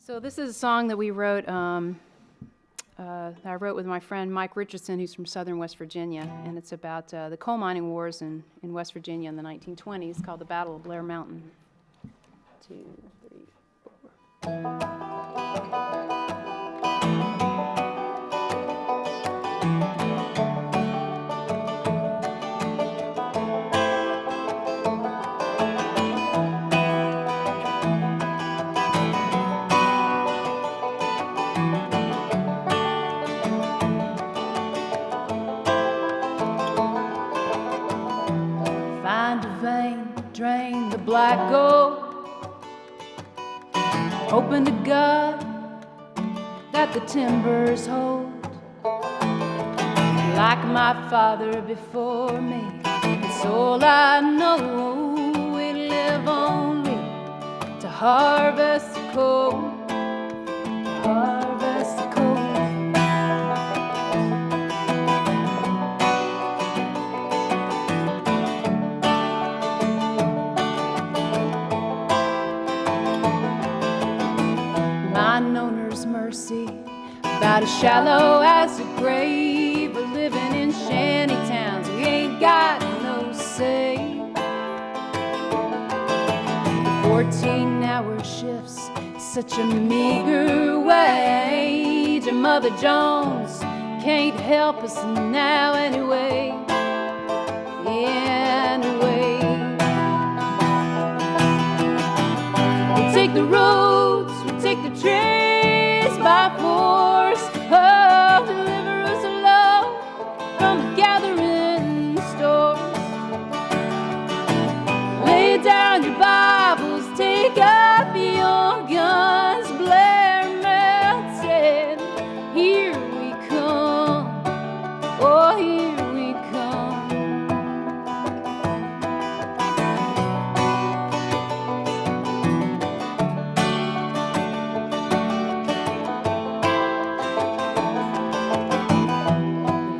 So this is a song that we wrote, that I wrote with my friend Mike Richardson, who's from southern West Virginia, and it's about the coal mining wars in West Virginia in the 1920s, called the Battle of Blair Mountain. 2, 3, 4. Find a vein, drain the black gold. Hoping to God that the timbers hold. Like my father before me, it's all I know. We live only to harvest the coal, harvest the coal. Mine owner's mercy, about as shallow as a grave. We're living in shanty towns, we ain't got no say. The 14-hour shifts, such a meager wage. And Mother Jones can't help us now anyway, anyway. We'll take the roads, we'll take the trees by force. Oh, deliver us love from the gathering stores. Lay down your Bibles, take up your guns. Blair Mountain, here we come. Oh, here we come.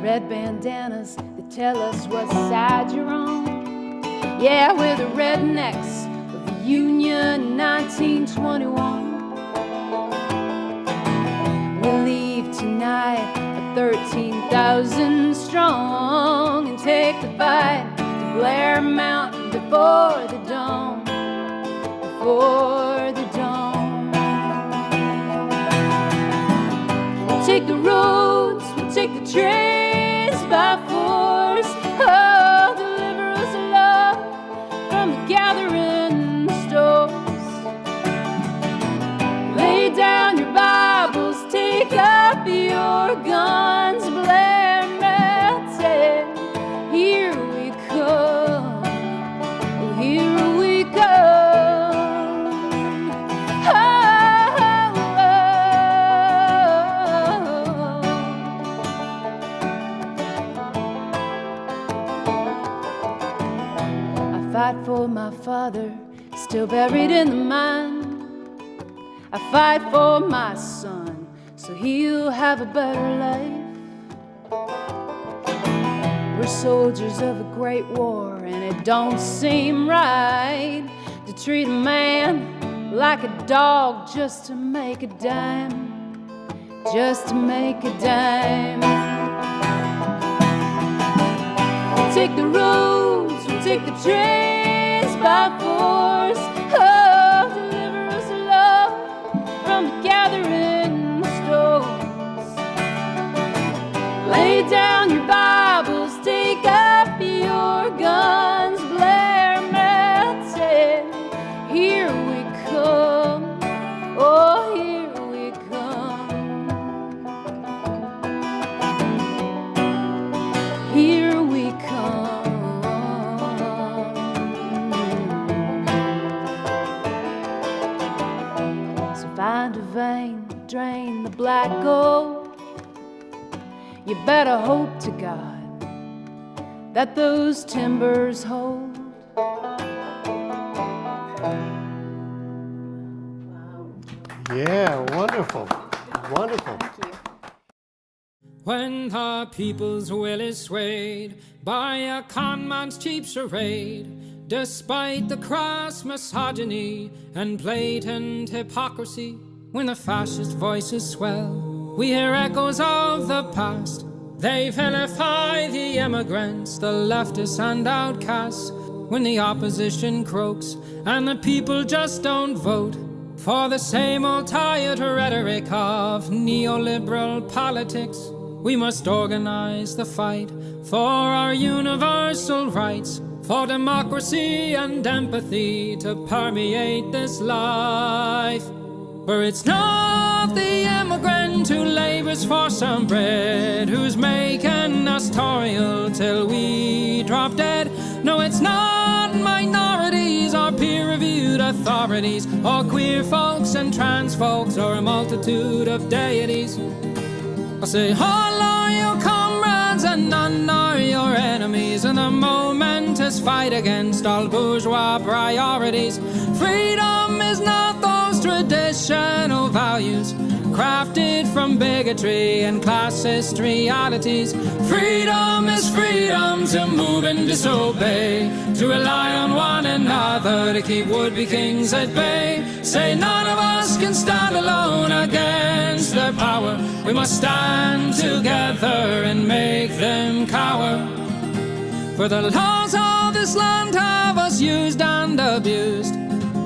Red bandanas that tell us what side you're on. Yeah, we're the rednecks of the Union 1921. We'll leave tonight at 13,000 strong and take the fight to Blair Mountain before the dawn, before the dawn. We'll take the roads, we'll take the trains by force. Oh, deliver us love from the gathering stores. Lay down your Bibles, take up your guns. Blair Mountain, here we come. Oh, here we come. Oh, I fight for my father, still buried in the mine. I fight for my son, so he'll have a better life. We're soldiers of a great war, and it don't seem right to treat a man like a dog just to make a dime, just to make a dime. We'll take the roads, we'll take the trains by force. Oh, deliver us love from the gathering stores. Lay down your Bibles, take up your guns. Blair Mountain, here we come. Oh, here we come. Here we come. So find a vein, drain the black gold. You better hope to God that those timbers hold. Yeah, wonderful. Wonderful. Thank you. When the people's will is swayed by a con man's cheap charade, despite the crass misogyny and blatant hypocrisy, when the fascist voices swell, we hear echoes of the past. They vilify the immigrants, the leftists and outcasts. When the opposition croaks and the people just don't vote for the same old tired rhetoric of neoliberal politics, we must organize the fight for our universal rights, for democracy and empathy to permeate this life. For it's not the immigrant who labors for some bread, who's making us toil till we drop dead. No, it's not minorities or peer-reviewed authorities, or queer folks and trans folks, or a multitude of deities. I say all are your comrades and none are your enemies, in the momentous fight against all bourgeois priorities. Freedom is not those traditional values crafted from bigotry and classist realities. Freedom is freedom to move and disobey, to rely on one another to keep would-be kings at bay. Say none of us can stand alone against their power. We must stand together and make them cower. For the laws of this land have us used and abused,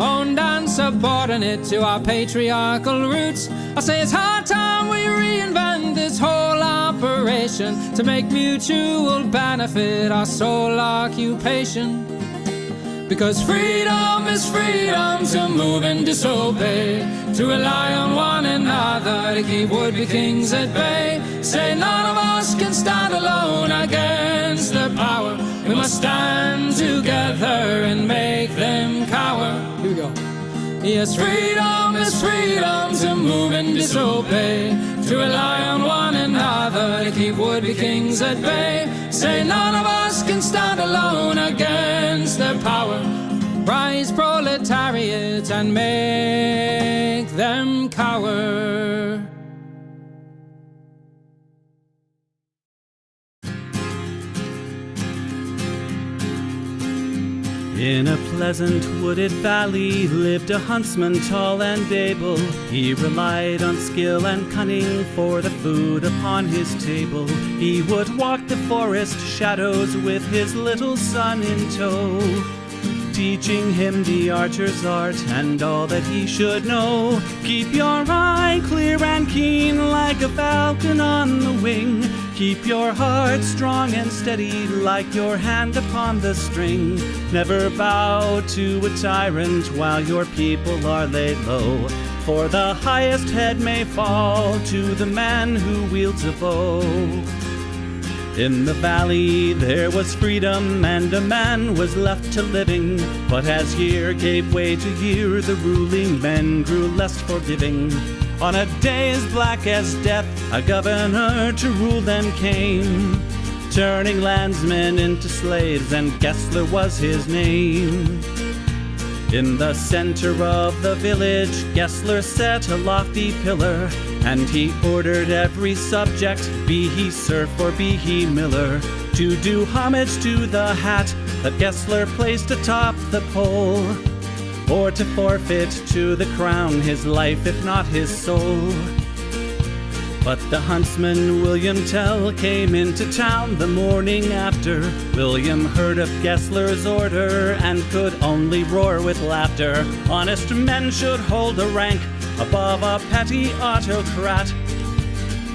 owned and subordinate to our patriarchal roots. I say it's high time we reinvent this whole operation to make mutual benefit our sole occupation. Because freedom is freedom to move and disobey, to rely on one another to keep would-be kings at bay. Say none of us can stand alone against their power. We must stand together and make them cower. Here we go. Yes, freedom is freedom to move and disobey, to rely on one another to keep would-be kings at bay. Say none of us can stand alone against their power. Rise, proletariat, and make them cower. In a pleasant wooded valley lived a huntsman tall and able. He relied on skill and cunning for the food upon his table. He would walk the forest shadows with his little son in tow, teaching him the archer's art and all that he should know. Keep your eye clear and keen like a falcon on the wing. Keep your heart strong and steady like your hand upon the string. Never bow to a tyrant while your people are laid low, for the highest head may fall to the man who wields a bow. In the valley there was freedom, and a man was left to living. But as year gave way to year, the ruling men grew less forgiving. On a day as black as death, a governor to rule them came, turning landsmen into slaves, and Gessler was his name. In the center of the village, Gessler set a lofty pillar, and he ordered every subject, be he serf or be he miller, to do homage to the hat that Gessler placed atop the pole, or to forfeit to the crown his life, if not his soul. But the huntsman William Tell came into town the morning after. William heard of Gessler's order and could only roar with laughter. Honest men should hold a rank above a petty autocrat.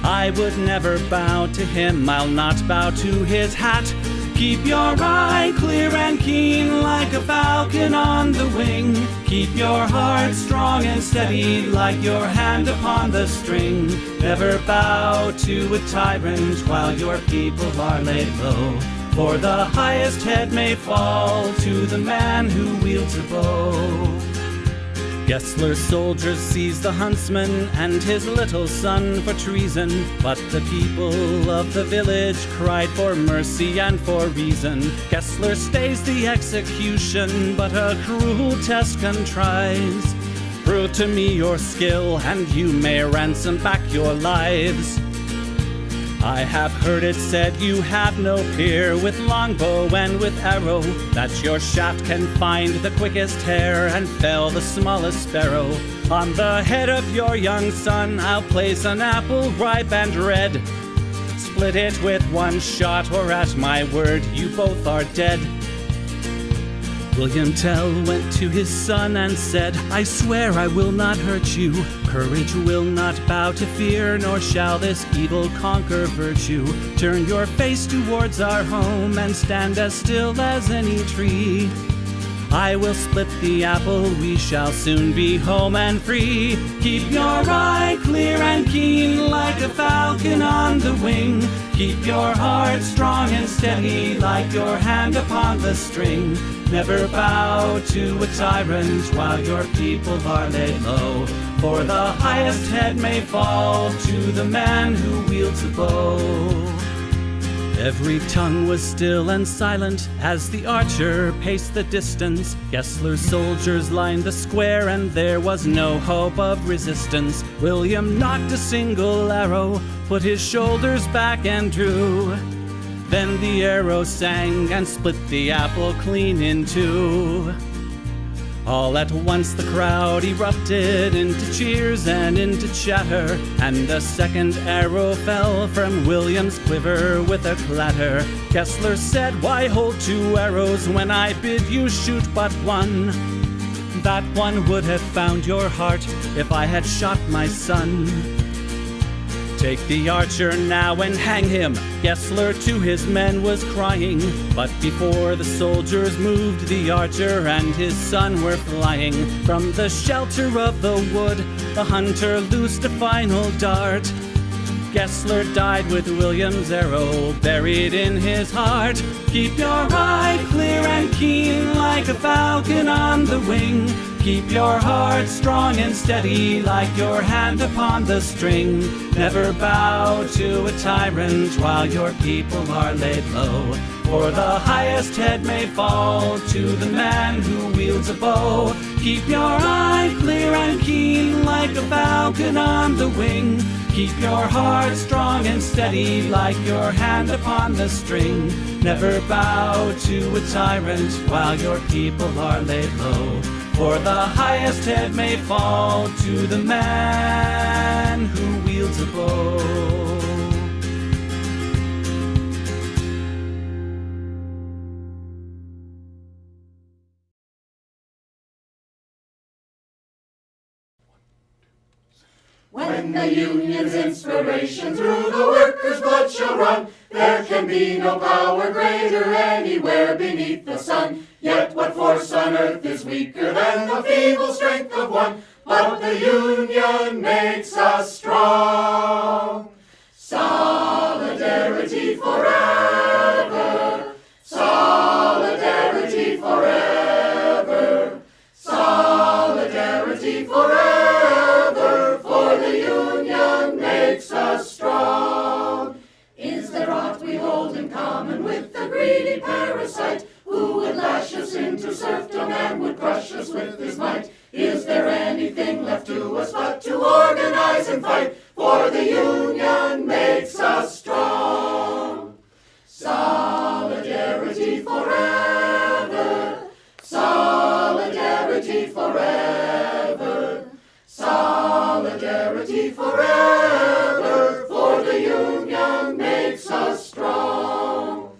I would never bow to him, I'll not bow to his hat. Keep your eye clear and keen like a falcon on the wing. Keep your heart strong and steady like your hand upon the string. Never bow to a tyrant while your people are laid low, for the highest head may fall to the man who wields a bow. Gessler's soldiers seized the huntsman and his little son for treason, but the people of the village cried for mercy and for reason. Gessler stays the execution, but a cruel test contrives. Prove to me your skill, and you may ransom back your lives. I have heard it said you have no peer with longbow and with arrow, that your shaft can find the quickest hare and fell the smallest sparrow. On the head of your young son I'll place an apple ripe and red. Split it with one shot, or at my word you both are dead. William Tell went to his son and said, I swear I will not hurt you. Courage will not bow to fear, nor shall this evil conquer virtue. Turn your face towards our home and stand as still as any tree. I will split the apple, we shall soon be home and free. Keep your eye clear and keen like a falcon on the wing. Keep your heart strong and steady like your hand upon the string. Never bow to a tyrant while your people are laid low, for the highest head may fall to the man who wields a bow. Every tongue was still and silent as the archer paced the distance. Gessler's soldiers lined the square and there was no hope of resistance. William knocked a single arrow, put his shoulders back and drew. Then the arrow sang and split the apple clean in two. All at once the crowd erupted into cheers and into chatter, and a second arrow fell from William's quiver with a clatter. Gessler said, why hold two arrows when I bid you shoot but one? That one would have found your heart if I had shot my son. Take the archer now and hang him, Gessler to his men was crying. But before the soldiers moved, the archer and his son were flying. From the shelter of the wood, the hunter loosed a final dart. Gessler died with William's arrow buried in his heart. Keep your eye clear and keen like a falcon on the wing. Keep your heart strong and steady like your hand upon the string. Never bow to a tyrant while your people are laid low, for the highest head may fall to the man who wields a bow. Keep your eye clear and keen like a falcon on the wing. Keep your heart strong and steady like your hand upon the string. Never bow to a tyrant while your people are laid low, for the highest head may fall to the man who wields a bow. When the Union's inspiration through the workers' blood shall run, there can be no power greater anywhere beneath the sun. Yet what force on earth is weaker than the feeble strength of one? But the Union makes us strong. Solidarity forever. Solidarity forever. Solidarity forever. For the Union makes us strong. Is there aught we hold in common with the greedy parasite, who would lash us into serfdom and would crush us with his might? Is there anything left to us but to organize and fight? For the Union makes us strong. Solidarity forever. Solidarity forever. Solidarity forever. For the Union makes us strong.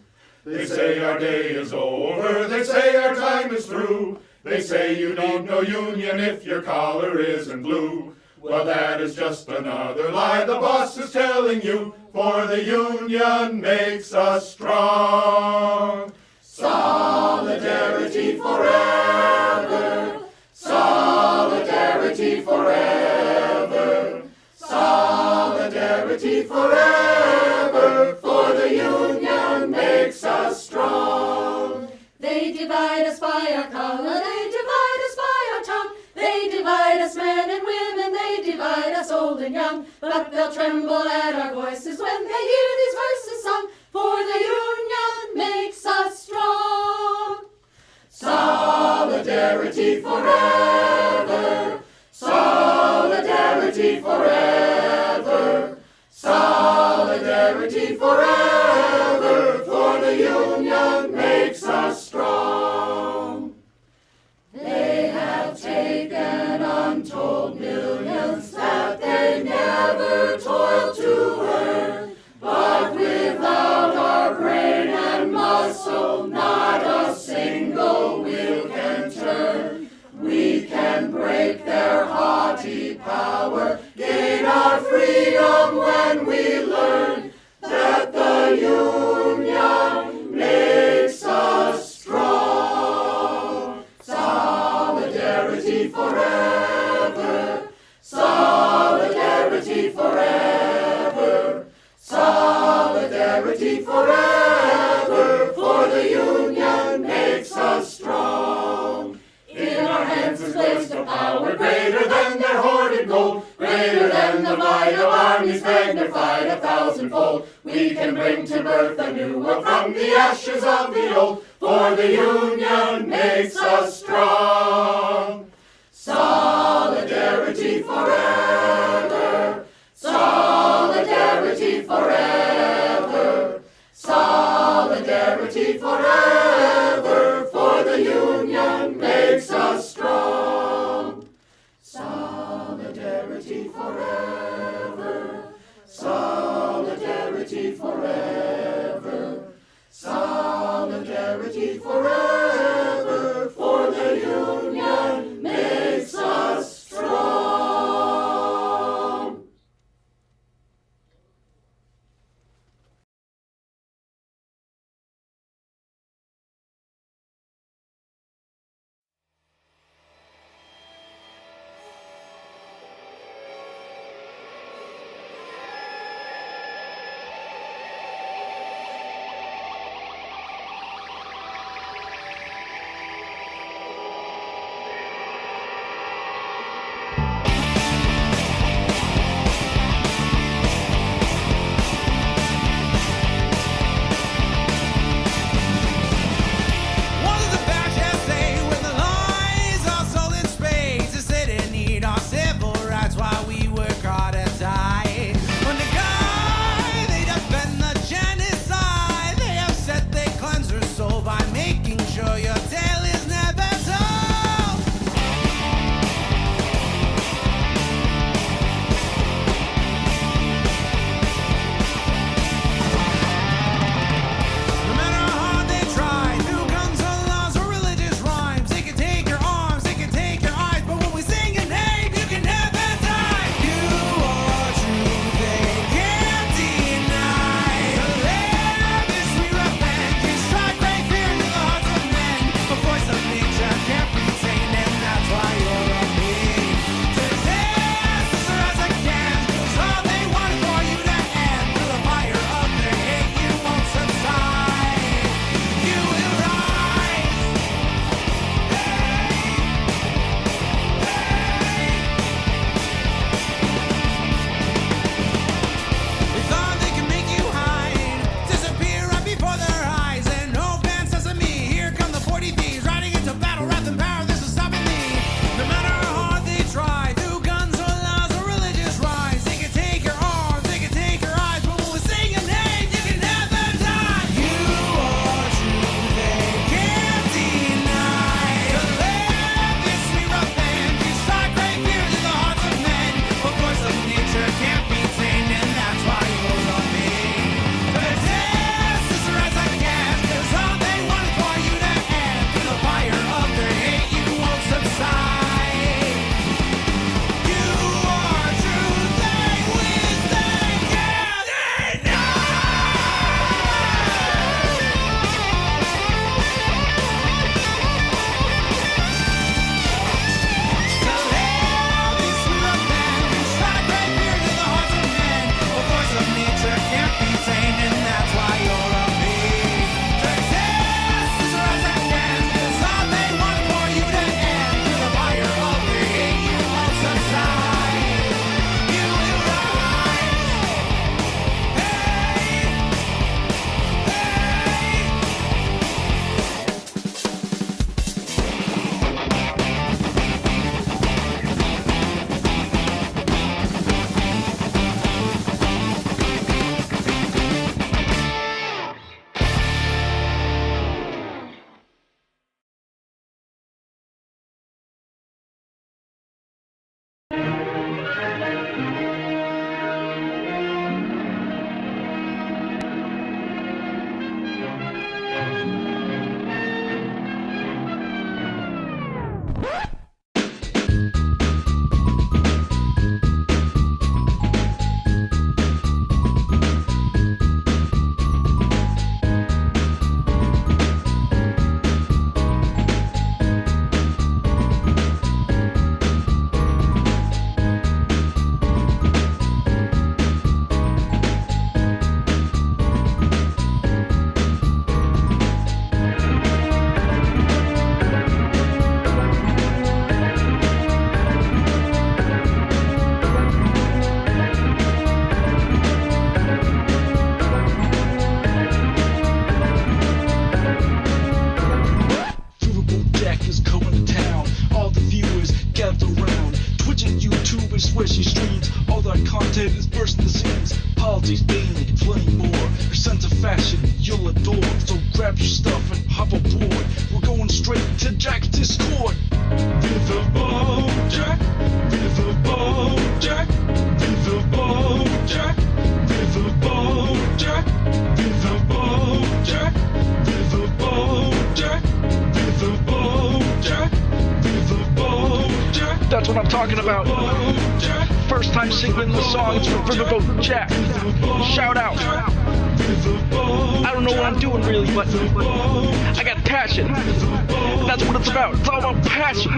They say our day is over, they say our time is through. They say you need no union if your collar isn't blue. Well, that is just another lie the boss is telling you, for the Union makes us strong. Solidarity forever. Solidarity forever. Solidarity forever. For the Union makes us strong. They divide us by our color, they divide us by our tongue. They divide us men and women, they divide us old and young. But they'll tremble at our voices when they hear these verses sung, for the Union makes us strong. Solidarity forever. Solidarity forever. Solidarity Solidarity forever, for the Union makes us strong. They have taken untold millions that they never toiled to earn, but without our brain and muscle, not a single wheel can turn. We can break their haughty power, gain our freedom when we learn that the Union makes us strong. Solidarity forever, solidarity forever, solidarity forever, for the Union makes us strong. In our hands is placed a power greater than their hoarded gold, greater than the might of armies magnified 1,000-fold. We can bring to birth a new world from the ashes of the old, for the Union makes us strong. Solidarity forever, solidarity forever, solidarity forever, for the Union makes us strong. Solidarity forever, solidarity forever, solidarity forever, for the Union makes us strong. grab your stuff and hop aboard. We're going straight to Jack's Discord. Riverboat Jack, Riverboat Jack, Riverboat Jack, Riverboat Jack, Riverboat Jack, Riverboat Jack, Riverboat Jack, Riverboat Jack. That's what I'm talking about. First time singing the song, it's from Riverboat Jack. Shout out. I don't know what I'm doing really, but I got passion. That's what it's about. It's all about passion.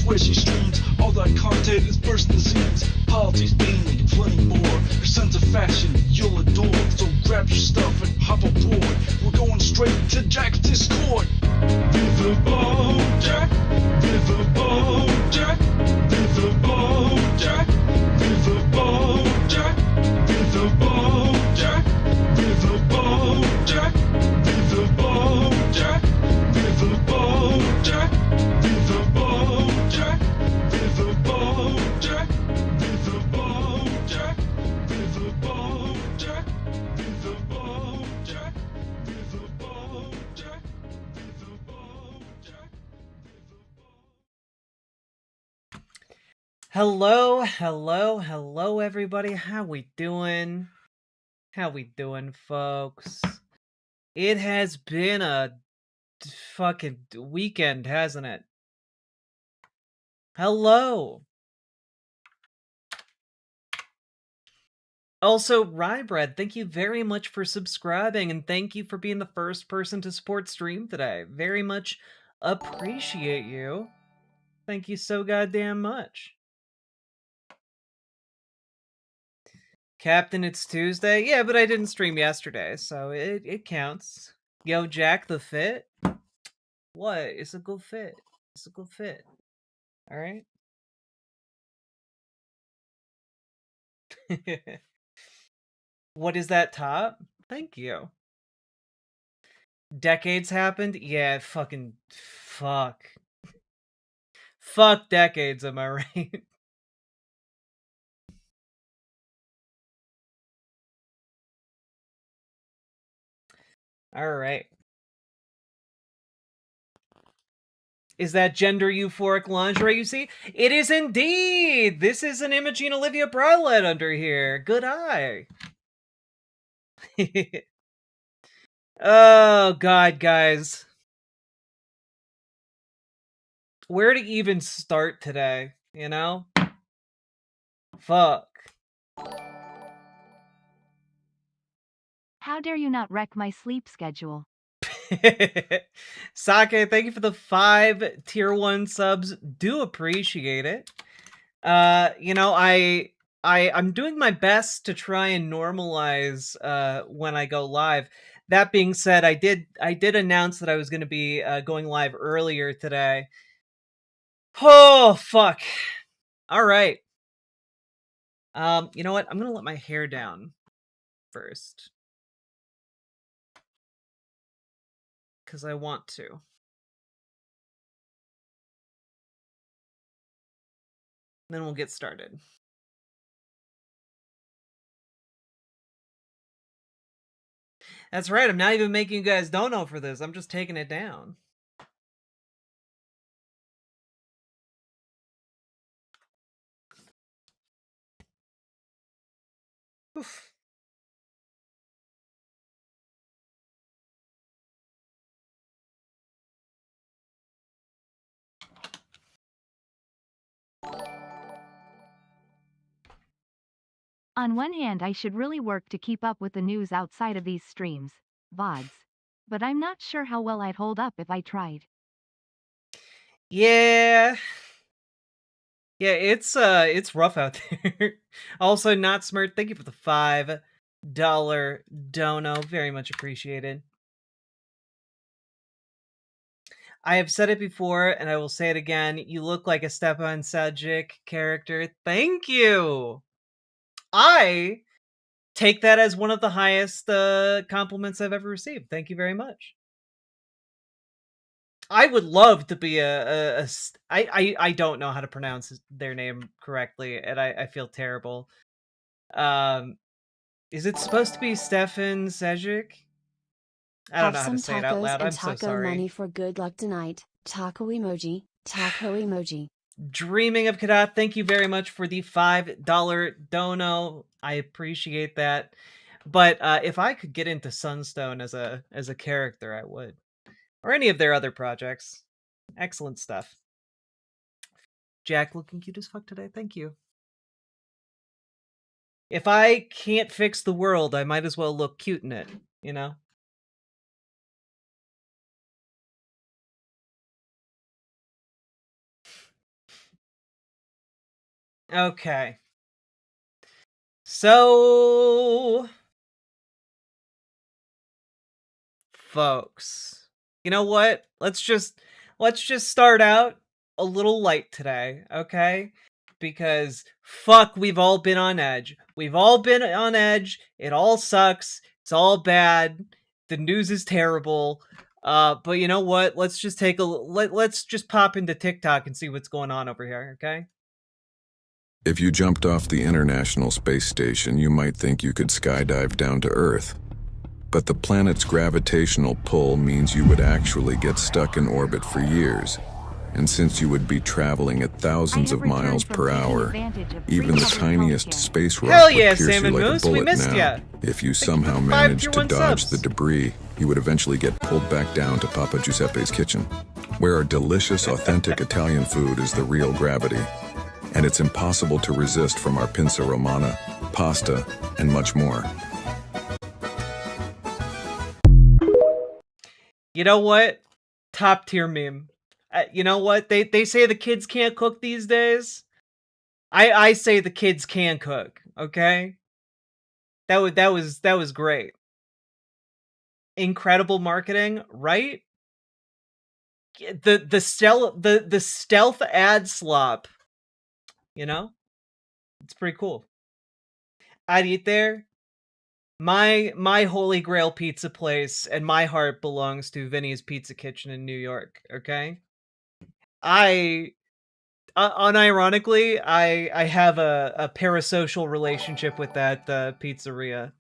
Where she streams, all that content is bursting the seams. Politics mainly, plenty more. Her sense of fashion, you'll adore. So grab your stuff and hop aboard. We're going straight to Jack's Discord. Riverboat Jack, Riverboat Jack, Riverboat Jack, Riverboat Jack, Riverboat Jack, Riverboat Jack, Riverboat Jack, Riverboat Jack, Riverboat Jack, Riverboat Jack, Riverboat Jack, Riverboat Jack, Riverboat Jack, Riverboat Jack, Riverboat Jack. Hello, everybody. How we doing? How we doing, folks? It has been a fucking weekend, hasn't it? Hello. Also, Rybread, thank you very much for subscribing, and thank you for being the first person to support stream today. Very much appreciate you. Thank you so goddamn much. Captain, it's Tuesday. Yeah, but I didn't stream yesterday, so it counts. Yo, Jack the Fit? What? It's a good fit. It's a good fit. Alright? What is that top? Thank you. Decades happened? Yeah, fucking fuck. Fuck decades, am I right? Alright. Is that gender euphoric lingerie you see? It is indeed! This is an Imogene Olivia bralette under here. Good eye. Oh, God, guys. Where to even start today, you know? Fuck. How dare you not wreck my sleep schedule? Sake, thank you for the 5 tier 1 subs. Do appreciate it. You know, I'm doing my best to try and normalize when I go live. That being said, I did announce that I was going to be going live earlier today. Oh, fuck. All right. You know what? I'm going to let my hair down first. Because I want to. Then we'll get started. That's right, I'm not even making you guys dono for this. I'm just taking it down. Oof. On one hand, I should really work to keep up with the news outside of these streams, VODs. But I'm not sure how well I'd hold up if I tried. Yeah. Yeah, it's rough out there. Also, Not Smart, thank you for the $5 dono. Very much appreciated. I have said it before, and I will say it again. You look like a Stepan Sajic character. Thank you! I take that as one of the highest compliments I've ever received. Thank you very much. I would love to be I don't know how to pronounce their name correctly, and I feel terrible. Is it supposed to be Stefan Sejic? I don't Have know how to some say it out tacos loud. and I'm so taco money sorry. for good luck tonight. Taco emoji. Taco emoji. Dreaming of Kadat, thank you very much for the $5 dono. I appreciate that. But if I could get into Sunstone as a character, I would. Or any of their other projects. Excellent stuff. Jack looking cute as fuck today. Thank you. If I can't fix the world, I might as well look cute in it, you know? Okay. So, folks, you know what? Let's just start out a little light today, okay? Because fuck, we've all been on edge. We've all been on edge. It all sucks. It's all bad. The news is terrible. But you know what? Let's just let's just pop into TikTok and see what's going on over here, okay? If you jumped off the International Space Station, you might think you could skydive down to Earth. But the planet's gravitational pull means you would actually get stuck in orbit for years. And since you would be traveling at thousands of miles per hour, even the tiniest space rock would pierce you like a bullet now. If you somehow managed to dodge the debris, you would eventually get pulled back down to Papa Giuseppe's kitchen, where our delicious, authentic Italian food is the real gravity. And it's impossible to resist from our pinza romana, pasta, and much more. You know what? Top tier meme. You know what? They say the kids can't cook these days. I say the kids can cook. Okay. That was great. Incredible marketing, right? The stealth ad slop. You know, it's pretty cool. I'd eat there. My holy grail pizza place and my heart belongs to Vinny's Pizza Kitchen in New York. Okay. Unironically, I have a parasocial relationship with that pizzeria.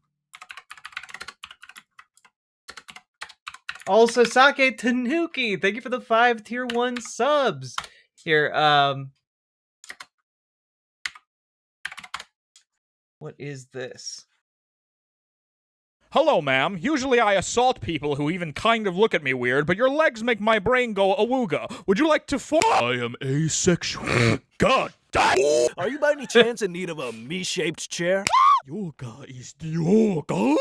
Also, Sake Tanuki, thank you for the 5 tier 1 subs. Here, what is this? Hello, ma'am. Usually I assault people who even kind of look at me weird, but your legs make my brain go awooga. Would you like to I am asexual. God damn! Are you by any chance in need of a me-shaped chair? Yoga is the yoga.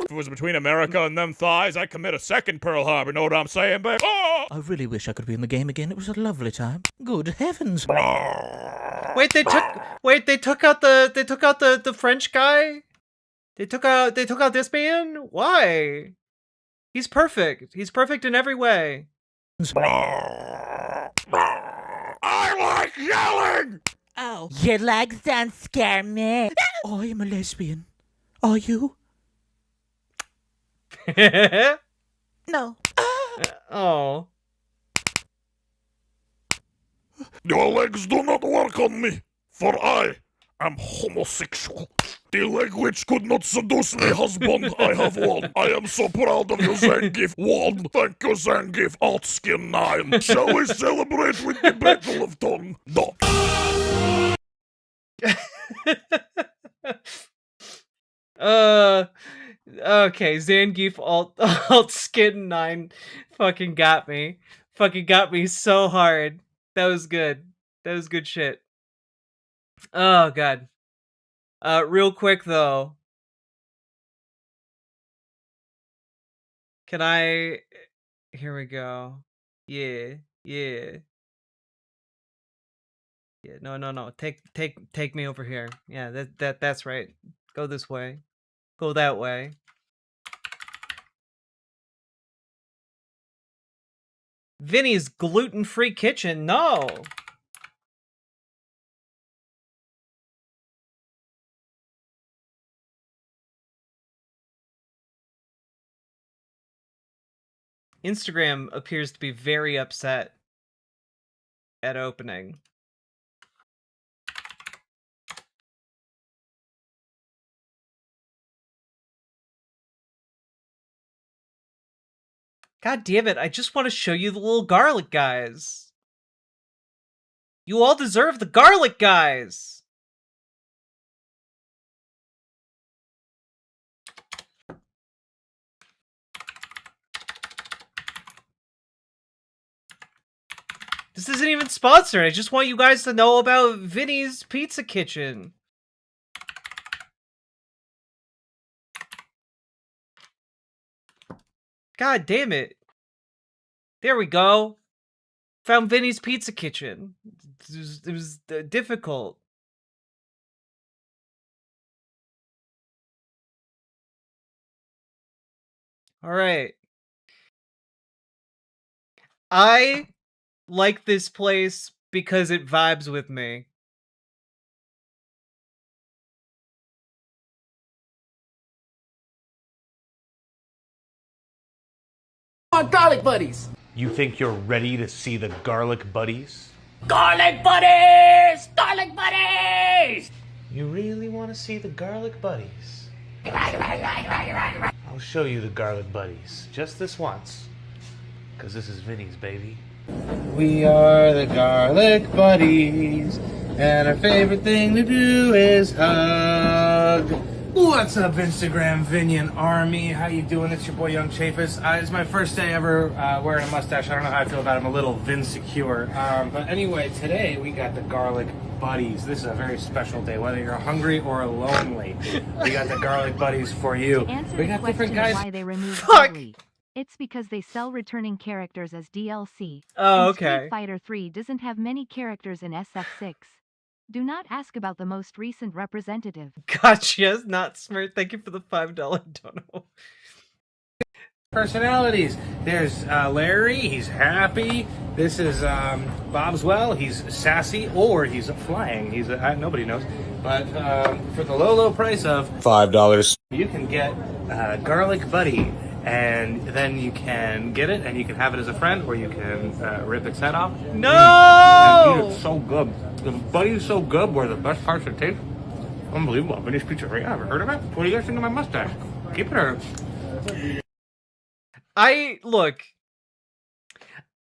If it was between America and them thighs, I'd commit a second Pearl Harbor, know what I'm saying, babe? Oh! I really wish I could be in the game again. It was a lovely time. Good heavens. Wait, they took out the French guy? They took out this man? Why? He's perfect. He's perfect in every way. I like yelling! Ow. Your legs don't scare me. I am a lesbian. Are you? No. Oh. Your legs do not work on me, for I am homosexual. The language could not seduce me, husband. I have won. I am so proud of you, Zangief. Won. Thank you, Zangief. Outskin 9. Shall we celebrate with the Battle of Tongue? No. Okay, Zangief alt skin 9 fucking got me. Fucking got me so hard. That was good. That was good shit. Oh god. Real quick though. Can I... Here we go. Yeah. Yeah, no. Take me over here. Yeah, that's right. Go this way. Go that way. Vinny's gluten-free kitchen. No. Instagram appears to be very upset at opening. God damn it, I just want to show you the little garlic guys. You all deserve the garlic guys. This isn't even sponsored. I just want you guys to know about Vinny's Pizza Kitchen. God damn it. There we go. Found Vinny's Pizza Kitchen. It was difficult. All right. I like this place because it vibes with me. Garlic buddies. You think you're ready to see the garlic buddies? Garlic buddies! Garlic buddies! You really want to see the garlic buddies? I'll show you the garlic buddies. Just this once. Because this is Vinny's, baby. We are the garlic buddies. And our favorite thing to do is hug. What's up, Instagram Vinian Army? How you doing? It's your boy Young Chafis. It's my first day ever wearing a mustache. I don't know how I feel about it. I'm a little Vinsecure. But anyway, today we got the Garlic Buddies. This is a very special day. Whether you're hungry or lonely, we got the Garlic Buddies for you. Answer We the got different question guys. why they removed Fuck! Bully. It's because they sell returning characters as DLC. Oh, And okay. Street Fighter 3 doesn't have many characters in SF6. Do not ask about the most recent representative. Gotcha. Not smart. Thank you for the $5 dono. Personalities. There's Larry. He's happy. This is Bobswell. He's sassy, or he's flying. He's nobody knows. But for the low price of $5. you can get Garlic Buddy, and then you can get it, and you can have it as a friend, or you can rip its head off. No! And eat it. So good. The buddy's so good. Where the best parts are taste. Unbelievable. Vinny's Pizza. Right? Ever heard of it? What do you guys think of my mustache? Keep it or... Look,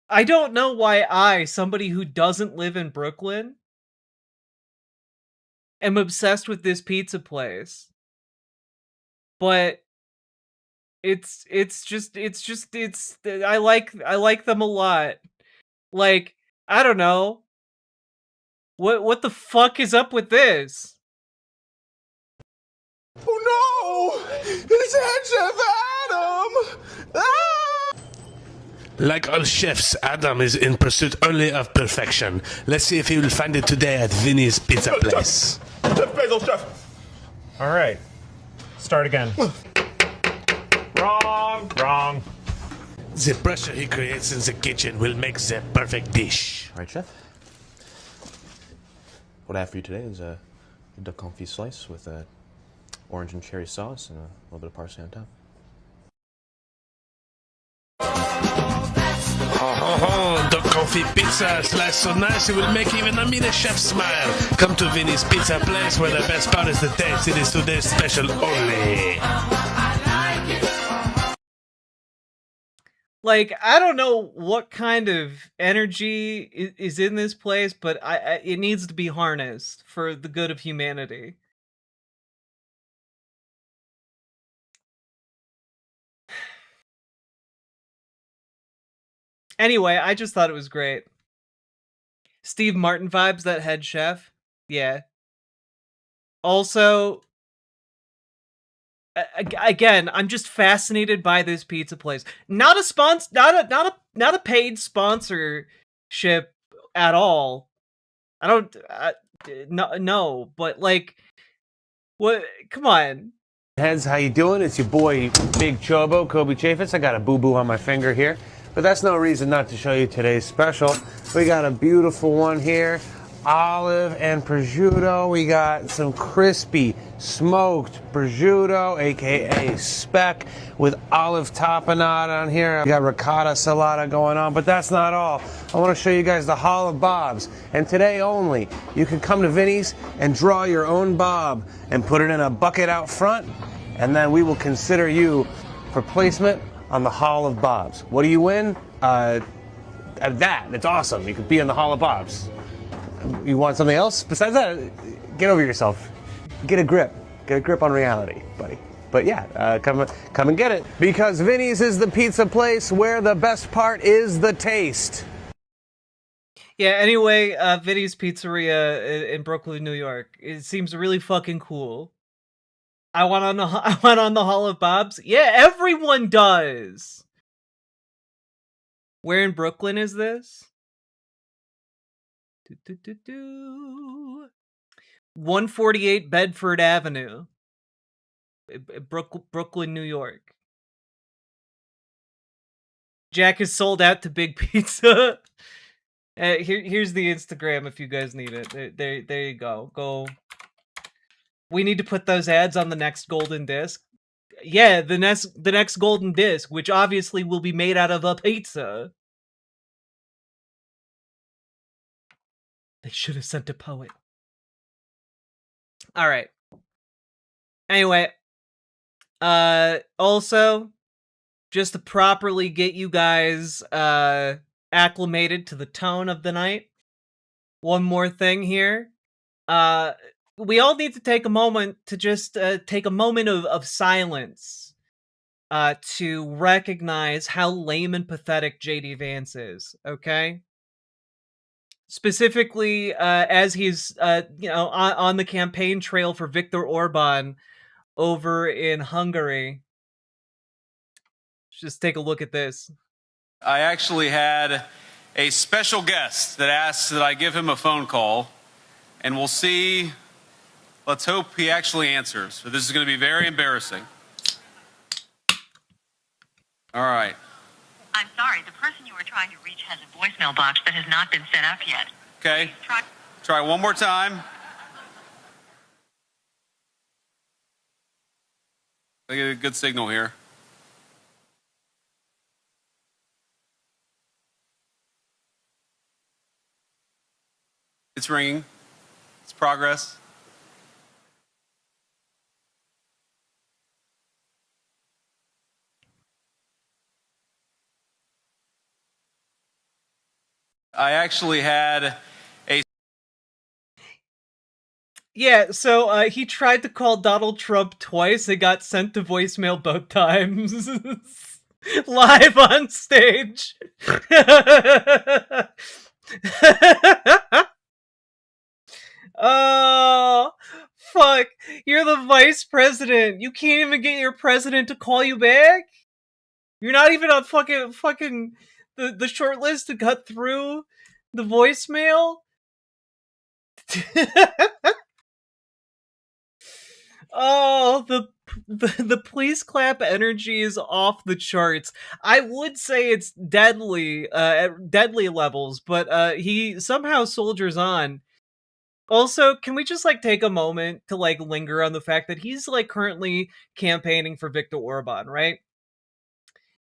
I don't know why somebody who doesn't live in Brooklyn, am obsessed with this pizza place. But I like them a lot. Like, I don't know. What the fuck is up with this? Oh no! It's Head Chef Adam! Ah! Like all chefs, Adam is in pursuit only of perfection. Let's see if he will find it today at Vinny's Pizza Place. Chef Basil, chef. All right. Start again. Wrong. The pressure he creates in the kitchen will make the perfect dish. All right, chef. What I have for you today is a duck confit slice with a orange and cherry sauce and a little bit of parsley on top. Duck confit pizza slice so nice it will make even a mean chef smile. Come to Vinny's Pizza Place where the best part is the taste. It is today's special only. Like, I don't know what kind of energy is in this place, but it needs to be harnessed for the good of humanity. Anyway, I just thought it was great. Steve Martin vibes, that head chef. Yeah. Also, again, I'm just fascinated by this pizza place. Not a paid sponsorship at all. I don't. No, but like, what? Come on. Heads, how you doing? It's your boy, Big Chobo, Kobe Chaffetz. I got a boo-boo on my finger here, but that's no reason not to show you today's special. We got a beautiful one here, olive and prosciutto. We got some crispy smoked prosciutto, aka speck, with olive tapenade on here. We got ricotta salata going on, but that's not all. I want to show you guys the Hall of Bobs, and today only, you can come to Vinny's and draw your own Bob and put it in a bucket out front, and then we will consider you for placement on the Hall of Bobs. What do you win? That. It's awesome. You could be in the Hall of Bobs. You want something else? Besides that, get over yourself. Get a grip. Get a grip on reality, buddy. But yeah, come and get it. Because Vinny's is the pizza place where the best part is the taste. Yeah, anyway, Vinny's Pizzeria in Brooklyn, New York. It seems really fucking cool. I went on the Hall of Bobs. Yeah, everyone does. Where in Brooklyn is this? 148 Bedford Avenue, Brooklyn, New York. Jack is sold out to Big Pizza. Here's the Instagram if you guys need it. There you go. Go. We need to put those ads on the next golden disc. Yeah, the next golden disc, which obviously will be made out of a pizza. They should have sent a poet. All right. Anyway, also, just to properly get you guys acclimated to the tone of the night, one more thing here. We all need to take a moment to just take a moment of silence to recognize how lame and pathetic JD Vance is, okay? Specifically, as he's, on the campaign trail for Viktor Orban over in Hungary. Just take a look at this. I actually had a special guest that asked that I give him a phone call, and we'll see. Let's hope he actually answers. So this is going to be very embarrassing. All right. I'm sorry, the person you were trying to reach has a voicemail box that has not been set up yet. Okay. Try one more time. I get a good signal here. It's ringing. It's progress. I actually had a... Yeah, so he tried to call Donald Trump twice and got sent to voicemail both times. Live on stage. Oh, fuck. You're the vice president. You can't even get your president to call you back? You're not even on fucking the short list to cut through the voicemail? Oh, the please clap energy is off the charts. I would say it's deadly at deadly levels, but he somehow soldiers on. Also, can we just take a moment to linger on the fact that he's currently campaigning for Viktor Orban, right?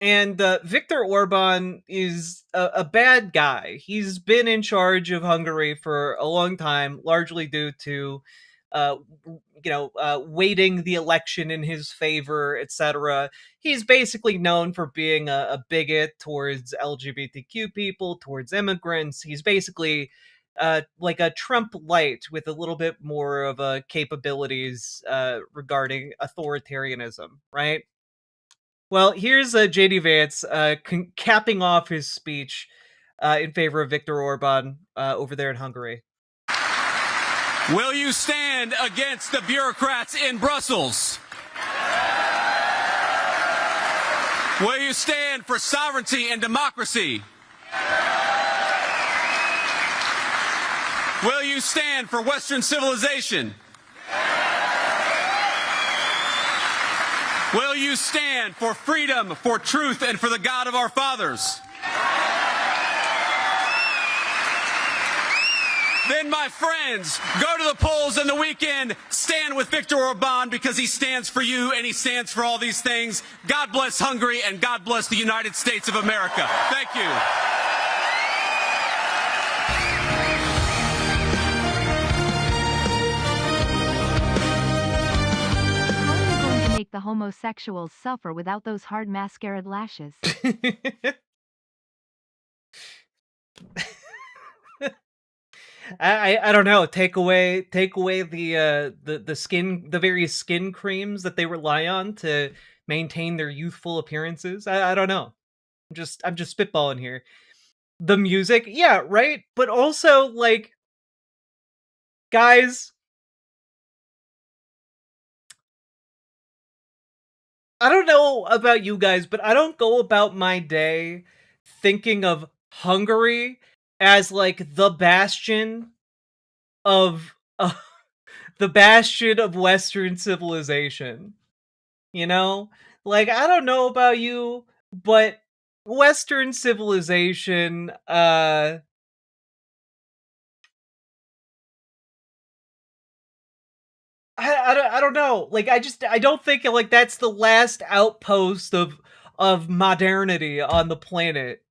And Viktor Orban is a bad guy. He's been in charge of Hungary for a long time, largely due to weighting the election in his favor, etc. He's basically known for being a bigot towards LGBTQ people, towards immigrants. He's basically like a Trump light with a little bit more of capabilities regarding authoritarianism, right? Well, here's JD Vance capping off his speech in favor of Viktor Orban over there in Hungary. Will you stand against the bureaucrats in Brussels? Will you stand for sovereignty and democracy? Will you stand for Western civilization? Will you stand for freedom, for truth, and for the God of our fathers? Then, my friends, go to the polls in the weekend, stand with Viktor Orban because he stands for you and he stands for all these things. God bless Hungary and God bless the United States of America. Thank you. How are you going to make the homosexuals suffer without those hard mascara lashes? I don't know. Take away the skin, the various skin creams that they rely on to maintain their youthful appearances. I don't know. I'm just spitballing here. The music, yeah, right. But also, like, guys, I don't know about you guys, but I don't go about my day thinking of Hungary as like the bastion of the bastion of Western civilization. You know? Like, I don't know about you, but Western civilization, I don't know. Like, I don't think like that's the last outpost of modernity on the planet.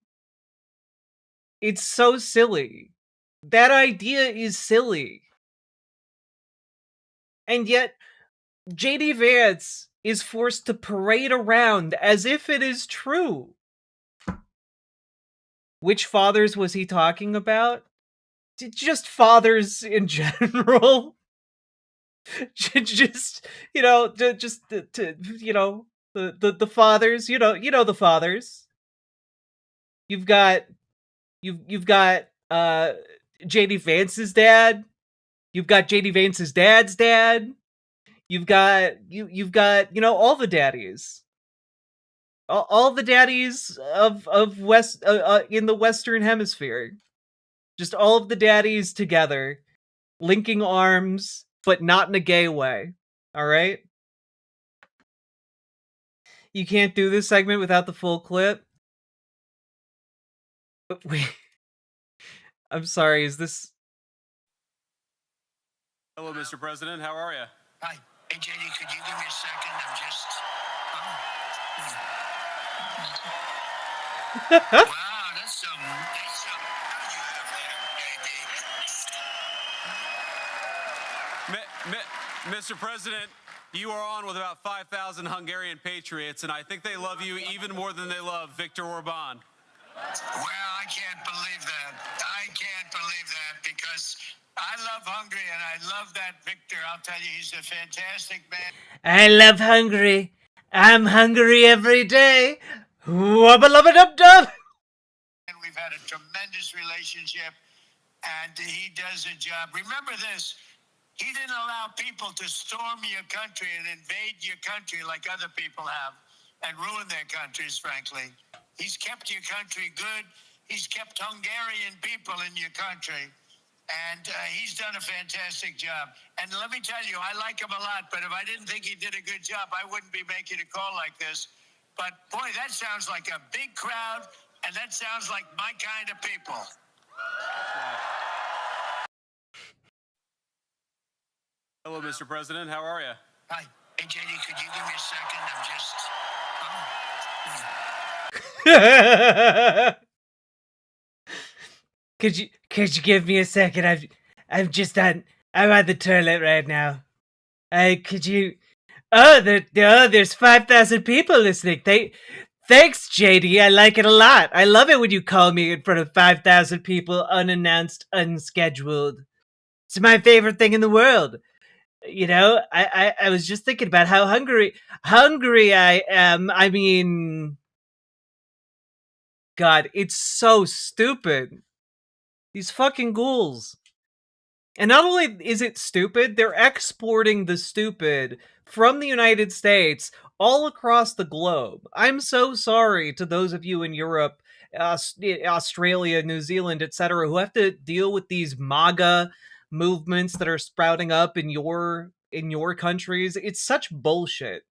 It's so silly. That idea is silly. And yet JD Vance is forced to parade around as if it is true. Which fathers was he talking about? Just fathers in general. Just, you know, just to you know, the fathers, you know the fathers. You've got JD Vance's dad. You've got JD Vance's dad's dad. You've got you know, all the daddies. All the daddies of West in the Western Hemisphere. Just all of the daddies together, linking arms, but not in a gay way. All right? You can't do this segment without the full clip. Wait. I'm sorry, is this... Hello, Mr. President. How are you? Hi. Hey, JD, could you give me a second? I'm just... Wow, that's some... Mr. President, you are on with about 5,000 Hungarian patriots, and I think they love you even more than they love Viktor Orban. Well, I can't believe that. I can't believe that because I love Hungary and I love that Viktor. I'll tell you, he's a fantastic man. I love Hungary. I'm hungry every day. Wubba-lubba-dub-dub. And we've had a tremendous relationship, and he does a job. Remember this, he didn't allow people to storm your country and invade your country like other people have and ruin their countries, frankly. He's kept your country good. He's kept Hungarian people in your country. And he's done a fantastic job. And let me tell you, I like him a lot, but if I didn't think he did a good job, I wouldn't be making a call like this. But boy, that sounds like a big crowd, and that sounds like my kind of people. Hello, Mr. President. How are you? Hi. Hey, JD, could you give me a second? I'm just... Could you give me a second? I'm at the toilet right now. Could you... there's 5,000 people listening. Thanks, JD. I like it a lot. I love it when you call me in front of 5,000 people, unannounced, unscheduled. It's my favorite thing in the world. You know, I was just thinking about how hungry I am. I mean, God, it's so stupid. These fucking ghouls. And not only is it stupid, they're exporting the stupid from the United States all across the globe. I'm so sorry to those of you in Europe Australia, New Zealand, etc., who have to deal with these MAGA movements that are sprouting up in your countries. It's such bullshit.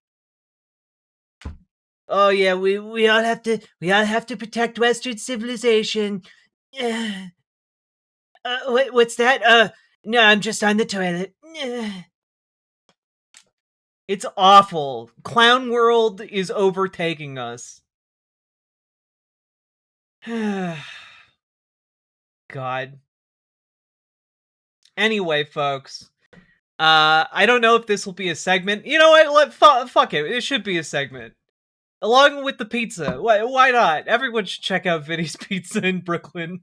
Oh yeah, we all have to protect Western civilization. What's that? No, I'm just on the toilet. It's awful. Clown World is overtaking us. God. Anyway, folks. I don't know if this will be a segment. You know what? Fuck it. It should be a segment. Along with the pizza. Why not? Everyone should check out Vinny's Pizza in Brooklyn.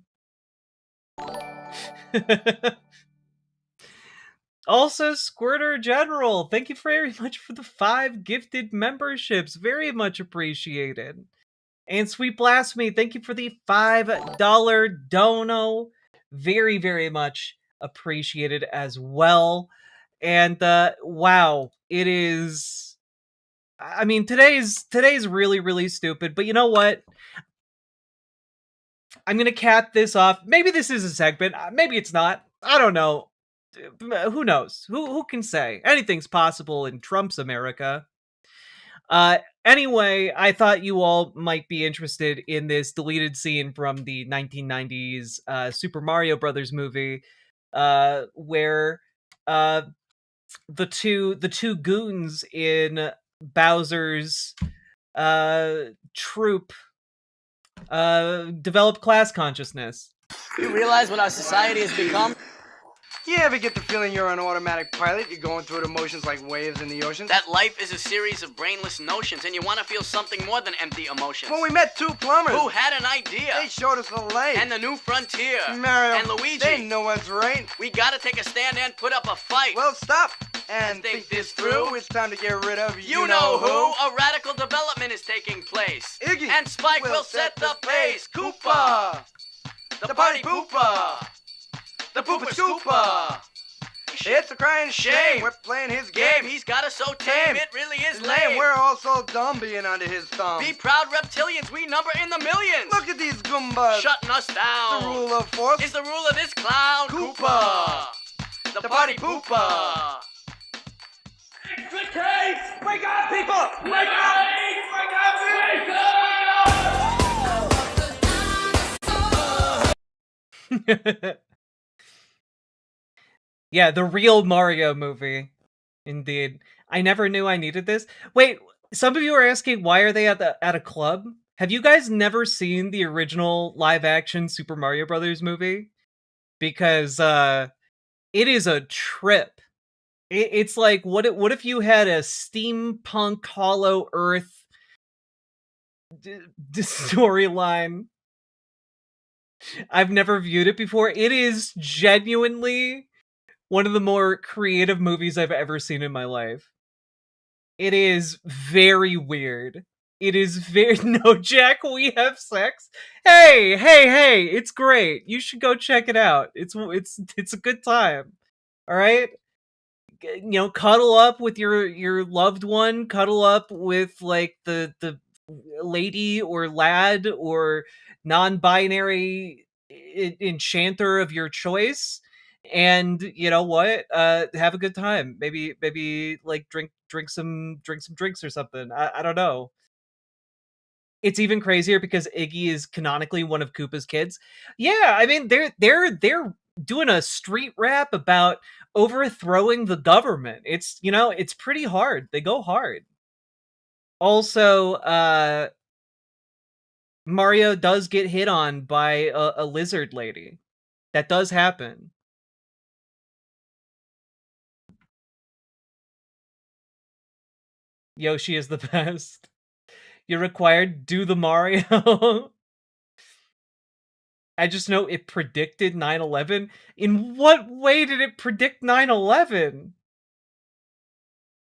Also, Squirter General, thank you very much for the 5 gifted memberships. Very much appreciated. And Sweet Blasphemy, thank you for the $5 dono. Very, very much appreciated as well. And wow, it is. I mean, today's really, really stupid. But you know what? I'm gonna cap this off. Maybe this is a segment. Maybe it's not. I don't know. Who knows? Who can say? Anything's possible in Trump's America. Anyway, I thought you all might be interested in this deleted scene from the 1990s Super Mario Brothers movie, where the two goons in Bowser's troop develop class consciousness. You realize what our society has become? You ever get the feeling you're on automatic pilot? You're going through the motions like waves in the ocean? That life is a series of brainless notions, and you want to feel something more than empty emotions. When we met 2 plumbers who had an idea. They showed us the light. And the new frontier. Mario and Luigi. They know what's right. We gotta take a stand and put up a fight. Well, stop and think this through. It's time to get rid of you know who. A radical development is taking place. Iggy and Spike will set the pace. Koopa. The party pooper. The pooper scooper. It's a crying shame. We're playing his game. He's got us so tame. It really is lame. We're all so dumb being under his thumb. Be proud, reptilians. We number in the millions. Look at these Goombas. Shutting us down. The rule of force is the rule of this clown. Koopa. The party pooper. Extra case! Wake up, people! Wake up! Wake up! Wake up! Yeah, the real Mario movie. Indeed. I never knew I needed this. Wait, some of you are asking why are they at a club? Have you guys never seen the original live-action Super Mario Brothers movie? Because it is a trip. It's like, what if you had a steampunk Hollow Earth storyline? I've never viewed it before. It is genuinely one of the more creative movies I've ever seen in my life. It is very weird. It is very... No, Jack, we have sex? Hey, it's great. You should go check it out. It's a good time. All right? You know, cuddle up with your loved one. Cuddle up with, like, the lady or lad or non-binary enchanter of your choice. And you know what? Have a good time. Maybe like drink some drinks or something. I don't know. It's even crazier because Iggy is canonically one of Koopa's kids. Yeah, I mean they're doing a street rap about overthrowing the government. It's pretty hard. They go hard. Also, Mario does get hit on by a lizard lady. That does happen. Yoshi is the best. You're required do the Mario. I just know it predicted 9/11. In what way did it predict 9/11?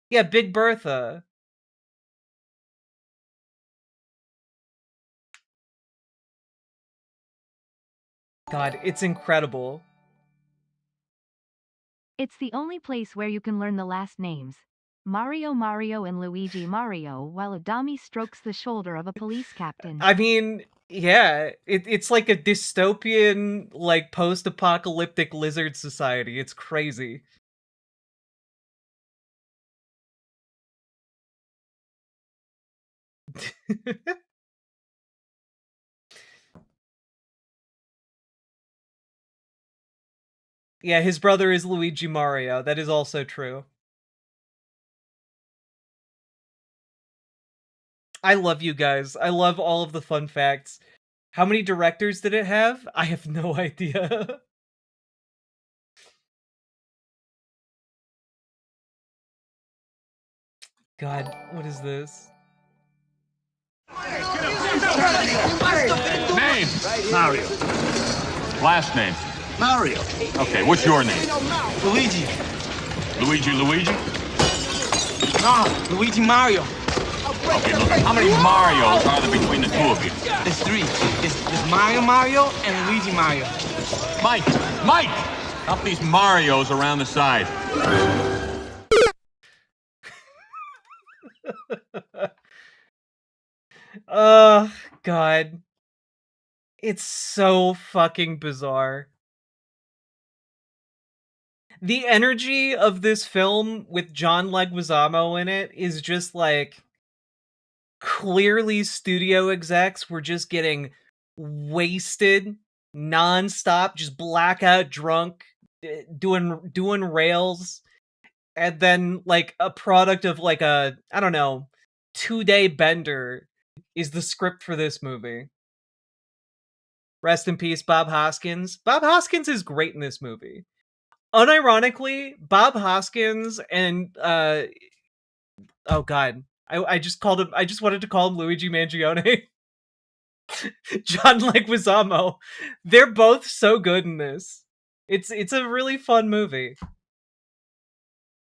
Yeah, Big Bertha. God, it's incredible. It's the only place where you can learn the last names. Mario Mario and Luigi Mario while a dummy strokes the shoulder of a police captain. I mean, yeah, it's like a dystopian, like post-apocalyptic lizard society. It's crazy. Yeah, his brother is Luigi Mario. That is also true. I love you guys. I love all of the fun facts. How many directors did it have? I have no idea. God, what is this? Name? Mario. Last name? Mario. Okay, what's your name? Luigi. Luigi? No, Luigi Mario. Okay, look, how many Marios are there between the two of you? There's three. It's Mario and Luigi Mario. Mike! Up these Marios around the side. God. It's so fucking bizarre. The energy of this film with John Leguizamo in it is just like clearly studio execs were just getting wasted nonstop, just blackout drunk, doing rails, and then like a product of like a, I don't know, 2-day bender is the script for this movie. Rest in peace, Bob Hoskins. Bob Hoskins is great in this movie. Unironically, Bob Hoskins and oh god, I just wanted to call him Luigi Mangione. John Leguizamo. They're both so good in this. It's a really fun movie.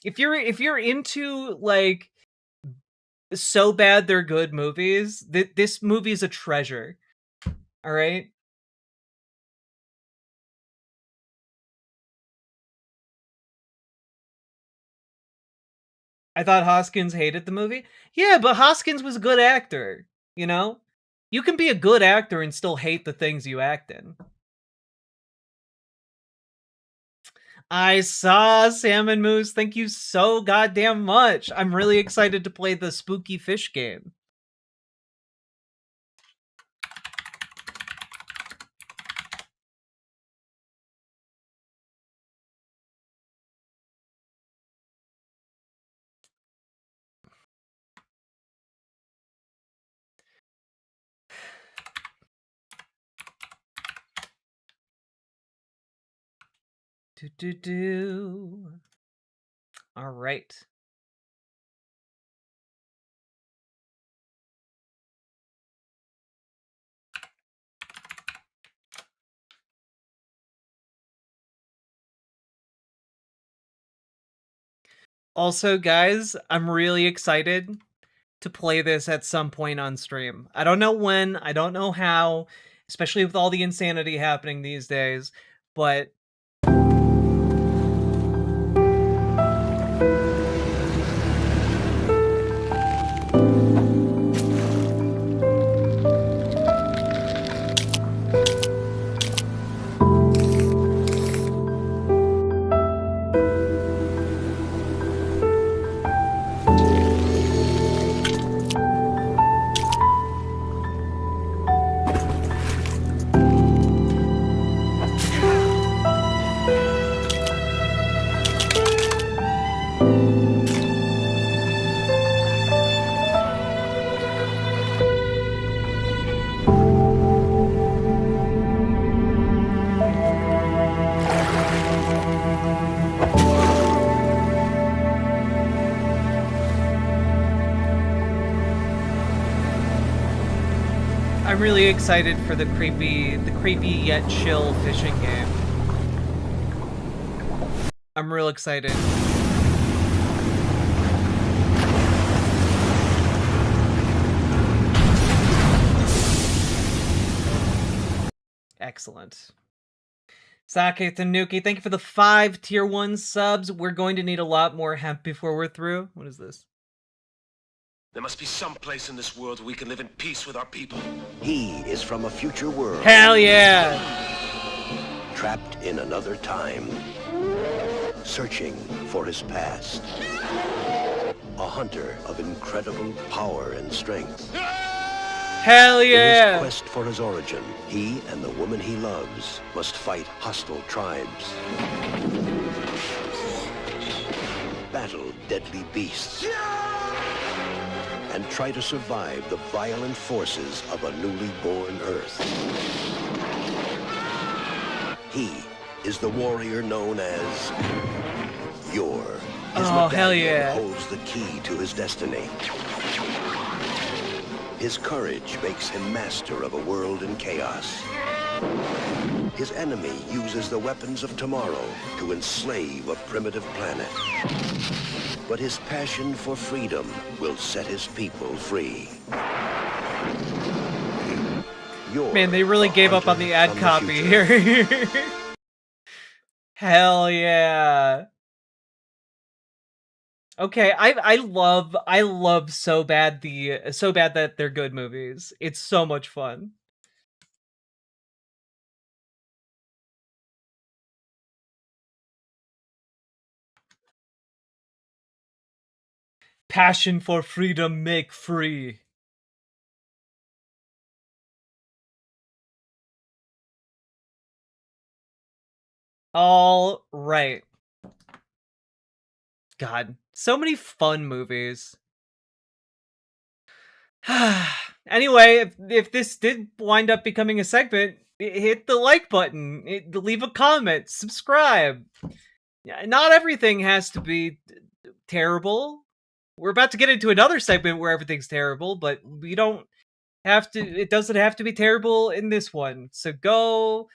If you're into like so bad they're good movies, this movie is a treasure. All right? I thought Hoskins hated the movie. Yeah, but Hoskins was a good actor, you know? You can be a good actor and still hate the things you act in. I saw Salmon Moose. Thank you so goddamn much. I'm really excited to play the spooky fish game. All right. Also, guys, I'm really excited to play this at some point on stream. I don't know when, I don't know how, especially with all the insanity happening these days, but I'm really excited for the creepy yet chill fishing game. I'm real excited. Excellent. Sake Tanuki, thank you for the 5 tier 1 subs. We're going to need a lot more hemp before we're through. What is this? There must be some place in this world where we can live in peace with our people. He is from a future world. Hell yeah! Trapped in another time. Searching for his past. A hunter of incredible power and strength. Hell yeah! In his quest for his origin, he and the woman he loves must fight hostile tribes. Battle deadly beasts. And try to survive the violent forces of a newly born Earth. He is the warrior known as Yor. His Oh, hell medallion yeah. holds the key to his destiny. His courage makes him master of a world in chaos. His enemy uses the weapons of tomorrow to enslave a primitive planet. But his passion for freedom will set his people free. Yor, Man, they really gave up on the ad copy here. Hell yeah. Okay, I love so bad that they're good movies. It's so much fun. Passion for freedom, make free. All right. God, so many fun movies. Anyway, if this did wind up becoming a segment, hit the like button, leave a comment, subscribe. Not everything has to be terrible. We're about to get into another segment where everything's terrible, but we don't have to. It doesn't have to be terrible in this one. So go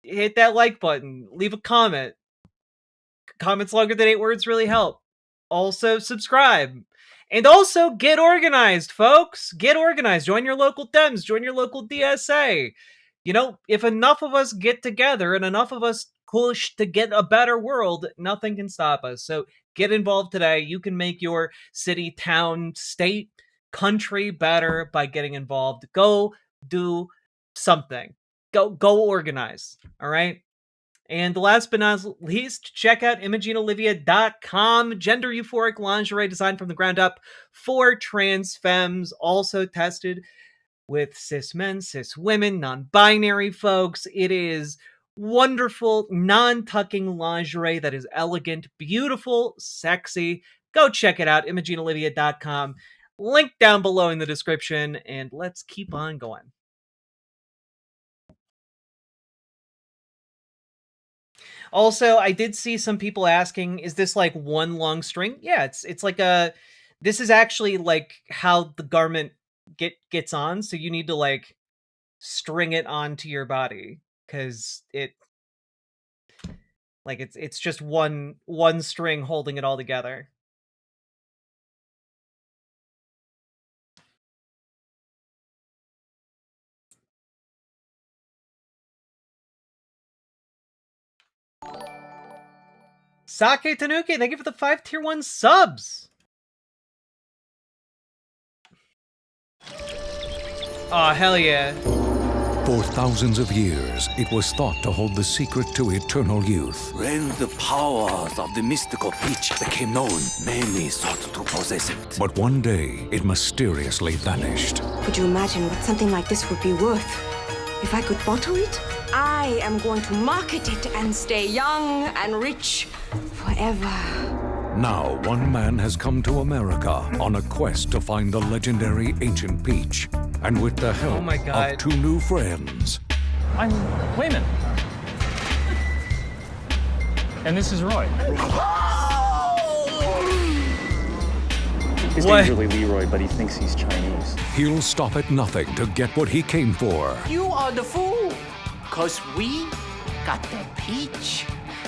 hit that like button, leave a comment. Comments longer than 8 words really help. Also, subscribe. And also, get organized, folks. Get organized. Join your local Dems. Join your local DSA. You know, if enough of us get together and enough of us push to get a better world, nothing can stop us. So get involved today. You can make your city, town, state, country better by getting involved. Go do something. Go organize. All right? And last but not least, check out ImogeneOlivia.com. Gender euphoric lingerie designed from the ground up for trans femmes, also tested with cis men, cis women, non-binary folks. It is wonderful, non-tucking lingerie that is elegant, beautiful, sexy. Go check it out, ImogeneOlivia.com. Link down below in the description, and let's keep on going. Also, I did see some people asking, is this like one long string? Yeah, it's like this is actually like how the garment gets on, so you need to like string it onto your body cuz it's just one string holding it all together. Sake Tanuki, thank you for the 5 tier 1 subs. Oh, hell yeah. For thousands of years, it was thought to hold the secret to eternal youth. When the powers of the mystical peach became known, many sought to possess it. But one day, it mysteriously vanished. Could you imagine what something like this would be worth? If I could bottle it, I am going to market it and stay young and rich forever. Now, one man has come to America on a quest to find the legendary ancient peach. And with the help of 2 new friends. I'm Wayman. And this is Roy. His name's really Leroy, but he thinks he's Chinese. He'll stop at nothing to get what he came for. You are the fool, 'cause we got the peach.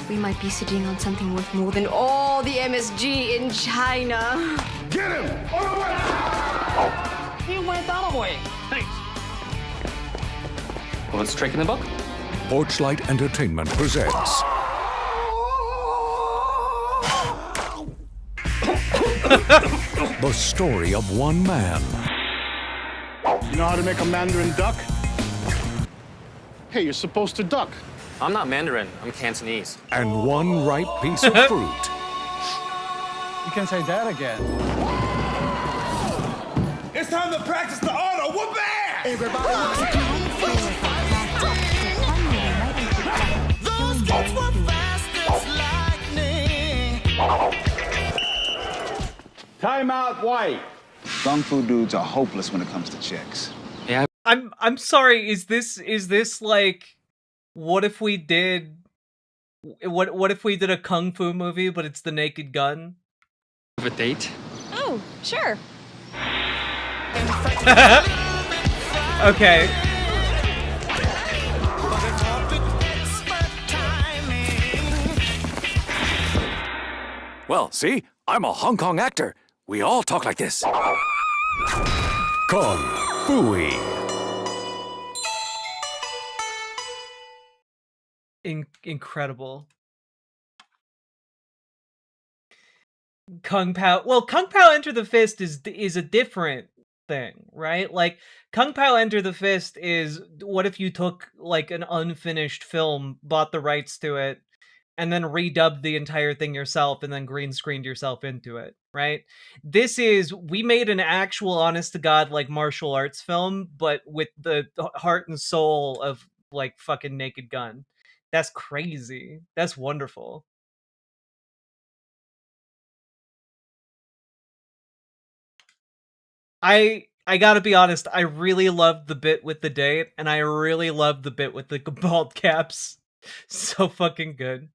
We might be sitting on something worth more than all the MSG in China. Get him! He went that way. Thanks. Well, let's trick in the book. Porchlight Entertainment presents the story of one man. You know how to make a mandarin duck? Hey, you're supposed to duck. I'm not Mandarin, I'm Cantonese. And one ripe piece of fruit. You can say that again. It's time to practice the art of whoop-ass! Everybody wants to Those kids were fast as lightning. Time out, white. Kung Fu dudes are hopeless when it comes to chicks. Yeah. I'm sorry, is this like what if we did a kung fu movie but it's the Naked Gun? Have a date? Oh, sure. Okay. Well, see? I'm a Hong Kong actor. We all talk like this. Kung Fu-y. Incredible. Kung Pao. Well, Kung Pao Enter the Fist is a different thing, right? Like Kung Pao Enter the Fist is what if you took like an unfinished film, bought the rights to it, and then redubbed the entire thing yourself and then green screened yourself into it, right? This is, we made an actual honest to God like martial arts film, but with the heart and soul of like fucking Naked Gun. That's crazy. That's wonderful. I gotta be honest, I really loved the bit with the date, and I really loved the bit with the bald caps. So fucking good.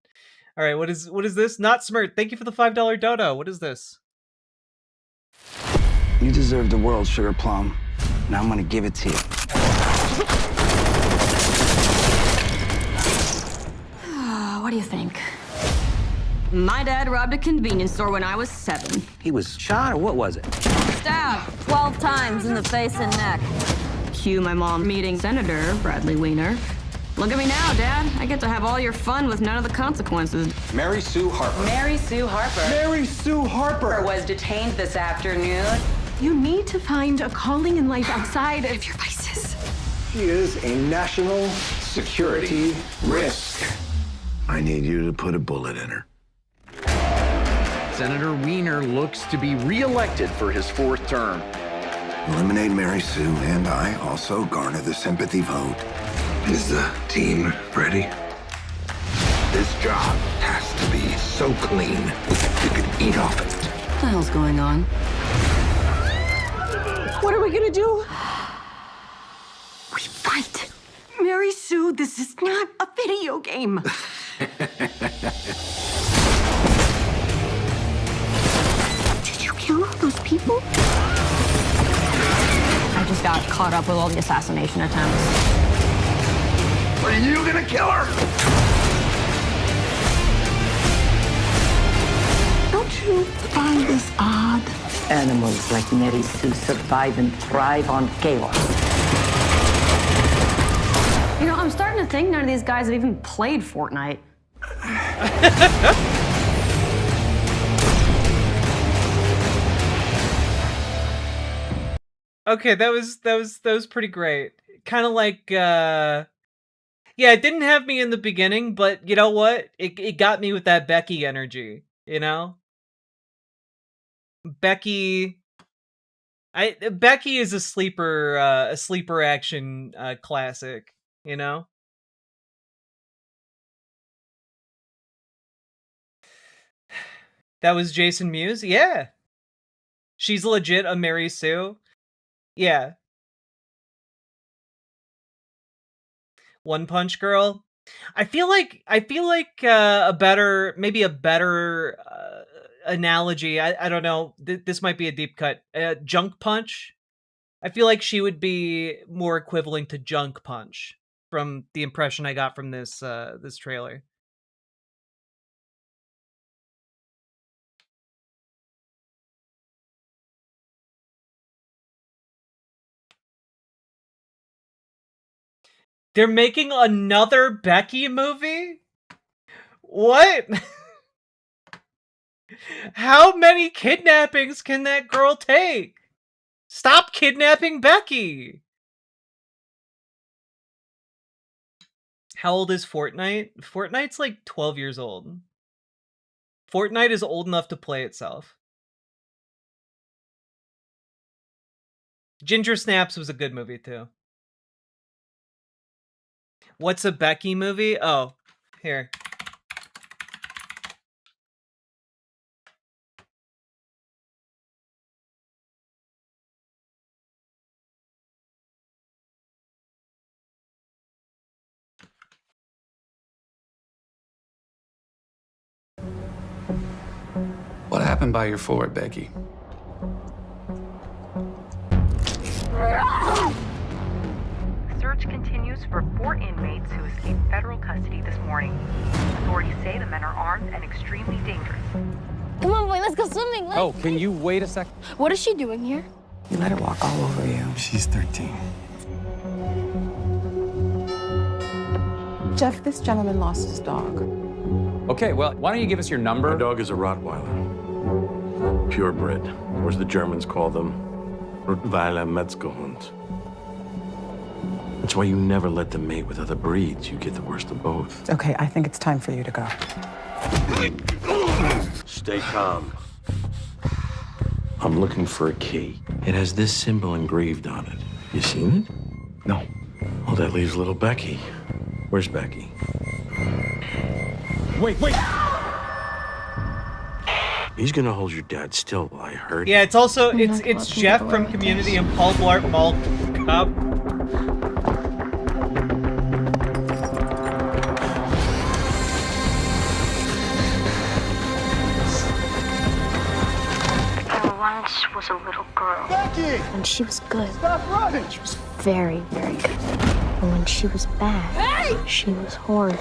All right, what is this? Not Smirt, thank you for the $5 dono. What is this? You deserve the world, Sugar Plum. Now I'm gonna give it to you. What do you think? My dad robbed a convenience store when I was 7. He was shot, or what was it? Stabbed 12 times in the face and neck. Cue my mom meeting Senator Bradley Wiener. Look at me now, Dad. I get to have all your fun with none of the consequences. Mary Sue Harper. Mary Sue Harper. Mary Sue Harper Was detained this afternoon. You need to find a calling in life outside of your vices. She is a national security risk. I need you to put a bullet in her. Senator Wiener looks to be re-elected for his 4th term. Eliminate Mary Sue, and I also garner the sympathy vote. Is the team ready? This job has to be so clean, you could eat off it. What the hell's going on? What are we gonna do? We fight. Mary Sue, this is not a video game. Did you kill all those people? I just got caught up with all the assassination attempts. Are you gonna kill her? Don't you find this odd? Animals like Mary Sue survive and thrive on chaos. You know, I'm starting to think none of these guys have even played Fortnite. Okay, that was pretty great. Kind of like yeah, it didn't have me in the beginning, but you know what? It got me with that Becky energy, you know? Becky is a sleeper action classic, you know? That was Jason Mewes? Yeah. She's legit a Mary Sue. Yeah. One Punch Girl. I feel like a better analogy. I don't know. This might be a deep cut. Junk Punch. I feel like she would be more equivalent to Junk Punch from the impression I got from this this trailer. They're making another Becky movie? What? How many kidnappings can that girl take? Stop kidnapping Becky! How old is Fortnite? Fortnite's like 12 years old. Fortnite is old enough to play itself. Ginger Snaps was a good movie too. What's a Becky movie? Oh, here. What happened by your fort, Becky? Search continues for 4 inmates who escaped federal custody this morning. Authorities say the men are armed and extremely dangerous. Come on, boy, let's go swimming. Oh, can you wait a sec? What is she doing here? You let her walk all over you. She's 13. Jeff, this gentleman lost his dog. Okay, well, why don't you give us your number? My dog is a Rottweiler. Purebred, or as the Germans call them, Rottweiler Metzgerhund. That's why you never let them mate with other breeds. You get the worst of both. Okay, I think it's time for you to go. Stay calm. I'm looking for a key. It has this symbol engraved on it. You seen it? No. Well, that leaves little Becky. Where's Becky? Wait! He's gonna hold your dad still, I heard. Yeah, it's also it's Jeff from Community and Paul Blart Mall Cop. There once was a little girl. Becky! And she was good. Stop running! She was very, very good. And when she was bad, she was horrible.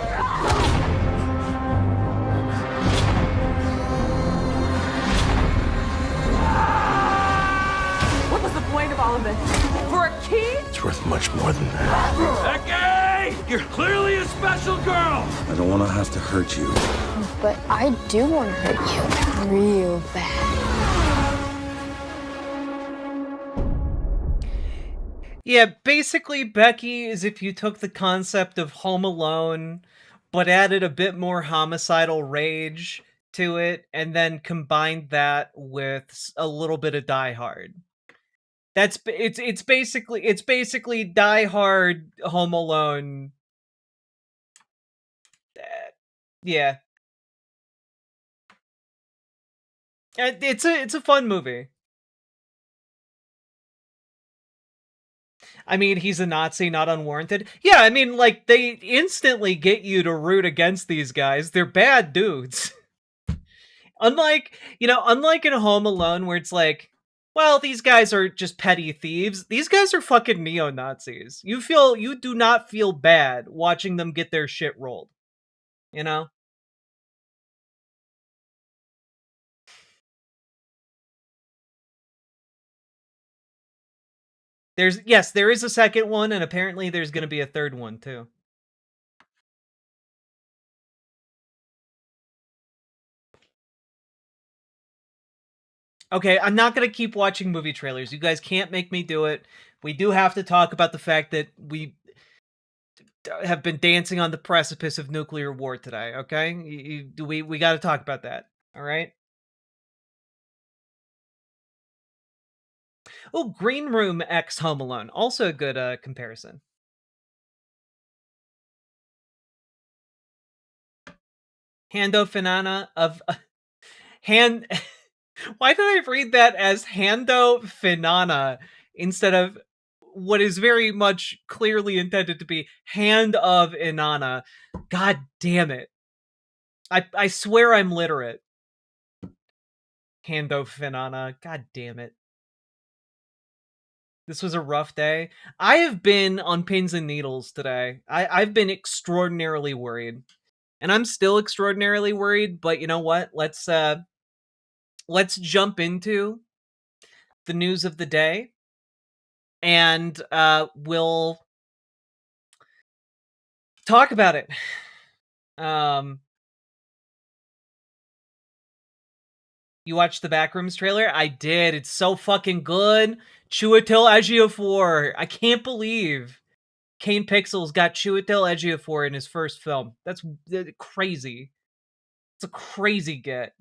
What was the point of all of this? For a key? It's worth much more than that. Becky! You're clearly a special girl! I don't want to have to hurt you. But I do want to hurt you real bad. Yeah, basically Becky is if you took the concept of Home Alone, but added a bit more homicidal rage to it, and then combined that with a little bit of Die Hard. It's basically Die Hard, Home Alone. Yeah. It's a fun movie. I mean, he's a Nazi, not unwarranted. Yeah, I mean, like, they instantly get you to root against these guys. They're bad dudes. Unlike in Home Alone, where it's like, well, these guys are just petty thieves. These guys are fucking neo-Nazis. You do not feel bad watching them get their shit rolled. You know? There is a second one, and apparently there's going to be a third one too. Okay, I'm not going to keep watching movie trailers. You guys can't make me do it. We do have to talk about the fact that we have been dancing on the precipice of nuclear war today, okay? We got to talk about that, all right? Oh, Green Room X Home Alone. Also a good comparison. Hando Finana of... Hand... Why did I read that as Hando Finana instead of what is very much clearly intended to be Hand of Inanna? God damn it. I swear I'm literate. Hando Finana. God damn it. This was a rough day. I have been on pins and needles today. I've been extraordinarily worried. And I'm still extraordinarily worried, but you know what? Let's jump into the news of the day. And we'll talk about it. You watched the Backrooms trailer? I did. It's so fucking good. Chiwetel Ejiofor. I can't believe Kane Pixels got Chiwetel Ejiofor in his first film. That's crazy. It's a crazy get.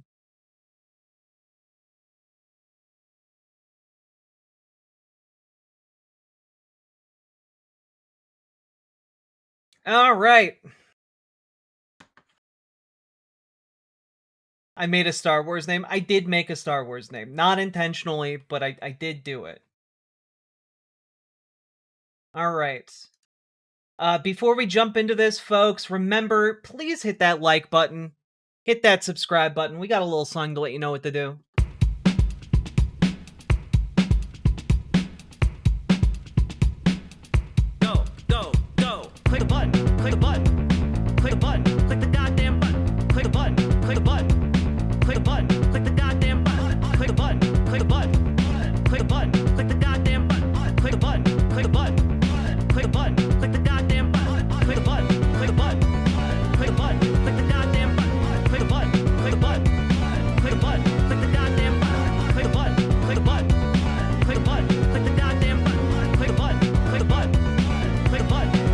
All right. I made a Star Wars name. I did make a Star Wars name. Not intentionally, but I did do it. All right. Before we jump into this, folks, remember, please hit that like button. Hit that subscribe button. We got a little song to let you know what to do. Go, go, go. Click the button. Click the button. Click the button. Click the goddamn button. Click the button. Click the button. Click the button. Click the goddamn button. Click the button. Click the button. Click the button. Click the goddamn button. Click the button. Click the button. Click the button. Click the goddamn button. Click the button. Click the button. Click the button. Click the goddamn button. Click the button. Click the button. Click the button. Click the goddamn button. Click the button. Click the button. Click the button. Click the goddamn button. Click the button. Click the button. Click the button. Click the goddamn button. Click button. Click button. Click button. Click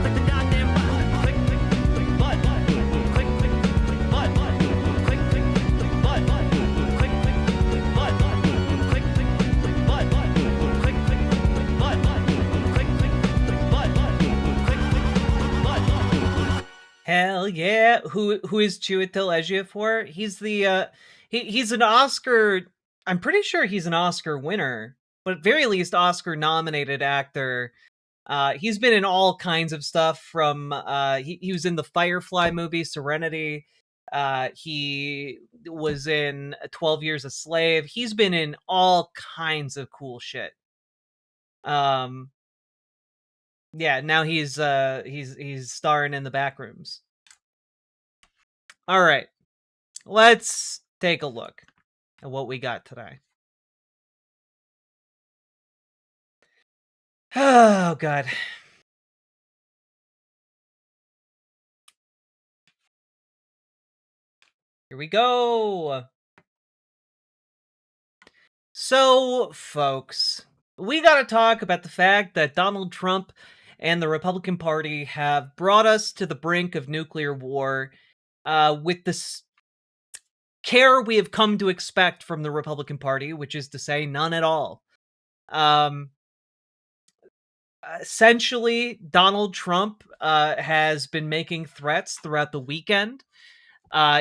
Hell yeah! Who is Chiwetel Ejiofor? He's the he's an Oscar. I'm pretty sure he's an Oscar winner, but at very least Oscar nominated actor. He's been in all kinds of stuff. From he was in the Firefly movie Serenity. He was in 12 Years a Slave. He's been in all kinds of cool shit. Yeah, now he's starring in the Backrooms. All right, let's take a look at what we got today. Oh God. Here we go. So, folks, we got to talk about the fact that Donald Trump and the Republican Party have brought us to the brink of nuclear war with this care we have come to expect from the Republican Party, which is to say none at all. Essentially, Donald Trump has been making threats throughout the weekend.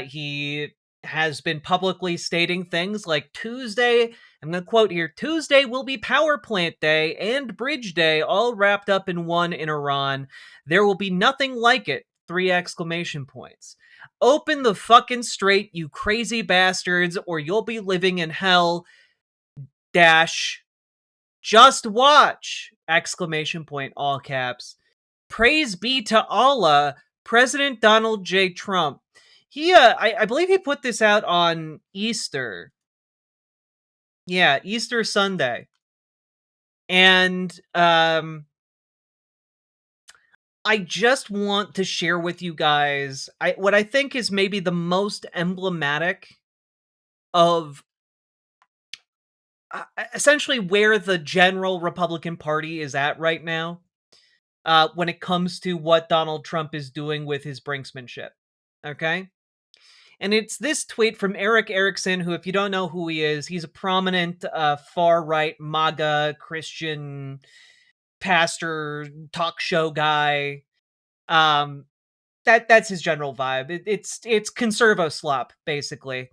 He has been publicly stating things like Tuesday, I'm going to quote here, Tuesday will be Power Plant Day and Bridge Day all wrapped up in one in Iran. There will be nothing like it. 3 exclamation points. Open the fucking straight, you crazy bastards, or you'll be living in hell. Dash. Just watch! Exclamation point, all caps. Praise be to Allah, President Donald J. Trump. He, I believe he put this out on Easter. Yeah, Easter Sunday. And, I just want to share with you guys what I think is maybe the most emblematic of essentially where the general Republican Party is at right now when it comes to what Donald Trump is doing with his brinksmanship. Okay? And it's this tweet from Eric Erickson, who, if you don't know who he is, he's a prominent far-right MAGA Christian pastor, talk show guy. That's his general vibe. It's conservo slop, basically.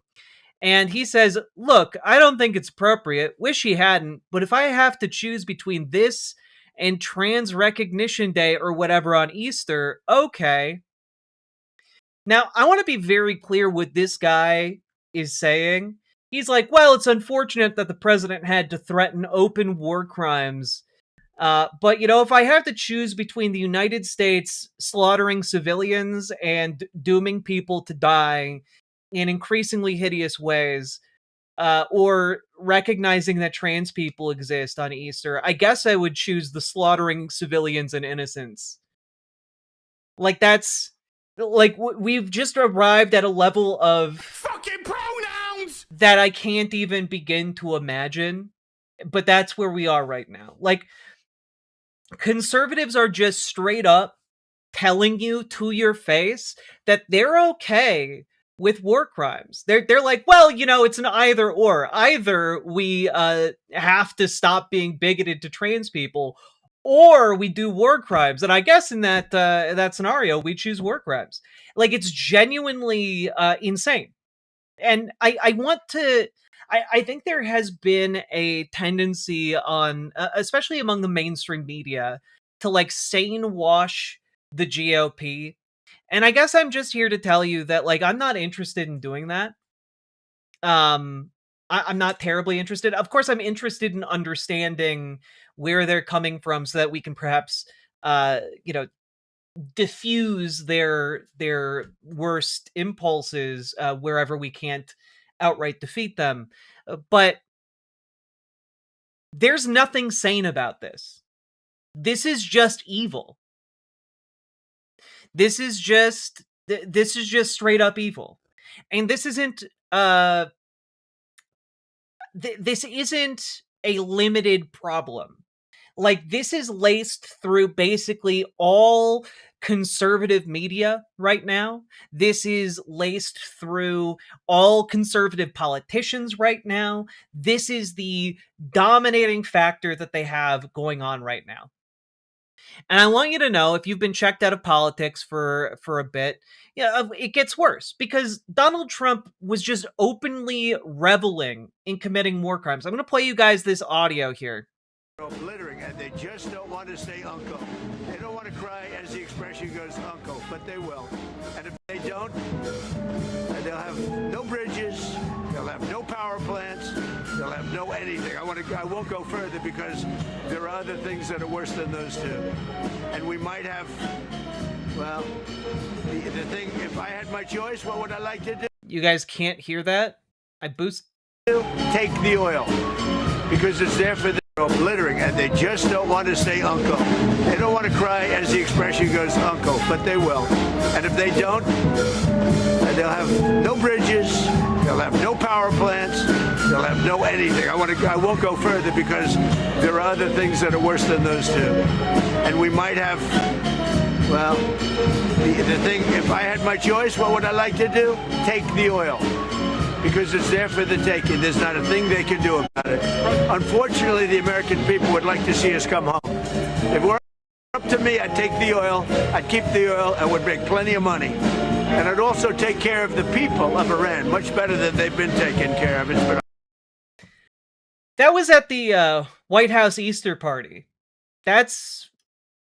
And he says, look, I don't think it's appropriate. Wish he hadn't. But if I have to choose between this and Trans Recognition Day or whatever on Easter, okay. Now, I want to be very clear what this guy is saying. He's like, well, it's unfortunate that the president had to threaten open war crimes. But, you know, if I have to choose between the United States slaughtering civilians and dooming people to die in increasingly hideous ways, or recognizing that trans people exist on Easter, I guess I would choose the slaughtering civilians and innocents. Like that's like we've just arrived at a level of fucking pronouns that I can't even begin to imagine. But that's where we are right now. Like, conservatives are just straight up telling you to your face that they're okay with war crimes. They're like, well, you know, it's an either or. Either we have to stop being bigoted to trans people, or we do war crimes. And I guess in that scenario, we choose war crimes. Like, it's genuinely insane. And I want to. I think there has been a tendency on, especially among the mainstream media, to like sane wash the GOP. And I guess I'm just here to tell you that, like, I'm not interested in doing that. I'm not terribly interested. Of course, I'm interested in understanding where they're coming from so that we can perhaps, you know, diffuse their worst impulses wherever we can't outright defeat them. But there's nothing sane about this. This is just evil. This is just straight up evil. And this isn't this isn't a limited problem. Like, this is laced through basically all conservative media right now. This is laced through all conservative politicians right now. This is the dominating factor that they have going on right now. And I want you to know, if you've been checked out of politics for a bit, yeah, it gets worse, because Donald Trump was just openly reveling in committing war crimes. I'm going to play you guys this audio here. Littering, and they just don't want to say uncle. They don't want to cry, as the expression goes, uncle, but they will. And if they don't, they'll have no bridges, they'll have no power plants, they'll have no anything. I won't go further because there are other things that are worse than those two. And we might have, well, the thing, if I had my choice, what would I like to do? You guys can't hear that? I boost. Take the oil, because it's there for the littering, and they just don't want to say uncle. They don't want to cry, as the expression goes, uncle, but they will. And if they don't, they'll have no bridges, they'll have no power plants, they'll have no anything. I won't go further because there are other things that are worse than those two. And we might have, well, the thing, if I had my choice, what would I like to do? Take the oil. Because it's there for the taking. There's not a thing they can do about it. Unfortunately, the American people would like to see us come home. If it were up to me, I'd take the oil, I'd keep the oil, and would make plenty of money. And I'd also take care of the people of Iran, much better than they've been taken care of. That was at the White House Easter party. That's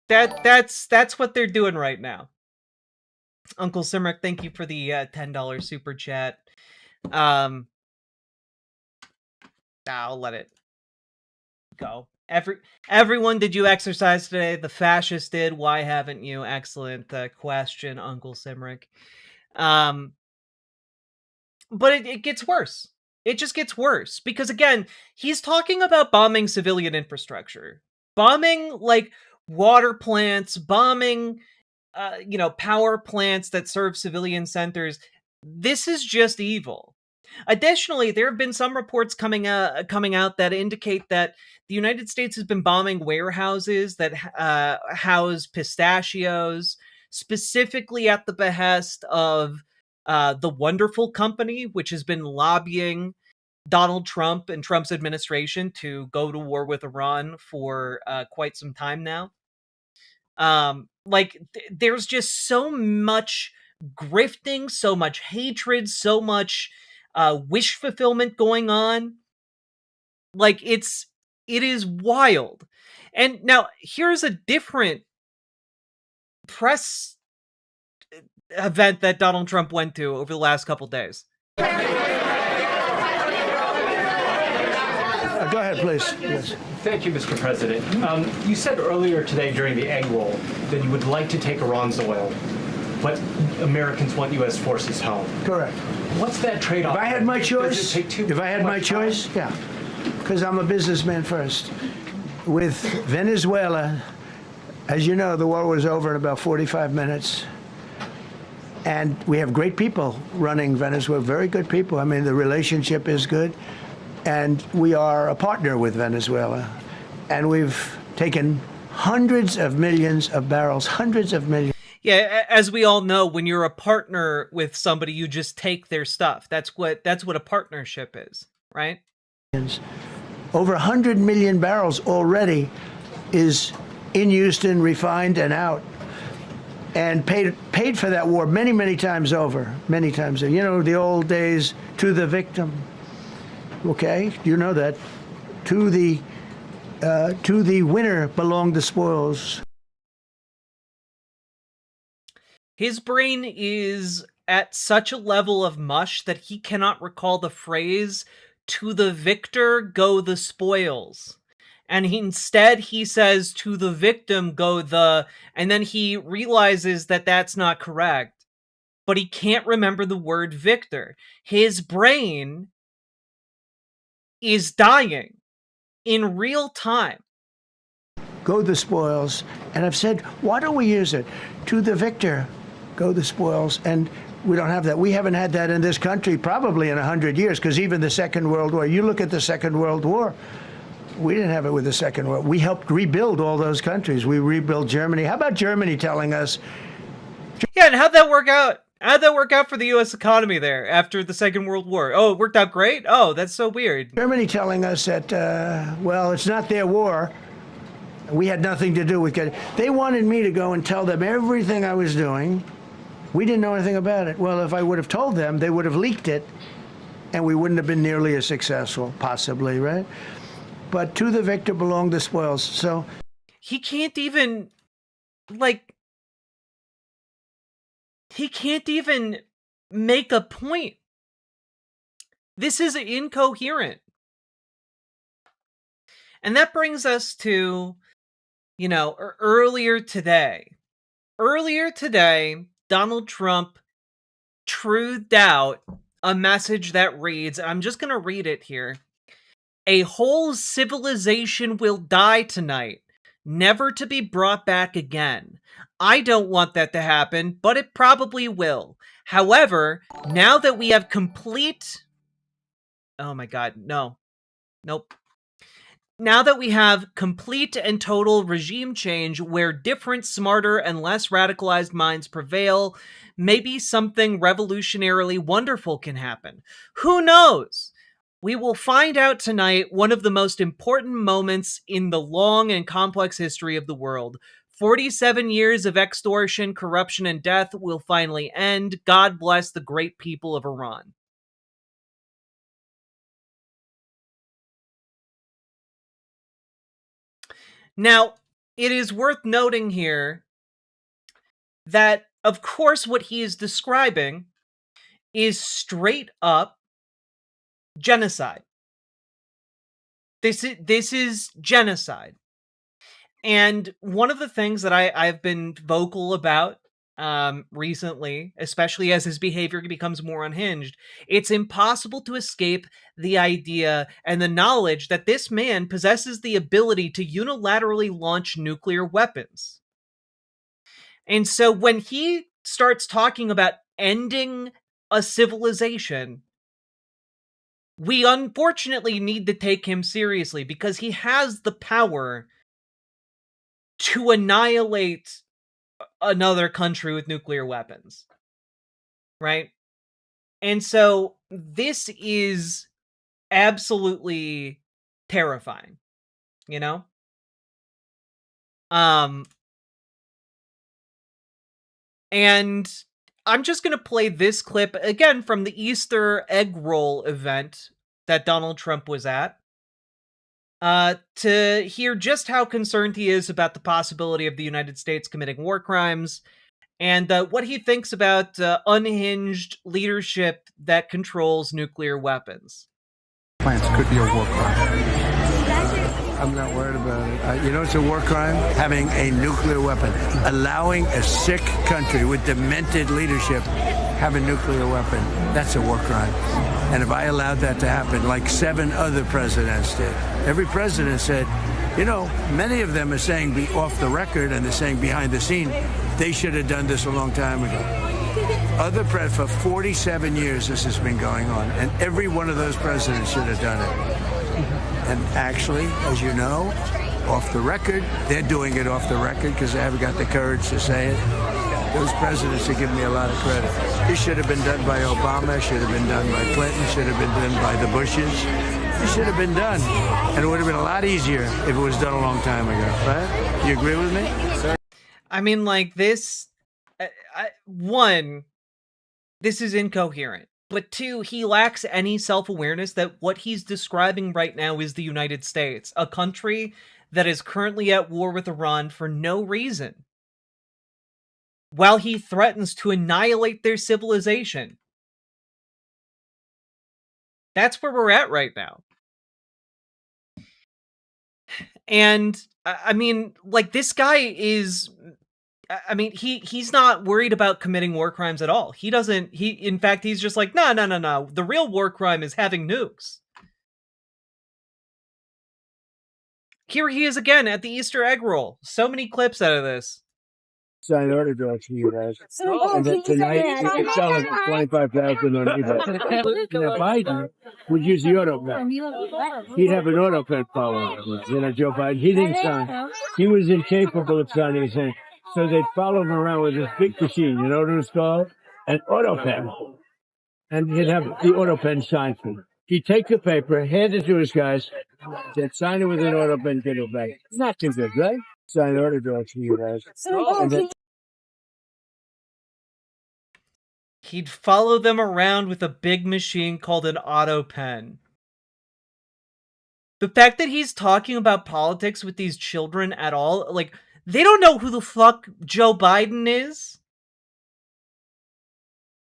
what they're doing right now. Uncle Simric, thank you for the $10 super chat. I'll let it go. Everyone, did you exercise today? The fascists did. Why haven't you? Excellent question, Uncle Simric. But it gets worse. It just gets worse, because again, he's talking about bombing civilian infrastructure, bombing like water plants, bombing power plants that serve civilian centers. This is just evil. Additionally, there have been some reports coming out that indicate that the United States has been bombing warehouses that house pistachios, specifically at the behest of the Wonderful Company, which has been lobbying Donald Trump and Trump's administration to go to war with Iran for quite some time now. There's just so much grifting, so much hatred, so much wish fulfillment going on. Like, it is wild. And now here's a different press event that Donald Trump went to over the last couple days. Go ahead, please. Yes. Thank you, Mr. President. You said earlier today during the egg roll that you would like to take Iran's oil, but Americans want U.S. forces home. Correct. What's that trade-off? If I had my choice, Does it take too if I had my much choice, time? yeah, because I'm a businessman first. With Venezuela, As you know, the war was over in about 45 minutes. And we have great people running Venezuela, very good people. I mean, the relationship is good. And we are a partner with Venezuela. And we've taken hundreds of millions of barrels, hundreds of millions. Yeah, as we all know, when you're a partner with somebody, you just take their stuff. That's what a partnership is, right? Over 100 million barrels already is in Houston, refined and out. And paid for that war many, many times over, many times over. You know, the old days, to the victim. Okay, you know that. To the winner belong the spoils. His brain is at such a level of mush that he cannot recall the phrase, "To the victor go the spoils." And instead he says, "To the victim go the," and then he realizes that that's not correct. But he can't remember the word victor. His brain is dying in real time. Go the spoils. And I've said, why don't we use it? To the victor go the spoils. And we don't have that. We haven't had that in this country probably in 100 years, because even the Second World War, you look at the Second World War, we didn't have it with the Second World. We helped rebuild all those countries. We rebuilt Germany. How about Germany telling us? Yeah, and how'd that work out? How'd that work out for the U.S. economy there after the Second World War? Oh, it worked out great? Oh, that's so weird. Germany telling us that, well, it's not their war. We had nothing to do with it. They wanted me to go and tell them everything I was doing. We didn't know anything about it. Well, if I would have told them, they would have leaked it, and we wouldn't have been nearly as successful, possibly, right? But to the victor belong the spoils. So he can't even, like, he can't even make a point. This is incoherent. And that brings us to, you know, earlier today. Earlier today, Donald Trump truthed out a message that reads, I'm just going to read it here. "A whole civilization will die tonight, never to be brought back again. I don't want that to happen, but it probably will. However, now that we have complete..." Oh my God, no. Nope. "Now that we have complete and total regime change where different, smarter, and less radicalized minds prevail, maybe something revolutionarily wonderful can happen. Who knows? We will find out tonight, one of the most important moments in the long and complex history of the world. 47 years of extortion, corruption, and death will finally end. God bless the great people of Iran." Now, it is worth noting here that, of course, what he is describing is straight up genocide. This is genocide. And one of the things that I've been vocal about recently, especially as his behavior becomes more unhinged, it's impossible to escape the idea and the knowledge that this man possesses the ability to unilaterally launch nuclear weapons. And so when he starts talking about ending a civilization, we unfortunately need to take him seriously, because he has the power to annihilate another country with nuclear weapons, right? And so this is absolutely terrifying, you know? And I'm just going to play this clip again from the Easter egg roll event that Donald Trump was at, to hear just how concerned he is about the possibility of the United States committing war crimes, and what he thinks about unhinged leadership that controls nuclear weapons. Plants could be a war crime. I'm not worried about it. You know, it's a war crime, having a nuclear weapon. Allowing a sick country with demented leadership have a nuclear weapon. That's a war crime. And if I allowed that to happen, like 7 other presidents did, every president said, You know, many of them are saying be off the record and they're saying behind the scene, they should have done this a long time ago. For 47 years this has been going on, and every one of those presidents should have done it. And actually, as you know, off the record, they're doing it off the record because they haven't got the courage to say it. Those presidents are giving me a lot of credit. This should have been done by Obama, should have been done by Clinton, should have been done by the Bushes. It should have been done. And it would have been a lot easier if it was done a long time ago, right? You agree with me? I mean, like, this... one, this is incoherent. But two, he lacks any self-awareness that what he's describing right now is the United States, a country that is currently at war with Iran for no reason, while he threatens to annihilate their civilization. That's where we're at right now. And, I mean, like, this guy is... I mean, he's not worried about committing war crimes at all. He doesn't... in fact, he's just like, no. The real war crime is having nukes. Here he is again at the Easter egg roll. So many clips out of this. Sign order to you guys. And then tonight, you can sell it for 25,000 on eBay. Now, Biden would use the auto pen. He'd have an auto pen following him. You know, Joe Biden, he didn't sign. He was incapable of signing his hand. So they'd follow him around with this big machine. You know what it was called? An auto pen. And he'd have the auto pen signed for him. He'd take the paper, hand it to his guys, then sign it with an auto pen, get it back. It's not too good, right? Sign order to you guys. And then he'd follow them around with a big machine called an auto pen. The fact that he's talking about politics with these children at all, like, they don't know who the fuck Joe Biden is.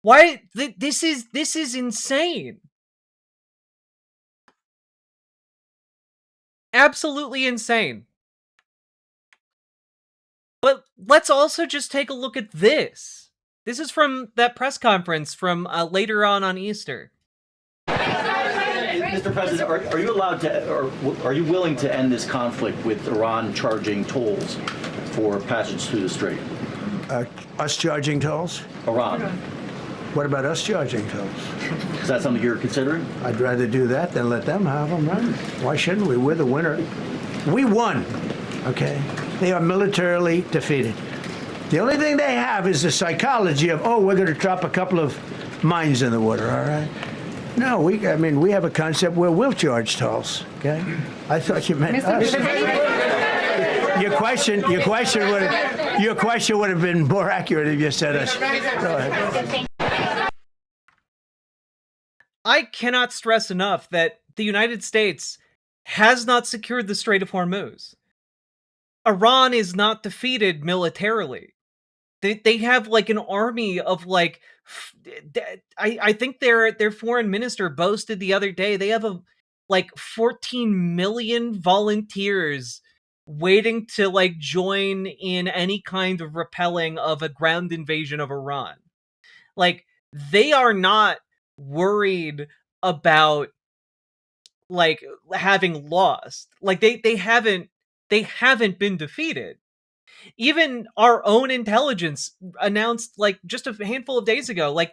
Why? This is insane. Absolutely insane. But let's also just take a look at this. This is from that press conference from later on Easter. Mr. President, are you allowed to, or are you willing to end this conflict with Iran charging tolls for passage through the strait? Us charging tolls? Iran. What about us charging tolls? Is that something you're considering? I'd rather do that than let them have them, right? Why shouldn't we? We're the winner. We won, okay? They are militarily defeated. The only thing they have is the psychology of, oh, we're going to drop a couple of mines in the water, all right? No, we have a concept where we'll charge tolls, okay? I thought you meant us. Your question would have been more accurate if you said us. Go ahead. I cannot stress enough that the United States has not secured the Strait of Hormuz. Iran is not defeated militarily. They have like an army of like, I think their foreign minister boasted the other day, they have like 14 million volunteers waiting to like join in any kind of repelling of a ground invasion of Iran. Like, they are not worried about like having lost. Like they haven't been defeated. Even our own intelligence announced like just a handful of days ago, like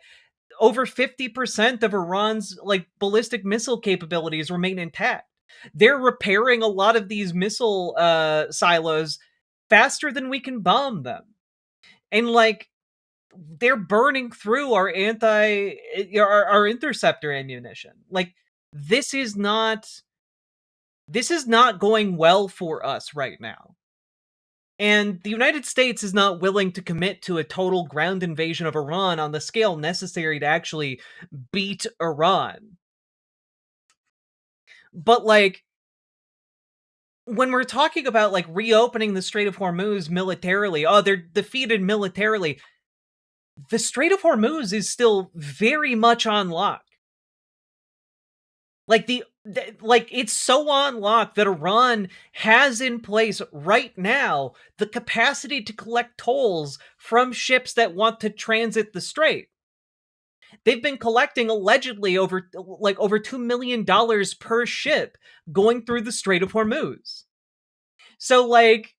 over 50% of Iran's like ballistic missile capabilities remain intact. They're repairing a lot of these missile silos faster than we can bomb them. And like, they're burning through our interceptor ammunition. Like, this is not going well for us right now. And the United States is not willing to commit to a total ground invasion of Iran on the scale necessary to actually beat Iran. But like, when we're talking about like reopening the Strait of Hormuz militarily, oh, they're defeated militarily. The Strait of Hormuz is still very much on lock. Like it's so on lock that Iran has in place right now the capacity to collect tolls from ships that want to transit the strait. They've been collecting allegedly over $2 million per ship going through the Strait of Hormuz. So, like,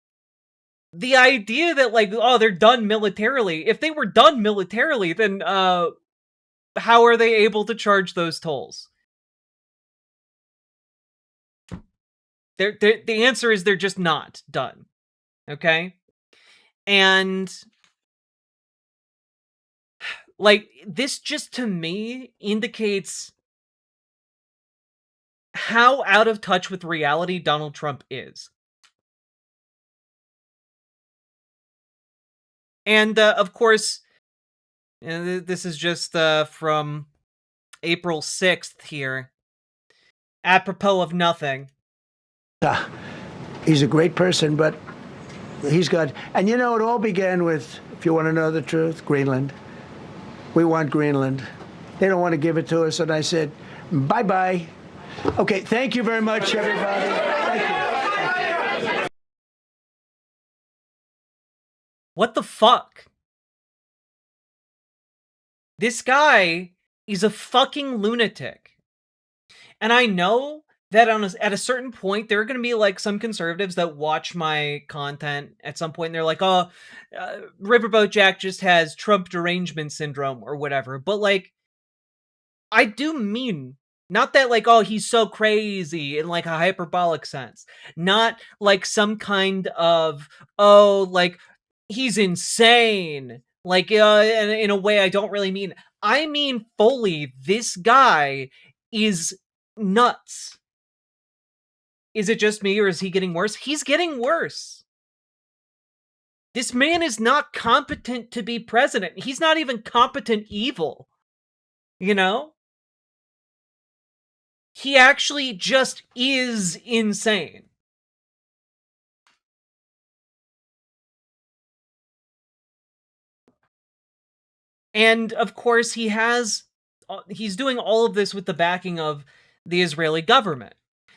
the idea that, like, oh, they're done militarily. If they were done militarily, then, how are they able to charge those tolls? The answer is they're just not done. Okay? And, like, this just, to me, indicates how out of touch with reality Donald Trump is. And, of course, this is just from April 6th here. Apropos of nothing. He's a great person, but he's got... And you know, it all began with, if you want to know the truth, Greenland. We want Greenland. They don't want to give it to us, and I said, bye-bye. Okay, thank you very much, everybody. Thank you. What the fuck? This guy is a fucking lunatic. And I know that at a certain point, there are going to be, like, some conservatives that watch my content at some point, and they're like, oh, Riverboat Jack just has Trump derangement syndrome or whatever. But, like, I do mean, not that, like, oh, he's so crazy in, like, a hyperbolic sense. Not like some kind of, oh, like, he's insane. Like, in a way I don't really mean. I mean fully, this guy is nuts. Is it just me, or is he getting worse? He's getting worse. This man is not competent to be president. He's not even competent evil. You know? He actually just is insane. And of course, he's doing all of this with the backing of the Israeli government.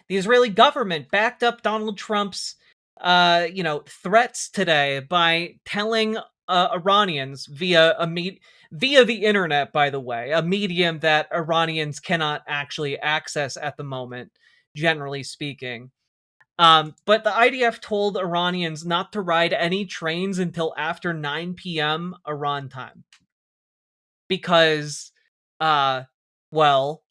The Israeli government backed up Donald Trump's, threats today by telling Iranians via the internet, by the way, a medium that Iranians cannot actually access at the moment, generally speaking. But the IDF told Iranians not to ride any trains until after 9 p.m. Iran time. Because, well,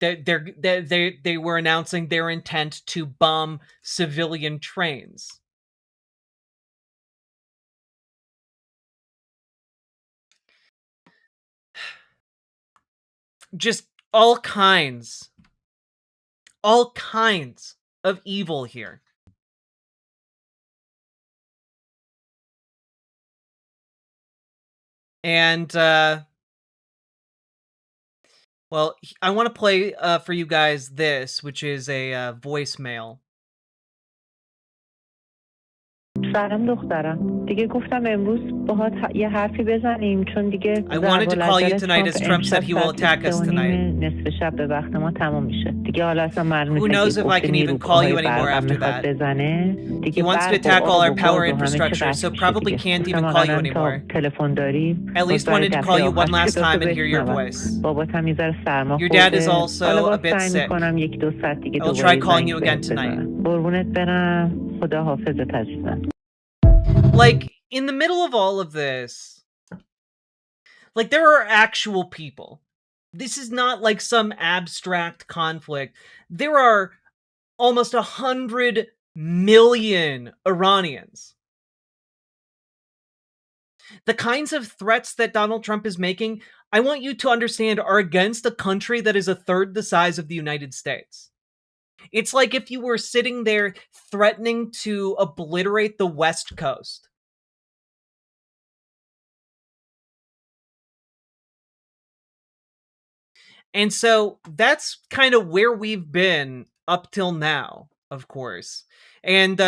they were announcing their intent to bomb civilian trains. Just all kinds of evil here. And, well, I want to play for you guys this, which is a voicemail. سلام دخترم. دیگه گفتم امروز باهات یه حرفی بزنیم چون دیگه I wanted to call you tonight as Trump said he will attack us tonight. نصف شب به وقت ما تمام میشه. دیگه حالا اصلا معلومه Who knows if I can even call you anymore after that. He wants to attack all our power infrastructure, so probably can't even call you anymore. تلفن داری. At least wanted to call you one last time and hear your voice. بابات هم یه ذره سرما Your dad is also a bit sick. I'll try calling you again tonight. قربونت برم. خدا حافظت عزیزم. Like, in the middle of all of this, like, there are actual people. This is not like some abstract conflict. There are almost 100 million Iranians. The kinds of threats that Donald Trump is making, I want you to understand, are against a country that is a third the size of the United States. It's like if you were sitting there threatening to obliterate the West Coast. And so that's kind of where we've been up till now, of course. And,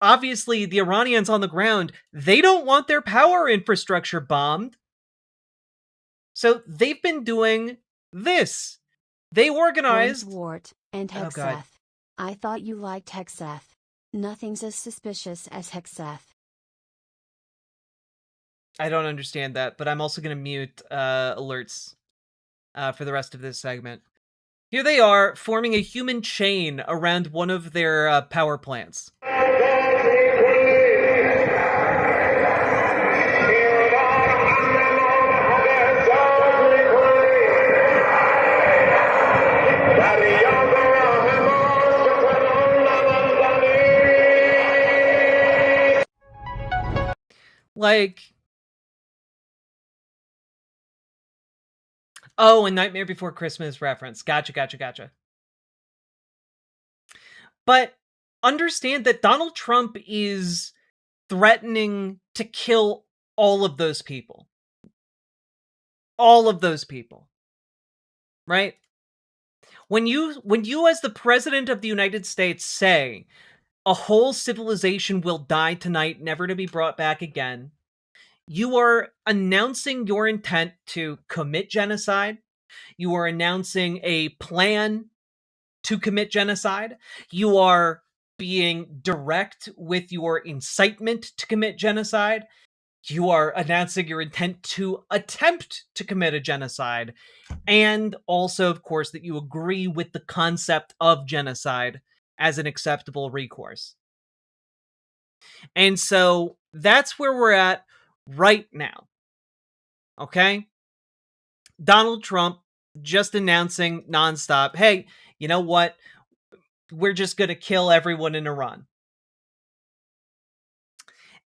obviously the Iranians on the ground, they don't want their power infrastructure bombed. So they've been doing this. They organized... Wart and Hexeth. I thought you liked Hexeth. Nothing's as suspicious as Hexeth. I don't understand that, but I'm also going to mute alerts for the rest of this segment. Here they are forming a human chain around one of their power plants. Like, oh, a Nightmare Before Christmas reference. Gotcha. But understand that Donald Trump is threatening to kill all of those people. All of those people. Right? When you as the president of the United States say a whole civilization will die tonight, never to be brought back again, you are announcing your intent to commit genocide. You are announcing a plan to commit genocide. You are being direct with your incitement to commit genocide. You are announcing your intent to attempt to commit a genocide. And also, of course, that you agree with the concept of genocide as an acceptable recourse. And so that's where we're at right now. Okay? Donald Trump just announcing nonstop, hey, you know what? We're just going to kill everyone in Iran.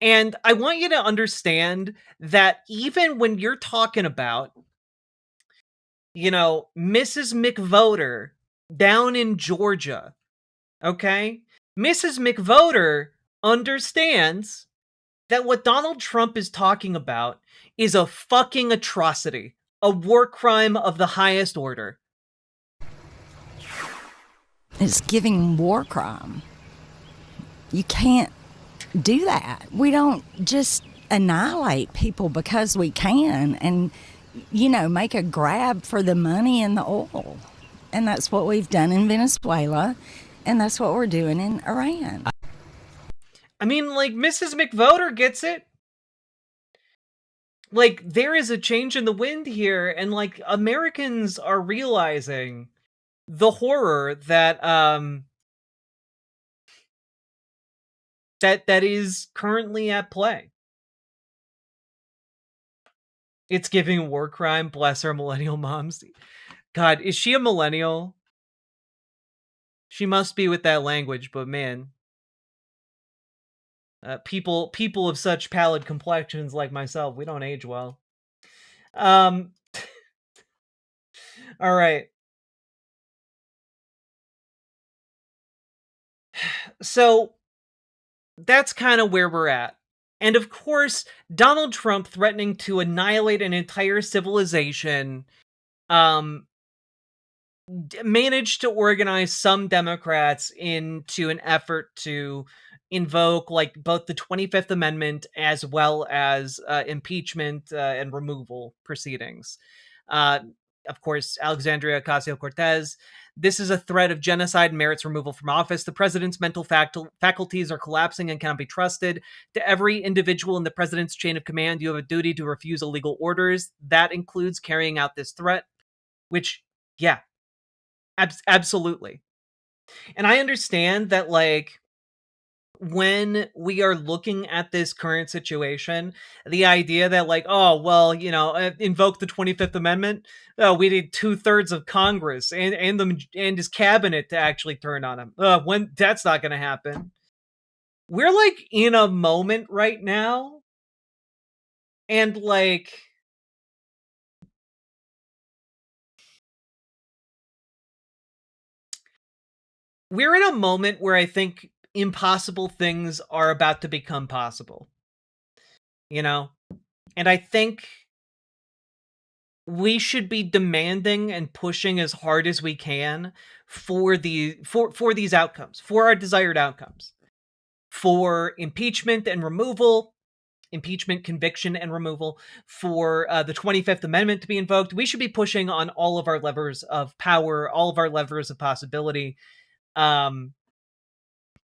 And I want you to understand that even when you're talking about, you know, Mrs. McVoter down in Georgia, okay? Mrs. McVoter understands that what Donald Trump is talking about is a fucking atrocity, a war crime of the highest order. It's giving war crime. You can't do that. We don't just annihilate people because we can and, you know, make a grab for the money and the oil. And that's what we've done in Venezuela, and that's what we're doing in Iran. I mean, like, Mrs. McVoter gets it. Like, there is a change in the wind here, and, like, Americans are realizing the horror that, that is currently at play. It's giving war crime, bless our millennial moms. God, is she a millennial? She must be with that language, but man. People of such pallid complexions like myself, we don't age well. All right. So that's kind of where we're at. And of course, Donald Trump threatening to annihilate an entire civilization managed to organize some Democrats into an effort to invoke like both the 25th Amendment as well as impeachment and removal proceedings. Of course, Alexandria Ocasio-Cortez. This is a threat of genocide and merits removal from office. The president's mental faculties are collapsing and cannot be trusted. To every individual in the president's chain of command, you have a duty to refuse illegal orders. That includes carrying out this threat, which, yeah, absolutely. And I understand that, like, when we are looking at this current situation, the idea that, like, oh, well, you know, invoke the 25th Amendment, we need 2/3 of Congress and his cabinet to actually turn on him. When that's not going to happen. We're like in a moment right now, and like, we're in a moment where I think impossible things are about to become possible. You know? And I think we should be demanding and pushing as hard as we can for these outcomes, for our desired outcomes. For impeachment and removal, impeachment, conviction, and removal, for the 25th Amendment to be invoked. We should be pushing on all of our levers of power, all of our levers of possibility,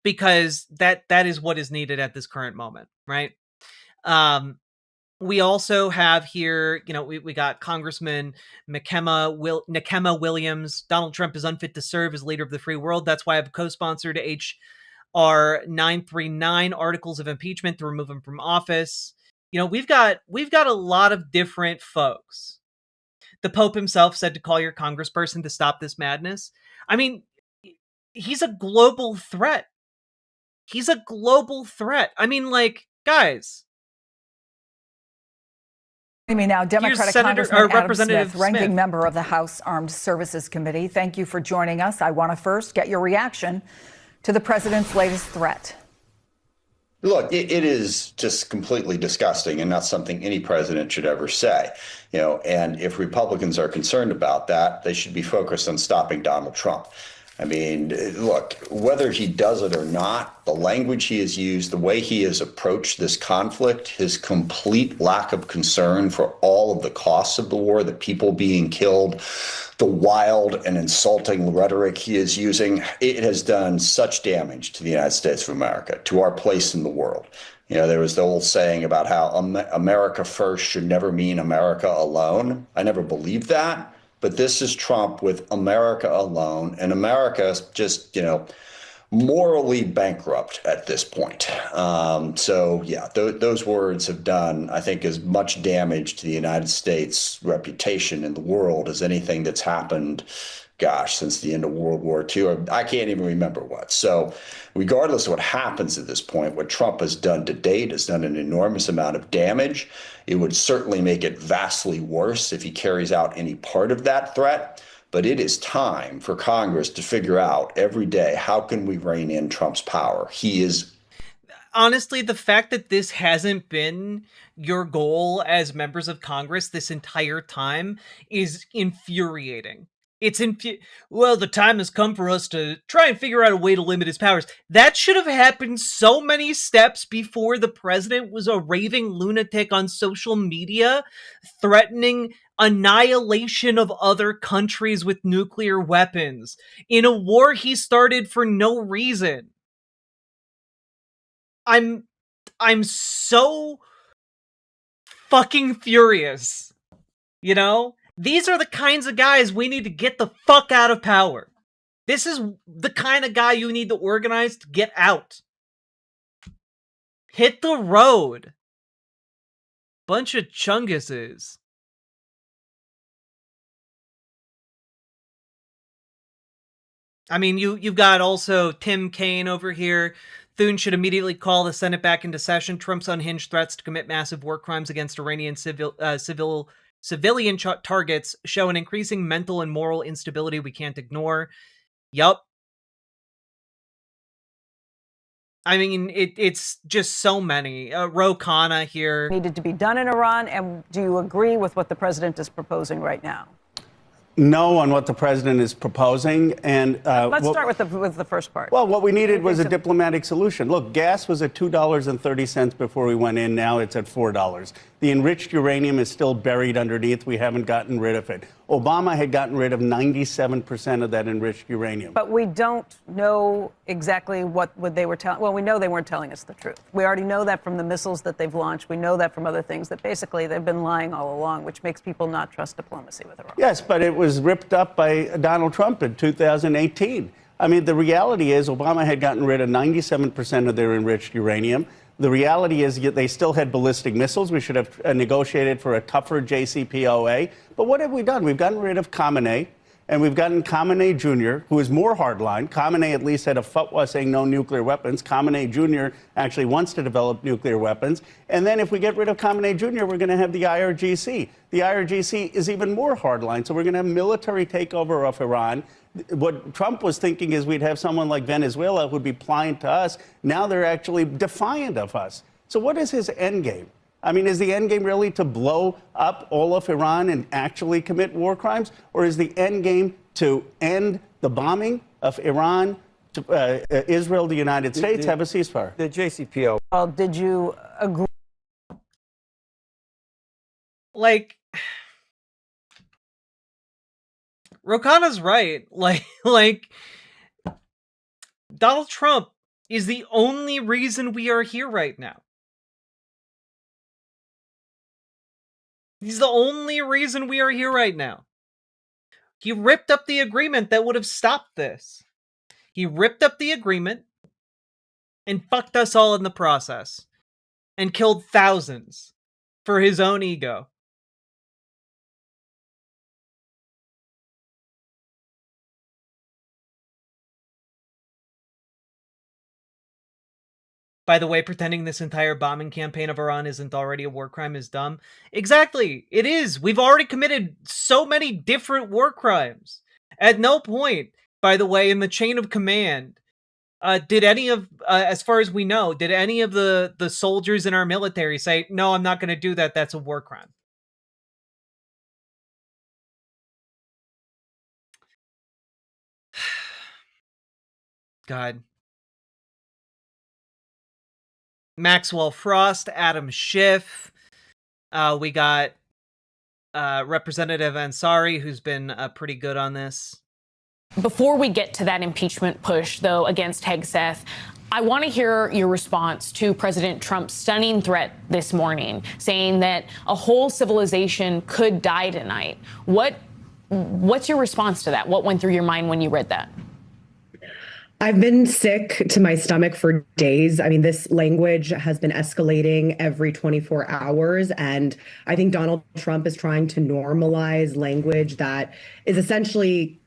because that is what is needed at this current moment, right? We also have here, we got Congressman Nikema Williams. Donald Trump is unfit to serve as leader of the free world. That's why I've co-sponsored H.R. 939 articles of impeachment to remove him from office. We've got a lot of different folks. The Pope himself said to call your congressperson to stop this madness. I mean, he's a global threat. I mean, guys. Me now, Democratic Congressman Adam Smith, ranking member of the House Armed Services Committee. Thank you for joining us. I want to first get your reaction to the president's latest threat. Look, it is just completely disgusting and not something any president should ever say. And if Republicans are concerned about that, they should be focused on stopping Donald Trump. I mean, look, whether he does it or not, the language he has used, the way he has approached this conflict, his complete lack of concern for all of the costs of the war, the people being killed, the wild and insulting rhetoric he is using, it has done such damage to the United States of America, to our place in the world. There was the old saying about how America first should never mean America alone. I never believed that. But this is Trump with America alone, and America just, morally bankrupt at this point. Those words have done, I think, as much damage to the United States' reputation in the world as anything that's happened, since the end of World War II. I can't even remember what. So regardless of what happens at this point, what Trump has done to date has done an enormous amount of damage. It would certainly make it vastly worse if he carries out any part of that threat. But it is time for Congress to figure out every day, how can we rein in Trump's power? He is... Honestly, the fact that this hasn't been your goal as members of Congress this entire time is infuriating. Well, the time has come for us to try and figure out a way to limit his powers. That should have happened so many steps before the president was a raving lunatic on social media, threatening annihilation of other countries with nuclear weapons in a war he started for no reason. I'm so fucking furious. These are the kinds of guys we need to get the fuck out of power. This is the kind of guy you need to organize to get out. Hit the road. Bunch of chunguses. I mean, you've got also Tim Kaine over here. Thune should immediately call the Senate back into session. Trump's unhinged threats to commit massive war crimes against Iranian civilian targets show an increasing mental and moral instability we can't ignore. Yup. I mean, it's just so many. Ro Khanna here. Needed to be done in Iran, and do you agree with what the president is proposing right now? No on what the president is proposing. And let's start with the first part. Well, what we needed was a diplomatic solution. Look, gas was at $2.30 before we went in. Now it's at $4. The enriched uranium is still buried underneath. We haven't gotten rid of it. Obama had gotten rid of 97% of that enriched uranium. But we don't know exactly what they were telling. Well, we know they weren't telling us the truth. We already know that from the missiles that they've launched. We know that from other things, that basically they've been lying all along, which makes people not trust diplomacy with Iran. Yes, but it was ripped up by Donald Trump in 2018. I mean, the reality is Obama had gotten rid of 97% of their enriched uranium. The reality is they still had ballistic missiles. We should have negotiated for a tougher JCPOA. But what have we done? We've gotten rid of Khamenei, and we've gotten Khamenei Jr., who is more hardline. Khamenei at least had a fatwa saying no nuclear weapons. Khamenei Jr. actually wants to develop nuclear weapons. And then if we get rid of Khamenei Jr., we're going to have the IRGC. The IRGC is even more hardline. So we're going to have military takeover of Iran. What Trump was thinking is we'd have someone like Venezuela who'd be pliant to us. Now they're actually defiant of us. So what is his end game? I mean, is the end game really to blow up all of Iran and actually commit war crimes? Or is the end game to end the bombing of Iran, to, Israel, the United States, have a ceasefire? The JCPOA. Well, did you agree? Ro Khanna's right. Like Donald Trump is the only reason we are here right now. He's the only reason we are here right now. He ripped up the agreement that would have stopped this. He ripped up the agreement and fucked us all in the process and killed thousands for his own ego. By the way, pretending this entire bombing campaign of Iran isn't already a war crime is dumb. Exactly, it is. We've already committed so many different war crimes. At no point, by the way, in the chain of command, did any of, as far as we know, did any of the soldiers in our military say, no, I'm not going to do that, that's a war crime? God. Maxwell Frost, Adam Schiff. We got Representative Ansari, who's been pretty good on this. Before we get to that impeachment push, though, against Hegseth, I want to hear your response to President Trump's stunning threat this morning, saying that a whole civilization could die tonight. What's your response to that? What went through your mind when you read that? I've been sick to my stomach for days. I mean, this language has been escalating every 24 hours. And I think Donald Trump is trying to normalize language that is essentially,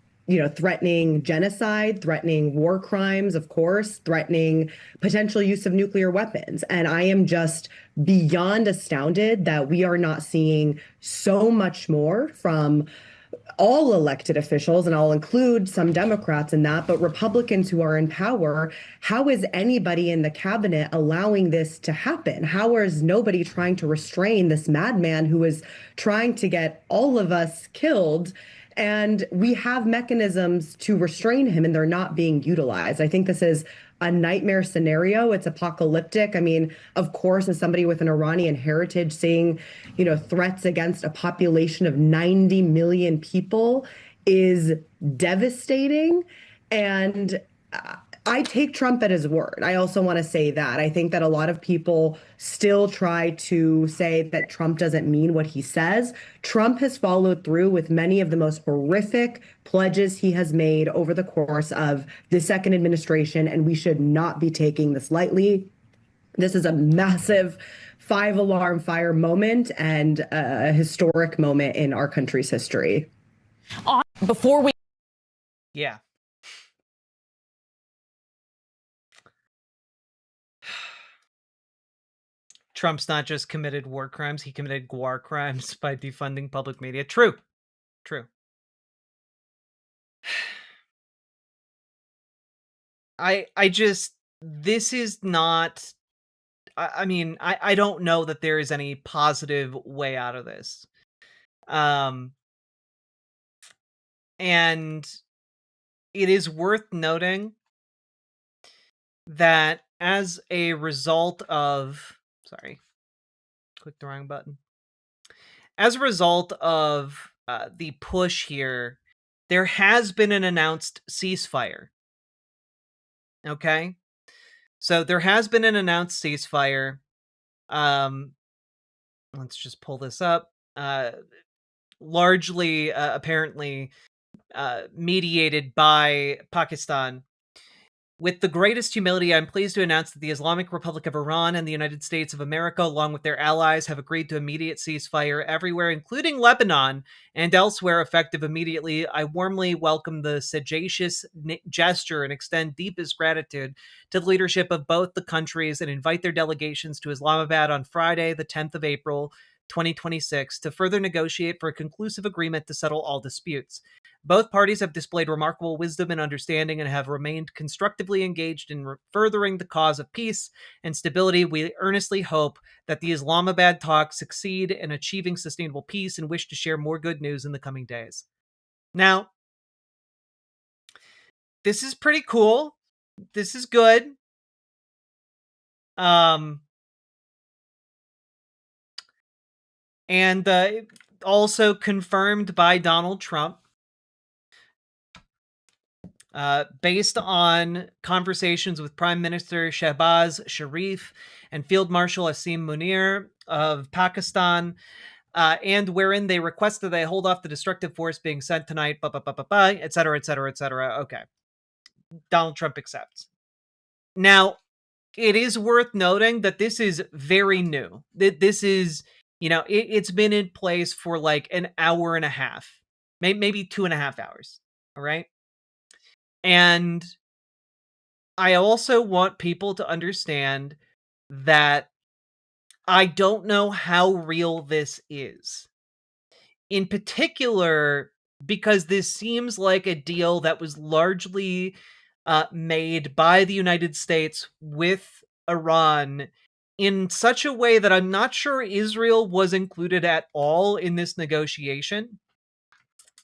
threatening genocide, threatening war crimes, of course, threatening potential use of nuclear weapons. And I am just beyond astounded that we are not seeing so much more from all elected officials, and I'll include some Democrats in that, but Republicans who are in power. How is anybody in the cabinet allowing this to happen? How is nobody trying to restrain this madman who is trying to get all of us killed? And we have mechanisms to restrain him, and they're not being utilized. I think this is a nightmare scenario. It's apocalyptic. I mean, of course, as somebody with an Iranian heritage, seeing, threats against a population of 90 million people is devastating. And I take Trump at his word. I also want to say that. I think that a lot of people still try to say that Trump doesn't mean what he says. Trump has followed through with many of the most horrific pledges he has made over the course of the second administration, and we should not be taking this lightly. This is a massive 5-alarm fire moment and a historic moment in our country's history. Before we... Yeah. Trump's not just committed war crimes, he committed war crimes by defunding public media. True. This is not, I mean, I don't know that there is any positive way out of this. And it is worth noting that as a result of, sorry, clicked the wrong button. As a result of the push here, there has been an announced ceasefire. Okay? So there has been an announced ceasefire. Let's just pull this up. Largely, apparently, mediated by Pakistan. With the greatest humility, I'm pleased to announce that the Islamic Republic of Iran and the United States of America, along with their allies, have agreed to immediate ceasefire everywhere, including Lebanon and elsewhere, effective immediately. I warmly welcome the sagacious gesture and extend deepest gratitude to the leadership of both the countries and invite their delegations to Islamabad on Friday, the 10th of April, 2026, to further negotiate for a conclusive agreement to settle all disputes. Both parties have displayed remarkable wisdom and understanding and have remained constructively engaged in furthering the cause of peace and stability. We earnestly hope that the Islamabad talks succeed in achieving sustainable peace and wish to share more good news in the coming days. Now, this is pretty cool. This is good. And also confirmed by Donald Trump. Based on conversations with Prime Minister Shehbaz Sharif and Field Marshal Asim Munir of Pakistan, and wherein they request that they hold off the destructive force being sent tonight, et cetera, et cetera, et cetera. Okay. Donald Trump accepts. Now, it is worth noting that this is very new. This is, it's been in place for like an hour and a half, maybe 2.5 hours. All right. And I also want people to understand that I don't know how real this is. In particular, because this seems like a deal that was largely made by the United States with Iran in such a way that I'm not sure Israel was included at all in this negotiation.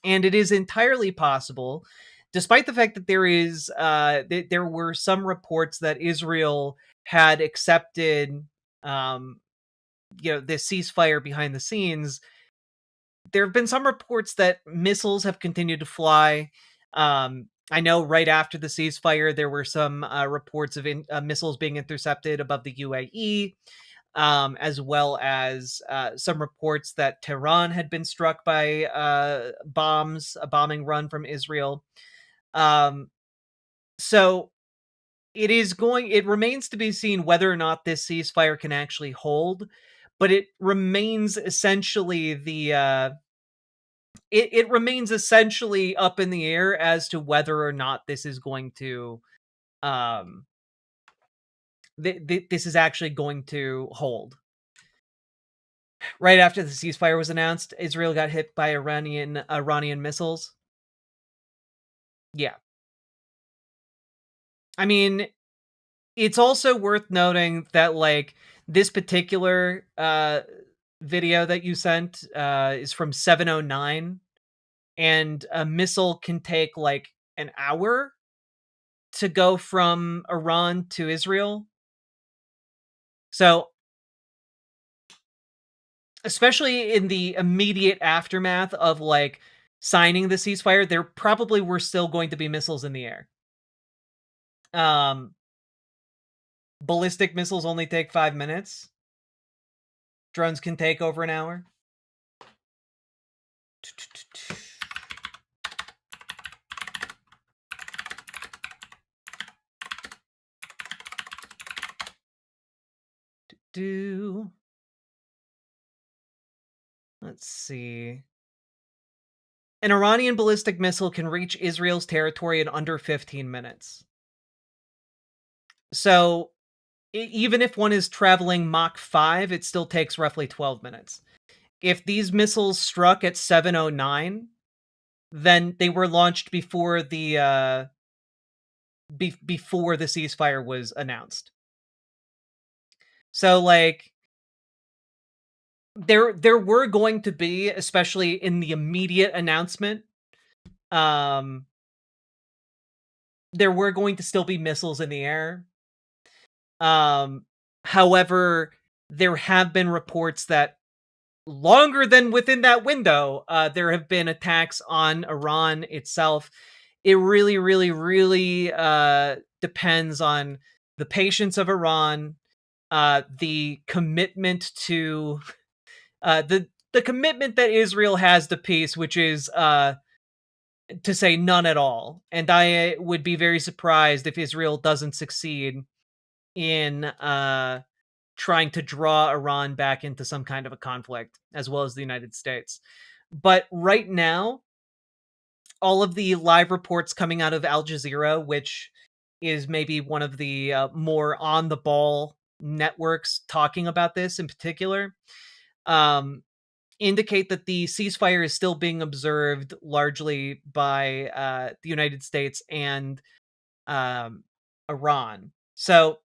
And it is entirely possible, despite the fact that there were some reports that Israel had accepted, this ceasefire behind the scenes. There have been some reports that missiles have continued to fly. I know right after the ceasefire, there were some reports of missiles being intercepted above the UAE, as well as some reports that Tehran had been struck by a bombing run from Israel. So it remains to be seen whether or not this ceasefire can actually hold, but it remains essentially it remains essentially up in the air as to whether or not this is going to this is actually going to hold. Right after the ceasefire was announced, Israel got hit by Iranian missiles. Yeah. I mean, it's also worth noting that like this particular video that you sent is from 709, and a missile can take like an hour to go from Iran to Israel. So, especially in the immediate aftermath of like signing the ceasefire, there probably were still going to be missiles in the air. Ballistic missiles only take 5 minutes. Drones can take over an hour. Let's see. An Iranian ballistic missile can reach Israel's territory in under 15 minutes. So, even if one is traveling Mach 5, it still takes roughly 12 minutes. If these missiles struck at 7:09, then they were launched before the before the ceasefire was announced. So, like, there were going to be, especially in the immediate announcement, there were going to still be missiles in the air. However, there have been reports that longer than within that window, there have been attacks on Iran itself. It really, really, really depends on the patience of Iran, the commitment to the commitment that Israel has to peace, which is to say none at all. And I would be very surprised if Israel doesn't succeed in trying to draw Iran back into some kind of a conflict, as well as the United States. But right now, all of the live reports coming out of Al Jazeera, which is maybe one of the more on the ball networks talking about this in particular, indicate that the ceasefire is still being observed largely by the United States and Iran. So,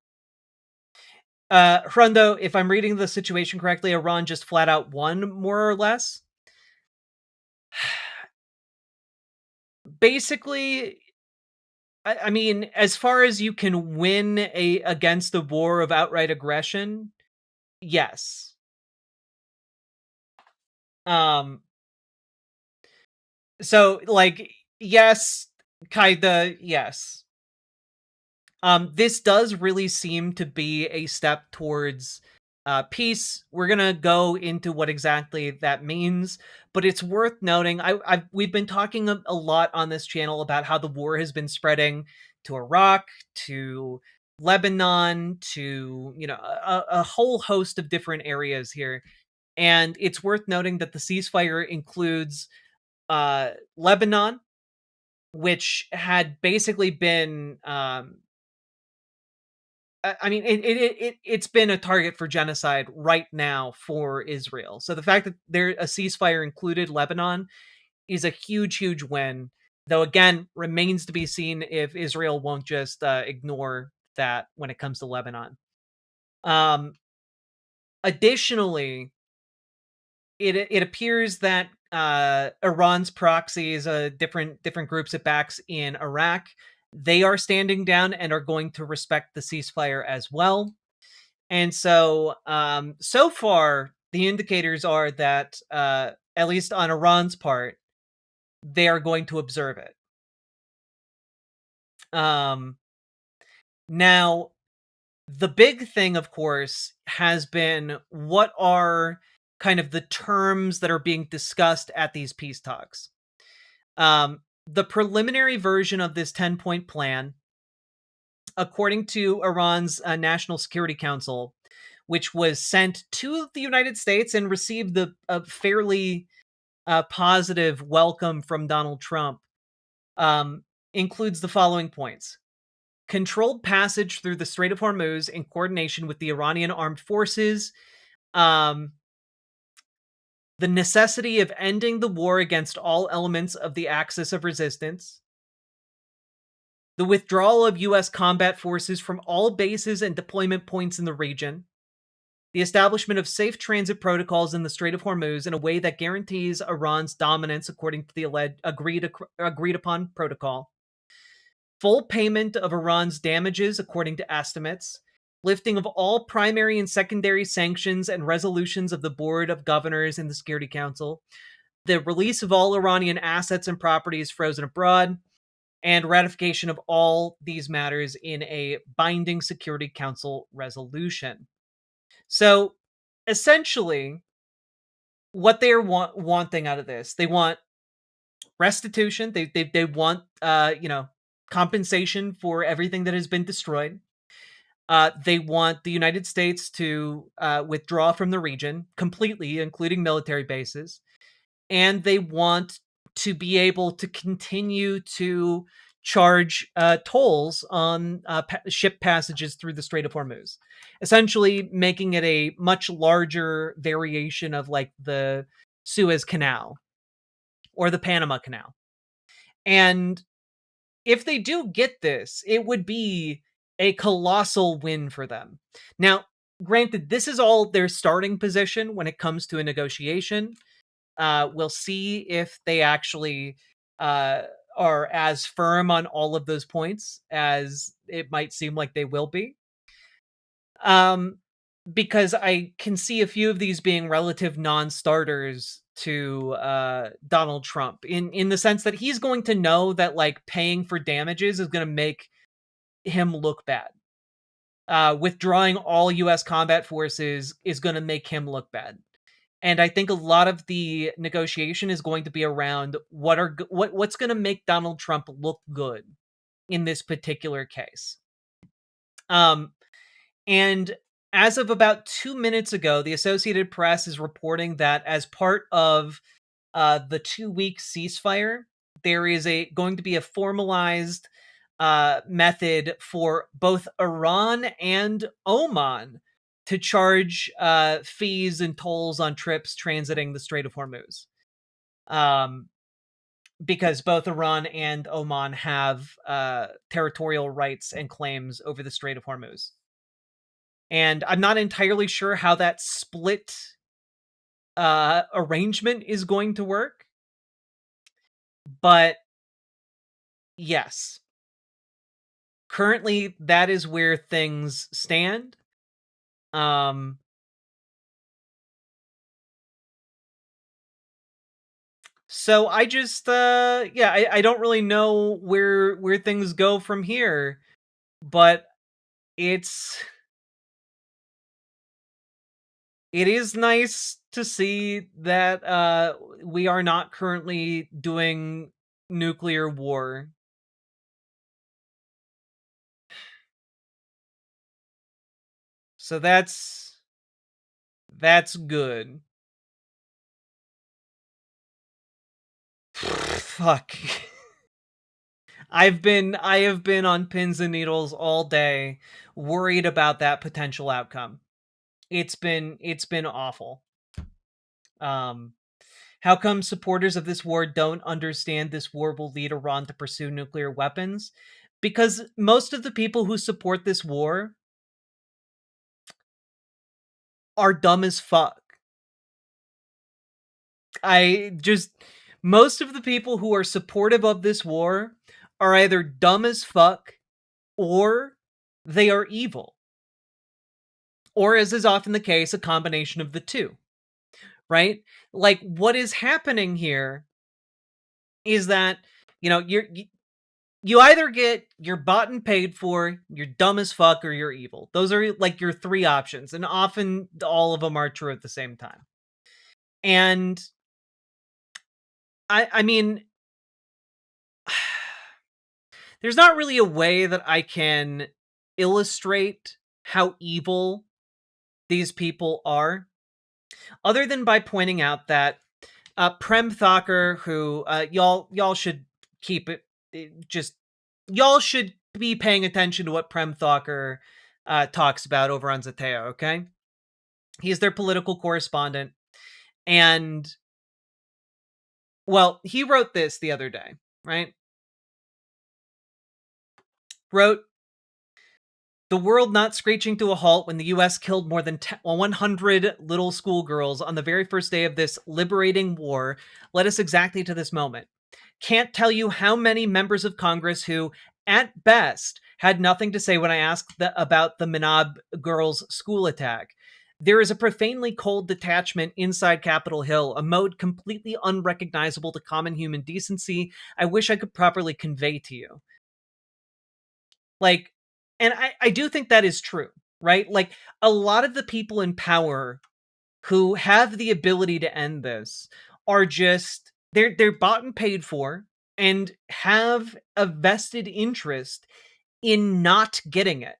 Hrundo, if I'm reading the situation correctly, Iran just flat out won, more or less. Basically, I mean, as far as you can win against a war of outright aggression, yes. So, like, yes, kinda, yes. This does really seem to be a step towards peace. We're gonna go into what exactly that means, but it's worth noting. We've been talking a lot on this channel about how the war has been spreading to Iraq, to Lebanon, to a whole host of different areas here, and it's worth noting that the ceasefire includes Lebanon, which had basically been I mean, it's been a target for genocide right now for Israel. So the fact that a ceasefire included Lebanon is a huge, huge win. Though again, remains to be seen if Israel won't just ignore that when it comes to Lebanon. Additionally, it appears that Iran's proxies, different groups it backs in Iraq, they are standing down and are going to respect the ceasefire as well. And so, so far, the indicators are that, at least on Iran's part, they are going to observe it. Now, the big thing, of course, has been what are kind of the terms that are being discussed at these peace talks. The preliminary version of this 10-point plan, according to Iran's National Security Council, which was sent to the United States and received a fairly positive welcome from Donald Trump, includes the following points. Controlled passage through the Strait of Hormuz in coordination with the Iranian armed forces. The necessity of ending the war against all elements of the axis of resistance. The withdrawal of U.S. combat forces from all bases and deployment points in the region. The establishment of safe transit protocols in the Strait of Hormuz in a way that guarantees Iran's dominance according to the agreed upon protocol. Full payment of Iran's damages according to estimates. Lifting of all primary and secondary sanctions and resolutions of the Board of Governors in the Security Council. The release of all Iranian assets and properties frozen abroad. And ratification of all these matters in a binding Security Council resolution. So, essentially, what they are wanting out of this, they want restitution. They want, compensation for everything that has been destroyed. They want the United States to withdraw from the region completely, including military bases. And they want to be able to continue to charge tolls on ship passages through the Strait of Hormuz, essentially making it a much larger variation of like the Suez Canal or the Panama Canal. And if they do get this, it would be a colossal win for them. Now, granted, this is all their starting position when it comes to a negotiation. We'll see if they actually are as firm on all of those points as it might seem like they will be. Because I can see a few of these being relative non-starters to Donald Trump in the sense that he's going to know that like paying for damages is going to make him look bad. Withdrawing all U.S. combat forces is going to make him look bad. And I think a lot of the negotiation is going to be around what's going to make Donald Trump look good in this particular case. And as of about 2 minutes ago, the Associated Press is reporting that as part of the 2-week ceasefire, there is going to be a formalized method for both Iran and Oman to charge fees and tolls on trips transiting the Strait of Hormuz. Because both Iran and Oman have territorial rights and claims over the Strait of Hormuz. And I'm not entirely sure how that split arrangement is going to work. But yes. Currently, that is where things stand. So I just I don't really know where things go from here, but it's it is nice to see that we are not currently doing nuclear war. So that's good. Fuck. I have been on pins and needles all day, worried about that potential outcome. It's been awful. How come supporters of this war don't understand this war will lead Iran to pursue nuclear weapons? Because most of the people who support this war are dumb as fuck. Most of the people who are supportive of this war are either dumb as fuck or they are evil. Or, as is often the case, a combination of the two. Right? Like, what is happening here is that, you either get you're bought and paid for, you're dumb as fuck, or you're evil. Those are like your three options, and often all of them are true at the same time. And I mean, there's not really a way that I can illustrate how evil these people are, other than by pointing out that Prem Thakur, who y'all should keep it, y'all should be paying attention to what Prem Thakur talks about over on Zateo, okay? He's their political correspondent, and well, he wrote this the other day, right? Wrote, "The world not screeching to a halt when the U.S. killed more than 100 little schoolgirls on the very first day of this liberating war led us exactly to this moment. Can't tell you how many members of Congress who, at best, had nothing to say when I asked about the Menab girls' school attack. There is a profanely cold detachment inside Capitol Hill, a mode completely unrecognizable to common human decency I wish I could properly convey to you." Like, and I do think that is true, right? Like, a lot of the people in power who have the ability to end this are just, they're bought and paid for and have a vested interest in not getting it.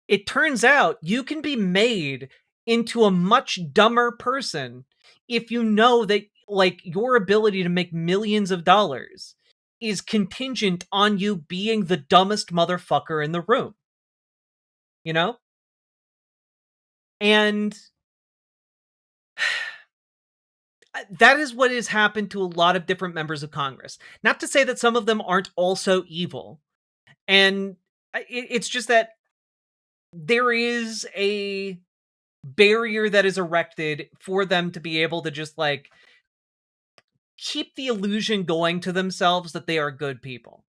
It turns out you can be made into a much dumber person if you know that, like, your ability to make millions of dollars is contingent on you being the dumbest motherfucker in the room. And that is what has happened to a lot of different members of Congress. Not to say that some of them aren't also evil. And it's just that there is a barrier that is erected for them to be able to just, like, keep the illusion going to themselves that they are good people.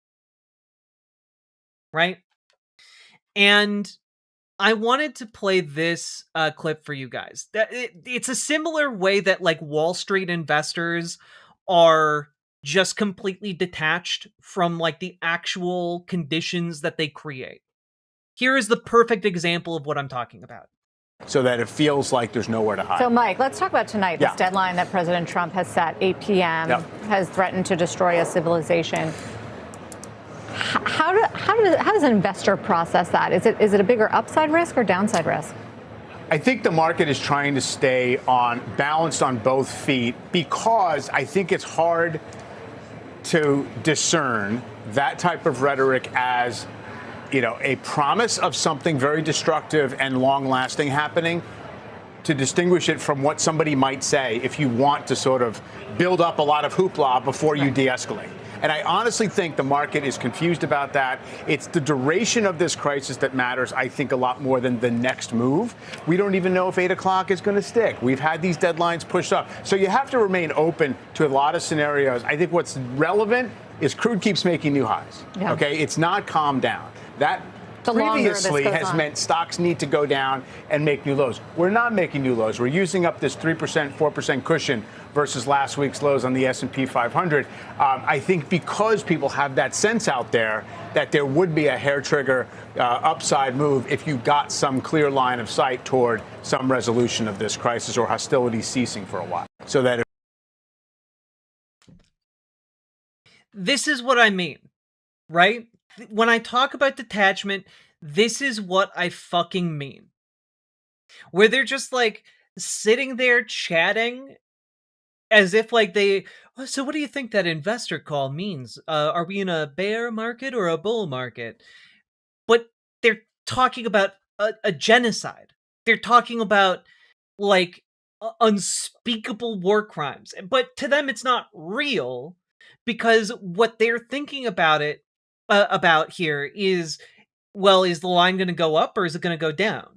Right? And I wanted to play this clip for you guys. It's a similar way that, like, Wall Street investors are just completely detached from, like, the actual conditions that they create. Here is the perfect example of what I'm talking about. So that it feels like there's nowhere to hide. So, Mike, let's talk about tonight. This deadline that President Trump has set, 8 p.m., has threatened to destroy a civilization. How does an investor process that? Is it a bigger upside risk or downside risk? I think the market is trying to stay balanced on both feet because I think it's hard to discern that type of rhetoric as, a promise of something very destructive and long-lasting happening, to distinguish it from what somebody might say if you want to sort of build up a lot of hoopla before you de-escalate. And I honestly think the market is confused about that. It's the duration of this crisis that matters, I think, a lot more than the next move. We don't even know if 8 o'clock is going to stick. We've had these deadlines pushed up. So you have to remain open to a lot of scenarios. I think what's relevant is crude keeps making new highs. Yeah. Okay, it's not calmed down. That previously has meant stocks need to go down and make new lows. We're not making new lows. We're using up this 3%, 4% cushion versus last week's lows on the S&P 500. I think because people have that sense out there that there would be a hair trigger upside move if you got some clear line of sight toward some resolution of this crisis or hostilities ceasing for a while. So that this is what I mean, right? When I talk about detachment, this is what I fucking mean. Where they're just like sitting there chatting as if like so what do you think that investor call means? Are we in a bear market or a bull market? But they're talking about a genocide. They're talking about like unspeakable war crimes. But to them, it's not real because what they're thinking about here is, well, is the line going to go up or is it going to go down?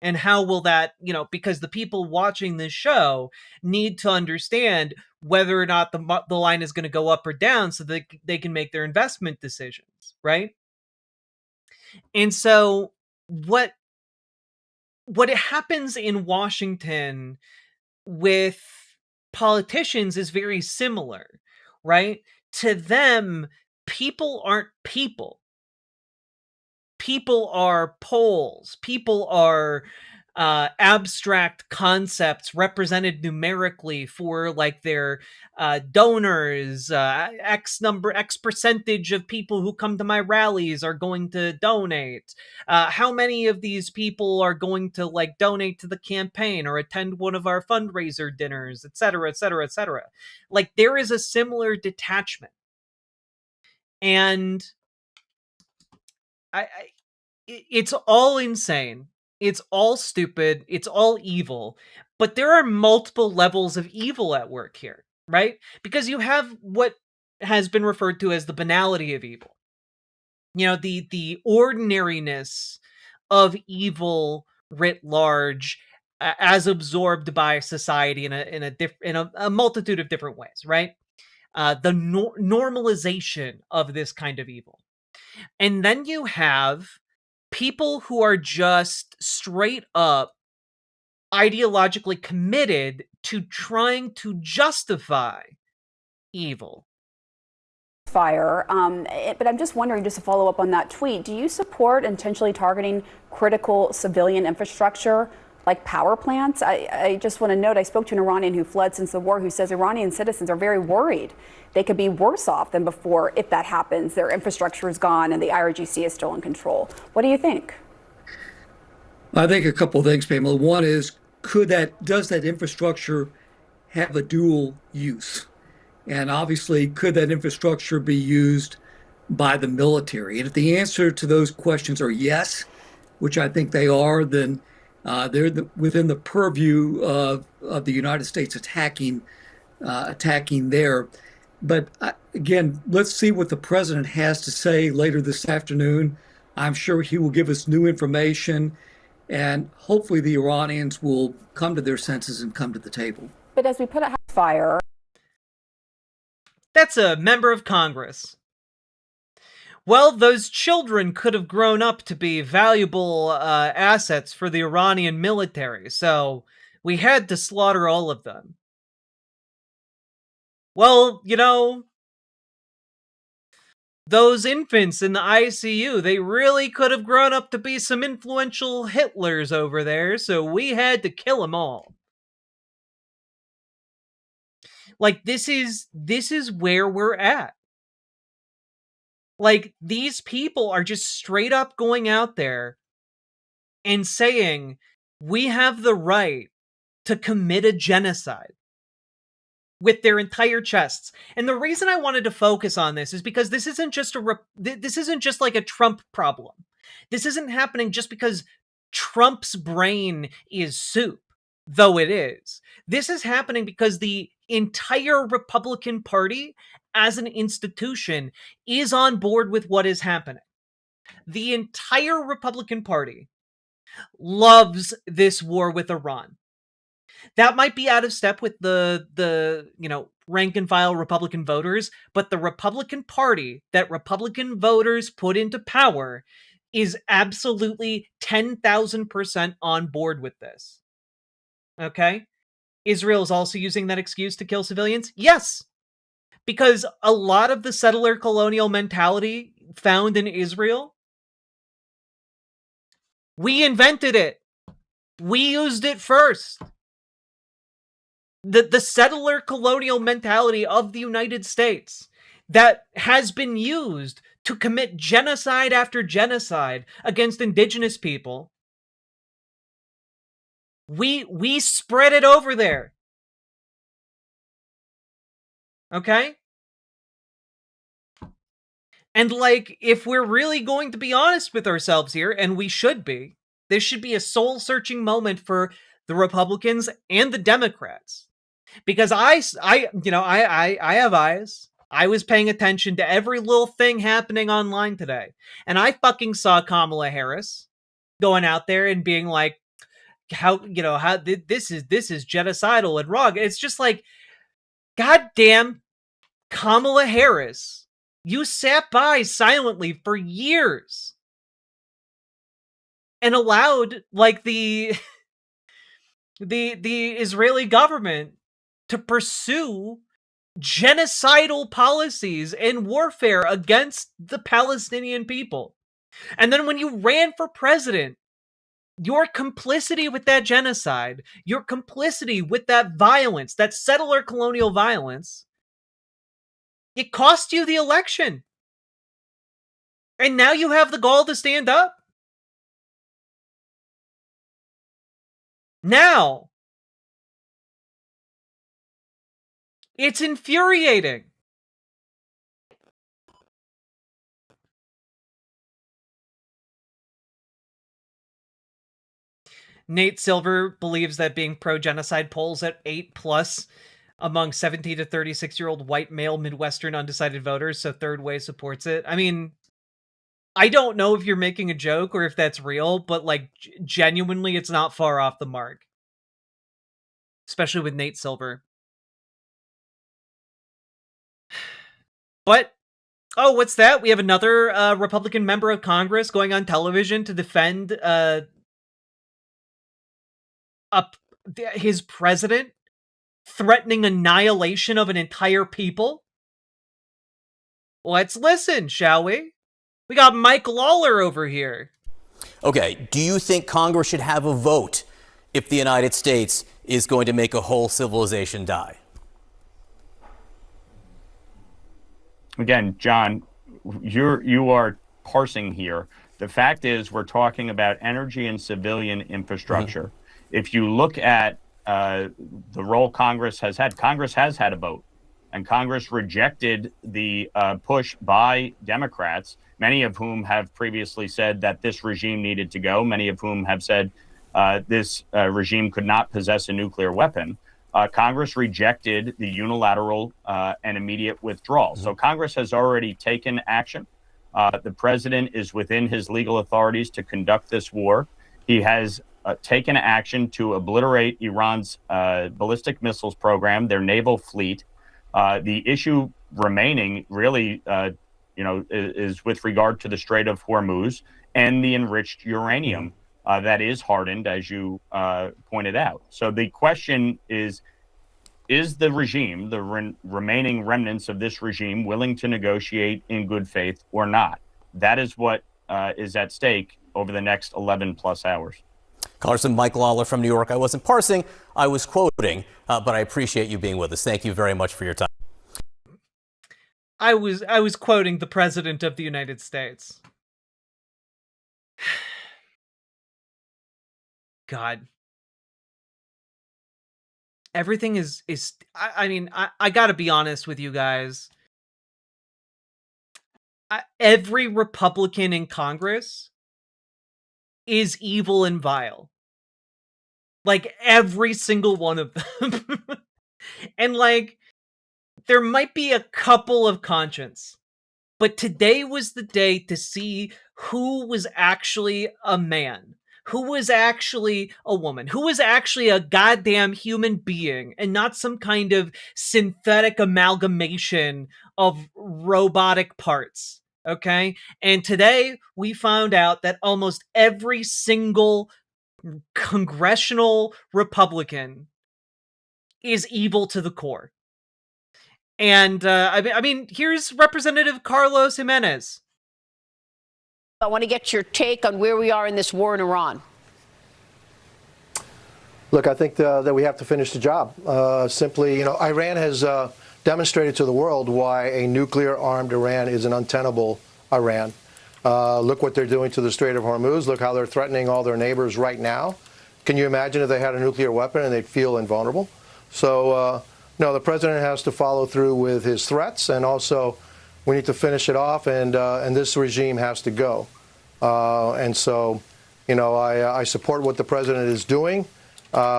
And how will that, because the people watching this show need to understand whether or not the line is going to go up or down so that they can make their investment decisions, right? And so what happens in Washington with politicians is very similar, right? To them, people aren't people. People are poles. People are abstract concepts represented numerically for like their donors. X percentage of people who come to my rallies are going to donate. How many of these people are going to like donate to the campaign or attend one of our fundraiser dinners, et cetera, et cetera, et cetera. Like there is a similar detachment. And it's all insane. It's all stupid. It's all evil. But there are multiple levels of evil at work here, right? Because you have what has been referred to as the banality of evil. The ordinariness of evil writ large as absorbed by society in a multitude of different ways, right? The normalization of this kind of evil. And then you have people who are just straight up ideologically committed to trying to justify evil. Fire. But I'm just wondering, just to follow up on that tweet, do you support intentionally targeting critical civilian infrastructure like power plants? I just want to note, I spoke to an Iranian who fled since the war who says Iranian citizens are very worried they could be worse off than before if that happens. Their infrastructure is gone and the IRGC is still in control. What do you think? I think a couple of things, Pamela. One is, does that infrastructure have a dual use? And obviously, could that infrastructure be used by the military? And if the answer to those questions are yes, which I think they are, then they're within the purview of the United States attacking there. But again, let's see what the president has to say later this afternoon. I'm sure he will give us new information, and hopefully the Iranians will come to their senses and come to the table. But as we put out fire, that's a member of Congress. Well, those children could have grown up to be valuable assets for the Iranian military, so we had to slaughter all of them. Well, those infants in the ICU, they really could have grown up to be some influential Hitlers over there, so we had to kill them all. Like, this is where we're at. Like, these people are just straight up going out there and saying, we have the right to commit a genocide with their entire chests. And the reason I wanted to focus on this is because this isn't just like a Trump problem. This isn't happening just because Trump's brain is soup, though it is. This is happening because the entire Republican Party as an institution is on board with what is happening. The entire Republican Party loves this war with Iran. That might be out of step with the rank and file Republican voters, but the Republican Party that Republican voters put into power is absolutely 10,000% on board with this. Okay? Israel is also using that excuse to kill civilians? Yes. Because a lot of the settler colonial mentality found in Israel, we invented it. We used it first. The settler colonial mentality of the United States that has been used to commit genocide after genocide against indigenous people. We spread it over there. Okay? And like, if we're really going to be honest with ourselves here, and we should be, this should be a soul-searching moment for the Republicans and the Democrats. Because I have eyes. I was paying attention to every little thing happening online today. And I fucking saw Kamala Harris going out there and being like, this is genocidal and wrong. It's just like, goddamn Kamala Harris. You sat by silently for years and allowed like the Israeli government to pursue genocidal policies and warfare against the Palestinian people. And then when you ran for president, your complicity with that genocide, your complicity with that violence, that settler colonial violence, it cost you the election. And now you have the gall to stand up. Now. It's infuriating. Nate Silver believes that being pro-genocide polls at 8+ among 17 to 36-year-old white male Midwestern undecided voters, so Third Way supports it. I mean, I don't know if you're making a joke or if that's real, but like genuinely it's not far off the mark. Especially with Nate Silver. But, oh, what's that? We have another Republican member of Congress going on television to defend his president threatening annihilation of an entire people? Let's listen, shall we? We got Mike Lawler over here. Okay, do you think Congress should have a vote if the United States is going to make a whole civilization die? Again, John, you are parsing here. The fact is we're talking about energy and civilian infrastructure. Mm-hmm. If you look at the role Congress has had a vote, and Congress rejected the push by Democrats, many of whom have previously said that this regime needed to go, many of whom have said this regime could not possess a nuclear weapon. Congress rejected the unilateral and immediate withdrawal. So Congress has already taken action. The president is within his legal authorities to conduct this war. He has taken action to obliterate Iran's ballistic missiles program, their naval fleet. The issue remaining really, is with regard to the Strait of Hormuz and the enriched uranium that is hardened, as you pointed out. So the question is the regime, the remaining remnants of this regime, willing to negotiate in good faith or not? That is what is at stake over the next 11 plus hours. Congressman Mike Lawler from New York. I wasn't parsing, I was quoting, but I appreciate you being with us. Thank you very much for your time. I was quoting the President of the United States. God. Everything is I gotta be honest with you guys. Every Republican in Congress is evil and vile. Like, every single one of them. And, like, there might be a couple of conscience, but today was the day to see who was actually a man, who was actually a woman, who was actually a goddamn human being and not some kind of synthetic amalgamation of robotic parts. Okay? And today we found out that almost every single congressional Republican is evil to the core. And I mean, here's Representative Carlos Jimenez. I want to get your take on where we are in this war in Iran. Look, I think that we have to finish the job. Simply, Iran has demonstrated to the world why a nuclear-armed Iran is an untenable Iran. Look what they're doing to the Strait of Hormuz. Look how they're threatening all their neighbors right now. Can you imagine if they had a nuclear weapon and they'd feel invulnerable? So, no, the president has to follow through with his threats, and also we need to finish it off, and this regime has to go. And so, I support what the president is doing.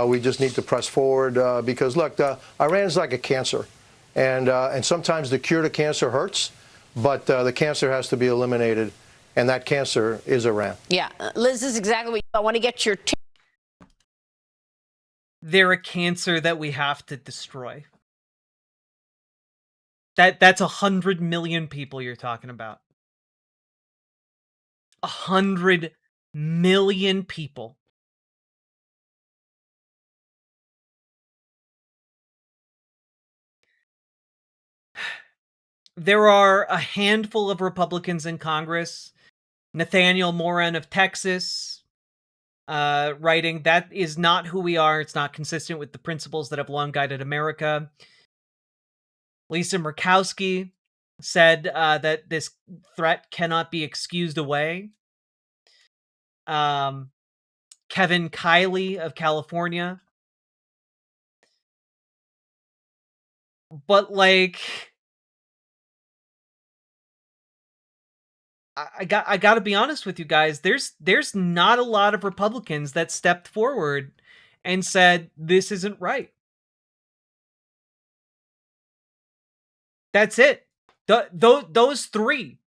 We just need to press forward because, look, Iran is like a cancer, and sometimes the cure to cancer hurts, but the cancer has to be eliminated, and that cancer is Iran. Yeah, Liz, this is exactly what I want to get your take. They're a cancer that we have to destroy. That's 100 million people you're talking about. 100 million people. There are a handful of Republicans in Congress. Nathaniel Moran of Texas, writing, "That is not who we are. It's not consistent with the principles that have long guided America." Lisa Murkowski said that this threat cannot be excused away. Kevin Kiley of California. But, like, I got to be honest with you guys. There's not a lot of Republicans that stepped forward and said this isn't right. That's it. Those three.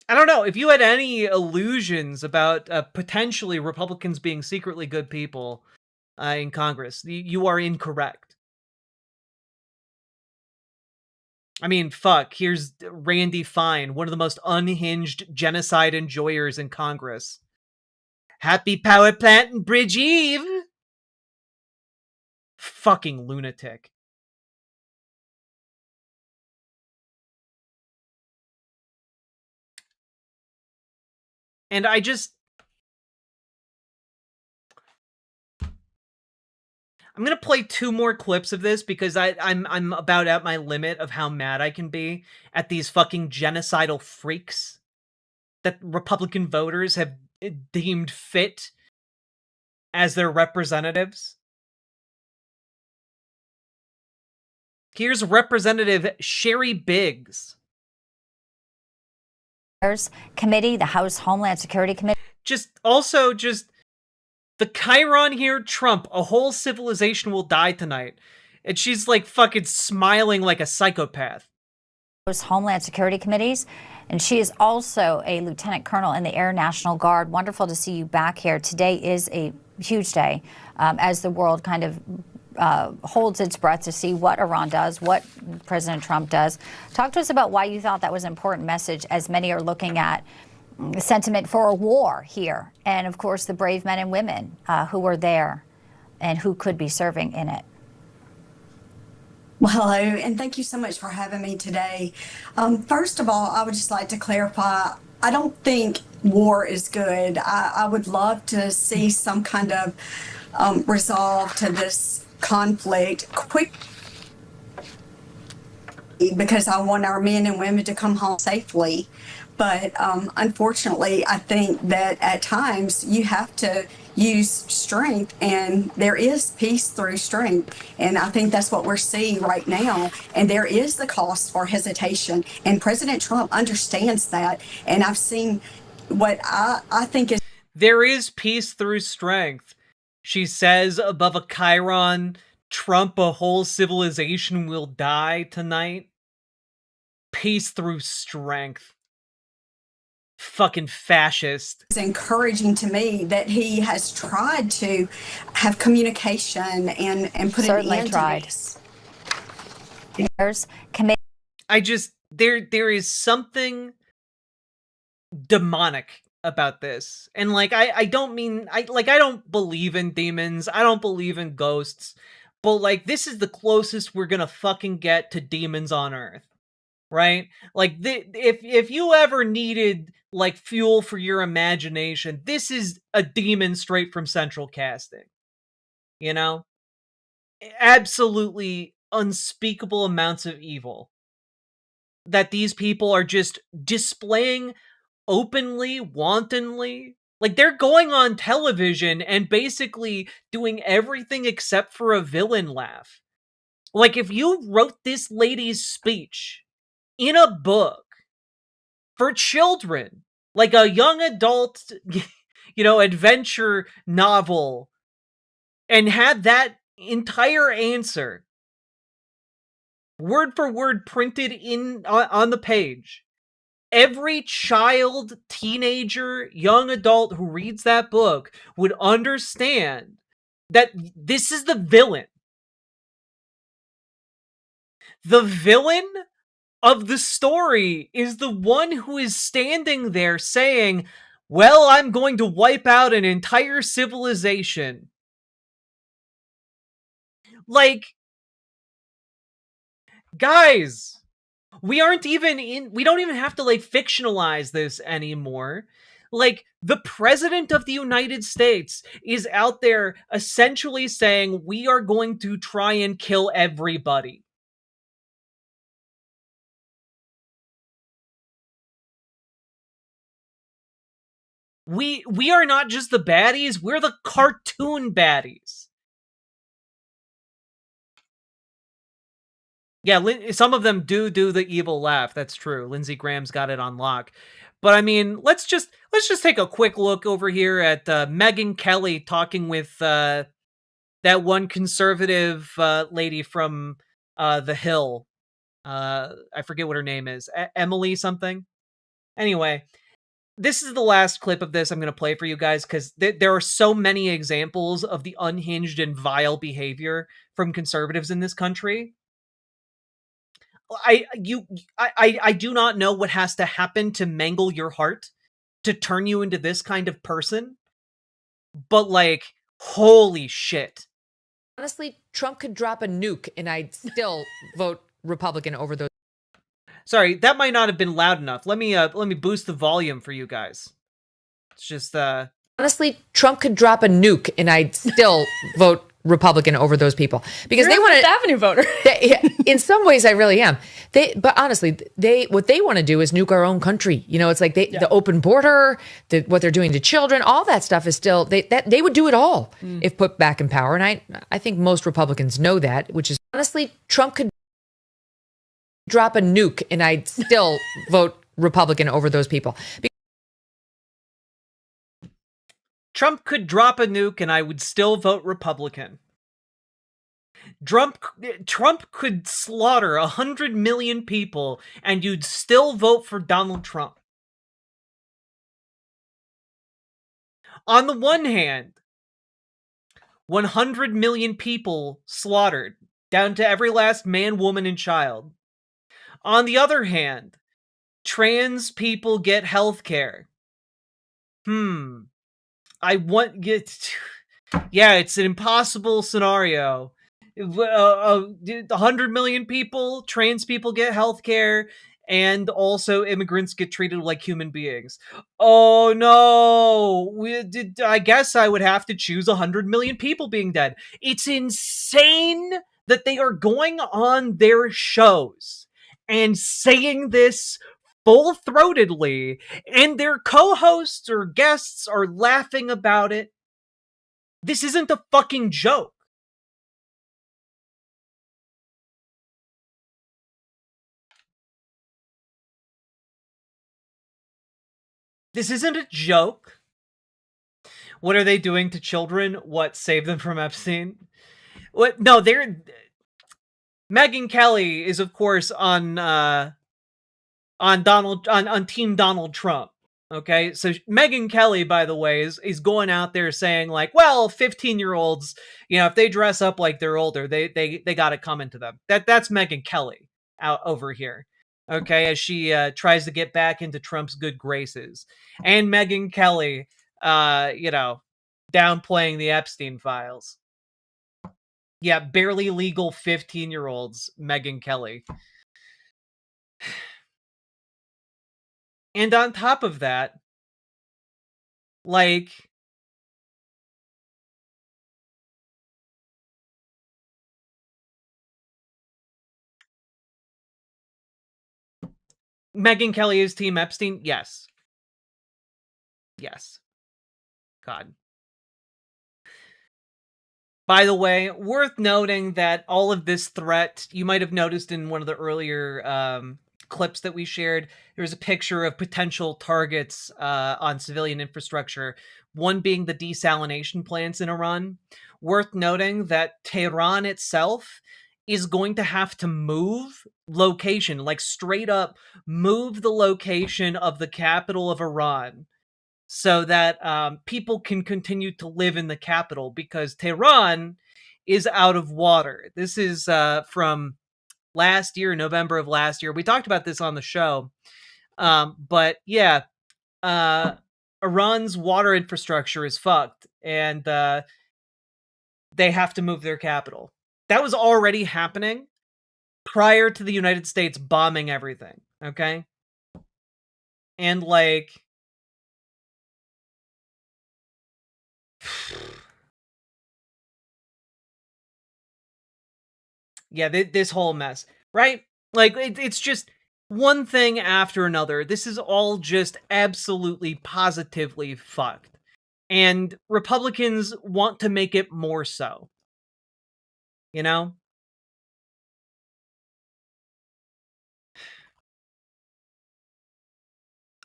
I don't know if you had any illusions about potentially Republicans being secretly good people in Congress. You are incorrect. I mean, fuck, here's Randy Fine, one of the most unhinged genocide enjoyers in Congress. Happy power plant and Bridge Eve! Fucking lunatic. And I'm gonna play 2 more clips of this because I'm about at my limit of how mad I can be at these fucking genocidal freaks that Republican voters have deemed fit as their representatives. Here's Representative Sherry Biggs. Committee, the House Homeland Security Committee. Just the Chiron here, Trump, a whole civilization will die tonight. And she's like fucking smiling like a psychopath. House Homeland Security Committees. And she is also a lieutenant colonel in the Air National Guard. Wonderful to see you back here. Today is a huge day as the world kind of holds its breath to see what Iran does, what President Trump does. Talk to us about why you thought that was an important message, as many are looking at the sentiment for a war here, and of course the brave men and women who were there and who could be serving in it. Well, hello, and thank you so much for having me today. First of all, I would just like to clarify, I don't think war is good. I would love to see some kind of resolve to this conflict quick, because I want our men and women to come home safely. But unfortunately, I think that at times you have to use strength, and there is peace through strength. And I think that's what we're seeing right now. And there is the cost for hesitation. And President Trump understands that. And I've seen what I think is... There is peace through strength. She says above a Chiron, Trump, a whole civilization will die tonight. Peace through strength. Fucking fascist. It's encouraging to me that he has tried to have communication and put an end to this. There is something demonic about this. And like I don't mean I don't believe in demons. I don't believe in ghosts. But like this is the closest we're going to fucking get to demons on Earth. Right? Like if you ever needed like fuel for your imagination, this is a demon straight from Central Casting. You know? Absolutely unspeakable amounts of evil that these people are just displaying openly, wantonly. Like, they're going on television and basically doing everything except for a villain laugh. Like, if you wrote this lady's speech in a book for children, like a young adult, adventure novel, and had that entire answer word for word printed in on the page, every child, teenager, young adult who reads that book would understand that this is the villain. The villain of the story is the one who is standing there saying, well, I'm going to wipe out an entire civilization. Like, guys, we don't even have to like fictionalize this anymore. Like, the president of the United States is out there essentially saying we are going to try and kill everybody. We are not just the baddies, we're the cartoon baddies. Yeah, some of them do the evil laugh. That's true. Lindsey Graham's got it on lock. But I mean, let's just take a quick look over here at Megyn Kelly talking with that one conservative lady from The Hill. I forget what her name is. Emily something. Anyway, this is the last clip of this I'm going to play for you guys because there are so many examples of the unhinged and vile behavior from conservatives in this country. I do not know what has to happen to mangle your heart to turn you into this kind of person, but like, holy shit. Honestly, Trump could drop a nuke and I'd still vote Republican over those. Sorry, that might not have been loud enough. Let me boost the volume for you guys. It's just honestly, Trump could drop a nuke and I'd still vote Republican over those people because they want to Avenue voter. In some ways, I really am. But honestly, what they want to do is nuke our own country. You know, it's like the open border, what they're doing to children, all that stuff is still they would do it all if put back in power. And I think most Republicans know that, which is honestly, Trump could drop a nuke and I'd still vote Republican over those people. Trump could drop a nuke and I would still vote Republican. Trump could slaughter 100 million people and you'd still vote for Donald Trump. On the one hand, 100 million people slaughtered, down to every last man, woman, and child. On the other hand, trans people get health care. Yeah, it's an impossible scenario. 100 million people, trans people get healthcare, and also immigrants get treated like human beings. Oh no! I guess I would have to choose 100 million people being dead. It's insane that they are going on their shows and saying this full-throatedly, and their co-hosts or guests are laughing about it. This isn't a fucking joke. This isn't a joke. What are they doing to children? What, save them from Epstein? What? No, Megyn Kelly is, of course, on Team Donald Trump. Okay, so Megyn Kelly, by the way, is going out there saying like, well, 15-year-olds, if they dress up like they're older, they got it coming to them. That's Megyn Kelly out over here. Okay, as she tries to get back into Trump's good graces. And Megyn Kelly, downplaying the Epstein files. Yeah, barely legal 15-year-olds, Megyn Kelly. And on top of that, like, Megyn Kelly is Team Epstein? Yes. Yes. God. By the way, worth noting that all of this threat, you might have noticed in one of the earlier clips that we shared, there was a picture of potential targets on civilian infrastructure, one being the desalination plants in Iran. Worth noting that Tehran itself is going to have to move location, like straight up move the location of the capital of Iran so that people can continue to live in the capital, because Tehran is out of water. This is from last year, November of last year. We talked about this on the show. But yeah, Iran's water infrastructure is fucked, and they have to move their capital. That was already happening prior to the United States bombing everything, okay? And like, yeah, this whole mess, right? Like, it's just one thing after another. This is all just absolutely positively fucked. And Republicans want to make it more so. You know?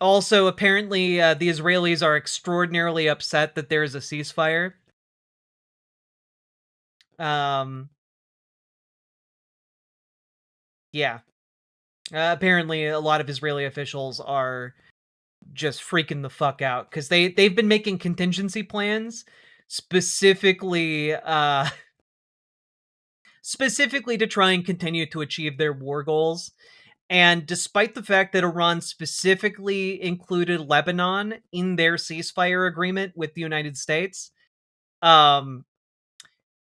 Also, apparently, the Israelis are extraordinarily upset that there is a ceasefire. Yeah. Apparently, a lot of Israeli officials are just freaking the fuck out because they've been making contingency plans specifically specifically to try and continue to achieve their war goals. And despite the fact that Iran specifically included Lebanon in their ceasefire agreement with the United States,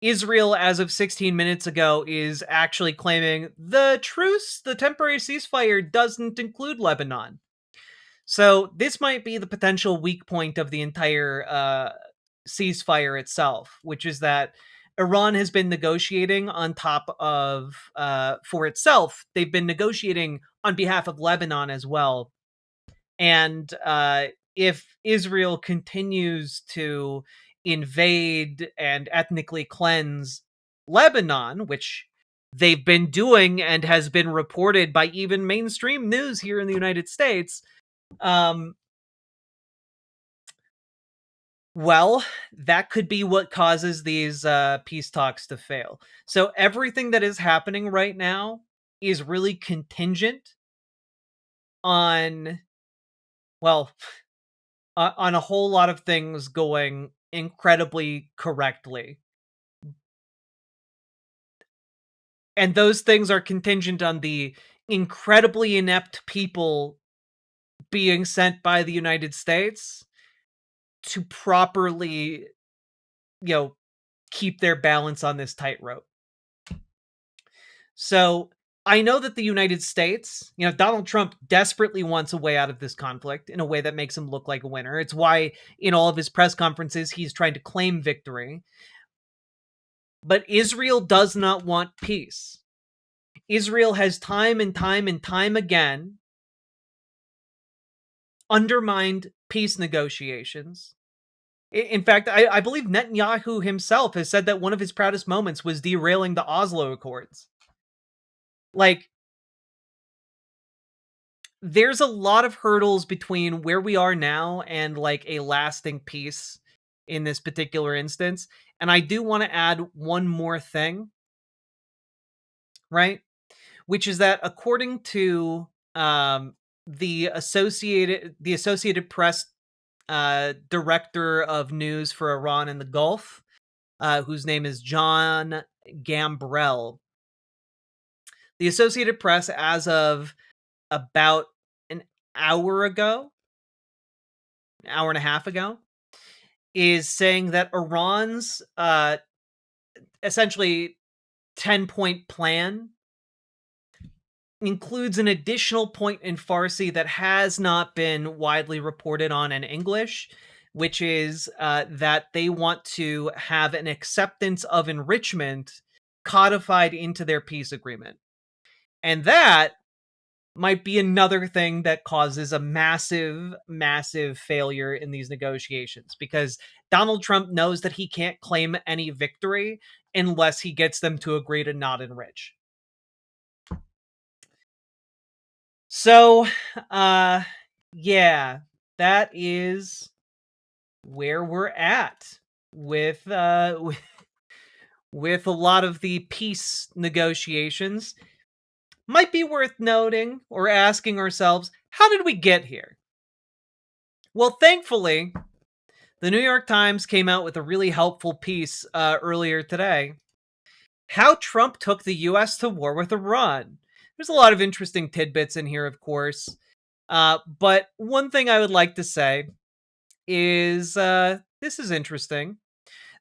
Israel, as of 16 minutes ago, is actually claiming the truce, the temporary ceasefire, doesn't include Lebanon. So this might be the potential weak point of the entire ceasefire itself, which is that Iran has been negotiating on top of, for itself, they've been negotiating on behalf of Lebanon as well. And if Israel continues to invade and ethnically cleanse Lebanon, which they've been doing and has been reported by even mainstream news here in the United States, well, that could be what causes these peace talks to fail. So everything that is happening right now is really contingent on, well, on a whole lot of things going incredibly correctly. And those things are contingent on the incredibly inept people being sent by the United States to properly, keep their balance on this tightrope. So I know that the United States, Donald Trump desperately wants a way out of this conflict in a way that makes him look like a winner. It's why in all of his press conferences, he's trying to claim victory. But Israel does not want peace. Israel has time and time and time again undermined peace negotiations. In fact, I believe Netanyahu himself has said that one of his proudest moments was derailing the Oslo Accords. Like, there's a lot of hurdles between where we are now and like a lasting peace in this particular instance. And I do want to add one more thing, right? Which is that according to the Associated Press director of news for Iran and the Gulf, whose name is John Gambrell, the Associated Press, as of about an hour ago, an hour and a half ago, is saying that Iran's essentially 10-point plan includes an additional point in Farsi that has not been widely reported on in English, which is that they want to have an acceptance of enrichment codified into their peace agreement. And that might be another thing that causes a massive, massive failure in these negotiations, because Donald Trump knows that he can't claim any victory unless he gets them to agree to not enrich. So, yeah, that is where we're at with with a lot of the peace negotiations. Might be worth noting or asking ourselves, how did we get here? Well, thankfully, the New York Times came out with a really helpful piece earlier today. How Trump took the U.S. to war with Iran. There's a lot of interesting tidbits in here, of course. But one thing I would like to say is this is interesting.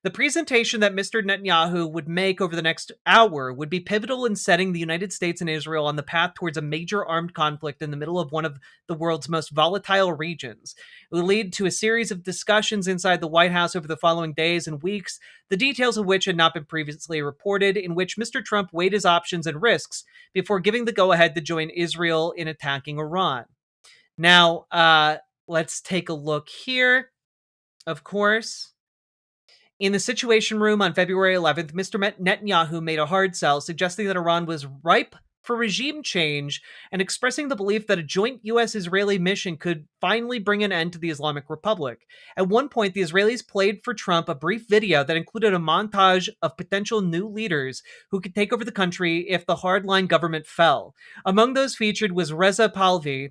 The presentation that Mr. Netanyahu would make over the next hour would be pivotal in setting the United States and Israel on the path towards a major armed conflict in the middle of one of the world's most volatile regions. It will lead to a series of discussions inside the White House over the following days and weeks, the details of which had not been previously reported, in which Mr. Trump weighed his options and risks before giving the go-ahead to join Israel in attacking Iran. Now, let's take a look here, of course. In the Situation Room on February 11th, Mr. Netanyahu made a hard sell, suggesting that Iran was ripe for regime change and expressing the belief that a joint U.S.-Israeli mission could finally bring an end to the Islamic Republic. At one point, the Israelis played for Trump a brief video that included a montage of potential new leaders who could take over the country if the hardline government fell. Among those featured was Reza Pahlavi,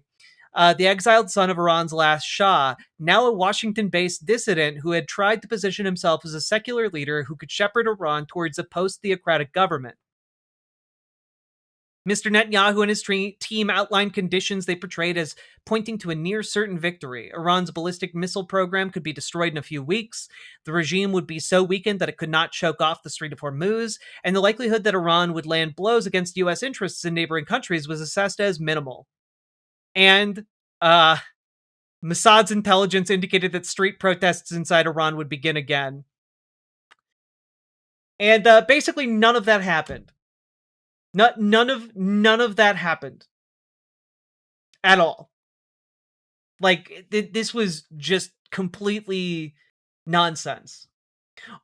the exiled son of Iran's last Shah, now a Washington-based dissident who had tried to position himself as a secular leader who could shepherd Iran towards a post-theocratic government. Mr. Netanyahu and his team outlined conditions they portrayed as pointing to a near-certain victory. Iran's ballistic missile program could be destroyed in a few weeks, the regime would be so weakened that it could not choke off the Strait of Hormuz, and the likelihood that Iran would land blows against U.S. interests in neighboring countries was assessed as minimal. And Mossad's intelligence indicated that street protests inside Iran would begin again. And basically none of that happened. None of that happened. At all. Like, this was just completely nonsense.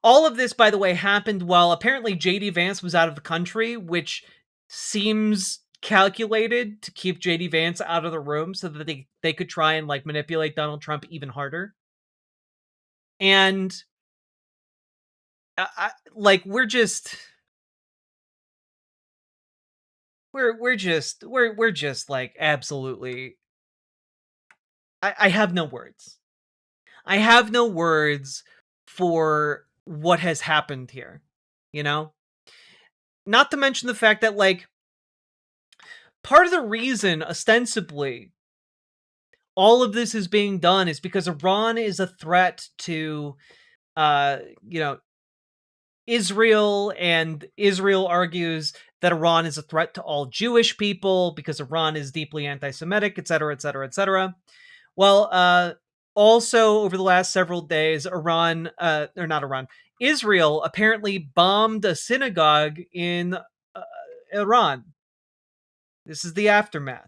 All of this, by the way, happened while apparently J.D. Vance was out of the country, which seems calculated to keep J.D. Vance out of the room so that they could try and like manipulate Donald Trump even harder. And we're just like absolutely I have no words. I have no words for what has happened here, you know? Not to mention the fact that like part of the reason, ostensibly, all of this is being done is because Iran is a threat to, Israel, and Israel argues that Iran is a threat to all Jewish people because Iran is deeply anti-Semitic, etc., etc., etc. Well, also over the last several days, Israel apparently bombed a synagogue in Iran. This is the aftermath.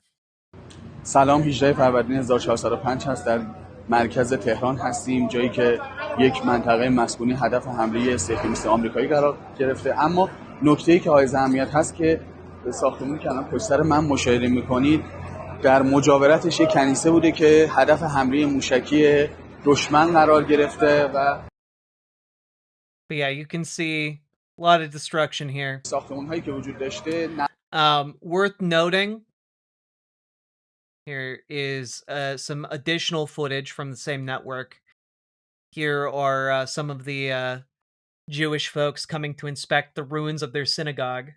سلام 18 فروردین 1405 هست در مرکز تهران هستیم جایی که یک منطقه مسکونی هدف حمله سیفیلیست آمریکایی قرار گرفته اما نکته‌ای که حائز اهمیت هست که ساختمانی که الان پشت سر من مشاهده می‌کنید در مجاورتش یک کنیسه بوده که هدف حمله موشکی دشمن قرار گرفته و But yeah, you can see a lot of destruction here. ساختمان‌هایی که وجود داشته worth noting, here is some additional footage from the same network. Here are some of the Jewish folks coming to inspect the ruins of their synagogue.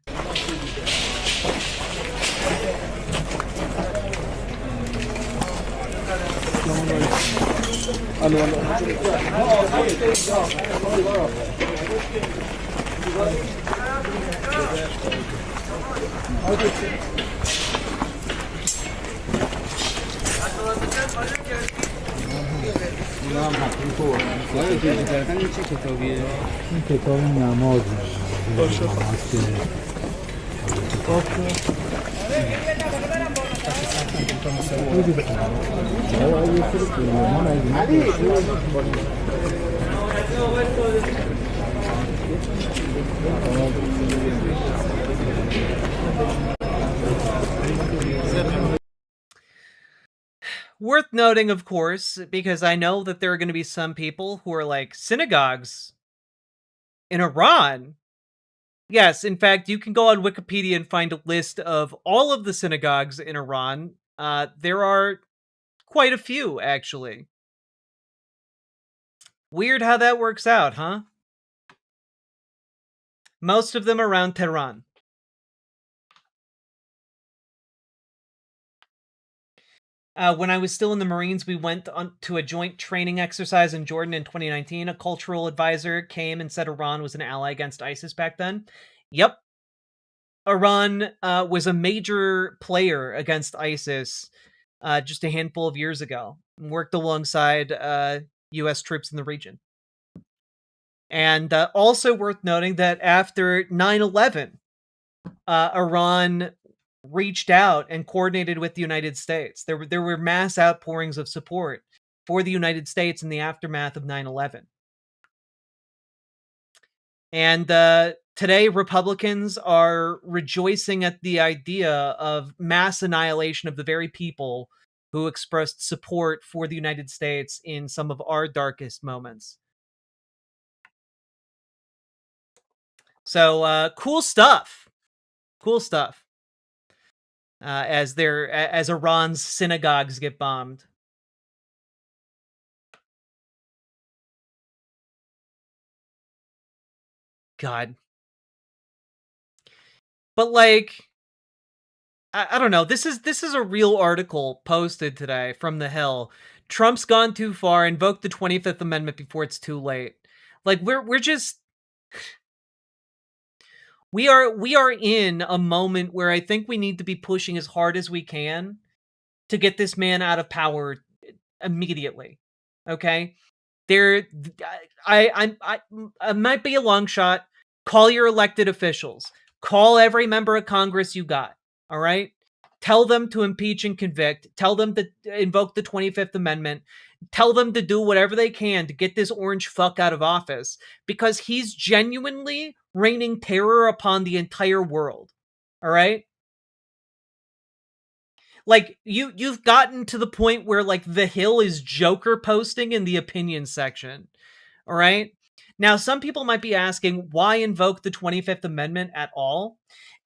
کتاب نماز Worth noting, of course, because I know that there are going to be some people who are like, synagogues in Iran? Yes, in fact, you can go on Wikipedia and find a list of all of the synagogues in Iran. There are quite a few, actually. Weird how that works out, huh? Most of them around Tehran. When I was still in the Marines, we went on to a joint training exercise in Jordan in 2019. A cultural advisor came and said Iran was an ally against ISIS back then. Yep. Iran was a major player against ISIS just a handful of years ago. And worked alongside U.S. troops in the region. And also worth noting that after 9/11, Iran reached out and coordinated with the United States. There were mass outpourings of support for the United States in the aftermath of 9/11. And today, Republicans are rejoicing at the idea of mass annihilation of the very people who expressed support for the United States in some of our darkest moments. So, cool stuff. Cool stuff. As Iran's synagogues get bombed. God. But like, I don't know. This is a real article posted today from The Hill. Trump's gone too far. Invoke the 25th Amendment before it's too late. Like we're just we are in a moment where I think we need to be pushing as hard as we can to get this man out of power immediately. Okay? I might be a long shot. Call your elected officials. Call every member of Congress you got. All right? Tell them to impeach and convict. Tell them to invoke the 25th Amendment. Tell them to do whatever they can to get this orange fuck out of office, because he's genuinely raining terror upon the entire world. All right? Like, you've gotten to the point where, like, The Hill is Joker posting in the opinion section. All right? Now, some people might be asking, why invoke the 25th Amendment at all?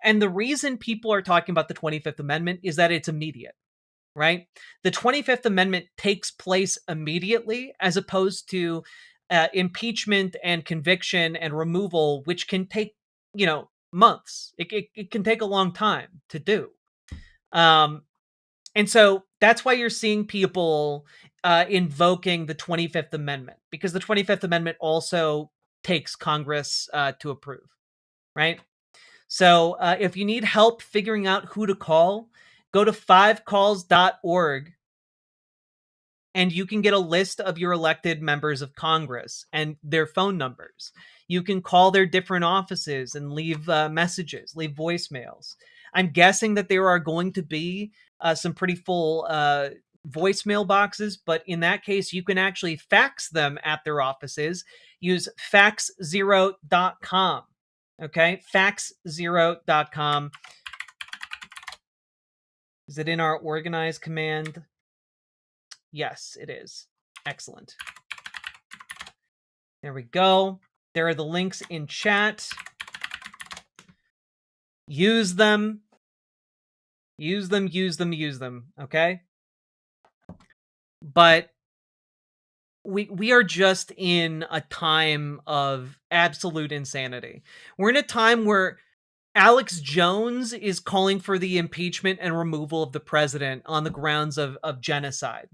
And the reason people are talking about the 25th Amendment is that it's immediate, right? The 25th Amendment takes place immediately, as opposed to impeachment and conviction and removal, which can take, months. It can take a long time to do. And so that's why you're seeing people invoking the 25th Amendment, because the 25th Amendment also takes Congress to approve, right? So if you need help figuring out who to call, go to 5calls.org and you can get a list of your elected members of Congress and their phone numbers. You can call their different offices and leave messages, leave voicemails. I'm guessing that there are going to be some pretty full voicemail boxes, but in that case, you can actually fax them at their offices. Use fax0.com. Okay, fax0.com. Is it in our organize command? Yes, it is. Excellent. There we go. There are the links in chat. Use them. Use them, use them, use them. Okay? But we are just in a time of absolute insanity. We're in a time where Alex Jones is calling for the impeachment and removal of the president on the grounds of genocide.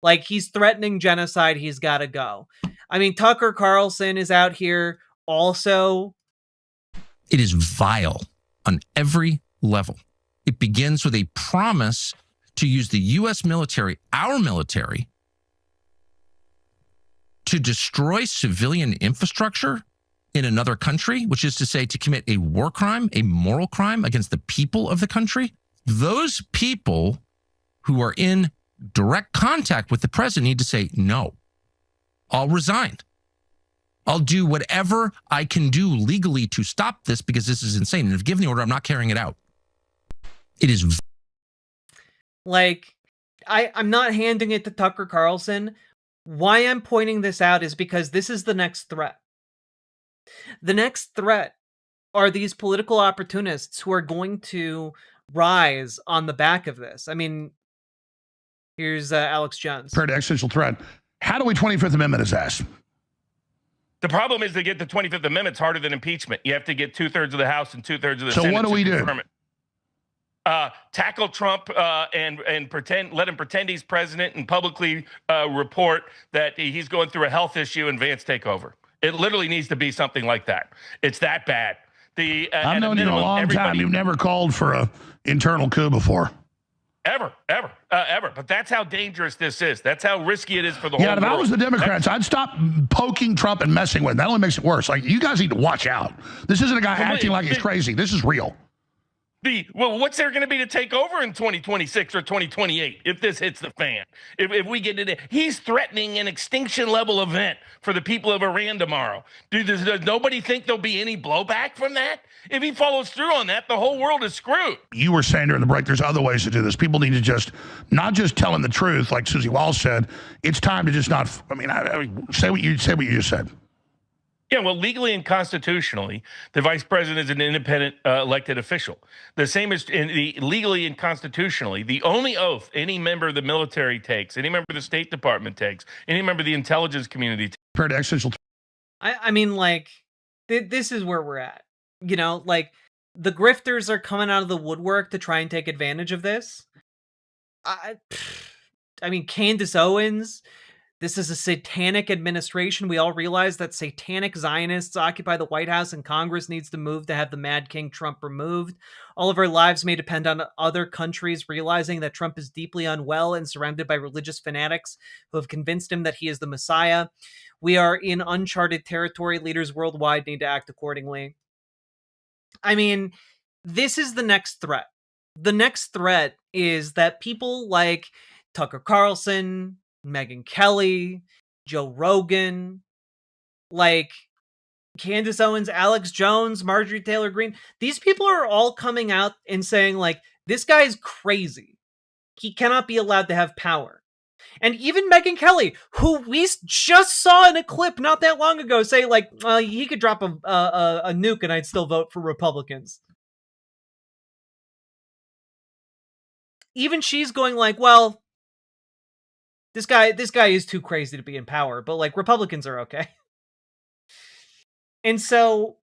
Like, he's threatening genocide. He's got to go. I mean, Tucker Carlson is out here also. It is vile on every level. It begins with a promise to use the U.S. military, our military, to destroy civilian infrastructure in another country, which is to say to commit a war crime, a moral crime against the people of the country. Those people who are in direct contact with the president need to say, no, I'll resign. I'll do whatever I can do legally to stop this because this is insane. And if given the order, I'm not carrying it out. It is like, I'm not handing it to Tucker Carlson. Why I'm pointing this out is because this is the next threat. The next threat are these political opportunists who are going to rise on the back of this. I mean, here's Alex Jones. Compared to existential threat, how do we 25th Amendment his ass? The problem is to get the 25th Amendment's harder than impeachment. You have to get 2/3 of the House and 2/3 of the Senate. So what do we do? Tackle Trump and pretend, let him pretend he's president and publicly report that he's going through a health issue and Vance take over. It literally needs to be something like that. It's that bad. I've known you a long time. You've never called for a internal coup before. Ever. But that's how dangerous this is. That's how risky it is for the whole world. Yeah, if I was the Democrats, I'd stop poking Trump and messing with him. That only makes it worse. Like, you guys need to watch out. This isn't a guy acting like he's crazy. This is real. Well, what's there going to be to take over in 2026 or 2028 if this hits the fan? If we get it, he's threatening an extinction level event for the people of Iran tomorrow. Does nobody think there'll be any blowback from that? If he follows through on that, the whole world is screwed. You were saying during the break, there's other ways to do this. People need to not just tell him the truth, like Susie Walsh said. It's time to just not. I mean, say what you just said. Yeah, well, legally and constitutionally, the vice president is an independent elected official. The same as legally and constitutionally, the only oath any member of the military takes, any member of the State Department takes, any member of the intelligence community takes. I mean, like, this is where we're at. You know, like, the grifters are coming out of the woodwork to try and take advantage of this. I mean, Candace Owens. This is a satanic administration. We all realize that satanic Zionists occupy the White House and Congress needs to move to have the Mad King Trump removed. All of our lives may depend on other countries realizing that Trump is deeply unwell and surrounded by religious fanatics who have convinced him that he is the Messiah. We are in uncharted territory. Leaders worldwide need to act accordingly. I mean, this is the next threat. The next threat is that people like Tucker Carlson, Megyn Kelly, Joe Rogan, like Candace Owens, Alex Jones, Marjorie Taylor Greene, these people are all coming out and saying, like, this guy's crazy. He cannot be allowed to have power. And even Megyn Kelly, who we just saw in a clip not that long ago, say, like, he could drop a nuke and I'd still vote for Republicans. Even she's going like, well, This guy is too crazy to be in power, but like Republicans are okay. And so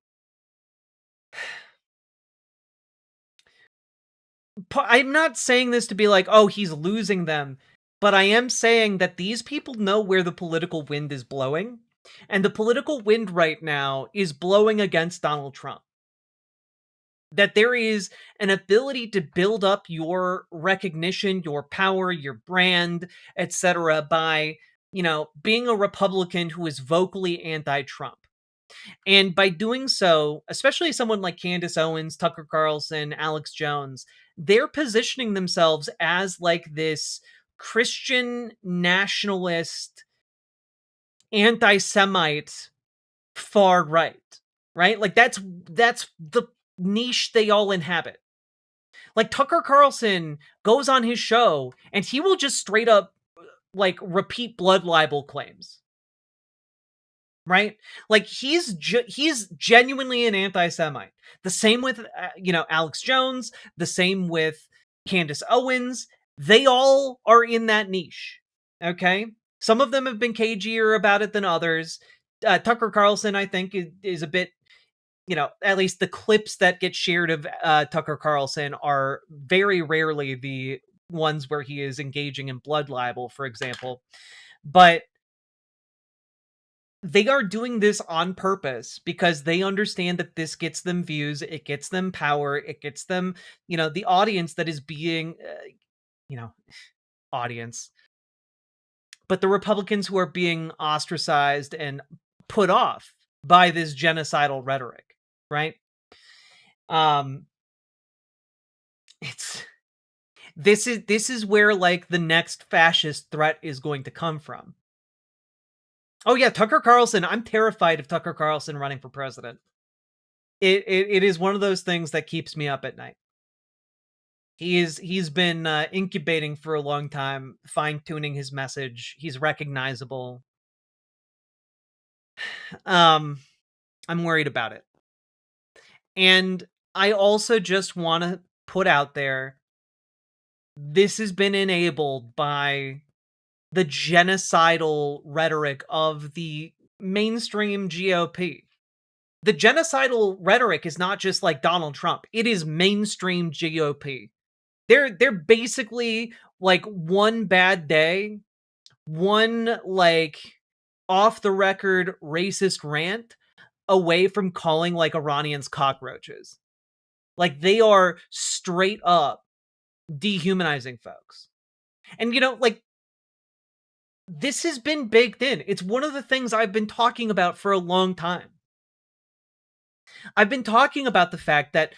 I'm not saying this to be like, oh, he's losing them, but I am saying that these people know where the political wind is blowing, and the political wind right now is blowing against Donald Trump. That there is an ability to build up your recognition, your power, your brand, etc. by, you know, being a Republican who is vocally anti-Trump. And by doing so, especially someone like Candace Owens, Tucker Carlson, Alex Jones, they're positioning themselves as like this Christian nationalist, anti-Semite far right, right? Like that's the niche they all inhabit. Like Tucker Carlson goes on his show and he will just straight up like repeat blood libel claims. Right? Like he's genuinely an anti-Semite. The same with Alex Jones, the same with Candace Owens. They all are in that niche. Okay? Some of them have been cagier about it than others. Tucker Carlson, I think, is a bit, at least the clips that get shared of Tucker Carlson are very rarely the ones where he is engaging in blood libel, for example. But they are doing this on purpose because they understand that this gets them views, it gets them power, it gets them, the audience that is being, audience. But the Republicans who are being ostracized and put off by this genocidal rhetoric, right? This is where like the next fascist threat is going to come from. Oh yeah, Tucker Carlson. I'm terrified of Tucker Carlson running for president. It is one of those things that keeps me up at night. He's been incubating for a long time, fine-tuning his message. He's recognizable. I'm worried about it. And I also just want to put out there, this has been enabled by the genocidal rhetoric of the mainstream GOP. The genocidal rhetoric is not just like Donald Trump. It is mainstream GOP. They're basically like one bad day, one like off the record racist rant away from calling like Iranians cockroaches. Like they are straight up dehumanizing folks. And like this has been baked in. It's one of the things I've been talking about for a long time. I've been talking about the fact that,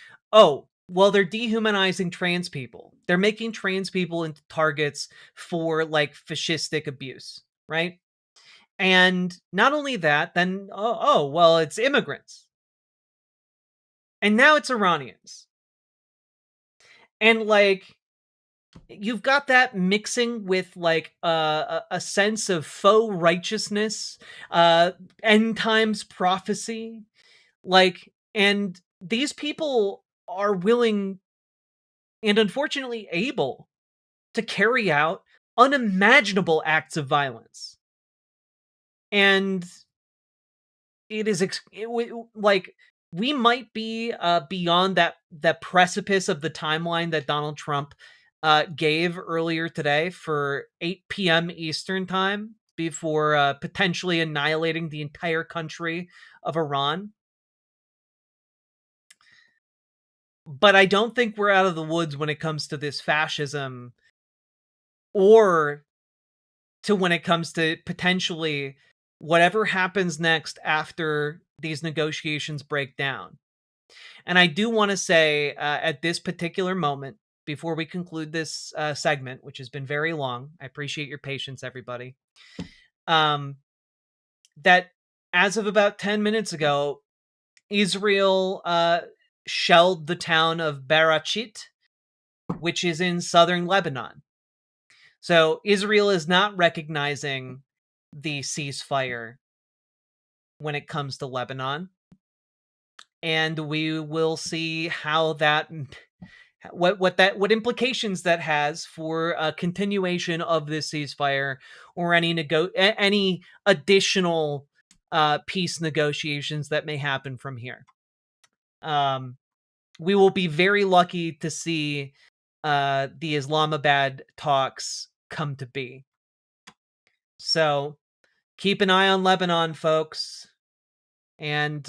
they're dehumanizing trans people. They're making trans people into targets for like fascistic abuse, right? And not only that, then, it's immigrants. And now it's Iranians. And like, you've got that mixing with like a sense of faux righteousness, end times prophecy, like, and these people are willing and unfortunately able to carry out unimaginable acts of violence. And it is like we might be beyond that precipice of the timeline that Donald Trump gave earlier today for 8 p.m. Eastern time before potentially annihilating the entire country of Iran. But I don't think we're out of the woods when it comes to this fascism, or to when it comes to potentially whatever happens next after these negotiations break down. And I do want to say at this particular moment, before we conclude this segment, which has been very long, I appreciate your patience, everybody, that as of about 10 minutes ago, Israel shelled the town of Barachit, which is in southern Lebanon. So Israel is not recognizing the ceasefire when it comes to Lebanon. And we will see how that, what implications that has for a continuation of this ceasefire or any additional peace negotiations that may happen from here. We will be very lucky to see the Islamabad talks come to be. So keep an eye on Lebanon, folks. And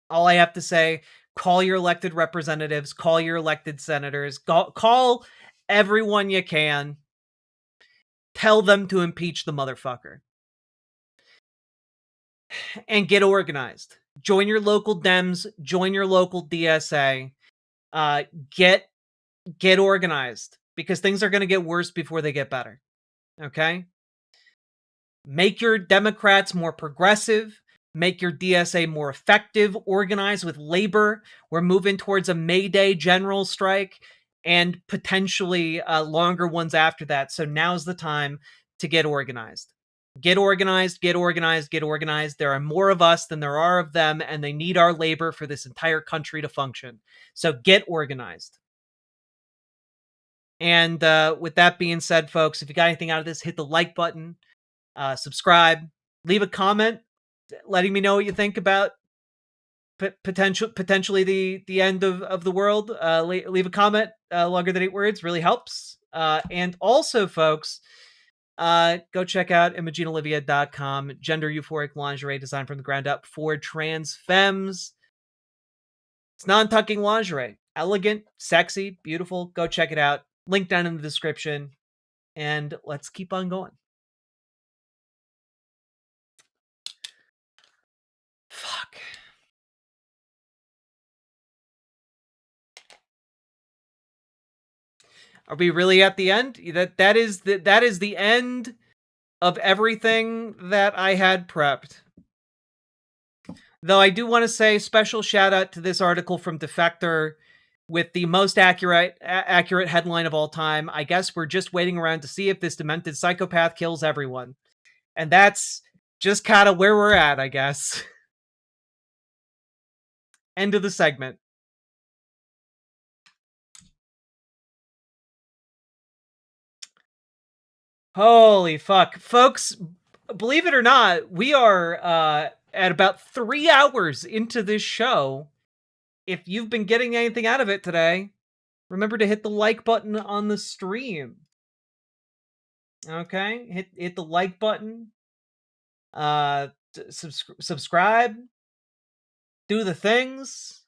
all I have to say, call your elected representatives, call your elected senators, call everyone you can. Tell them to impeach the motherfucker. And get organized. Join your local Dems, join your local DSA. Get organized, because things are going to get worse before they get better. Okay? Make your Democrats more progressive. Make your DSA more effective. Organize with labor. We're moving towards a May Day general strike and potentially longer ones after that. So now's the time to get organized. Get organized, get organized, get organized. There are more of us than there are of them, and they need our labor for this entire country to function. So get organized. And with that being said, folks, if you got anything out of this, hit the like button, subscribe, leave a comment letting me know what you think about potentially the end of the world, leave a comment longer than 8 words. Really helps. And also, folks, go check out ImogeneOlivia.com. Gender euphoric lingerie designed from the ground up for trans femmes. It's non-tucking lingerie. Elegant, sexy, beautiful. Go check it out. Link down in the description. And let's keep on going. Fuck. Are we really at the end? That is the end of everything that I had prepped. Though I do want to say special shout out to this article from Defector with the most accurate headline of all time. I guess we're just waiting around to see if this demented psychopath kills everyone. And that's just kind of where we're at, I guess. End of the segment. Holy fuck. Folks, believe it or not, we are at about 3 hours into this show. If you've been getting anything out of it today, remember to hit the like button on the stream. Okay? Hit the like button. Subscribe. Do the things.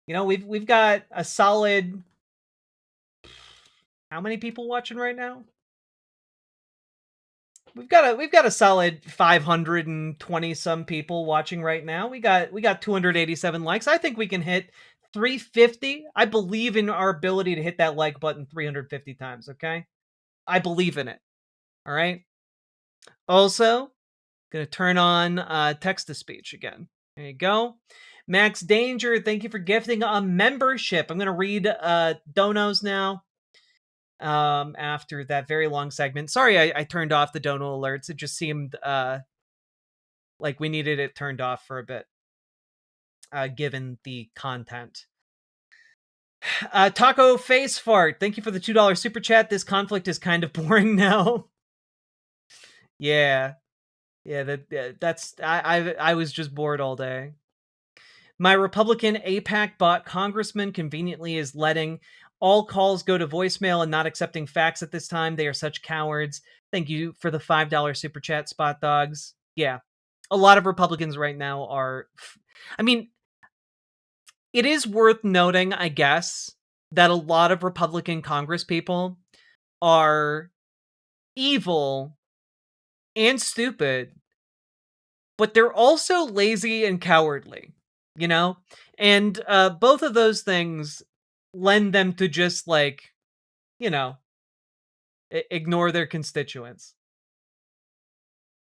You know, we've got a solid... How many people watching right now? We've got a solid 520 some people watching right now. We got 287 likes. I think we can hit 350. I believe in our ability to hit that like button 350 times, okay? I believe in it. All right? Also, gonna turn on text to speech again. There you go. Max Danger, thank you for gifting a membership. I'm gonna read donos now. After that very long segment. Sorry, I turned off the dono alerts. It just seemed like we needed it turned off for a bit, given the content. Taco Face Fart, thank you for the $2 super chat. This conflict is kind of boring now. Yeah, that's I was just bored all day. My Republican APAC bot congressman conveniently is letting all calls go to voicemail and not accepting facts at this time. They are such cowards. Thank you for the $5 super chat, Spot Dogs. Yeah, a lot of Republicans right now are... I mean, it is worth noting, I guess, that a lot of Republican Congress people are evil and stupid, but they're also lazy and cowardly, you know? And both of those things lend them to just, like, you know, ignore their constituents.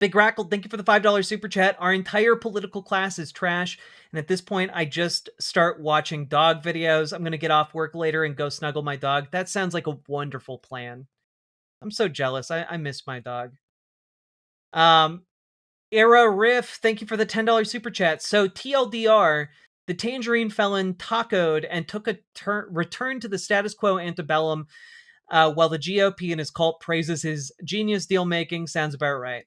Big Rackle, thank you for the $5 super chat. Our entire political class is trash, and at this point, I just start watching dog videos. I'm going to get off work later and go snuggle my dog. That sounds like a wonderful plan. I'm so jealous. I miss my dog. Era Riff, thank you for the $10 super chat. So TLDR, the Tangerine felon tacoed and took a return to the status quo antebellum, while the GOP and his cult praises his genius deal making. Sounds about right.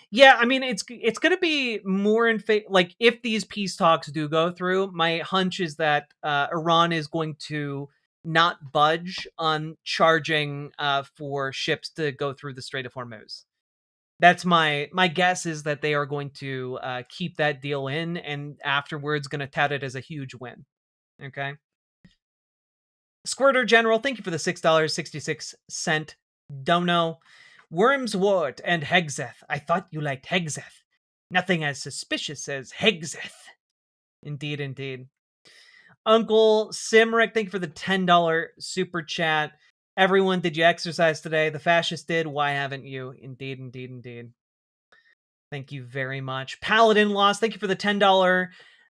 Yeah, I mean, it's going to be more in favor. Like, if these peace talks do go through, my hunch is that Iran is going to not budge on charging for ships to go through the Strait of Hormuz. That's my guess, is that they are going to keep that deal in, and afterwards going to tout it as a huge win. Okay. Squirter General, thank you for the $6.66 dono. Wormswort and Hexeth. I thought you liked Hexeth. Nothing as suspicious as Hexeth. Indeed, indeed. Uncle Simric, thank you for the $10 super chat. Everyone, did you exercise today? The fascists did. Why haven't you? Indeed, indeed, indeed. Thank you very much. Paladin Lost, thank you for the $10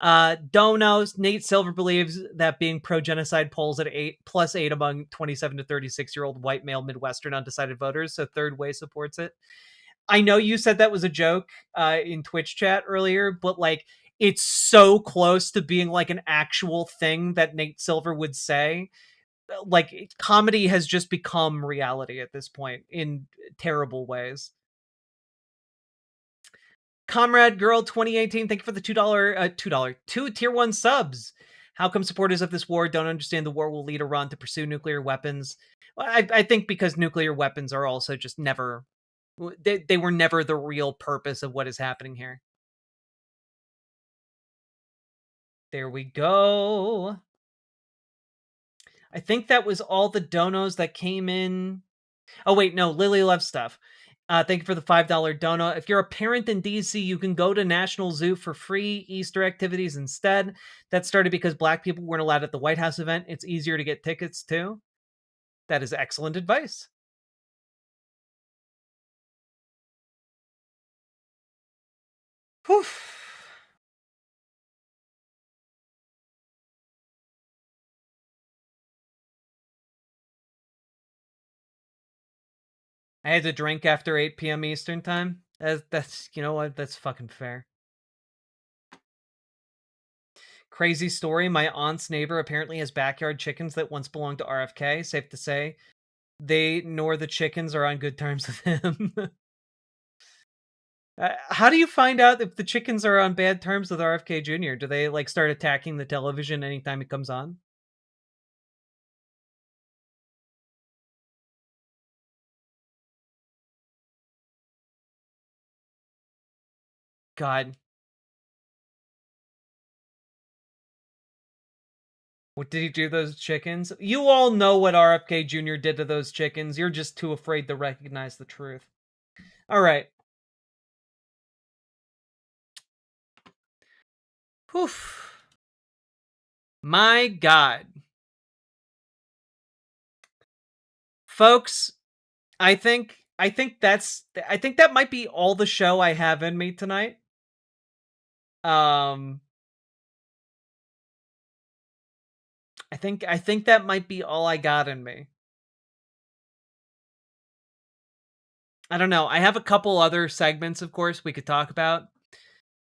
donos. Nate Silver believes that being pro-genocide polls at 8+8 among 27 to 36-year-old white male Midwestern undecided voters, so Third Way supports it. I know you said that was a joke in Twitch chat earlier, but, like, it's so close to being, like, an actual thing that Nate Silver would say. Like, comedy has just become reality at this point in terrible ways. Comrade Girl 2018, thank you for the $2 tier 1 subs. How come supporters of this war don't understand the war will lead Iran to pursue nuclear weapons? Well, I think because nuclear weapons are also just never, they were never the real purpose of what is happening here. There we go. I think that was all the donos that came in. Oh, wait, no, Lily loves stuff. Thank you for the $5 dono. If you're a parent in DC, you can go to National Zoo for free Easter activities instead. That started because Black people weren't allowed at the White House event. It's easier to get tickets too. That is excellent advice. Whew. I had to drink after 8 p.m. Eastern time. That's you know what? That's fucking fair. Crazy story. My aunt's neighbor apparently has backyard chickens that once belonged to RFK. Safe to say, they nor the chickens are on good terms with him. How do you find out if the chickens are on bad terms with RFK Jr.? Do they like start attacking the television anytime it comes on? God. What did he do to those chickens? You all know what RFK Jr. did to those chickens. You're just too afraid to recognize the truth. All right. Whew. My God. Folks, I think that might be all the show I have in me tonight. I think that might be all I got in me. I don't know. I have a couple other segments, of course, we could talk about.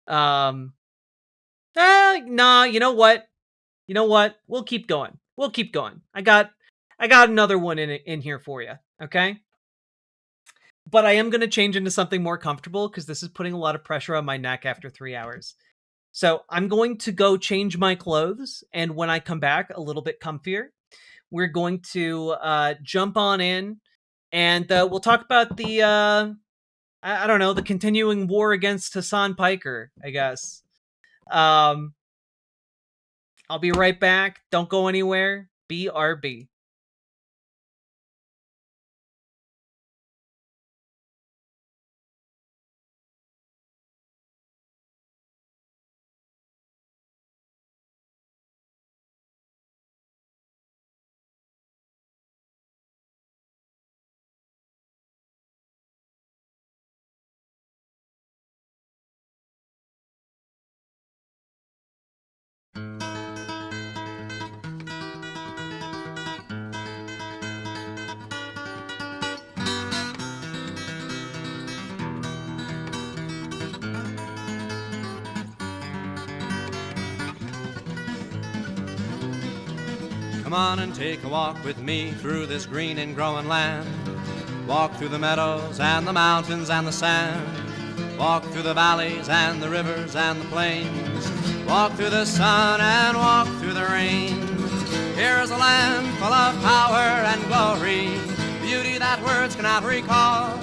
Nah, you know what? We'll keep going. I got another one in here for you, okay? But I am going to change into something more comfortable because this is putting a lot of pressure on my neck after 3 hours. So I'm going to go change my clothes, and when I come back a little bit comfier, we're going to jump on in, and we'll talk about the I don't know, the continuing war against Hassan Piker, I guess. I'll be right back. Don't go anywhere. BRB. Come on and take a walk with me through this green and growing land. Walk through the meadows and the mountains and the sand. Walk through the valleys and the rivers and the plains. Walk through the sun and walk through the rain. Here is a land full of power and glory, beauty that words cannot recall.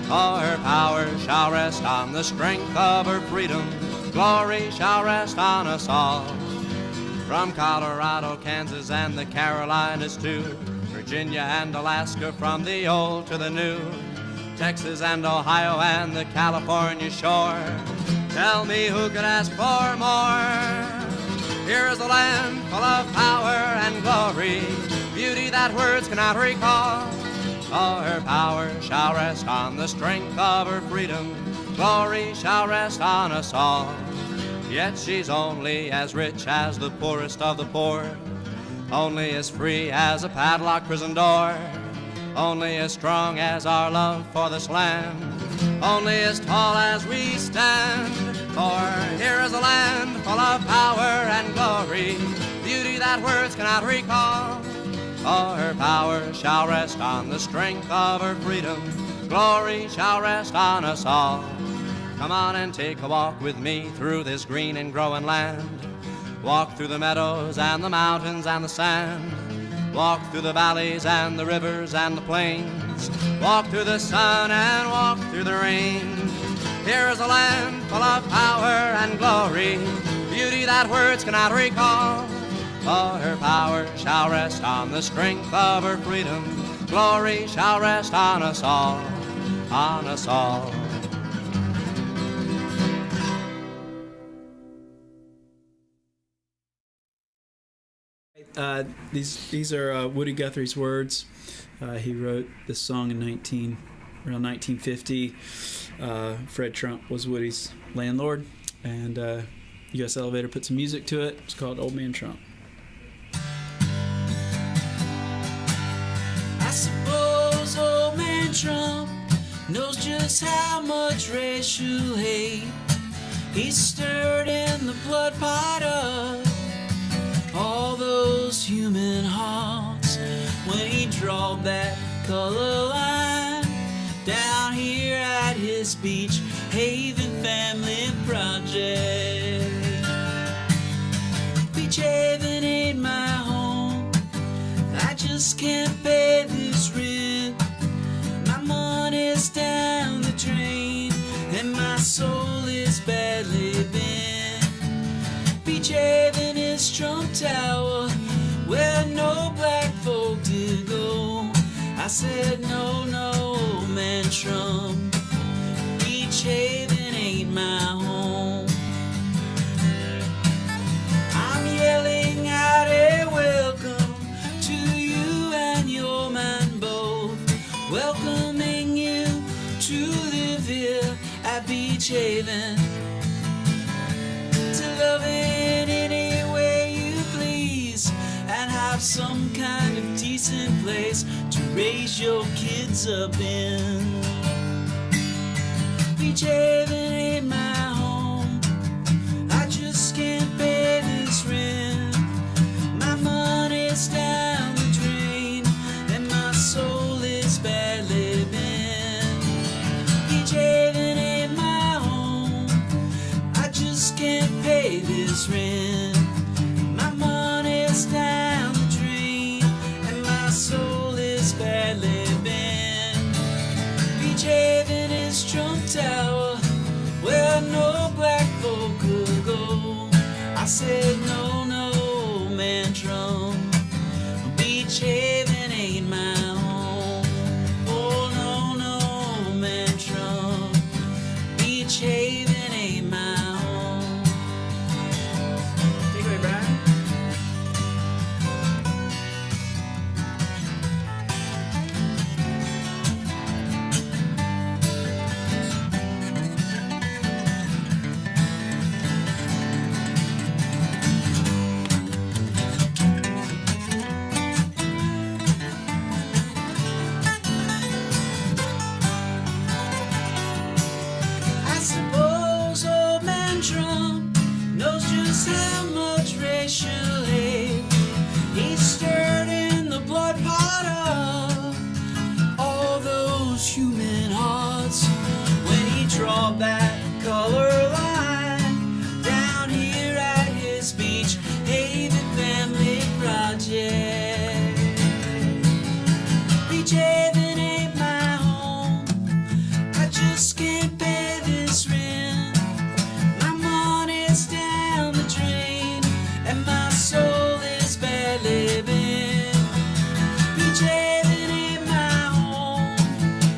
All her power shall rest on the strength of her freedom. Glory shall rest on us all. From Colorado, Kansas, and the Carolinas too, Virginia and Alaska, from the old to the new, Texas and Ohio and the California shore. Tell me who could ask for more? Here is a land full of power and glory, beauty that words cannot recall. All her power shall rest on the strength of her freedom. Glory shall rest on us all. Yet she's only as rich as the poorest of the poor, only as free as a padlocked prison door, only as strong as our love for this land, only as tall as we stand. For here is a land full of power and glory, beauty that words cannot recall. All her power shall rest on the strength of her freedom. Glory shall rest on us all. Come on and take a walk with me through this green and growing land. Walk through the meadows and the mountains and the sand. Walk through the valleys and the rivers and the plains. Walk through the sun and walk through the rain. Here is a land full of power and glory, beauty that words cannot recall. For her power shall rest on the strength of her freedom. Glory shall rest on us all, on us all. These are Woody Guthrie's words. He wrote this song in around 1950. Fred Trump was Woody's landlord, and U.S. Elevator put some music to it. It's called Old Man Trump. I suppose old man Trump knows just how much racial hate he's stirred in the blood pot of all those human hearts when he drawed that color line down here at his Beach Haven Family Project. Beach Haven ain't my home, I just can't pay this rent. My money's down the drain and my soul is badly bent. Beach Haven is Trump Tower, where no black folk to go. I said no, no, old man Trump, Beach Haven ain't my home. I'm yelling out a welcome to you and your man both, welcoming you to live here at Beach Haven, to love in any way you please, and have some kind of decent place to raise your kids up in. Beach Haven ain't my home, I just can't pay this rent. My money's down the drain and my soul is badly bent. Beach Haven ain't my home, I just can't pay this rent. My money's down the drain and my soul is badly bent. Beach Haven is Trump Tower, where no black folk could go. I said no, no, man Trump, Beach Haven ain't my home. Oh no, no, man Trump, Beach Haven ain't my home. Take it away, Brian. I suppose old man Trump knows just how much racial hate he stirred in the blood pot of all those human hearts when he drawed that color line down here at his Beach Haven Family Project. Beach Haven ain't my home, I just can't pay this rent. My money's down the drain and my soul is badly bent. Beach Haven ain't my home,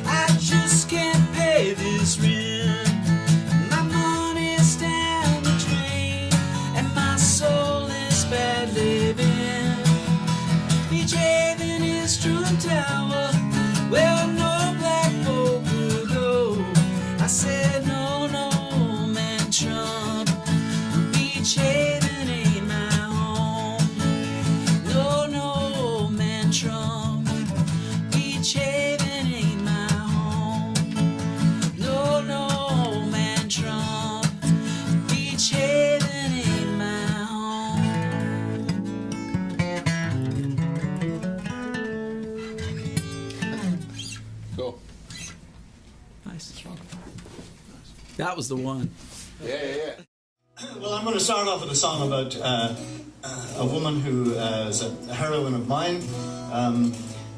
I just can't pay this rent. My money's down the drain and my soul is badly bent. Beach Haven is Trump Tower, where no black folk will go. I said no, no, man Trump, Beach Haven ain't my home. No, no, man Trump, Beach Haven ain't my home. No, no, man Trump, Beach Haven ain't my home. That was the one. Yeah. Well, I'm going to start off with a song about a woman who is a heroine of mine.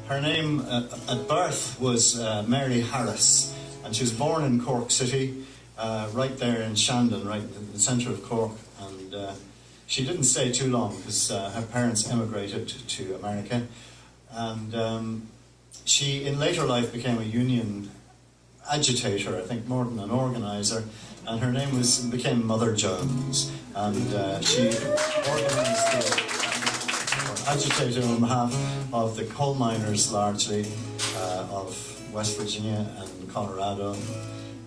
Her name at birth was Mary Harris, and she was born in Cork City, right there in Shandon, right in the centre of Cork. And she didn't stay too long because her parents emigrated to America. And she, in later life, became a union agitator, I think, more than an organiser. And her name became Mother Jones, and she organised agitated on behalf of the coal miners, largely of West Virginia and Colorado,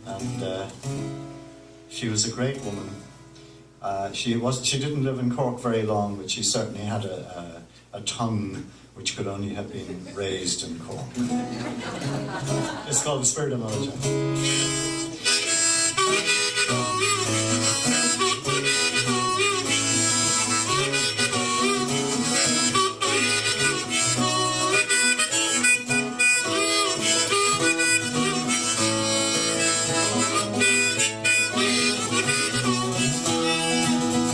and she was a great woman. She didn't live in Cork very long, but she certainly had a tongue which could only have been raised in Cork. It's called The Spirit of Mother Jones.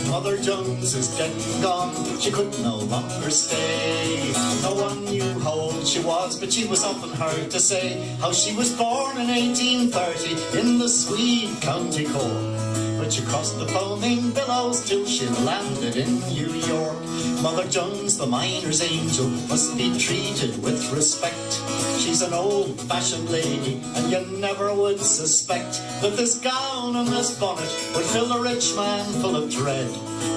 Mother Jones is dead and gone, she could no longer stay. No one knew how old she was, but she was often heard to say how she was born in 1830 in the Swede County Cork. But she crossed the foaming billows till she landed in New York. Mother Jones, the miner's angel, must be treated with respect. She's an old-fashioned lady, and you never would suspect that this gown and this bonnet would fill a rich man full of dread.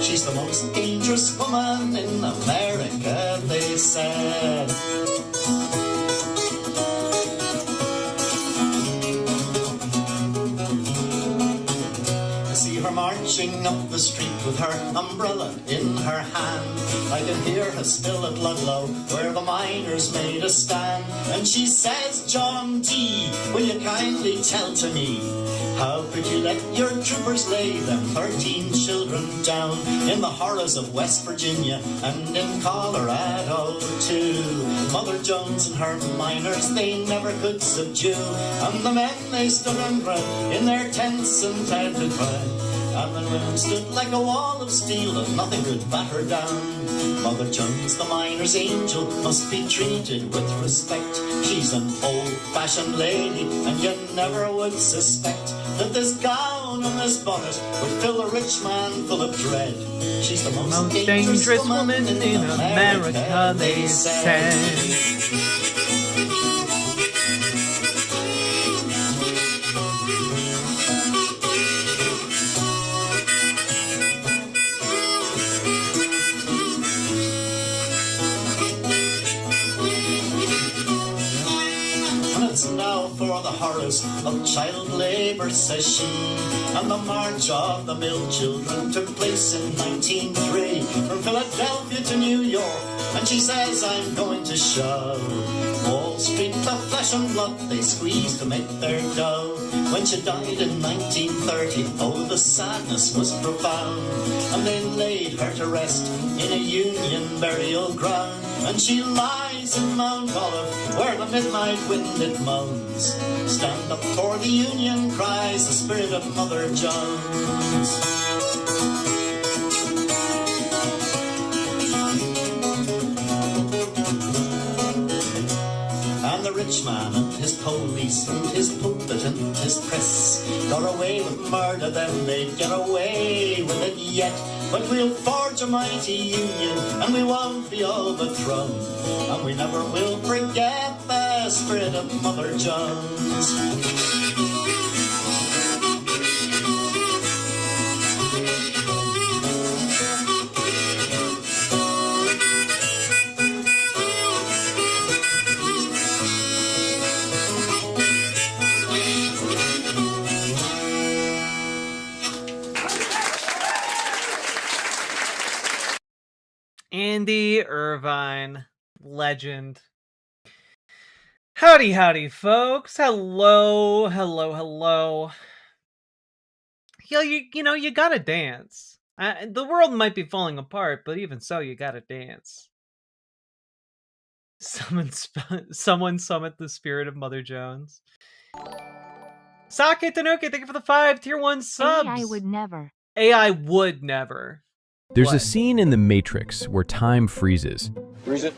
She's the most dangerous woman in America, they said. Her marching up the street with her umbrella in her hand. I can hear her still at Ludlow, where the miners made a stand. And she says, John D., will you kindly tell to me, how could you let your troopers lay them 13 children down in the horrors of West Virginia and in Colorado too? Mother Jones and her miners they never could subdue, and the men they stood on ground in their tents and tented by. And the women stood like a wall of steel, and nothing could batter down. Mother Jones, the miner's angel, must be treated with respect. She's an old-fashioned lady, and you never would suspect that this gown and this bonnet would fill a rich man full of dread. She's the most dangerous woman in America, they said. Now for the horrors of child labour, says she. And the march of the mill children took place in 1903 from Philadelphia to New York. And she says, I'm going to show Wall Street the flesh and blood they squeezed to make their dough. When she died in 1930, oh, the sadness was profound. And they laid her to rest in a Union burial ground. And she lies in Mount Olive, where the midnight wind it moans. Stand up for the Union, cries the spirit of Mother Jones. And the rich man and his police and his pulpit and his press got away with murder, then they'd get away with it yet. But we'll forge a mighty union, and we won't be overthrown, and we never will forget the spirit of Mother Jones. Andy Irvine, legend. Howdy, howdy, folks. Hello. You know, you gotta dance. The world might be falling apart, but even so, you gotta dance. Someone summon the spirit of Mother Jones. Sake Tanuki, thank you for the 5 tier 1 subs. AI would never. AI would never. There's What? a scene in The Matrix where time freezes. Freeze it.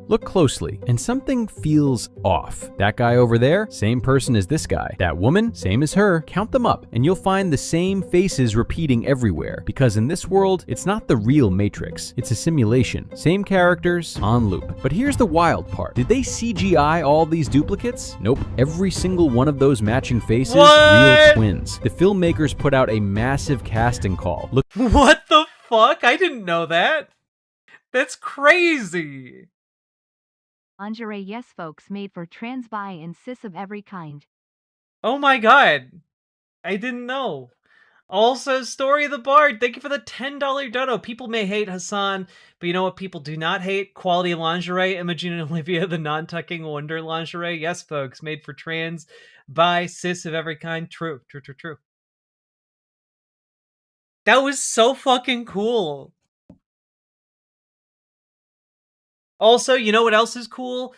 Look closely, and something feels off. That guy over there, same person as this guy. That woman, same as her. Count them up, and you'll find the same faces repeating everywhere. Because in this world, it's not the real Matrix. It's a simulation. Same characters, on loop. But here's the wild part. Did they CGI all these duplicates? Nope. Every single one of those matching faces, real twins. The filmmakers put out a massive casting call. Look. What the fuck? I didn't know that. That's crazy. Lingerie yes folks made for trans bi and cis of every kind. Oh my god. I didn't know. Also, Story of the Bard, thank you for the $10 dono. People may hate Hassan, but you know what people do not hate? Quality lingerie. Imogen and Olivia, the non-tucking wonder lingerie. Yes, folks, made for trans, bi, cis of every kind. True, true, true, true. That was so fucking cool. Also, you know what else is cool?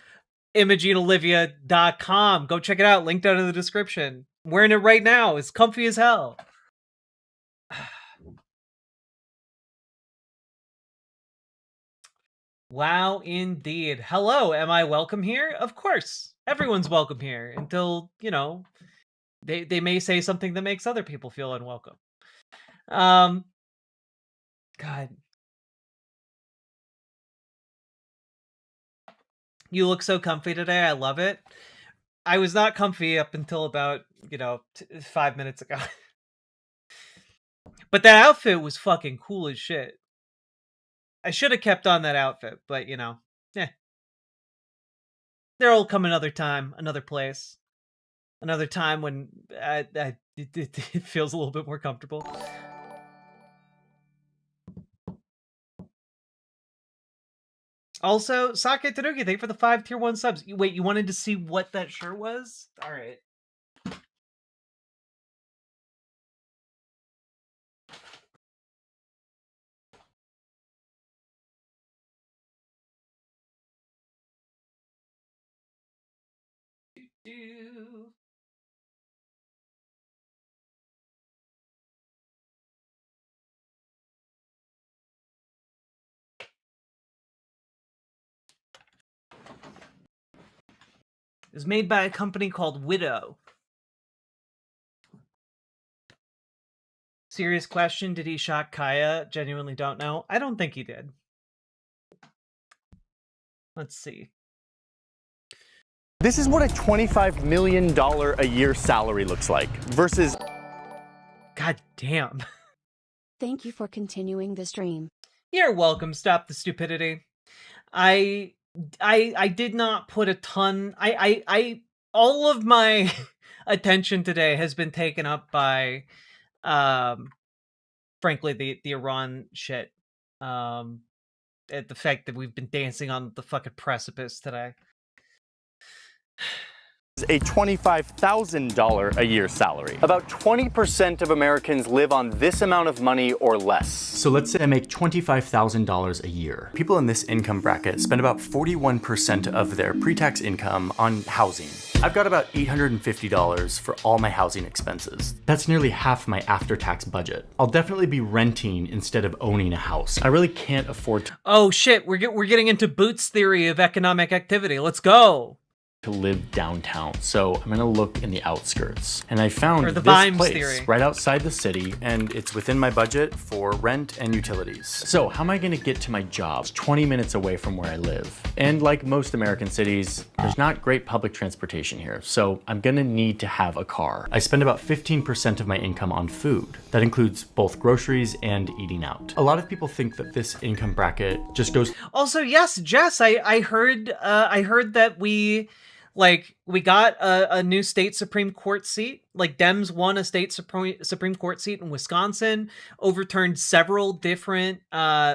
ImogeneOlivia.com. Go check it out. Link down in the description. I'm wearing it right now. It's comfy as hell. Wow, indeed. Hello, am I welcome here? Of course. Everyone's welcome here until, you know, they may say something that makes other people feel unwelcome. God. You look so comfy today. I love it. I was not comfy up until about, 5 minutes ago. But that outfit was fucking cool as shit. I should have kept on that outfit, but, There'll come another time, another place. Another time when it feels a little bit more comfortable. Also, Sake Tanuki, thank you for the 5 tier 1 subs. Wait, you wanted to see what that shirt was? All right. It was made by a company called Widow. Serious question, did he shock Kaya? Genuinely don't know. I don't think he did. Let's see. This is what a $25 million a year salary looks like versus... God damn. Thank you for continuing the stream. You're welcome. Stop the stupidity. I did not put a ton. All of my attention today has been taken up by, frankly, the Iran shit. The fact that we've been dancing on the fucking precipice today. A $25,000 a year salary. About 20% of Americans live on this amount of money or less. So let's say I make $25,000 a year. People in this income bracket spend about 41% of their pre-tax income on housing. I've got about $850 for all my housing expenses. That's nearly half my after-tax budget. I'll definitely be renting instead of owning a house. I really can't afford to... Oh shit, we're getting into Boots' theory of economic activity. Let's go. To live downtown, so I'm gonna look in the outskirts. And I found the this Vimes place theory. right outside the city, and it's within my budget for rent and utilities. So how am I gonna get to my job? It's 20 minutes away from where I live. And like most American cities, there's not great public transportation here, so I'm gonna need to have a car. I spend about 15% of my income on food. That includes both groceries and eating out. A lot of people think that this income bracket just goes... Also, yes, Jess, I heard that we got a new state Supreme Court seat. Like, Dems won a state Supreme Court seat in Wisconsin, overturned several different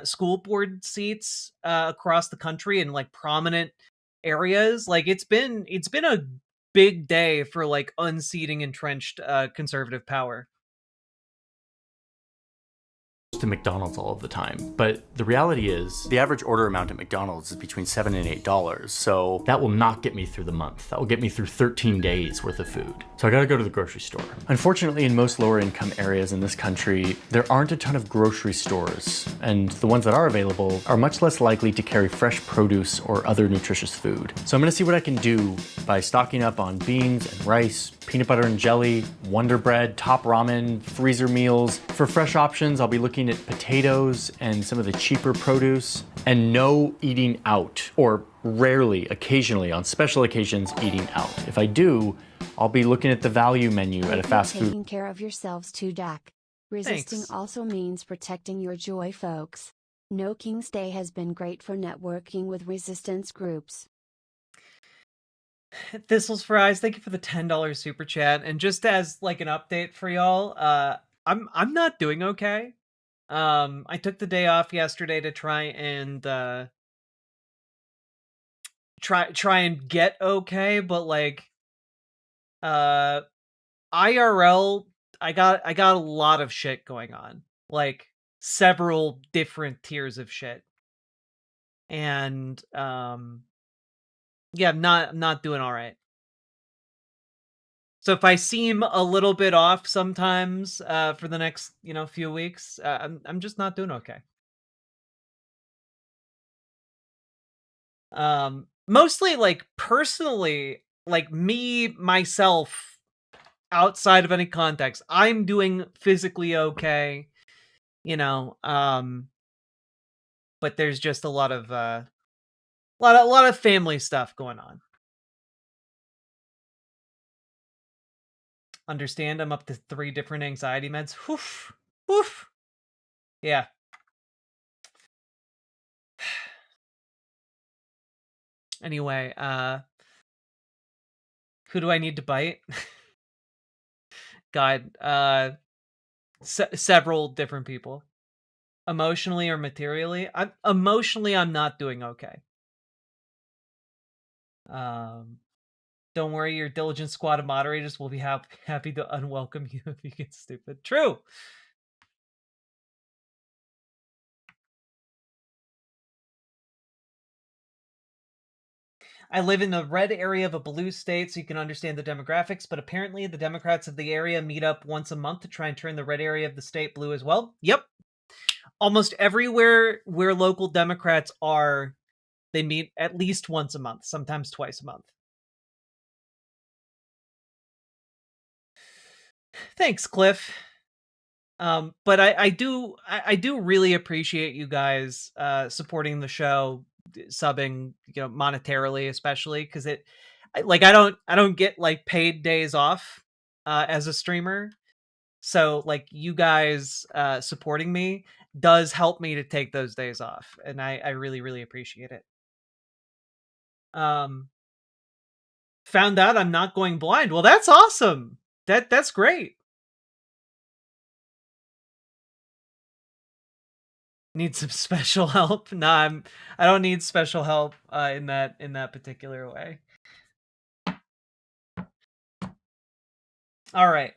school board seats across the country in like prominent areas. Like, it's been a big day for like unseating entrenched conservative power. to McDonald's all of the time. But the reality is the average order amount at McDonald's is between $7 and $8. So that will not get me through the month. That will get me through 13 days worth of food. So I gotta go to the grocery store. Unfortunately, in most lower income areas in this country, there aren't a ton of grocery stores. And the ones that are available are much less likely to carry fresh produce or other nutritious food. So I'm gonna see what I can do by stocking up on beans and rice, peanut butter and jelly, Wonder Bread, Top Ramen, freezer meals. For fresh options, I'll be looking at potatoes and some of the cheaper produce, and no eating out, or rarely, occasionally, on special occasions, eating out. If I do, I'll be looking at the value menu at a fast food. Taking care of yourselves too, Dak. Resisting Thanks. also means protecting your joy, folks. No King's Day has been great for networking with resistance groups. Thistles for Eyes, thank you for the $10 super chat. And just as like an update for y'all, I'm not doing okay. I took the day off yesterday to try and try and get okay, but like IRL, I got a lot of shit going on. Like several different tiers of shit. And yeah, I'm not doing all right. So if I seem a little bit off sometimes for the next, few weeks, I'm just not doing okay. Mostly like personally, like myself, outside of any context, I'm doing physically okay, but there's just a lot of family stuff going on. Understand I'm up to 3 different anxiety meds. Woof. Woof. Yeah. Anyway, who do I need to bite? God, several different people. Emotionally or materially? I'm not doing okay. Don't worry, your diligent squad of moderators will be happy to unwelcome you if you get stupid. True. I live in the red area of a blue state, so you can understand the demographics, but apparently the Democrats of the area meet up once a month to try and turn the red area of the state blue as well. Yep. Almost everywhere where local Democrats are, they meet at least once a month, sometimes twice a month. Thanks, Cliff. But I do really appreciate you guys supporting the show, subbing, monetarily, especially because I don't get like paid days off as a streamer. So like you guys supporting me does help me to take those days off, and I really, really appreciate it. Found out I'm not going blind. Well, that's awesome. That's great. Need some special help? No, I don't need special help in that particular way. All right.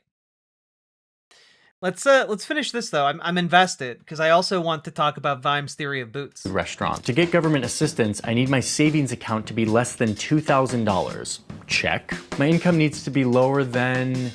Let's finish this though. I'm invested because I also want to talk about Vime's theory of boots. Restaurant. To get government assistance, I need my savings account to be less than $2,000. Check. My income needs to be lower than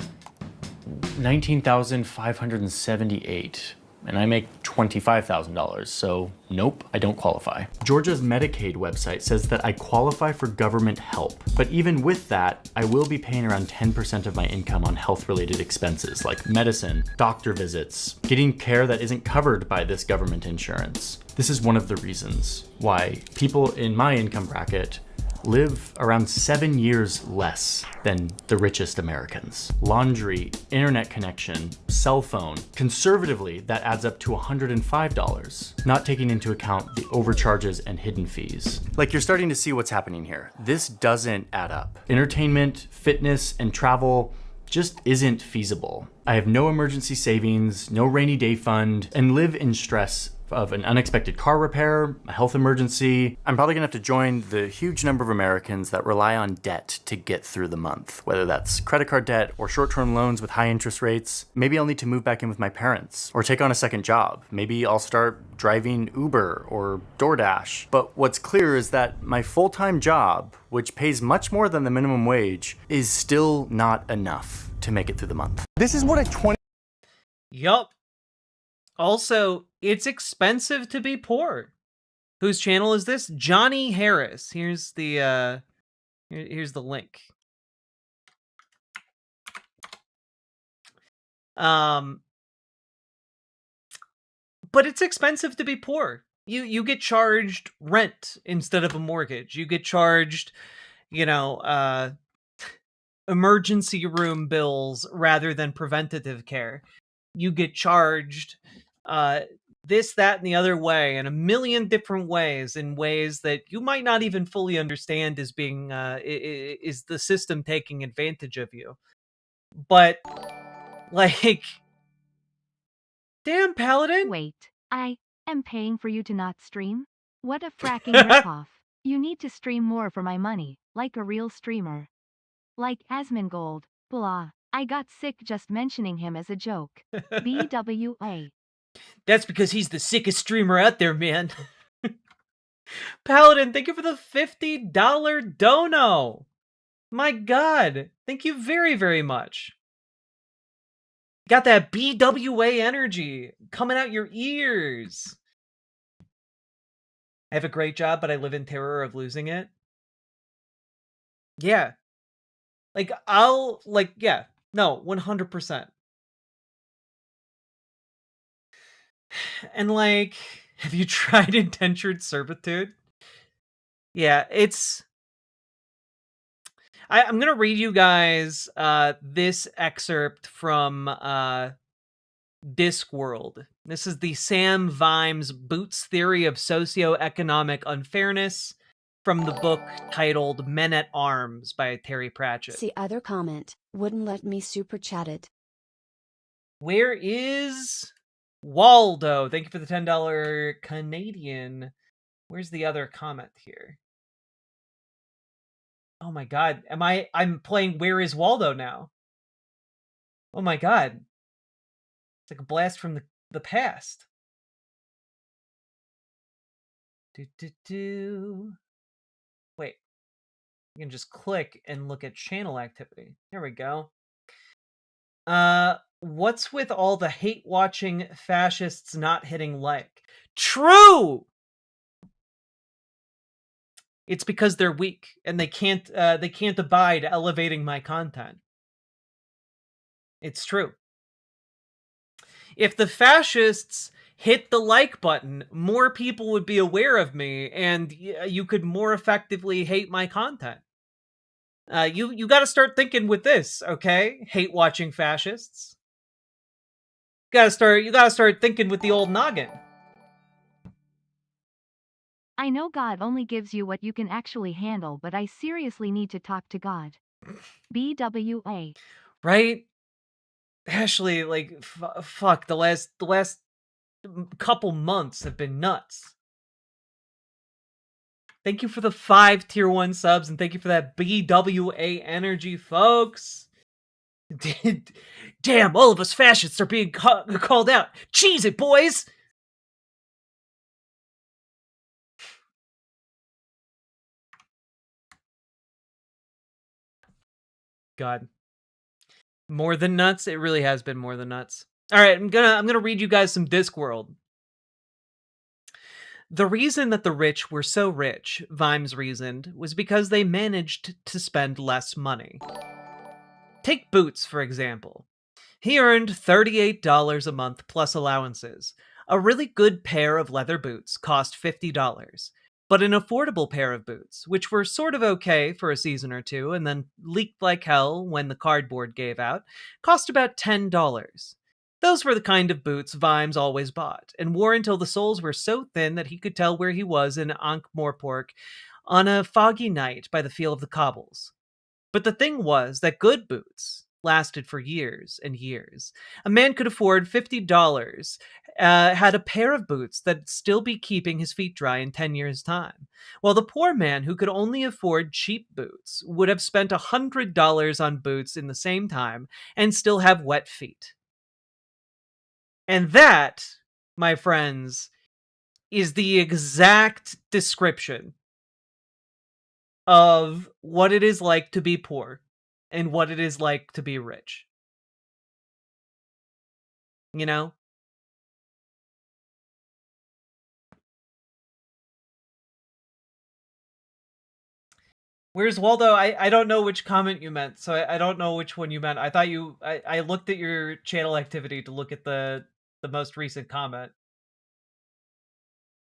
$19,578. And I make $25,000, so nope, I don't qualify. Georgia's Medicaid website says that I qualify for government help, but even with that, I will be paying around 10% of my income on health-related expenses like medicine, doctor visits, getting care that isn't covered by this government insurance. This is one of the reasons why people in my income bracket live around 7 years less than the richest Americans. Laundry, internet connection, cell phone. Conservatively, that adds up to $105, not taking into account the overcharges and hidden fees. Like, you're starting to see what's happening here. This doesn't add up. Entertainment, fitness, and travel just isn't feasible. I have no emergency savings, no rainy day fund, and live in stress of an unexpected car repair, a health emergency. I'm probably gonna have to join the huge number of Americans that rely on debt to get through the month, whether that's credit card debt or short-term loans with high interest rates. Maybe I'll need to move back in with my parents or take on a second job. Maybe I'll start driving Uber or DoorDash. But what's clear is that my full-time job, which pays much more than the minimum wage, is still not enough to make it through the month. This is what a Yup. Also, it's expensive to be poor. Whose channel is this? Johnny Harris. Here's the link. But it's expensive to be poor. You get charged rent instead of a mortgage. You get charged, emergency room bills rather than preventative care. You get charged this, that, and the other way in a million different ways, in ways that you might not even fully understand as being is the system taking advantage of you. But like, damn, Paladin. Wait, I am paying for you to not stream? What a fracking ripoff. You need to stream more for my money, like a real streamer. Like Asmongold, blah. I got sick just mentioning him as a joke. BWA. That's because he's the sickest streamer out there, man. Paladin, thank you for the $50 dono. My God, thank you very, very much. Got that BWA energy coming out your ears. I have a great job, but I live in terror of losing it. Yeah. No, 100%. And have you tried indentured servitude? Yeah, I'm gonna read you guys this excerpt from Discworld. This is the Sam Vimes Boots Theory of Socioeconomic Unfairness from the book titled Men at Arms by Terry Pratchett. See other comment, wouldn't let me super chat it. Where is Waldo? Thank you for the $10 Canadian. Where's the other comment here? Oh my God. I'm playing Where is Waldo now? Oh my God. It's like a blast from the past. Wait. You can just click and look at channel activity. Here we go. What's with all the hate-watching fascists not hitting like? True! It's because they're weak and they can't abide elevating my content. It's true. If the fascists hit the like button, more people would be aware of me and you could more effectively hate my content. You got to start thinking with this, okay? Hate watching fascists. You got to start thinking with the old noggin. I know God only gives you what you can actually handle, but I seriously need to talk to God. BWA. Right? Ashley, fuck, the last couple months have been nuts. Thank you for the 5 tier 1 subs, and thank you for that BWA energy, folks. Damn, all of us fascists are being called out. Cheese it, boys! God. More than nuts? It really has been more than nuts. Alright, I'm gonna read you guys some Discworld. The reason that the rich were so rich, Vimes reasoned, was because they managed to spend less money. Take Boots, for example. He earned $38 a month plus allowances. A really good pair of leather boots cost $50, but an affordable pair of boots, which were sort of okay for a season or two and then leaked like hell when the cardboard gave out, cost about $10. Those were the kind of boots Vimes always bought, and wore until the soles were so thin that he could tell where he was in Ankh-Morpork on a foggy night by the feel of the cobbles. But the thing was that good boots, lasted for years and years. A man could afford $50, had a pair of boots that'd still be keeping his feet dry in 10 years' time, while the poor man who could only afford cheap boots would have spent $100 on boots in the same time and still have wet feet. And that, my friends, is the exact description of what it is like to be poor and what it is like to be rich. You know? Where's Waldo? I don't know which comment you meant, so I don't know which one you meant. I thought you... I looked at your channel activity to look at the most recent comment.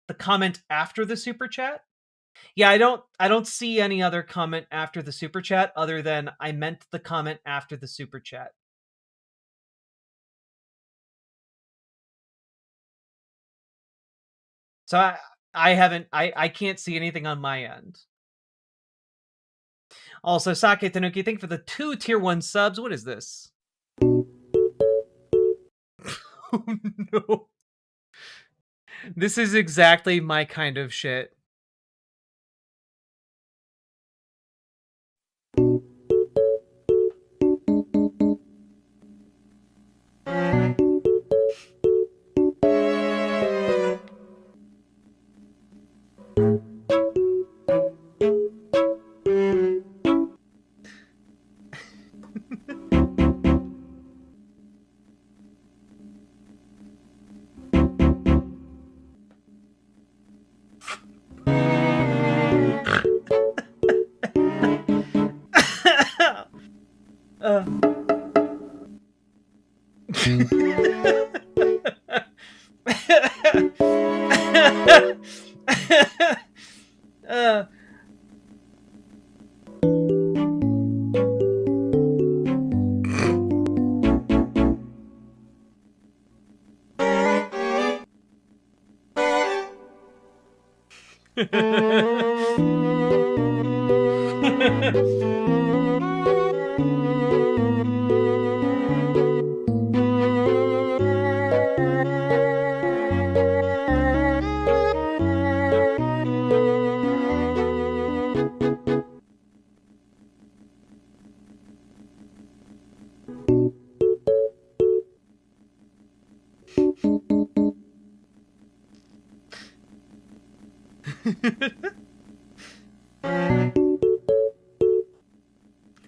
The comment after the super chat? Yeah, I don't see any other comment after the super chat other than I meant the comment after the super chat. So I can't see anything on my end. Also, Sake Tanuki, thank you for the 2 tier 1 subs. What is this? Oh no. This is exactly my kind of shit.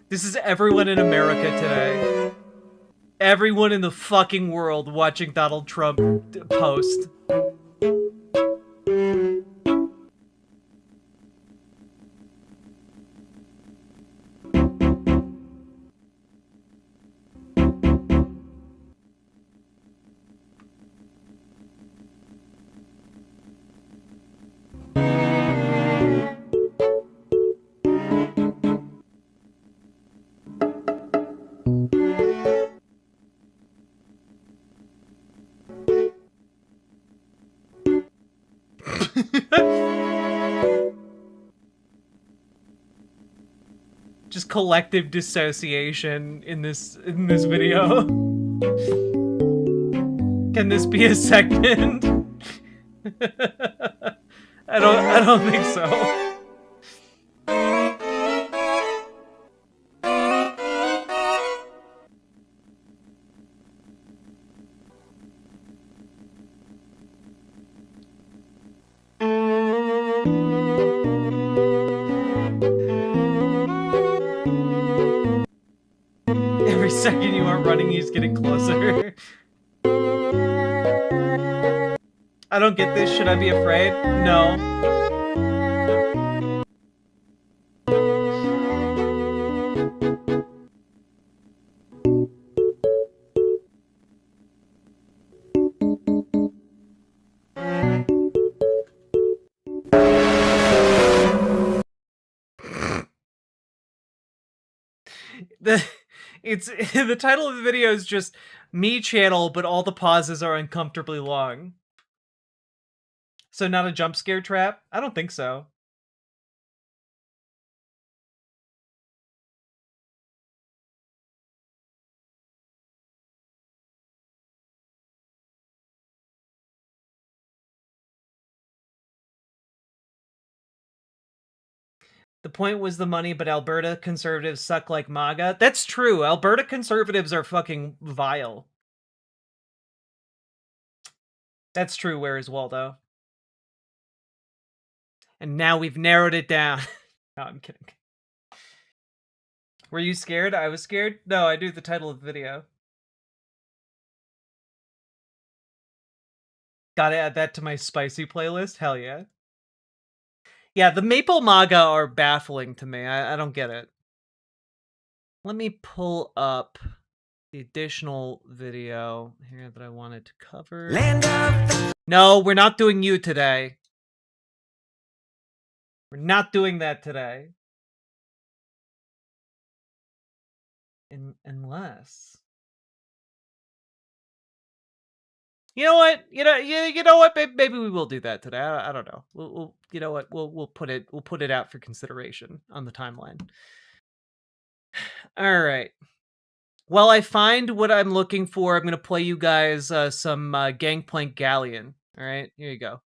This is everyone in America today. Everyone in the fucking world watching Donald Trump post. Just collective dissociation in this video. Can this be a segment? I don't think so. Every second you aren't running, he's getting closer. I don't get this. Should I be afraid? No. The title of the video is just me channel, but all the pauses are uncomfortably long. So not a jump scare trap? I don't think so. The point was the money, but Alberta conservatives suck like MAGA. That's true. Alberta conservatives are fucking vile. That's true. Where is Waldo? And now we've narrowed it down. No, I'm kidding. Were you scared? I was scared? No, I knew the title of the video. Gotta add that to my spicy playlist? Hell yeah. Yeah, the Maple MAGA are baffling to me. I don't get it. Let me pull up the additional video here that I wanted to cover. No, we're not doing you today. We're not doing that today. Unless... You know what? You know what? Maybe we will do that today. I don't know. We'll you know what? We'll put it out for consideration on the timeline. All right. While I find what I'm looking for, I'm gonna play you guys some Gangplank Galleon. All right, here you go.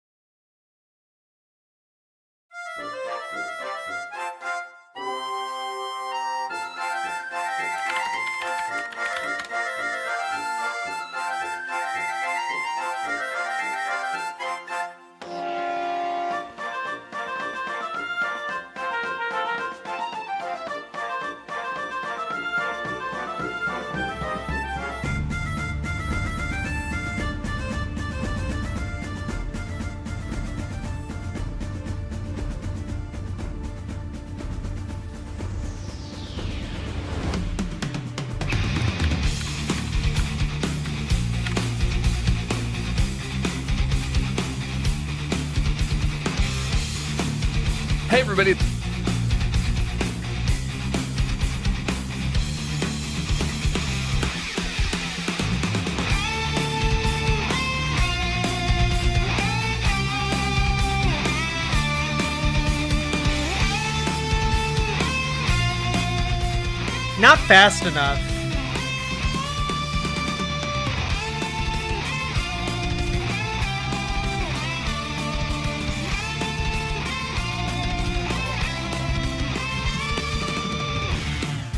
Hey, everybody. Not fast enough.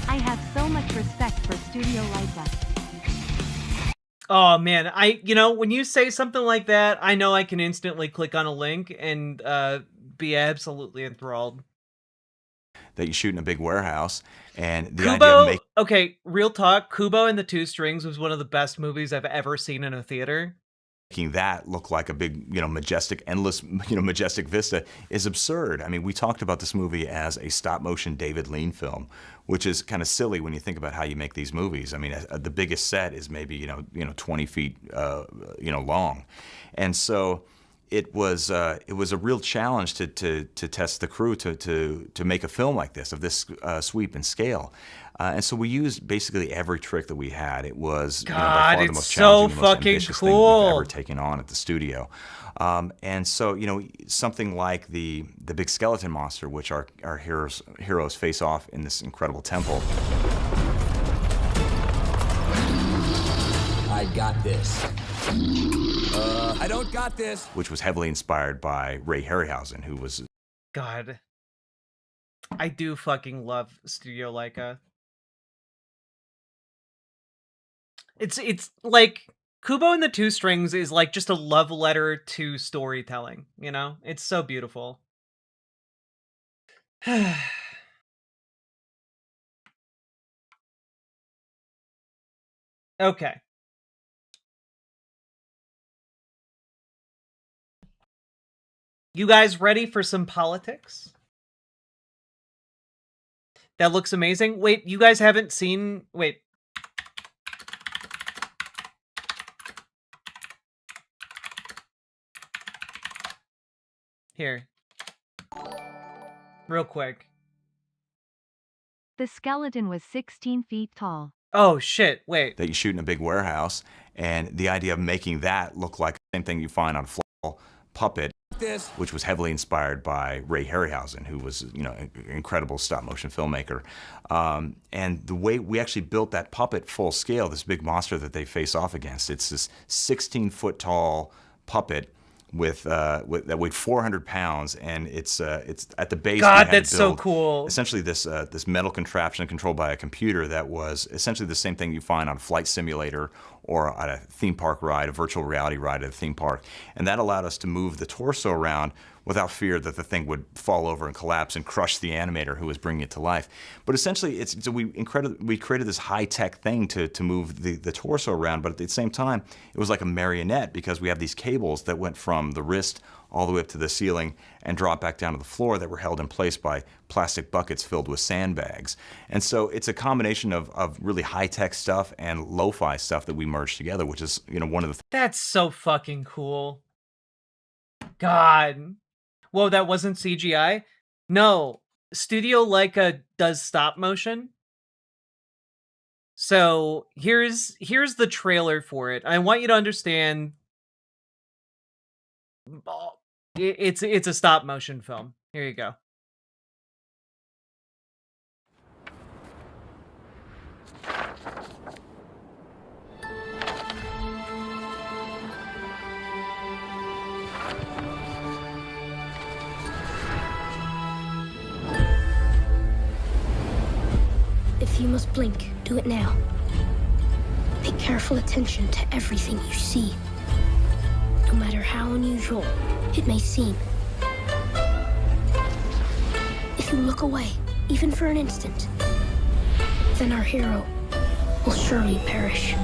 I have so much respect for Studio Leica. Oh man, when you say something like that, I know I can instantly click on a link and be absolutely enthralled. That you shoot in a big warehouse, and the Kubo, idea of okay, real talk, Kubo and the Two Strings was one of the best movies I've ever seen in a theater. making that look like a big, majestic, endless, majestic vista is absurd. I mean, we talked about this movie as a stop-motion David Lean film, which is kind of silly when you think about how you make these movies. I mean, the biggest set is maybe 20 feet long, and so it was a real challenge to test the crew to make a film like this, of this sweep and scale. And so we used basically every trick that we had. It was by far the most challenging, the most ambitious thing we've ever taken on at the studio. And so, something like the big skeleton monster, which our heroes face off in this incredible temple. I got this. I don't got this. Which was heavily inspired by Ray Harryhausen, who was... God. I do fucking love Studio Leica. It's like Kubo and the Two Strings is like just a love letter to storytelling, It's so beautiful. Okay. You guys ready for some politics? That looks amazing. Wait, you guys haven't seen... Wait. Here. Real quick. The skeleton was 16 feet tall. Oh, shit. Wait. That you shoot in a big warehouse, and the idea of making that look like the same thing you find on Flannel Puppet, which was heavily inspired by Ray Harryhausen, who was, an incredible stop-motion filmmaker. And the way we actually built that puppet full scale, this big monster that they face off against, it's this 16-foot tall puppet that weighed 400 pounds, and it's at the base. God, we had that's to so build cool. Essentially, this metal contraption controlled by a computer that was essentially the same thing you find on a flight simulator or at a theme park ride, a virtual reality ride at a theme park, and that allowed us to move the torso around without fear that the thing would fall over and collapse and crush the animator who was bringing it to life. But essentially, we created this high-tech thing to move the torso around, but at the same time, it was like a marionette because we have these cables that went from the wrist all the way up to the ceiling and drop back down to the floor that were held in place by plastic buckets filled with sandbags. And so it's a combination of really high-tech stuff and lo-fi stuff that we merged together, which is, one of the That's so fucking cool. God. Whoa, that wasn't CGI? No. Studio Leica does stop motion. So here's the trailer for it. I want you to understand it's a stop motion film. Here you go. If you must blink, do it now. Pay careful attention to everything you see, no matter how unusual it may seem. If you look away, even for an instant, then our hero will surely perish.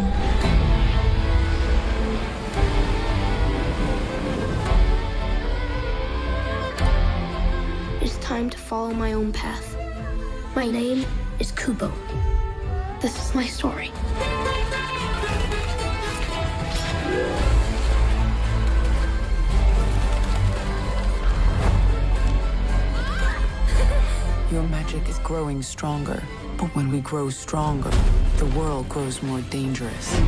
It is time to follow my own path. My name is Kubo. This is my story. Your magic is growing stronger, but when we grow stronger, the world grows more dangerous.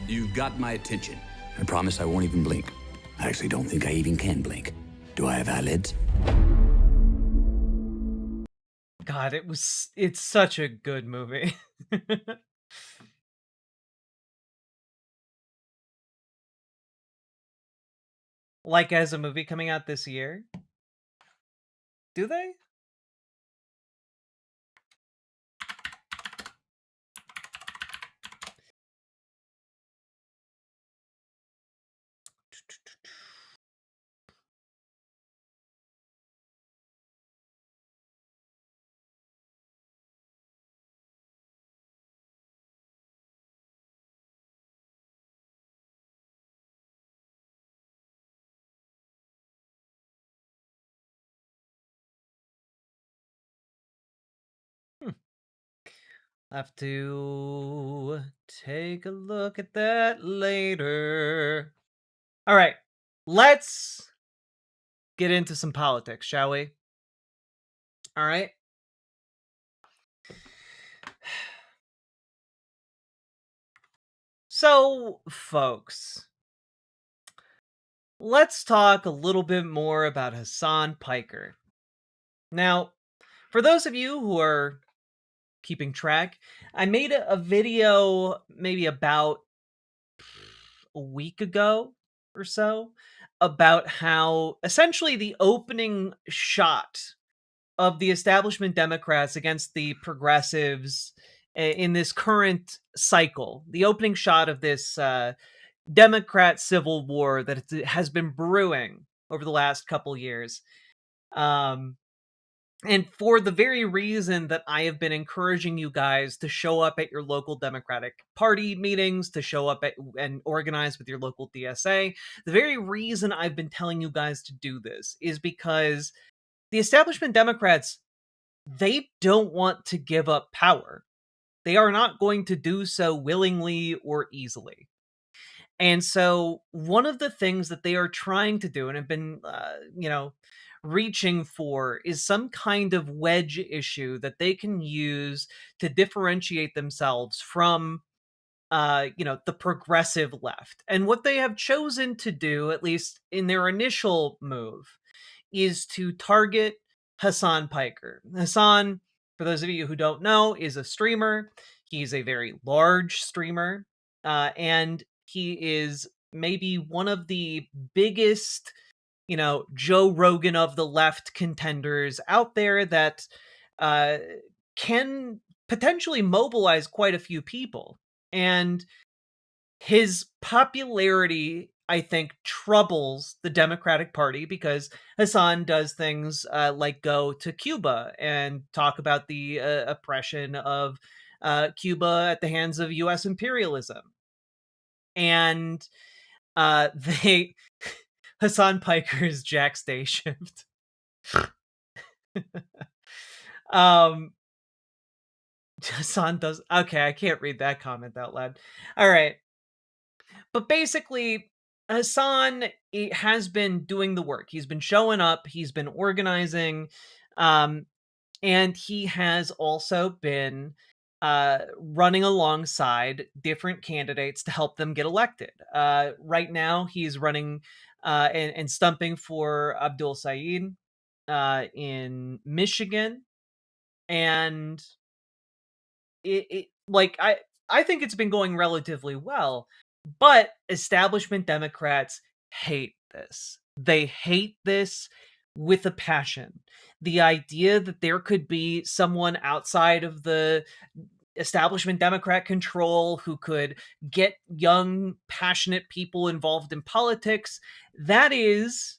You've got my attention. I promise I won't even blink. I actually don't think I even can blink. Do I have eyelids? God, it's such a good movie. Like as a movie coming out this year? Do they? Have to take a look at that later. All right, let's get into some politics, shall we? All right. So, folks, let's talk a little bit more about Hassan Piker. Now, for those of you who are keeping track, I made a video maybe about a week ago or so about how essentially the opening shot of the establishment Democrats against the progressives in this current cycle, the opening shot of this Democrat civil war that has been brewing over the last couple years. And for the very reason that I have been encouraging you guys to show up at your local Democratic Party meetings, to show up and organize with your local DSA, the very reason I've been telling you guys to do this is because the establishment Democrats they don't want to give up power. They are not going to do so willingly or easily. And so one of the things that they are trying to do and have been, reaching for is some kind of wedge issue that they can use to differentiate themselves from, the progressive left. And what they have chosen to do, at least in their initial move, is to target Hassan Piker. Hassan, for those of you who don't know, is a streamer. He's a very large streamer, and he is maybe one of the biggest, Joe Rogan of the left contenders out there that can potentially mobilize quite a few people. And his popularity, I think, troubles the Democratic Party because Hassan does things like go to Cuba and talk about the oppression of Cuba at the hands of U.S. imperialism. And they Hassan Piker's Jack's day shift. Hassan does okay. I can't read that comment out loud. All right. But basically, Hassan has been doing the work. He's been showing up. He's been organizing, and he has also been running alongside different candidates to help them get elected. Right now, he's running and stumping for Abdul Saeed in Michigan, and I think it's been going relatively well. But establishment Democrats hate this. They hate this with a passion. The idea that there could be someone outside of the establishment Democrat control who could get young, passionate people involved in politics, that is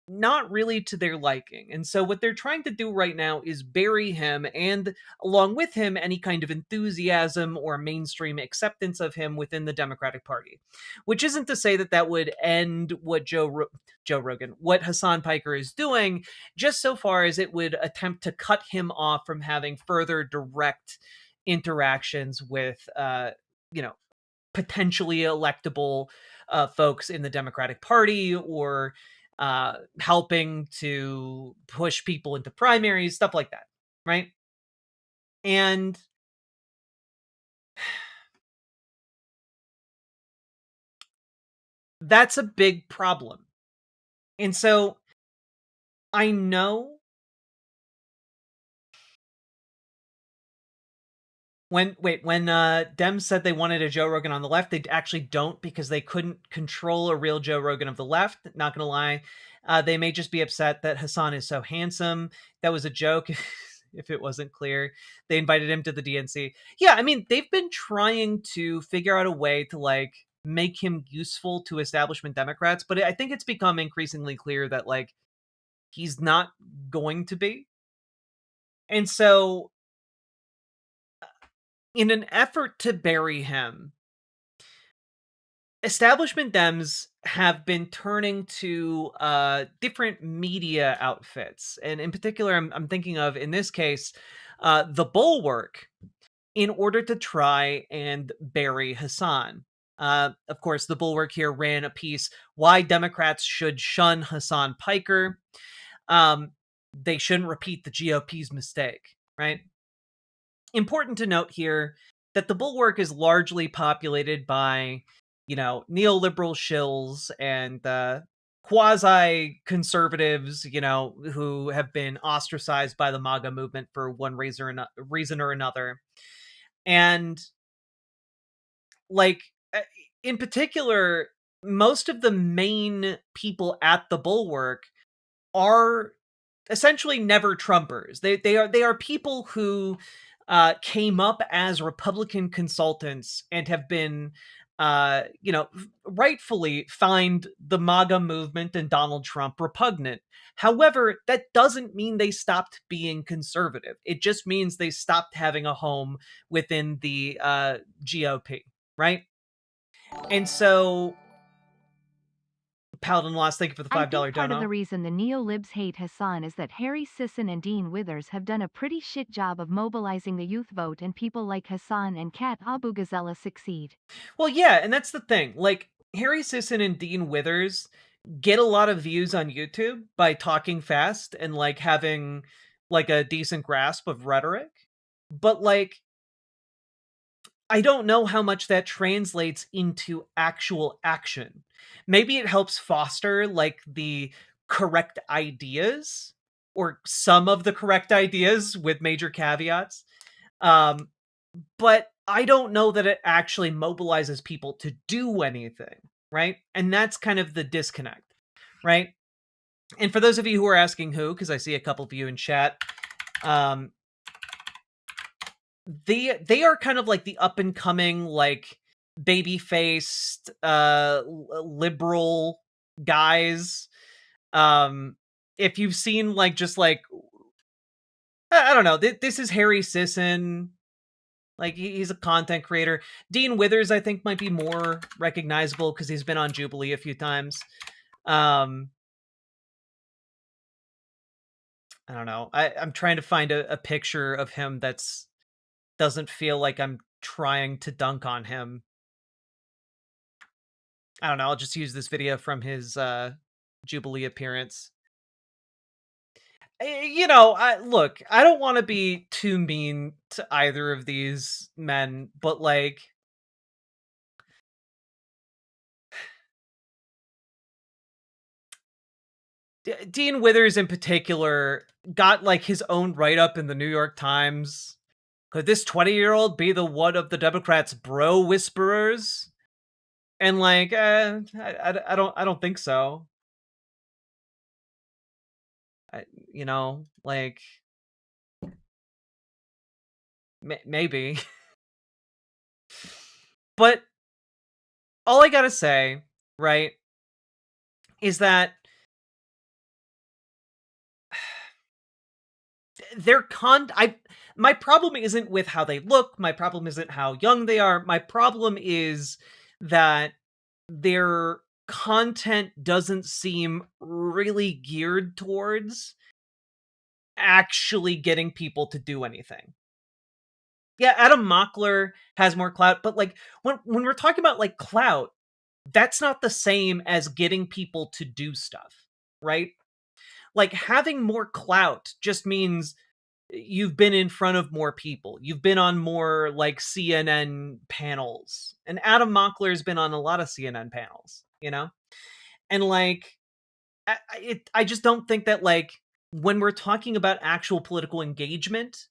not really to their liking. And so what they're trying to do right now is bury him, and along with him, any kind of enthusiasm or mainstream acceptance of him within the Democratic Party. Which isn't to say that that would end what Joe Rogan, what Hassan Piker is doing, just so far as it would attempt to cut him off from having further direct interactions with, potentially electable folks in the Democratic Party, or helping to push people into primaries, stuff like that, right? And that's a big problem. And so I know when Dems said they wanted a Joe Rogan on the left, they actually don't, because they couldn't control a real Joe Rogan of the left. Not gonna lie. They may just be upset that Hassan is so handsome. That was a joke. If it wasn't clear, they invited him to the DNC. Yeah, I mean, they've been trying to figure out a way to make him useful to establishment Democrats, but I think it's become increasingly clear that he's not going to be. And so in an effort to bury him, establishment Dems have been turning to different media outfits. And in particular, I'm thinking of, in this case, The Bulwark, in order to try and bury Hassan. Of course, The Bulwark here ran a piece, Why Democrats Should Shun Hassan Piker. They shouldn't repeat the GOP's mistake, right? Important to note here that The Bulwark is largely populated by, neoliberal shills and quasi-conservatives, who have been ostracized by the MAGA movement for one reason or another. And, in particular, most of the main people at The Bulwark are essentially never Trumpers. They are people who came up as Republican consultants and have been, rightfully find the MAGA movement and Donald Trump repugnant. However, that doesn't mean they stopped being conservative. It just means they stopped having a home within the GOP, right? And so Paladin Lost, thank you for the $5 I think part of the dono. reason the neo-libs hate Hassan is that Harry Sisson and Dean Withers have done a pretty shit job of mobilizing the youth vote, and people like Hassan and Kat Abu Ghazala succeed. Well, yeah, and that's the thing. Like, Harry Sisson and Dean Withers get a lot of views on YouTube by talking fast and, like, having, like, a decent grasp of rhetoric. But, like, I don't know how much that translates into actual action. Maybe it helps foster, like, the correct ideas, or some of the correct ideas with major caveats. But I don't know that it actually mobilizes people to do anything, right? And that's kind of the disconnect, right? And for those of you who are asking who, because I see a couple of you in chat, they are kind of like the up and coming, like, baby faced liberal guys. If you've seen, like, just like, I don't know, this is Harry Sisson. Like, he's a content creator. Dean Withers, I think, might be more recognizable because he's been on Jubilee a few times. I don't know. I'm trying to find a picture of him that's doesn't feel like I'm trying to dunk on him. I don't know. I'll just use this video from his Jubilee appearance. You know, look, I don't want to be too mean to either of these men, but, like, Dean Withers in particular got, like, his own write-up in the New York Times. Could this 20-year-old be the one of the Democrats' bro whisperers? And, like, I don't think so. You know, like, maybe. But all I gotta say, right, is that my problem isn't with how they look, my problem isn't how young they are, my problem is that their content doesn't seem really geared towards actually getting people to do anything. Yeah, Adam Mockler has more clout, but, like, when we're talking about, like, clout, that's not the same as getting people to do stuff, right? Like, having more clout just means you've been in front of more people. You've been on more, like, CNN panels. And Adam Mockler's been on a lot of CNN panels, you know? And, like, I just don't think that, like, when we're talking about actual political engagement,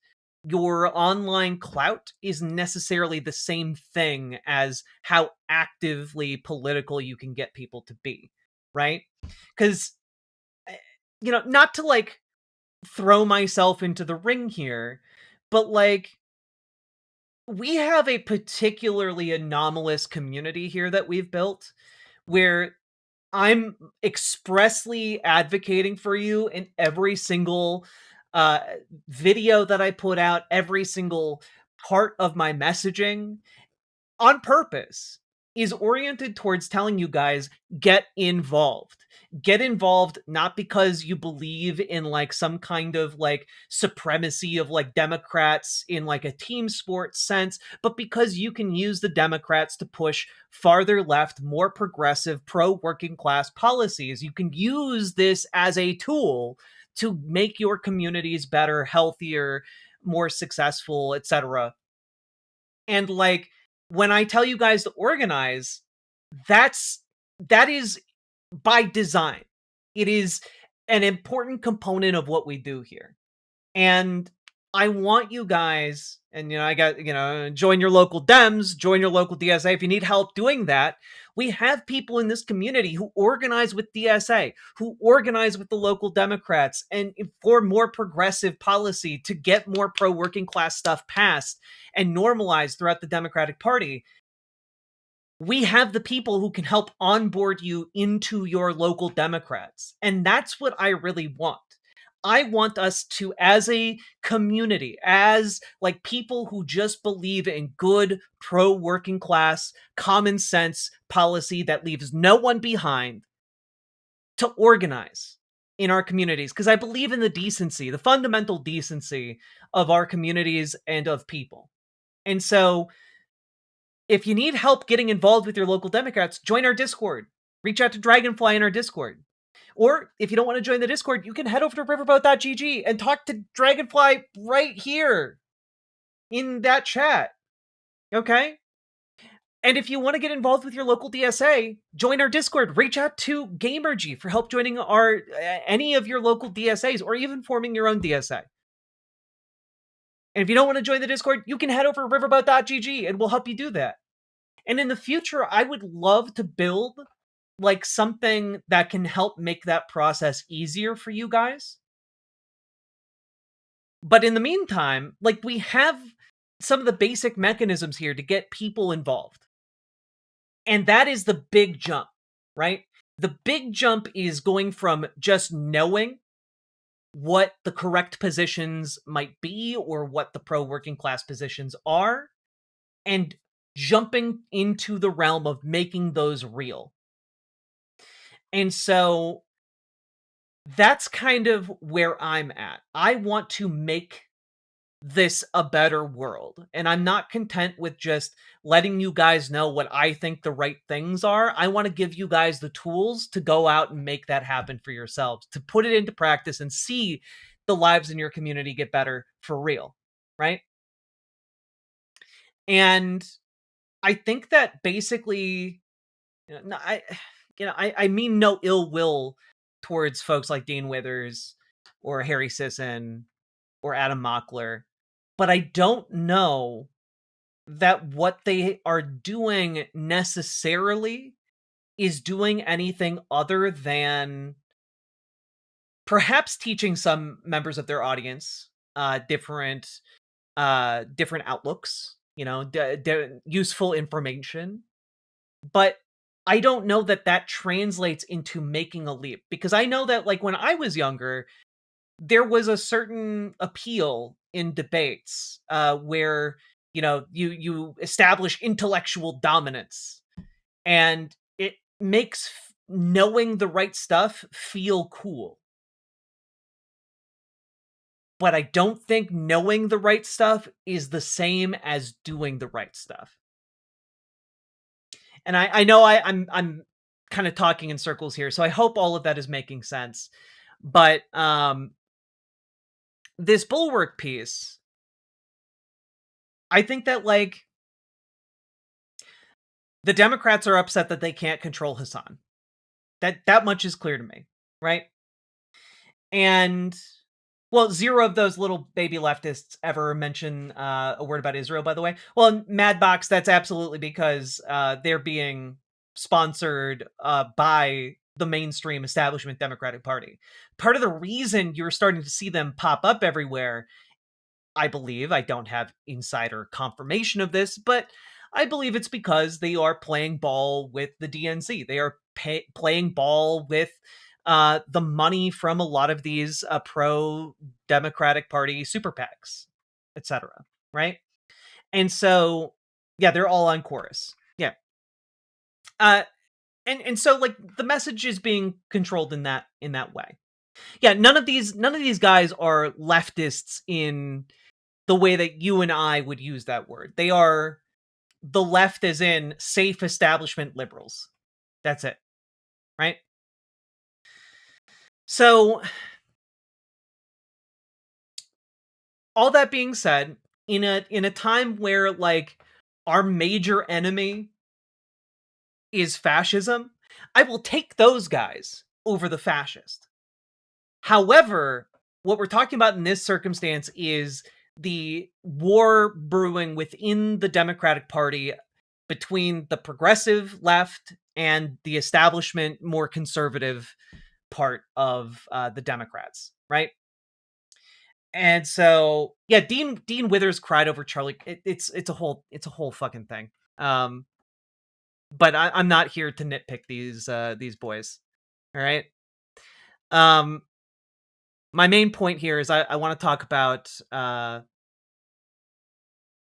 your online clout is necessarily the same thing as how actively political you can get people to be, right? Because, you know, not to, like, throw myself into the ring here, but, like, we have a particularly anomalous community here that we've built where I'm expressly advocating for you in every single video that I put out, every single part of my messaging on purpose is oriented towards telling you guys, get involved. Get involved not because you believe in, like, some kind of, like, supremacy of, like, Democrats in, like, a team sport sense, but because you can use the Democrats to push farther left, more progressive, pro-working class policies. You can use this as a tool to make your communities better, healthier, more successful, etc. And, like, when I tell you guys to organize, that is by design. It is an important component of what we do here. And I want you guys, and, you know, I got, you know, join your local Dems, join your local DSA if you need help doing that. We have people in this community who organize with DSA, who organize with the local Democrats, and for more progressive policy to get more pro-working class stuff passed and normalized throughout the Democratic Party. We have the people who can help onboard you into your local Democrats. And that's what I really want. I want us to, as a community, as, like, people who just believe in good, pro-working class, common sense policy that leaves no one behind, to organize in our communities, because I believe in the decency, the fundamental decency of our communities and of people. And so if you need help getting involved with your local Democrats, join our Discord. Reach out to Dragonfly in our Discord. Or if you don't want to join the Discord, you can head over to riverboat.gg and talk to Dragonfly right here in that chat. Okay? And if you want to get involved with your local DSA, join our Discord. Reach out to Gamergy for help joining any of your local DSAs, or even forming your own DSA. And if you don't want to join the Discord, you can head over to riverboat.gg and we'll help you do that. And in the future, I would love to build like something that can help make that process easier for you guys. But in the meantime, like, we have some of the basic mechanisms here to get people involved. And that is the big jump, right? The big jump is going from just knowing what the correct positions might be, or what the pro-working class positions are, and jumping into the realm of making those real. And so that's kind of where I'm at. I want to make this a better world. And I'm not content with just letting you guys know what I think the right things are. I want to give you guys the tools to go out and make that happen for yourselves, to put it into practice and see the lives in your community get better for real, right? And I think that basically, I mean no ill will towards folks like Dean Withers or Harry Sisson or Adam Mockler, but I don't know that what they are doing necessarily is doing anything other than perhaps teaching some members of their audience different outlooks, useful information. But I don't know that that translates into making a leap, because I know that, like, when I was younger, there was a certain appeal in debates where, you establish intellectual dominance, and it makes knowing the right stuff feel cool. But I don't think knowing the right stuff is the same as doing the right stuff. And I know I'm kind of talking in circles here, so I hope all of that is making sense. But this Bulwark piece, I think that, like, the Democrats are upset that they can't control Hassan. That much is clear to me, right? And, well, zero of those little baby leftists ever mention a word about Israel, by the way. Well, Madbox, that's absolutely because they're being sponsored by the mainstream establishment Democratic Party. Part of the reason you're starting to see them pop up everywhere, I believe, I don't have insider confirmation of this, but I believe it's because they are playing ball with the DNC. They are playing ball with the money from a lot of these pro-Democratic Party super PACs, etc. Right? And so, yeah, they're all on chorus. Yeah. And so, like, the message is being controlled in that way. Yeah, none of these guys are leftists in the way that you and I would use that word. They are the left, as in safe establishment liberals. That's it. Right? So, all that being said, in a time where, like, our major enemy is fascism, I will take those guys over the fascist. However, what we're talking about in this circumstance is the war brewing within the Democratic Party between the progressive left and the establishment, more conservative part of the Democrats, right? And so, yeah, Dean Withers cried over Charlie. It's a whole fucking thing. But I'm not here to nitpick these boys. All right. My main point here is I want to talk about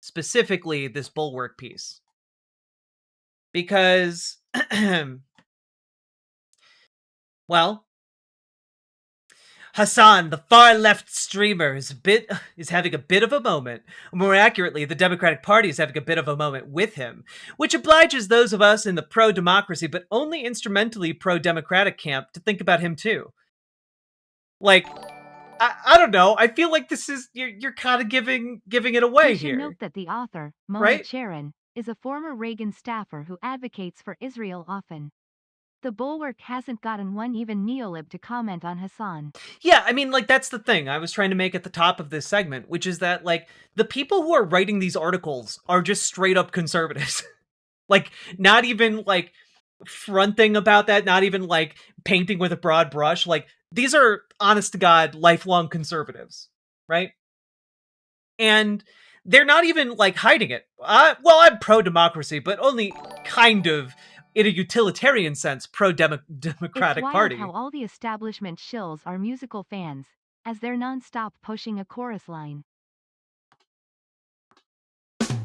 specifically this Bulwark piece, because well, Hassan, the far left streamer, is having a bit of a moment. More accurately, the Democratic Party is having a bit of a moment with him, which obliges those of us in the pro-democracy but only instrumentally pro-democratic camp to think about him too. Like, I don't know. I feel like this is you're kind of giving it away We should here. note that the author, Mona Right? Charen, is a former Reagan staffer who advocates for Israel often. The Bulwark hasn't gotten one even neolib to comment on Hassan. Yeah, I mean, like, that's the thing I was trying to make at the top of this segment, which is that, like, the people who are writing these articles are just straight up conservatives. Like, not even, like, fronting about that, not even, like, painting with a broad brush. Like, these are, honest to God, lifelong conservatives, right? And they're not even, like, hiding it. Well, I'm pro-democracy, but only kind of, in a utilitarian sense, It's pro-democratic wild party. how all the establishment shills are musical fans, as they're non-stop pushing a chorus line.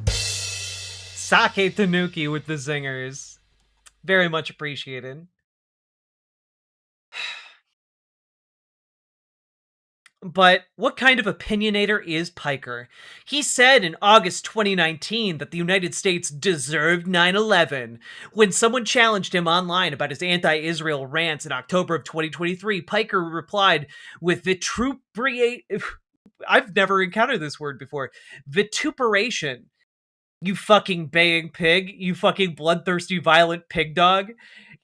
Sake Tanuki with the zingers. Very much appreciated. But what kind of opinionator is Piker? He said in August 2019 that the United States deserved 9/11. When someone challenged him online about his anti-Israel rants in October of 2023, Piker replied with vituperate. I've never encountered this word before. Vituperation. You fucking baying pig. You fucking bloodthirsty, violent pig dog.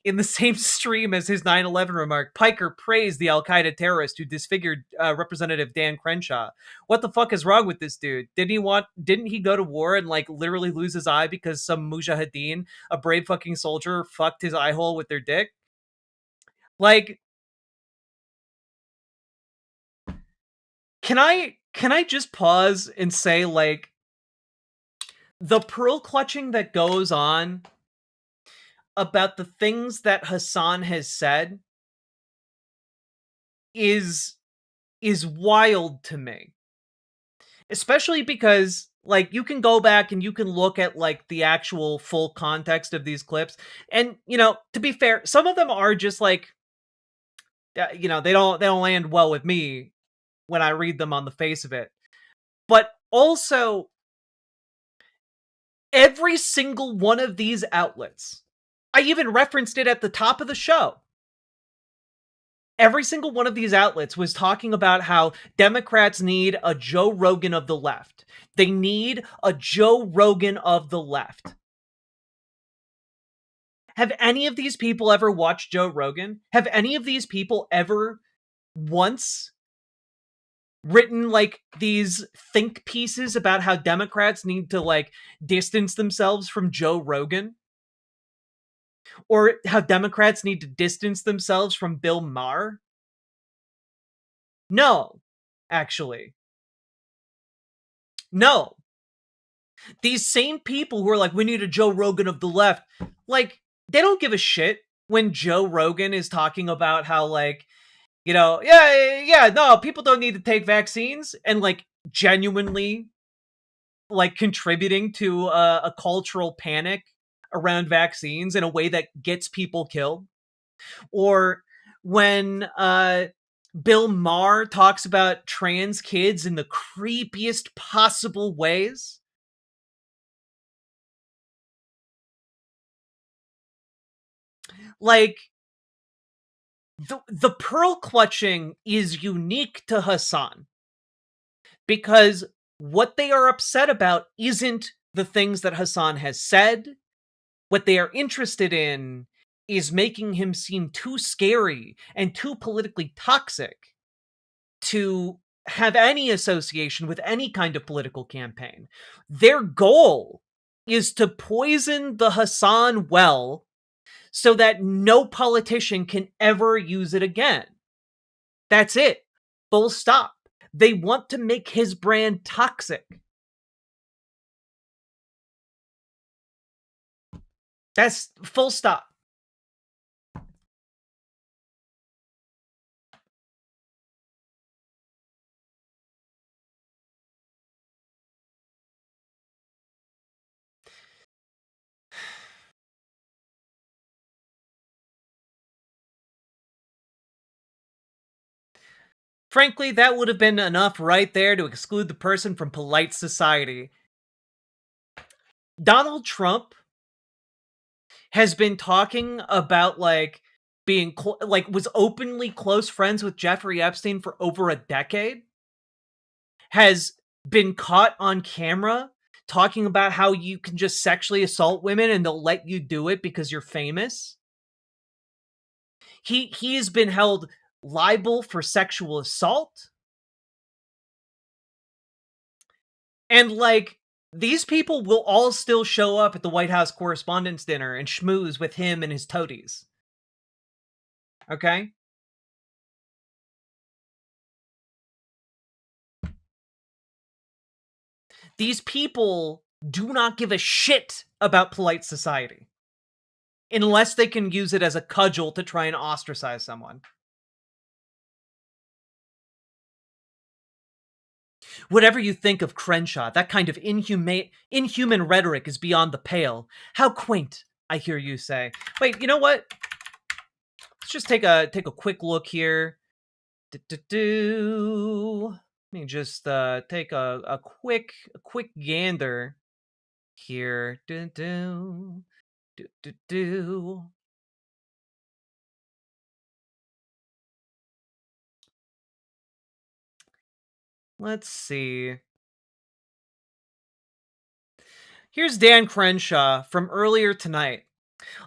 In the same stream as his 9/11 remark, Piker praised the Al-Qaeda terrorist who disfigured Representative Dan Crenshaw. What the fuck is wrong with this dude? Didn't he go to war and, like, literally lose his eye because some mujahideen, a brave fucking soldier, fucked his eye hole with their dick? Like, can I just pause and say, like, the pearl clutching that goes on about the things that Hassan has said is wild to me. Especially because, like, you can go back and you can look at, like, the actual full context of these clips, and, you know, to be fair, some of them are just like, you know, they don't land well with me when I read them on the face of it. But also, every single one of these outlets, I even referenced it at the top of the show. Every single one of these outlets was talking about how Democrats need a Joe Rogan of the left. They need a Joe Rogan of the left. Have any of these people ever watched Joe Rogan? Have any of these people ever once written, like, these think pieces about how Democrats need to, like, distance themselves from Joe Rogan? Or how Democrats need to distance themselves from Bill Maher? No, actually. No. These same people who are like, we need a Joe Rogan of the left, like, they don't give a shit when Joe Rogan is talking about how, like, you know, yeah, no, people don't need to take vaccines, and, like, genuinely, like, contributing to a cultural panic around vaccines in a way that gets people killed. Or when Bill Maher talks about trans kids in the creepiest possible ways. Like, the pearl clutching is unique to Hassan, because what they are upset about isn't the things that Hassan has said. What they are interested in is making him seem too scary and too politically toxic to have any association with any kind of political campaign. Their goal is to poison the Hassan well so that no politician can ever use it again. That's it. Full stop. They want to make his brand toxic. That's full stop. Frankly, that would have been enough right there to exclude the person from polite society. Donald Trump has been talking about, like, being, was openly close friends with Jeffrey Epstein for over a decade. Has been caught on camera talking about how you can just sexually assault women and they'll let you do it because you're famous. He has been held liable for sexual assault. And, like, these people will all still show up at the White House Correspondents' Dinner and schmooze with him and his toadies. Okay? These people do not give a shit about polite society. Unless they can use it as a cudgel to try and ostracize someone. Whatever you think of Crenshaw, that kind of inhuman rhetoric is beyond the pale. How quaint, I hear you say. Wait, you know what? Let's just take a quick look here. Let me just take a quick gander here. Let's see. Here's Dan Crenshaw from earlier tonight.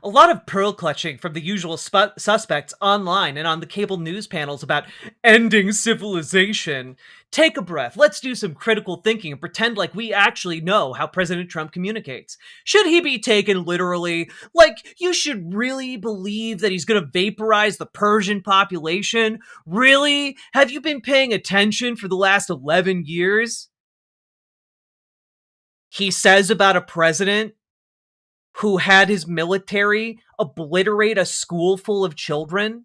A lot of pearl clutching from the usual suspects online and on the cable news panels about ending civilization. Take a breath. Let's do some critical thinking and pretend like we actually know how President Trump communicates. Should he be taken literally? Like, you should really believe that he's going to vaporize the Persian population? Really? Have you been paying attention for the last 11 years? He says about a president who had his military obliterate a school full of children,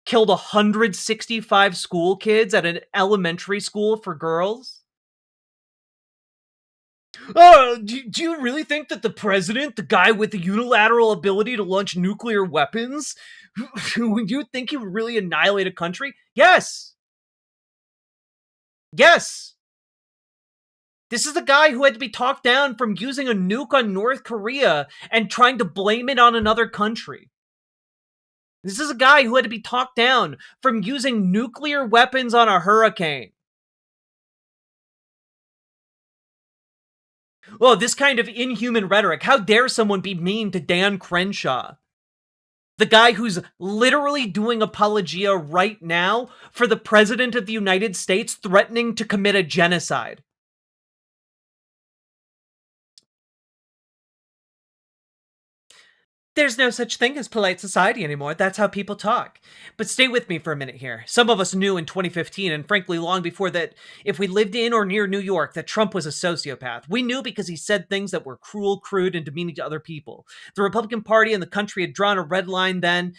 killed 165 school kids at an elementary school for girls. Oh, do you really think that the president, the guy with the unilateral ability to launch nuclear weapons, you think he would really annihilate a country? Yes. Yes. This is the guy who had to be talked down from using a nuke on North Korea and trying to blame it on another country. This is a guy who had to be talked down from using nuclear weapons on a hurricane. Oh, this kind of inhuman rhetoric. How dare someone be mean to Dan Crenshaw? The guy who's literally doing apologia right now for the President of the United States threatening to commit a genocide. There's no such thing as polite society anymore. That's how people talk. But stay with me for a minute here. Some of us knew in 2015, and frankly long before that, if we lived in or near New York, that Trump was a sociopath. We knew because he said things that were cruel, crude, and demeaning to other people. The Republican Party and the country had drawn a red line then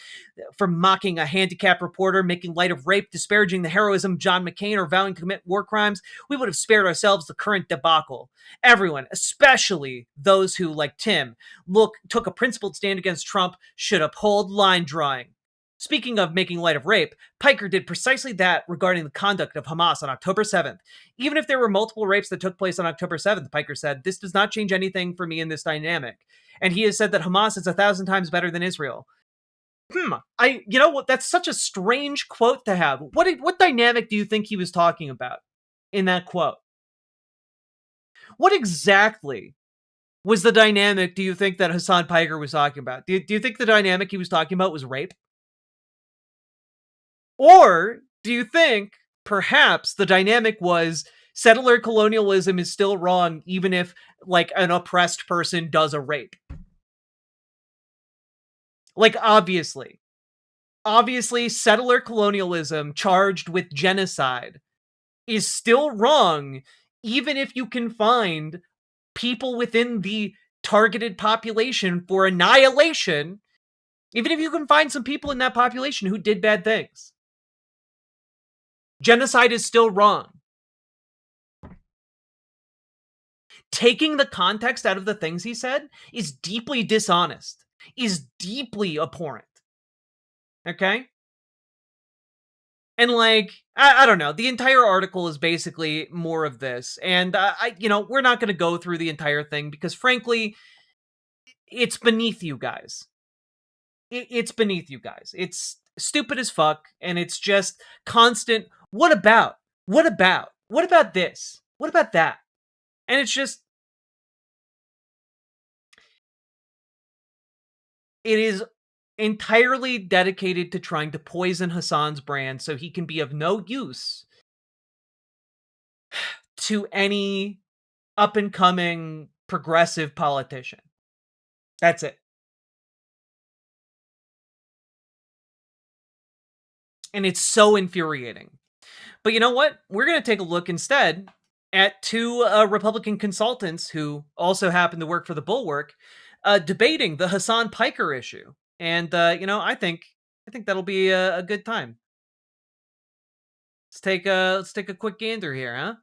from mocking a handicapped reporter, making light of rape, disparaging the heroism of John McCain, or vowing to commit war crimes. We would have spared ourselves the current debacle. Everyone, especially those who, like Tim, took a principled stand against Trump, should uphold line drawing. Speaking of making light of rape, Piker did precisely that regarding the conduct of Hamas on October 7th. Even if there were multiple rapes that took place on October 7th, Piker said, this does not change anything for me in this dynamic. And he has said that Hamas is 1,000 times better than Israel. You know what? That's such a strange quote to have. What dynamic do you think he was talking about in that quote? What exactly was the dynamic, do you think, that Hassan Piker was talking about? Do you think the dynamic he was talking about was rape? Or do you think, perhaps, the dynamic was settler colonialism is still wrong even if, like, an oppressed person does a rape? Like, obviously, settler colonialism charged with genocide is still wrong even if you can find people within the targeted population for annihilation, even if you can find some people in that population who did bad things. Genocide is still wrong. Taking the context out of the things he said is deeply dishonest, is deeply abhorrent. Okay? And like, I don't know. The entire article is basically more of this. And we're not going to go through the entire thing because frankly, it's beneath you guys. It's beneath you guys. It's stupid as fuck. And it's just constant. What about? What about? What about this? What about that? And it's just, it is entirely dedicated to trying to poison Hassan's brand so he can be of no use to any up-and-coming progressive politician. That's it. And it's so infuriating. But you know what? We're going to take a look instead at two Republican consultants who also happen to work for the Bulwark, debating the Hassan Piker issue. And I think that'll be a good time. Let's take a quick gander here, huh?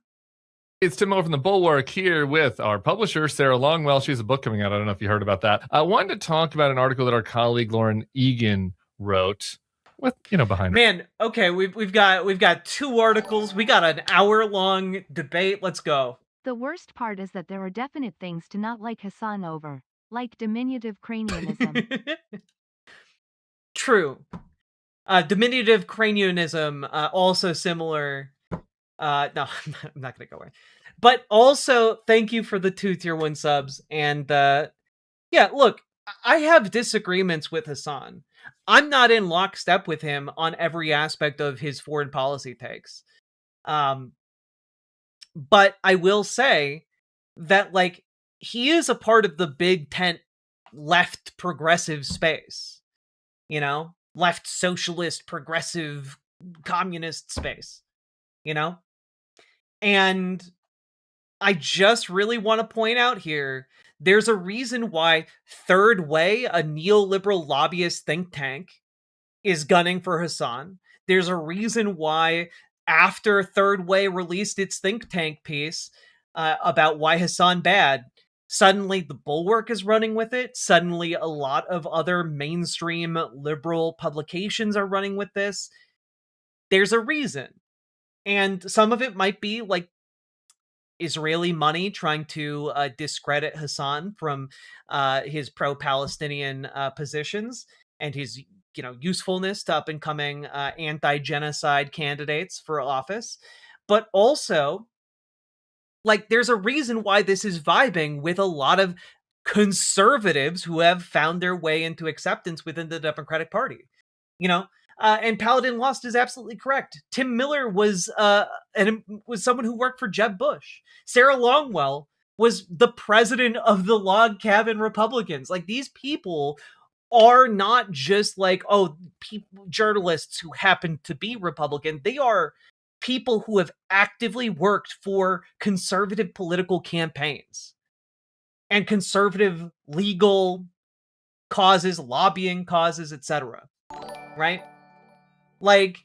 It's Tim Moore from the Bulwark here with our publisher, Sarah Longwell. She has a book coming out. I don't know if you heard about that. I wanted to talk about an article that our colleague Lauren Egan wrote with, behind Man, okay, we've got two articles. We got an hour-long debate. Let's go. The worst part is that there are definite things to not like Hassan over, like diminutive cranianism. True. Diminutive cranianism, also similar. No, I'm not going to go away. But also, thank you for the 2 tier 1 subs. And yeah, look, I have disagreements with Hassan. I'm not in lockstep with him on every aspect of his foreign policy takes. But I will say that, like, he is a part of the big tent left progressive space. Left socialist, progressive, communist space. And I just really want to point out here, there's a reason why Third Way, a neoliberal lobbyist think tank, is gunning for Hassan. There's a reason why after Third Way released its think tank piece about why Hassan bad, suddenly the Bulwark is running with it. Suddenly a lot of other mainstream liberal publications are running with this. There's a reason. And some of it might be like Israeli money trying to discredit Hassan from his pro-Palestinian positions and his usefulness to up-and-coming anti-genocide candidates for office. But also, like, there's a reason why this is vibing with a lot of conservatives who have found their way into acceptance within the Democratic Party. And Paladin Lost is absolutely correct. Tim Miller was someone who worked for Jeb Bush. Sarah Longwell was the president of the Log Cabin Republicans. Like, these people are not just like, journalists who happen to be Republican. They are people who have actively worked for conservative political campaigns and conservative legal causes, lobbying causes, etc. Right? Like,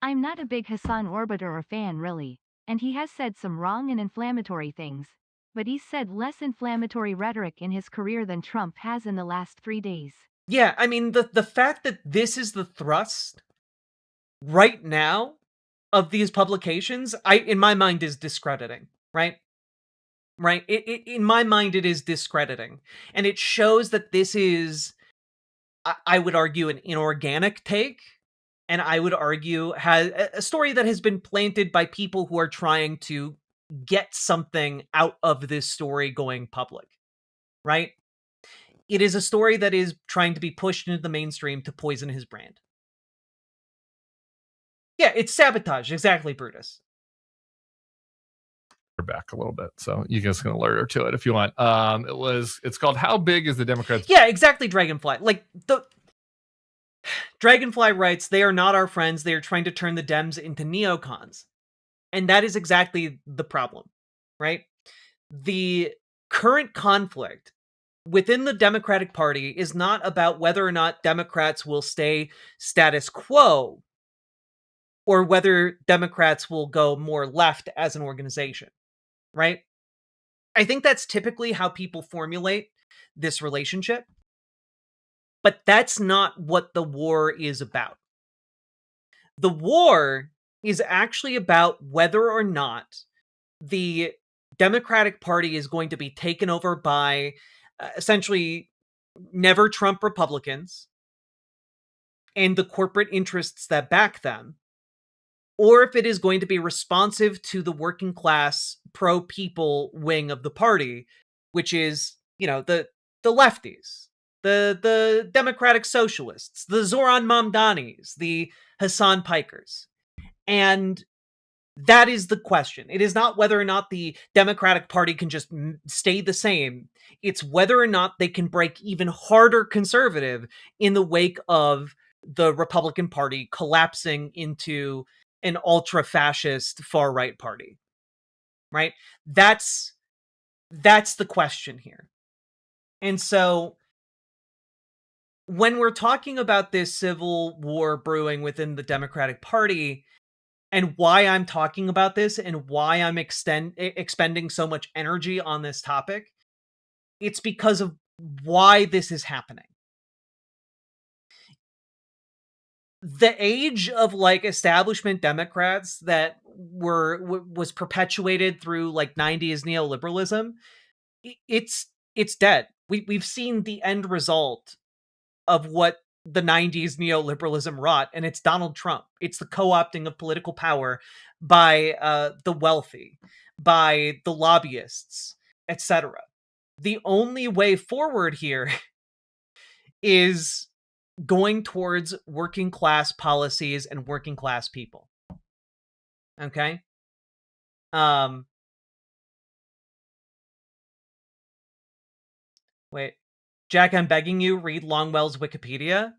I'm not a big Hassan orbiter or fan, really, and he has said some wrong and inflammatory things, but he's said less inflammatory rhetoric in his career than Trump has in the last 3 days. Yeah, I mean, the fact that this is the thrust right now of these publications, in my mind, is discrediting, right? Right? In my mind, it is discrediting. And it shows that this is, I would argue, an inorganic take. And I would argue has a story that has been planted by people who are trying to get something out of this story going public, right? It is a story that is trying to be pushed into the mainstream to poison his brand. Yeah, it's sabotage. Exactly, Brutus. back a little bit, so you guys can alert her to it if you want. It's called "How Big Is the Democrats?" Yeah, exactly, Dragonfly. Like, the Dragonfly writes, they are not our friends. They are trying to turn the Dems into neocons. And that is exactly the problem, right? The current conflict within the Democratic Party is not about whether or not Democrats will stay status quo or whether Democrats will go more left as an organization, right? I think that's typically how people formulate this relationship. But that's not what the war is about. The war is actually about whether or not the Democratic Party is going to be taken over by essentially never Trump Republicans and the corporate interests that back them, or if it is going to be responsive to the working class pro-people wing of the party, which is, the lefties, the Democratic Socialists, the Zoran Mamdanis, the Hassan Pikers. And that is the question. It is not whether or not the Democratic Party can just stay the same. It's whether or not they can break even harder conservative in the wake of the Republican Party collapsing into an ultra-fascist far-right party. Right? That's the question here. And so when we're talking about this civil war brewing within the Democratic Party, and why I'm talking about this and why I'm expending so much energy on this topic, it's because of why this is happening. The age of establishment Democrats that was perpetuated through 90s neoliberalism, it's dead. We've seen the end result of what the 90s neoliberalism wrought, and it's Donald Trump. It's the co-opting of political power by the wealthy, by the lobbyists, etc. The only way forward here is going towards working class policies and working class people. Okay? Wait. Jack, I'm begging you, read Longwell's Wikipedia.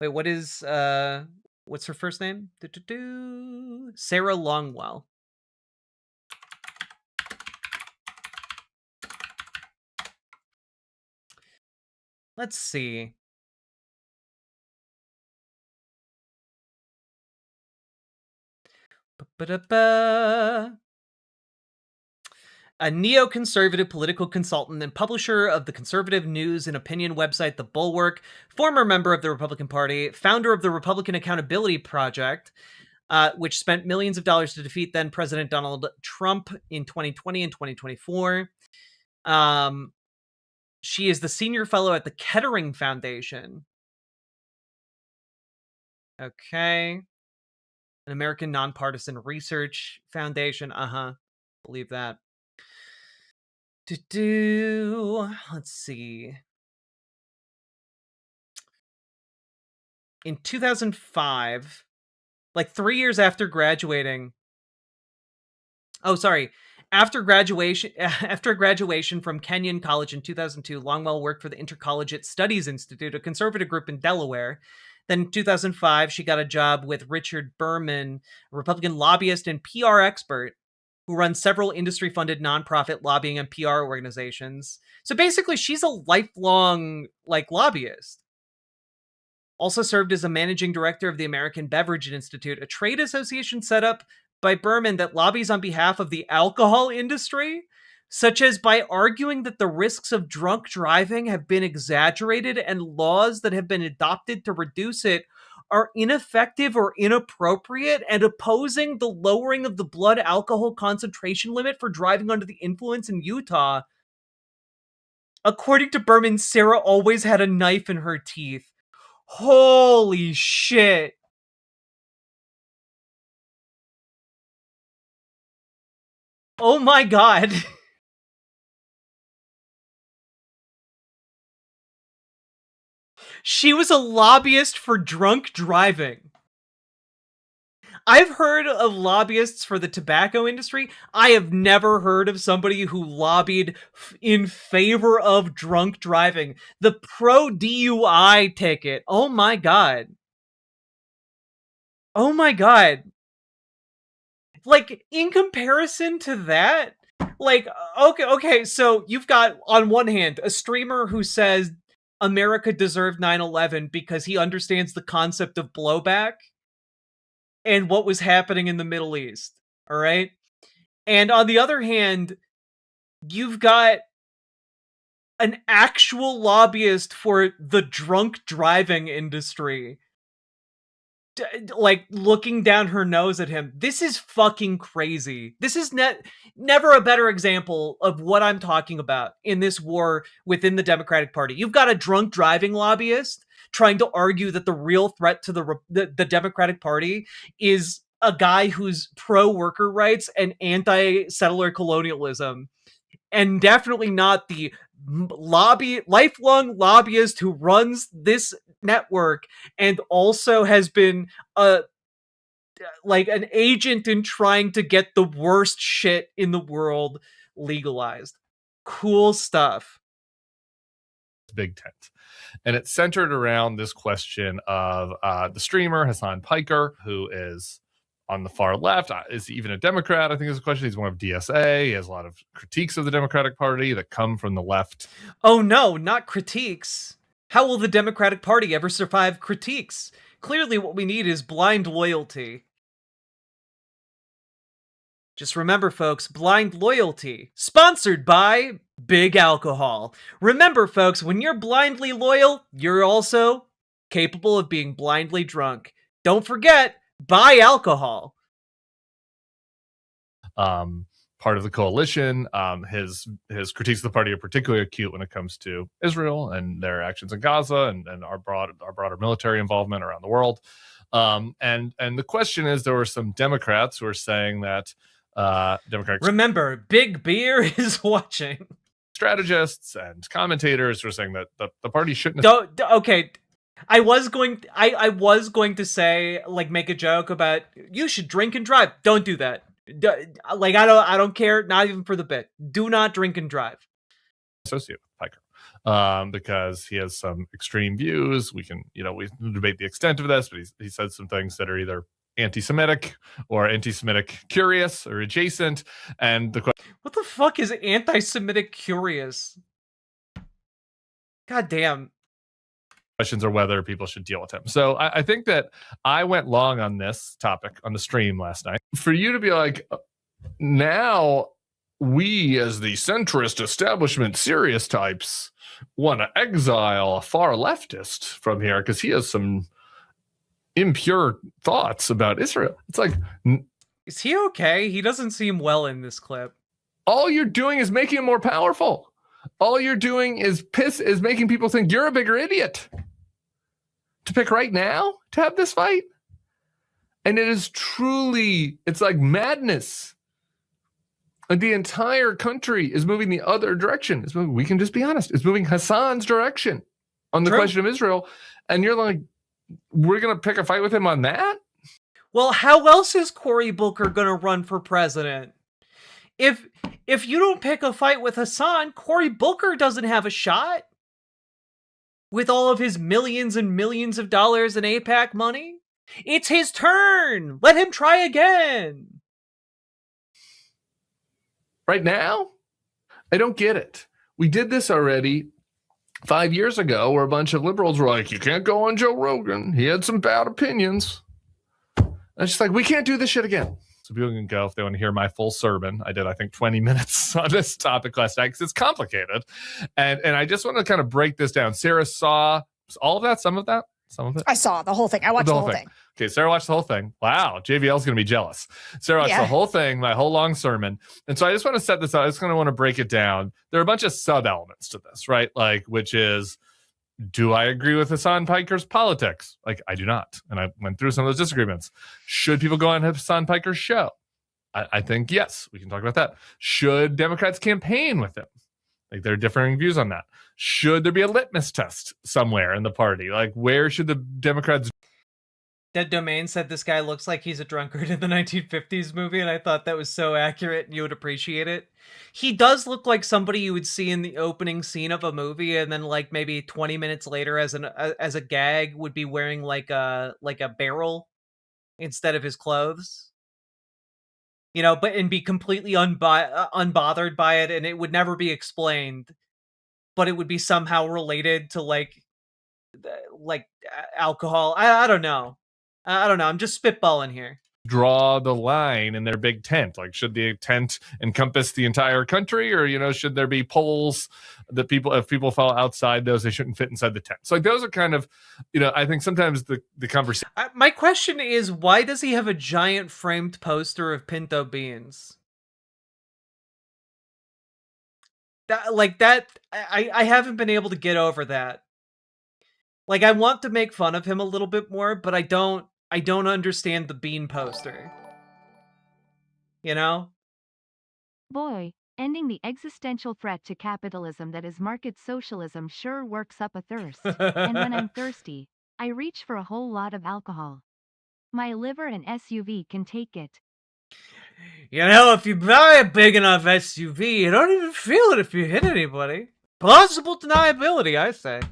Wait, what's her first name? Sarah Longwell. Let's see. A neoconservative political consultant and publisher of the conservative news and opinion website The Bulwark, former member of the Republican Party, founder of the Republican Accountability Project, which spent millions of dollars to defeat then President Donald Trump in 2020 and 2024. She is the senior fellow at the Kettering Foundation. Okay. An American Nonpartisan Research Foundation. Believe that. Let's see. In 2005, 3 years after graduating. After graduation from Kenyon College in 2002, Longwell worked for the Intercollegiate Studies Institute, a conservative group in Delaware. Then in 2005, she got a job with Richard Berman, a Republican lobbyist and PR expert who runs several industry-funded nonprofit lobbying and PR organizations. So basically, she's a lifelong, lobbyist. Also served as a managing director of the American Beverage Institute, a trade association set up by Berman that lobbies on behalf of the alcohol industry, such as by arguing that the risks of drunk driving have been exaggerated and laws that have been adopted to reduce it are ineffective or inappropriate, and opposing the lowering of the blood alcohol concentration limit for driving under the influence in Utah. According to Berman, Sarah always had a knife in her teeth. Holy shit. Oh my god. She was a lobbyist for drunk driving. I've heard of lobbyists for the tobacco industry. I have never heard of somebody who lobbied in favor of drunk driving. The pro-DUI ticket. Oh my god. Oh my god. In comparison to that, okay, so you've got, on one hand, a streamer who says America deserved 9/11 because he understands the concept of blowback and what was happening in the Middle East, all right? And on the other hand, you've got an actual lobbyist for the drunk driving industry. like looking down her nose at him. This is fucking crazy. This is never a better example of what I'm talking about in this war within the Democratic Party. You've got a drunk driving lobbyist trying to argue that the real threat to the Democratic Party is a guy who's pro-worker rights and anti-settler colonialism, and definitely not the lifelong lobbyist who runs this network and also has been like an agent in trying to get the worst shit in the world legalized. Cool stuff. Big tent. And it's centered around this question of the streamer Hassan Piker, who is on the far left. Is he even a Democrat? I think is a question. He's one of DSA. He has a lot of critiques of the Democratic Party that come from the left. Oh no, not critiques. How will the Democratic Party ever survive critiques? Clearly what we need is blind loyalty. Just remember, folks, blind loyalty. Sponsored by Big Alcohol. Remember, folks, when you're blindly loyal, you're also capable of being blindly drunk. Don't forget, buy alcohol. Part of the coalition. His critiques of the party are particularly acute when it comes to Israel and their actions in Gaza and our broader military involvement around the world. And the question is, there were some Democrats who are saying that Democrats. Remember, Big Beer is watching. Strategists and commentators were saying that the party shouldn't. Okay. I was going to say, like, make a joke about you should drink and drive. Don't do that. Like, I don't care. Not even for the bit. Do not drink and drive. Associate with Piker, because he has some extreme views. We can debate the extent of this, but he said some things that are either anti-Semitic or anti-Semitic curious or adjacent. And what the fuck is anti-Semitic curious? God damn. Questions are whether people should deal with him. So I think that I went long on this topic on the stream last night. For you to be like, now we as the centrist establishment serious types want to exile a far leftist from here because he has some impure thoughts about Israel. It's like, is he okay? He doesn't seem well in this clip. All you're doing is making him more powerful. All you're doing is making people think you're a bigger idiot. To pick right now to have this fight. And it is truly, it's like madness. Like the entire country is moving the other direction. We can just be honest. It's moving Hassan's direction on the question of Israel. And you're like, we're going to pick a fight with him on that? Well, how else is Cory Booker going to run for president? If you don't pick a fight with Hassan, Cory Booker doesn't have a shot. With all of his millions and millions of dollars in AIPAC money? It's his turn! Let him try again! Right now? I don't get it. We did this already 5 years ago where a bunch of liberals were like, you can't go on Joe Rogan. He had some bad opinions. And it's just like, we can't do this shit again. So people can go if they want to hear my full sermon. I did, I think, 20 minutes on this topic last night because it's complicated. And I just want to kind of break this down. Sarah saw all of that, some of that, some of it. I saw the whole thing. I watched the whole thing. Okay, Sarah watched the whole thing. Wow, JVL's going to be jealous. Sarah watched the whole thing, my whole long sermon. And so I just want to set this up. I just kind of want to break it down. There are a bunch of sub-elements to this, right? Like, which is, do I agree with Hassan Piker's politics? Like, I do not. And I went through some of those disagreements. Should people go on Hassan Piker's show? I think, yes, we can talk about that. Should Democrats campaign with him? Like, there are differing views on that. Should there be a litmus test somewhere in the party? Like, where should the Democrats... Dead Domain said this guy looks like he's a drunkard in the 1950s movie, and I thought that was so accurate and you would appreciate it. He does look like somebody you would see in the opening scene of a movie, and then like maybe 20 minutes later as a gag would be wearing like a barrel instead of his clothes. You know, and be completely unbothered by it, and it would never be explained, but it would be somehow related to like alcohol. I don't know. I don't know. I'm just spitballing here. draw the line in their big tent? Like, should the tent encompass the entire country, or, you know, should there be poles that if people fall outside those, they shouldn't fit inside the tent? So like, those are kind of, you know, I think sometimes the conversation. My question is, why does he have a giant framed poster of pinto beans? I haven't been able to get over that. Like, I want to make fun of him a little bit more, but I don't understand the bean poster. You know? Boy, ending the existential threat to capitalism that is market socialism sure works up a thirst. And when I'm thirsty, I reach for a whole lot of alcohol. My liver and SUV can take it. You know, if you buy a big enough SUV, you don't even feel it if you hit anybody. Plausible deniability, I say.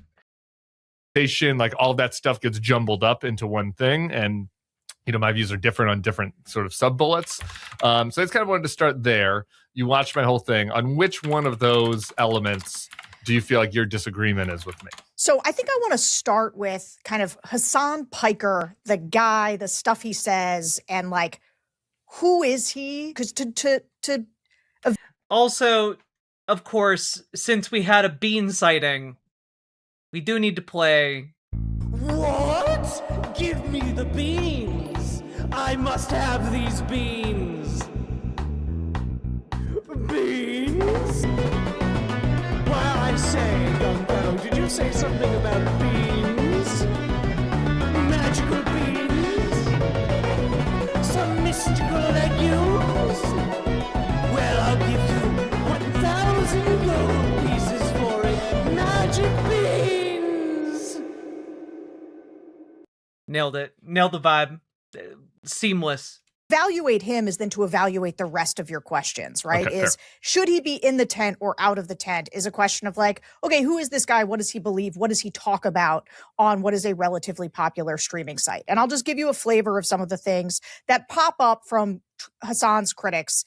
Like, all that stuff gets jumbled up into one thing, and, you know, my views are different on different sort of sub bullets. So I just kind of wanted to start there. You watched my whole thing. On which one of those elements do you feel like your disagreement is with me? So I think I want to start with kind of Hassan Piker, the guy, the stuff he says, and like, who is he? Because also, of course, since we had a bean sighting, we do need to play. What? Give me the beans! I must have these beans! Beans? Why, I say, young fellow, did you say something about beans? Magical beans? Some mystical legumes? Well, I'll give you 1,000 gold pieces for it. Magic beans! Nailed it. Nailed the vibe. Seamless. Evaluate him is then to evaluate the rest of your questions, right? Okay, is fair. Should he be in the tent or out of the tent is a question of like, okay, who is this guy? What does he believe? What does he talk about on what is a relatively popular streaming site? And I'll just give you a flavor of some of the things that pop up from Hassan's critics.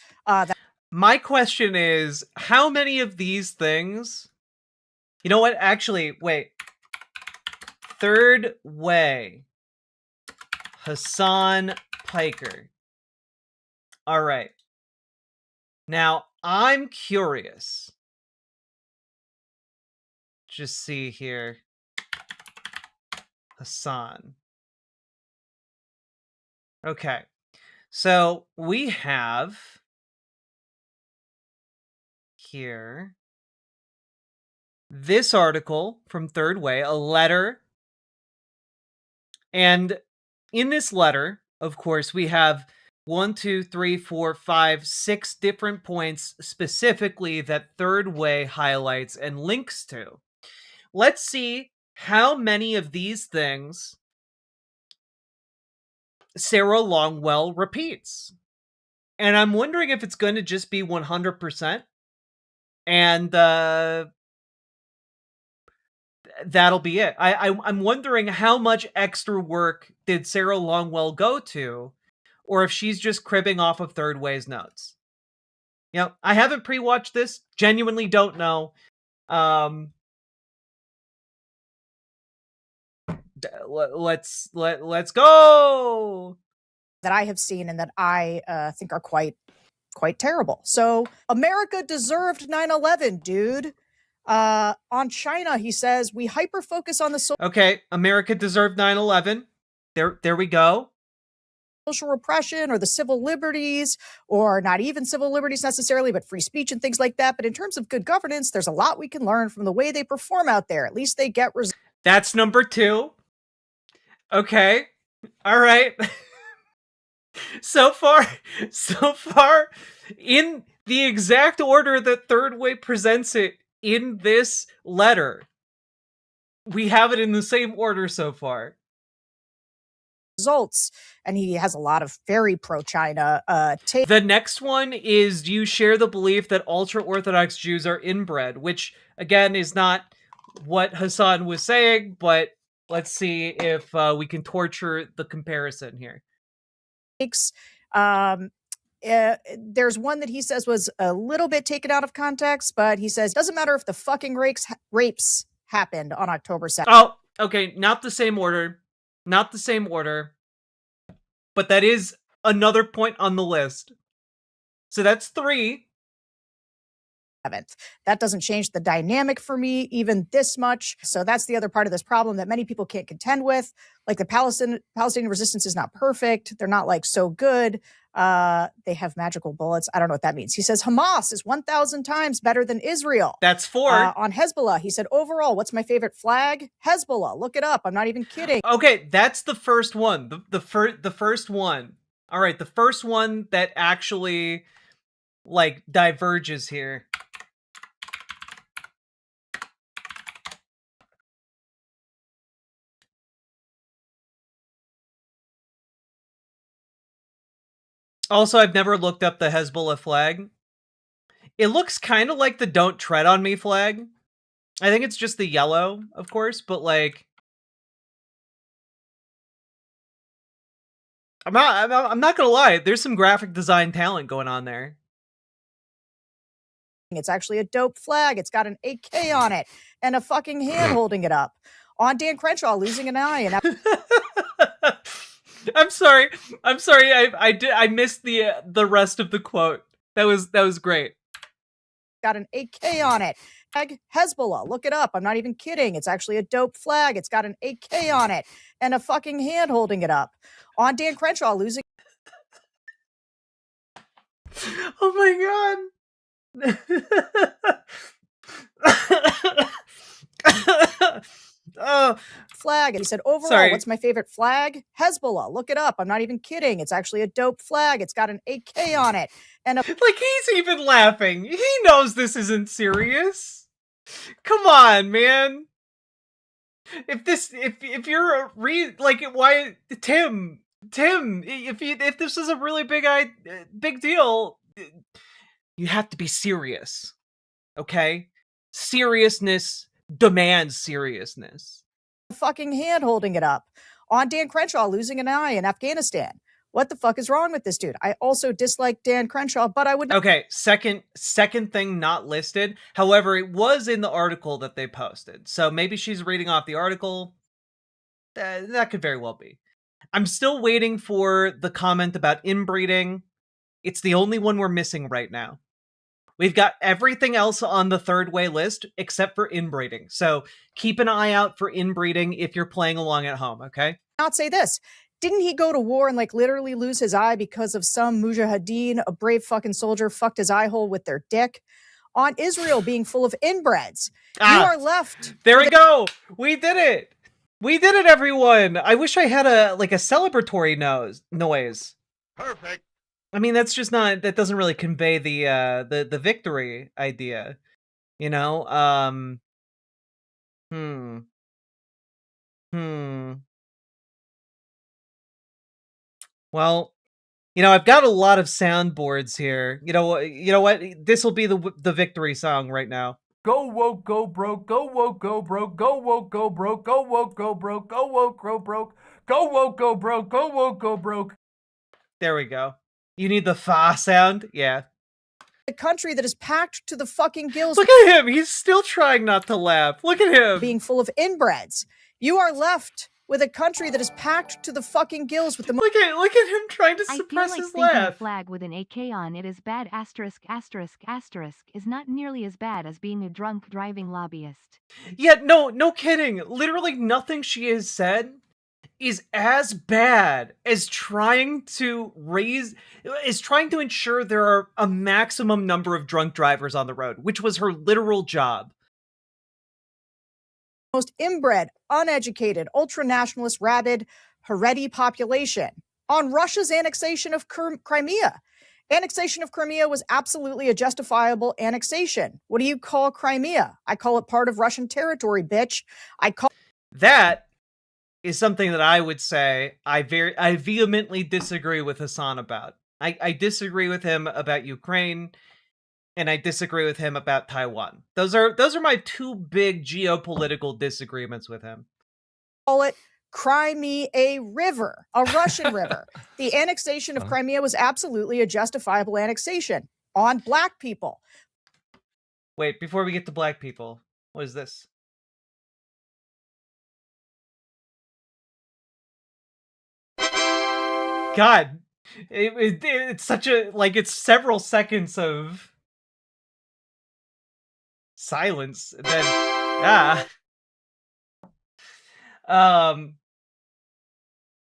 My question is, how many of these things... You know what? Actually, wait. Third Way. Hassan Piker. All right. Now, I'm curious. Just see here. Hassan. Okay. So we have here this article from Third Way, a letter. And in this letter, of course, we have 1, 2, 3, 4, 5, 6 different points specifically that Third Way highlights and links to. Let's see how many of these things Sarah Longwell repeats. And I'm wondering if it's going to just be 100%. And that'll be it. I'm wondering how much extra work did Sarah Longwell go to, or if she's just cribbing off of Third Way's notes. You know, I haven't pre-watched this. Genuinely don't know. Let's go. That I have seen and that I think are quite terrible. So America deserved 9/11, dude. On China, he says, we hyper-focus on the Okay, America deserved 9/11. There we go. Social repression or the civil liberties, or not even civil liberties necessarily, but free speech and things like that. But in terms of good governance, there's a lot we can learn from the way they perform out there. At least they get results. That's number 2. Okay. All right. So far, in the exact order that Third Way presents it in this letter, we have it in the same order so far. Results, and he has a lot of very pro-China take. The next one is, do you share the belief that ultra-Orthodox Jews are inbred? Which, again, is not what Hassan was saying, but let's see if we can torture the comparison here. There's one that he says was a little bit taken out of context, but he says, doesn't matter if the fucking rapes happened on October 2nd. Oh, okay, not the same order. Not the same order. But that is another point on the list. So that's 3. That doesn't change the dynamic for me even this much. So that's the other part of this problem that many people can't contend with. Like the Palestinian resistance is not perfect. They're not like so good. They have magical bullets. I don't know what that means. He says Hamas is 1,000 times better than Israel. That's 4. On Hezbollah, he said, overall, what's my favorite flag? Hezbollah. Look it up. I'm not even kidding. Okay, that's the first one. The first one. All right, the first one that actually like diverges here. Also, I've never looked up the Hezbollah flag. It looks kind of like the Don't Tread on Me flag. I think it's just the yellow, of course, but like I'm not gonna lie, there's some graphic design talent going on there. It's actually a dope flag. It's got an AK on it and a fucking hand holding it up. On Dan Crenshaw losing an eye and I'm sorry. I missed the rest of the quote. That was great. Got an AK on it. Hezbollah, look it up. I'm not even kidding. It's actually a dope flag. It's got an AK on it and a fucking hand holding it up. On Dan Crenshaw losing. Oh my god. Flag. He said, overall, Sorry. What's my favorite flag? Hezbollah. Look it up. I'm not even kidding. It's actually a dope flag. It's got an AK on it. And like, he's even laughing. He knows this isn't serious. Come on, man. If you're why Tim, if this is a really big deal, you have to be serious. Okay? Seriousness demands seriousness. Fucking hand holding it up. On Dan Crenshaw losing an eye in Afghanistan. What the fuck is wrong with this dude? I also dislike Dan Crenshaw, but I would not. Okay, second thing not listed. However, it was in the article that they posted. So maybe she's reading off the article. That could very well be. I'm still waiting for the comment about inbreeding. It's the only one we're missing right now. We've got everything else on the third way list except for inbreeding. So keep an eye out for inbreeding if you're playing along at home, okay? Not say this. Didn't he go to war and like literally lose his eye because of some mujahideen, a brave fucking soldier, fucked his eye hole with their dick? On Israel being full of inbreds. You are left. There we go. We did it. We did it, everyone. I wish I had a celebratory noise. Perfect. I mean, that's just not, that doesn't really convey the victory idea, you know? Well, you know, I've got a lot of soundboards here. You know what? This will be the victory song right now. Go woke, go broke, go woke, go broke, go woke, go broke, go woke, go broke, go woke, go broke, go woke, go broke, go woke, go broke. There we go. You need the fa sound? Yeah. A country that is packed to the fucking gills. Look at him. He's still trying not to laugh. Look at him. Being full of inbreds. You are left with a country that is packed to the fucking gills with the Look at him trying to suppress his laugh. A flag with an AK on it is bad **** is not nearly as bad as being a drunk driving lobbyist. Yeah, no kidding. Literally nothing she has said is as bad as trying to ensure there are a maximum number of drunk drivers on the road, which was her literal job. Most inbred, uneducated, ultra-nationalist, rabid, Haredi population on Russia's annexation of Crimea. Annexation of Crimea was absolutely a justifiable annexation. What do you call Crimea? I call it part of Russian territory, bitch. That is something that I would say I vehemently disagree with Hassan about. I disagree with him about Ukraine, and I disagree with him about Taiwan. Those are my two big geopolitical disagreements with him. Call it Crimea a river, a Russian river. The annexation of Crimea was absolutely a justifiable annexation on black people. Wait, before we get to black people, what is this? God, It's such a, like, it's several seconds of silence. And then,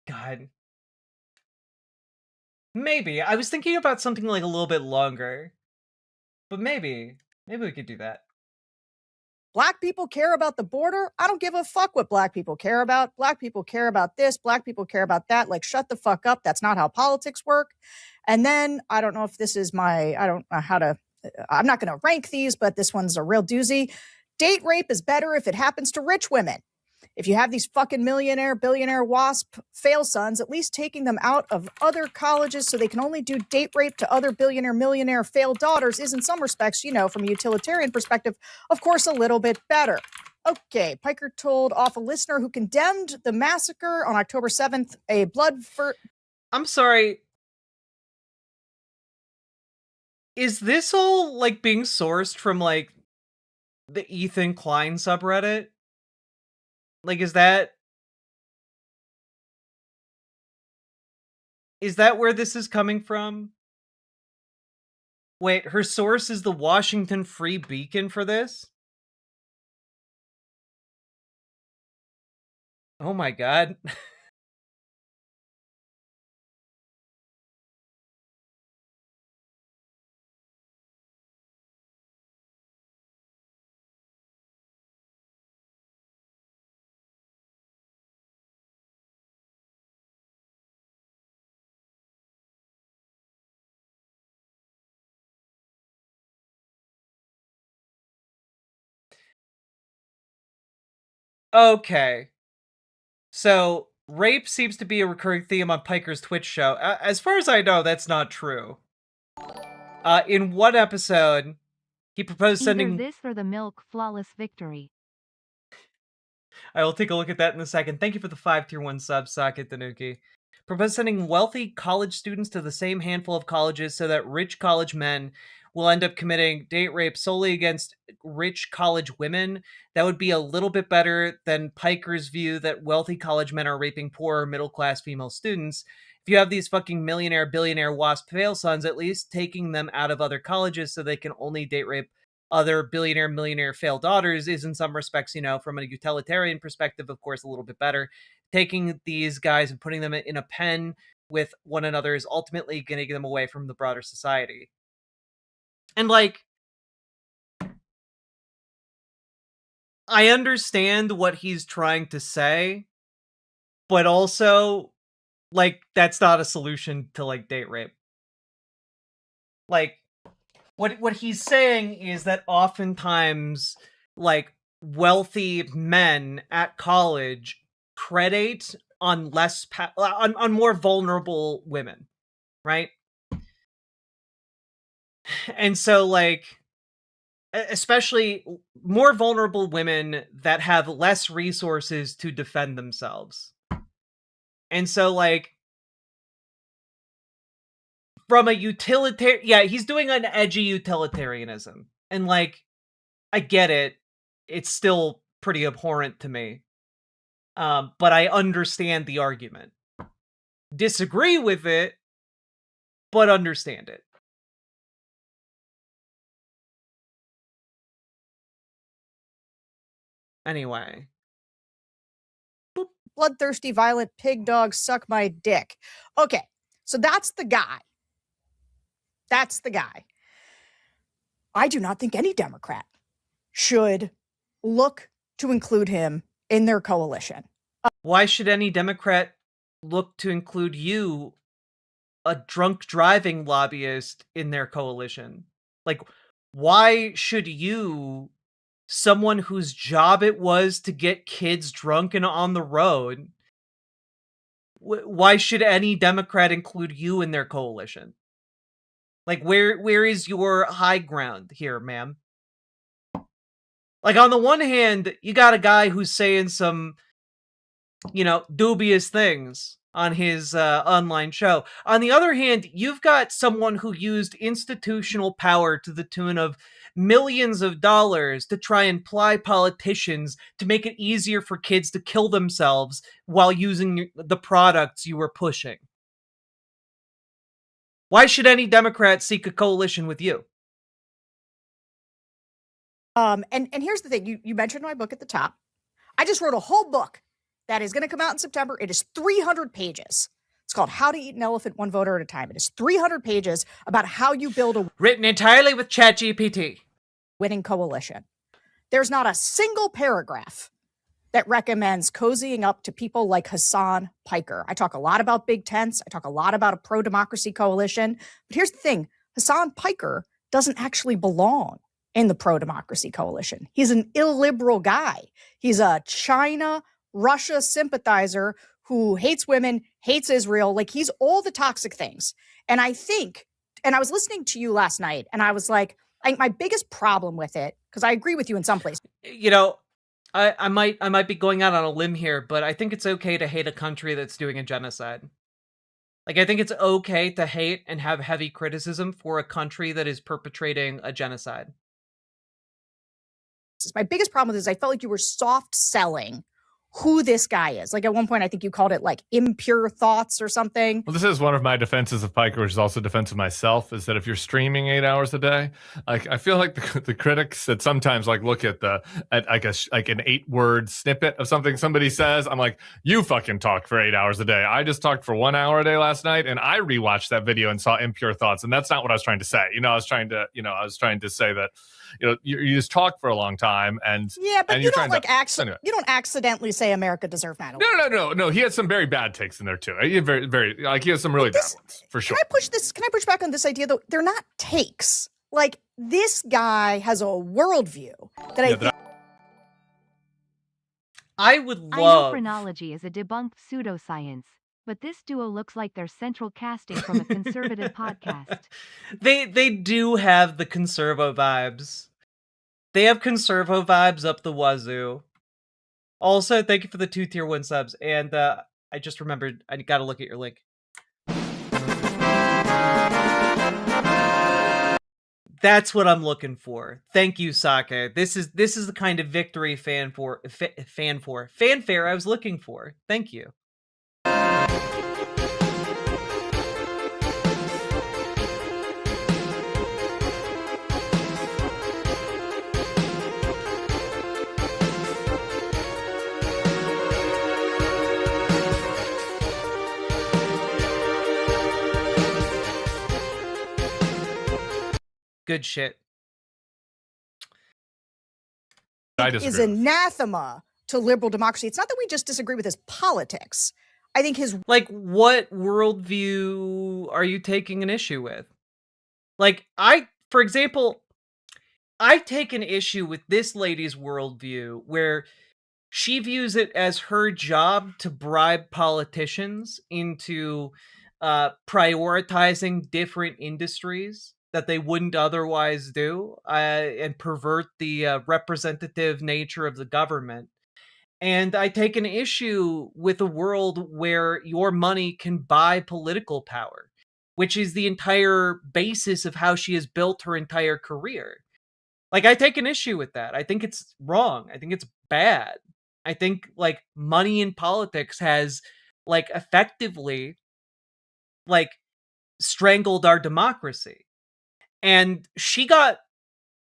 God. Maybe. I was thinking about something like a little bit longer. But maybe we could do that. Black people care about the border. I don't give a fuck what black people care about. Black people care about this. Black people care about that. Like, shut the fuck up. That's not how politics work. And then I don't know if this is I don't know how to, I'm not going to rank these, but this one's a real doozy. Date rape is better if it happens to rich women. If you have these fucking millionaire, billionaire WASP fail sons, at least taking them out of other colleges so they can only do date rape to other billionaire, millionaire failed daughters is in some respects, you know, from a utilitarian perspective, of course, a little bit better. Okay, Piker told off a listener who condemned the massacre on October 7th, a blood for... I'm sorry. Is this all, like, being sourced from, like, the Ethan Klein subreddit? Like, is that where this is coming from? Wait, her source is the Washington Free Beacon for this? Oh my god. Okay. So, rape seems to be a recurring theme on Piker's Twitch show. As far as I know, that's not true. In one episode, he proposed sending... Either this or the milk flawless victory. I will take a look at that in a second. Thank you for the 5 tier 1 sub, Socket Tanuki. Proposed sending wealthy college students to the same handful of colleges so that rich college men will end up committing date rape solely against rich college women. That would be a little bit better than Piker's view that wealthy college men are raping poorer middle-class female students. If you have these fucking millionaire, billionaire WASP fail sons, at least taking them out of other colleges so they can only date rape other billionaire, millionaire fail daughters is in some respects, you know, from a utilitarian perspective, of course, a little bit better. Taking these guys and putting them in a pen with one another is ultimately getting them away from the broader society. And, like, I understand what he's trying to say, but also, like, that's not a solution to, like, date rape. Like, what he's saying is that oftentimes, like, wealthy men at college predate on less on more vulnerable women, right? And so, like, especially more vulnerable women that have less resources to defend themselves. And so, like, from a utilitarian... Yeah, he's doing an edgy utilitarianism. And, like, I get it. It's still pretty abhorrent to me. But I understand the argument. Disagree with it, but understand it. Anyway. Bloodthirsty, violent pig dog, suck my dick. Okay, so that's the guy. That's the guy. I do not think any Democrat should look to include him in their coalition. Why should any Democrat look to include you, a drunk driving lobbyist, in their coalition? Like, why should you, someone whose job it was to get kids drunk and on the road, why should any Democrat include you in their coalition? Like, where is your high ground here, ma'am? Like, on the one hand, you got a guy who's saying some, you know, dubious things on his online show. On the other hand, you've got someone who used institutional power to the tune of millions of dollars to try and ply politicians to make it easier for kids to kill themselves while using the products you were pushing. Why should any Democrat seek a coalition with you? And here's the thing. You mentioned my book at the top. I just wrote a whole book that is going to come out in September. It is 300 pages. It's called How to Eat an Elephant One Voter at a Time. It is 300 pages about how you build a written entirely with ChatGPT winning coalition. There's not a single paragraph that recommends cozying up to people like Hassan Piker. I talk a lot about big tents. I talk a lot about a pro-democracy coalition. But here's the thing. Hassan Piker doesn't actually belong in the pro-democracy coalition. He's an illiberal guy. He's a China, Russia sympathizer who hates women, hates Israel. Like, he's all the toxic things. And I think, and I was listening to you last night, and I was like, I think my biggest problem with it, because I agree with you in some places. You know, I might be going out on a limb here, but I think it's okay to hate a country that's doing a genocide. Like, I think it's okay to hate and have heavy criticism for a country that is perpetrating a genocide. My biggest problem with this is I felt like you were soft selling who this guy is. Like, at one point, I think you called it like impure thoughts or something. Well, this is one of my defenses of Piker, which is also a defense of myself, is that if you're streaming 8 hours a day, like, I feel like the critics that sometimes like look at an 8-word snippet of something somebody says, I'm like, you fucking talk for 8 hours a day. I just talked for 1 hour a day last night, and I rewatched that video and saw impure thoughts, and that's not what I was trying to say. I was trying to say that, you just talk for a long time, and but you don't you don't accidentally say America deserved 9/11. No. He had some very bad takes in there too. He had he has some really bad ones for sure. Can I push back on this idea though? They're not takes. Like, this guy has a worldview that I would love. I know phrenology is a debunked pseudoscience, but this duo looks like they're central casting from a conservative podcast. They do have the conservo vibes. They have conservo vibes up the wazoo. Also, thank you for the 2 tier 1 subs. And I just remembered, I gotta look at your link. That's what I'm looking for. Thank you, Sake. This is the kind of victory fanfare I was looking for. Thank you. Good shit. is anathema to liberal democracy. It's not that we just disagree with his politics. I think his... Like, what worldview are you taking an issue with? Like, for example, I take an issue with this lady's worldview where she views it as her job to bribe politicians into prioritizing different industries that they wouldn't otherwise do, and pervert the representative nature of the government. And I take an issue with a world where your money can buy political power, which is the entire basis of how she has built her entire career. Like, I take an issue with that. I think it's wrong. I think it's bad. I think, like, money in politics has, like, effectively, like, strangled our democracy. And she got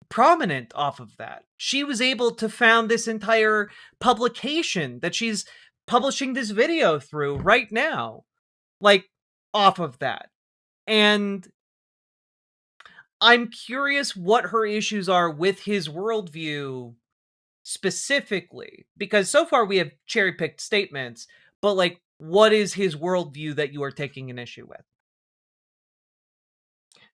prominent off of that. She was able to found this entire publication that she's publishing this video through right now, like, off of that. And I'm curious what her issues are with his worldview specifically, because so far we have cherry-picked statements, but, like, what is his worldview that you are taking an issue with?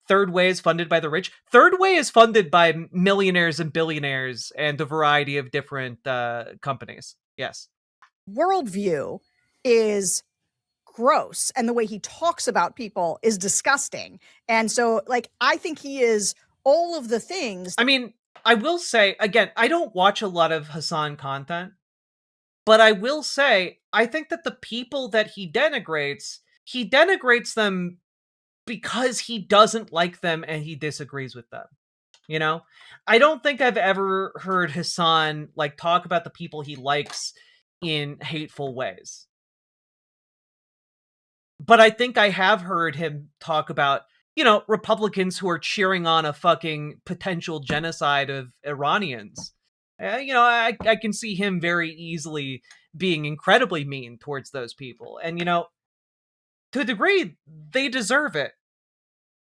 Third Way is funded by the rich. Third Way is funded by millionaires and billionaires and a variety of different companies. Yes. Worldview is gross, and the way he talks about people is disgusting. And so, like, I think he is all of the things. I mean, I will say, again, I don't watch a lot of Hassan content, but I will say, I think that the people that he denigrates them because he doesn't like them and he disagrees with them. You know? I don't think I've ever heard Hassan, like, talk about the people he likes in hateful ways. But I think I have heard him talk about Republicans who are cheering on a fucking potential genocide of Iranians. I can see him very easily being incredibly mean towards those people. And, to a degree, they deserve it.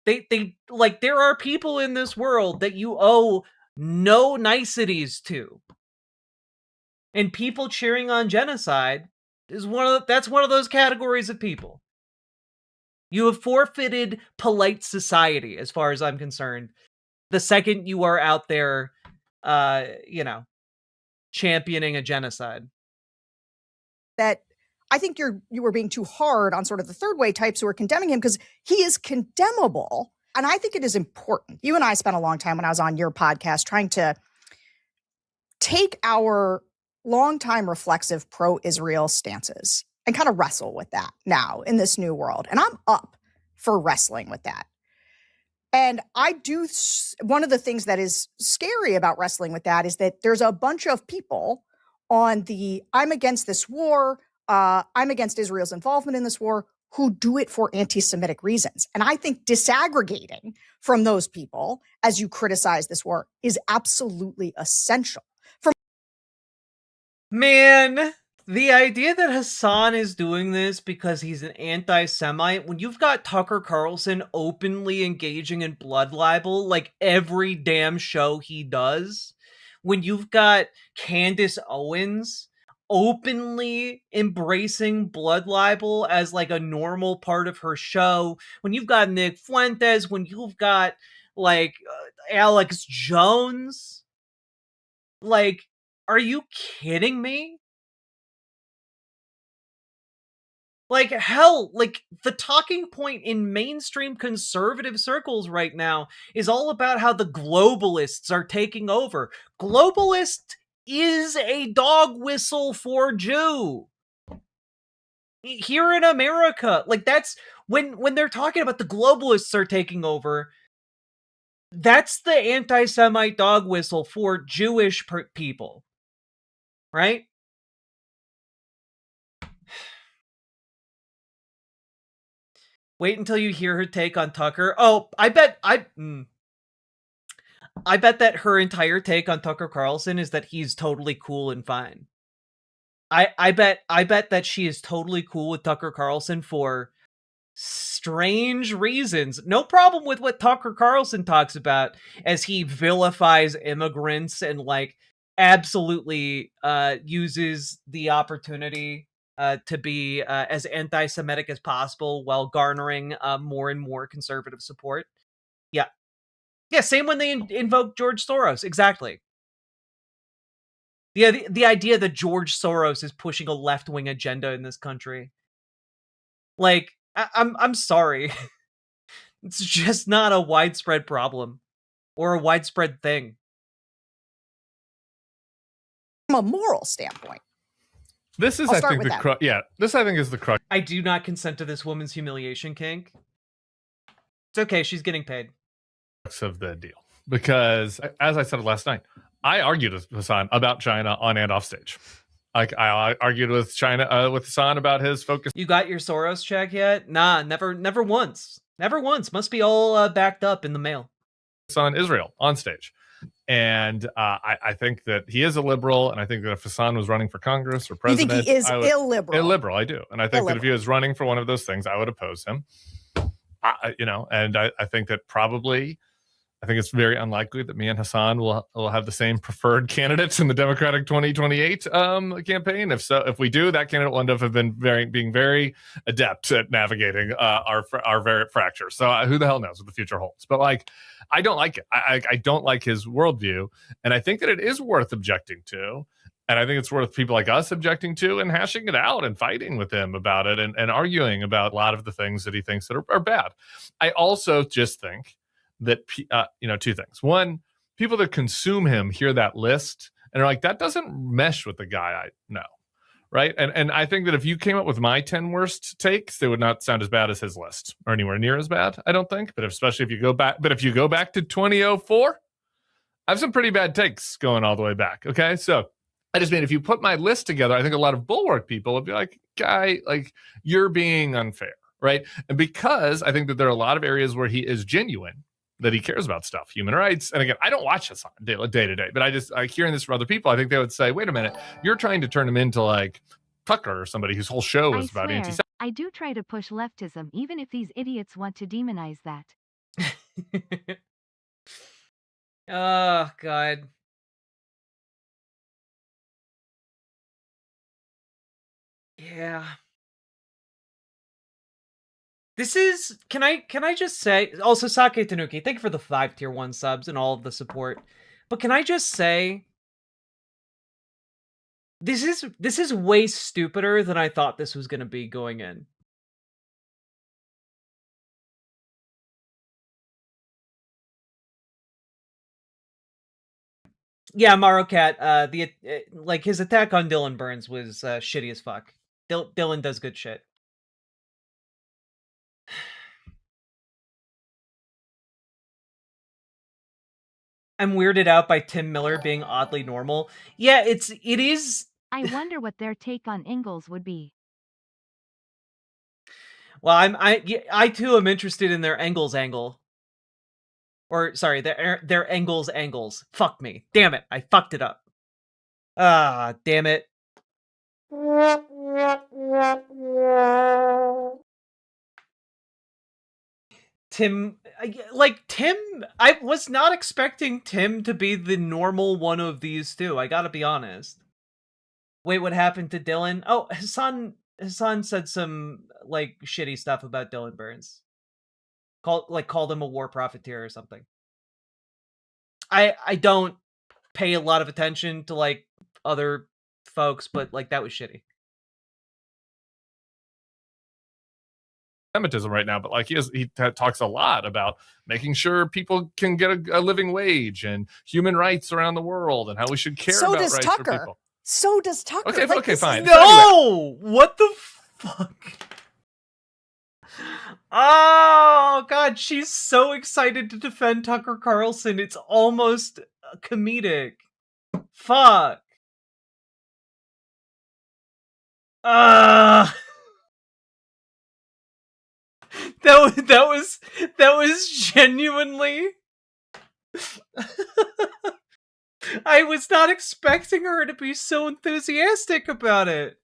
They like, there are people in this world that you owe no niceties to. And people cheering on genocide is that's one of those categories of people. You have forfeited polite society, as far as I'm concerned, the second you are out there, championing a genocide. That I think you were being too hard on sort of the third way types who are condemning him, because he is condemnable. And I think it is important. You and I spent a long time when I was on your podcast trying to take our longtime reflexive pro-Israel stances and kind of wrestle with that now in this new world. And I'm up for wrestling with that. And one of the things that is scary about wrestling with that is that there's a bunch of people on the I'm against this war, I'm against Israel's involvement in this war, who do it for anti-Semitic reasons. And I think disaggregating from those people as you criticize this war is absolutely essential. Man, the idea that Hassan is doing this because he's an anti-Semite, when you've got Tucker Carlson openly engaging in blood libel like every damn show he does, when you've got Candace Owens openly embracing blood libel as like a normal part of her show, when you've got Nick Fuentes, when you've got like Alex Jones, like, are you kidding me? Like, hell, like, the talking point in mainstream conservative circles right now is all about how the globalists are taking over. Globalist is a dog whistle for Jew. Here in America, like, that's when they're talking about the globalists are taking over, that's the anti-Semite dog whistle for Jewish people. Right? Wait until you hear her take on Tucker. Oh, I bet that her entire take on Tucker Carlson is that he's totally cool and fine. I bet that she is totally cool with Tucker Carlson for strange reasons. No problem with what Tucker Carlson talks about as he vilifies immigrants and like absolutely uses the opportunity to be as anti-Semitic as possible while garnering more and more conservative support. Yeah. Same when they invoke George Soros. Exactly. Yeah, the idea that George Soros is pushing a left-wing agenda in this country. Like, I'm sorry. It's just not a widespread problem or a widespread thing. From a moral standpoint. This is, I think, the crux. Yeah, this I think is the crux. I do not consent to this woman's humiliation kink. It's okay, she's getting paid. Of the deal, because as I said last night, I argued with Hassan about China on and off stage. Like I argued with Hassan about his focus. You got your Soros check yet? Nah, never once. Never once. Must be all backed up in the mail. On Israel on stage. And I think that he is a liberal, and I think that if Hassan was running for Congress or president, you think he is illiberal? Illiberal, I do, and I think that if he was running for one of those things, I would oppose him. And I think that probably, I think it's very unlikely that me and Hassan will have the same preferred candidates in the Democratic 2028 campaign. If we do, that candidate will end up being very adept at navigating our very fracture. So who the hell knows what the future holds? But like, I don't like it. I don't like his worldview, and I think that it is worth objecting to. And I think it's worth people like us objecting to and hashing it out and fighting with him about it and arguing about a lot of the things that he thinks that are bad. I also just think that, two things. One, people that consume him hear that list and are like, that doesn't mesh with the guy I know, right? And I think that if you came up with my 10 worst takes, they would not sound as bad as his list or anywhere near as bad, I don't think. But especially if you go back to 2004, I have some pretty bad takes going all the way back, okay? So I just mean, if you put my list together, I think a lot of Bulwark people would be like, guy, like, you're being unfair, right? And because I think that there are a lot of areas where he is genuine, that he cares about stuff, human rights. And again, I don't watch Hassan day to day, but I hearing this from other people, I think they would say, wait a minute, you're trying to turn him into like Tucker or somebody whose whole show is about anti-Semitism. I do try to push leftism, even if these idiots want to demonize that. Oh, God. Yeah. This is, can I just say, also Sake Tanuki, thank you for the 5 tier 1 subs and all of the support. But can I just say, this is way stupider than I thought this was going to be going in. Yeah, Marocat, like his attack on Dylan Burns was shitty as fuck. Dylan does good shit. I'm weirded out by Tim Miller being oddly normal. Yeah, it is. I wonder what their take on Ingalls would be. Well, I too am interested in their Engels angle. Or sorry, their angles. Fuck me. Damn it. I fucked it up. Ah, damn it. Tim, I was not expecting Tim to be the normal one of these two. I gotta be honest. Wait, what happened to Dylan? Oh, Hassan said some, like, shitty stuff about Dylan Burns. Called him a war profiteer or something. I don't pay a lot of attention to, like, other folks, but, like, that was shitty. Semitism right now, but like he talks a lot about making sure people can get a living wage and human rights around the world and how we should care about rights for people. So does Tucker. Okay, like, okay, fine. No! What the fuck? Oh, God, she's so excited to defend Tucker Carlson. It's almost comedic. Fuck. That was genuinely. I was not expecting her to be so enthusiastic about it.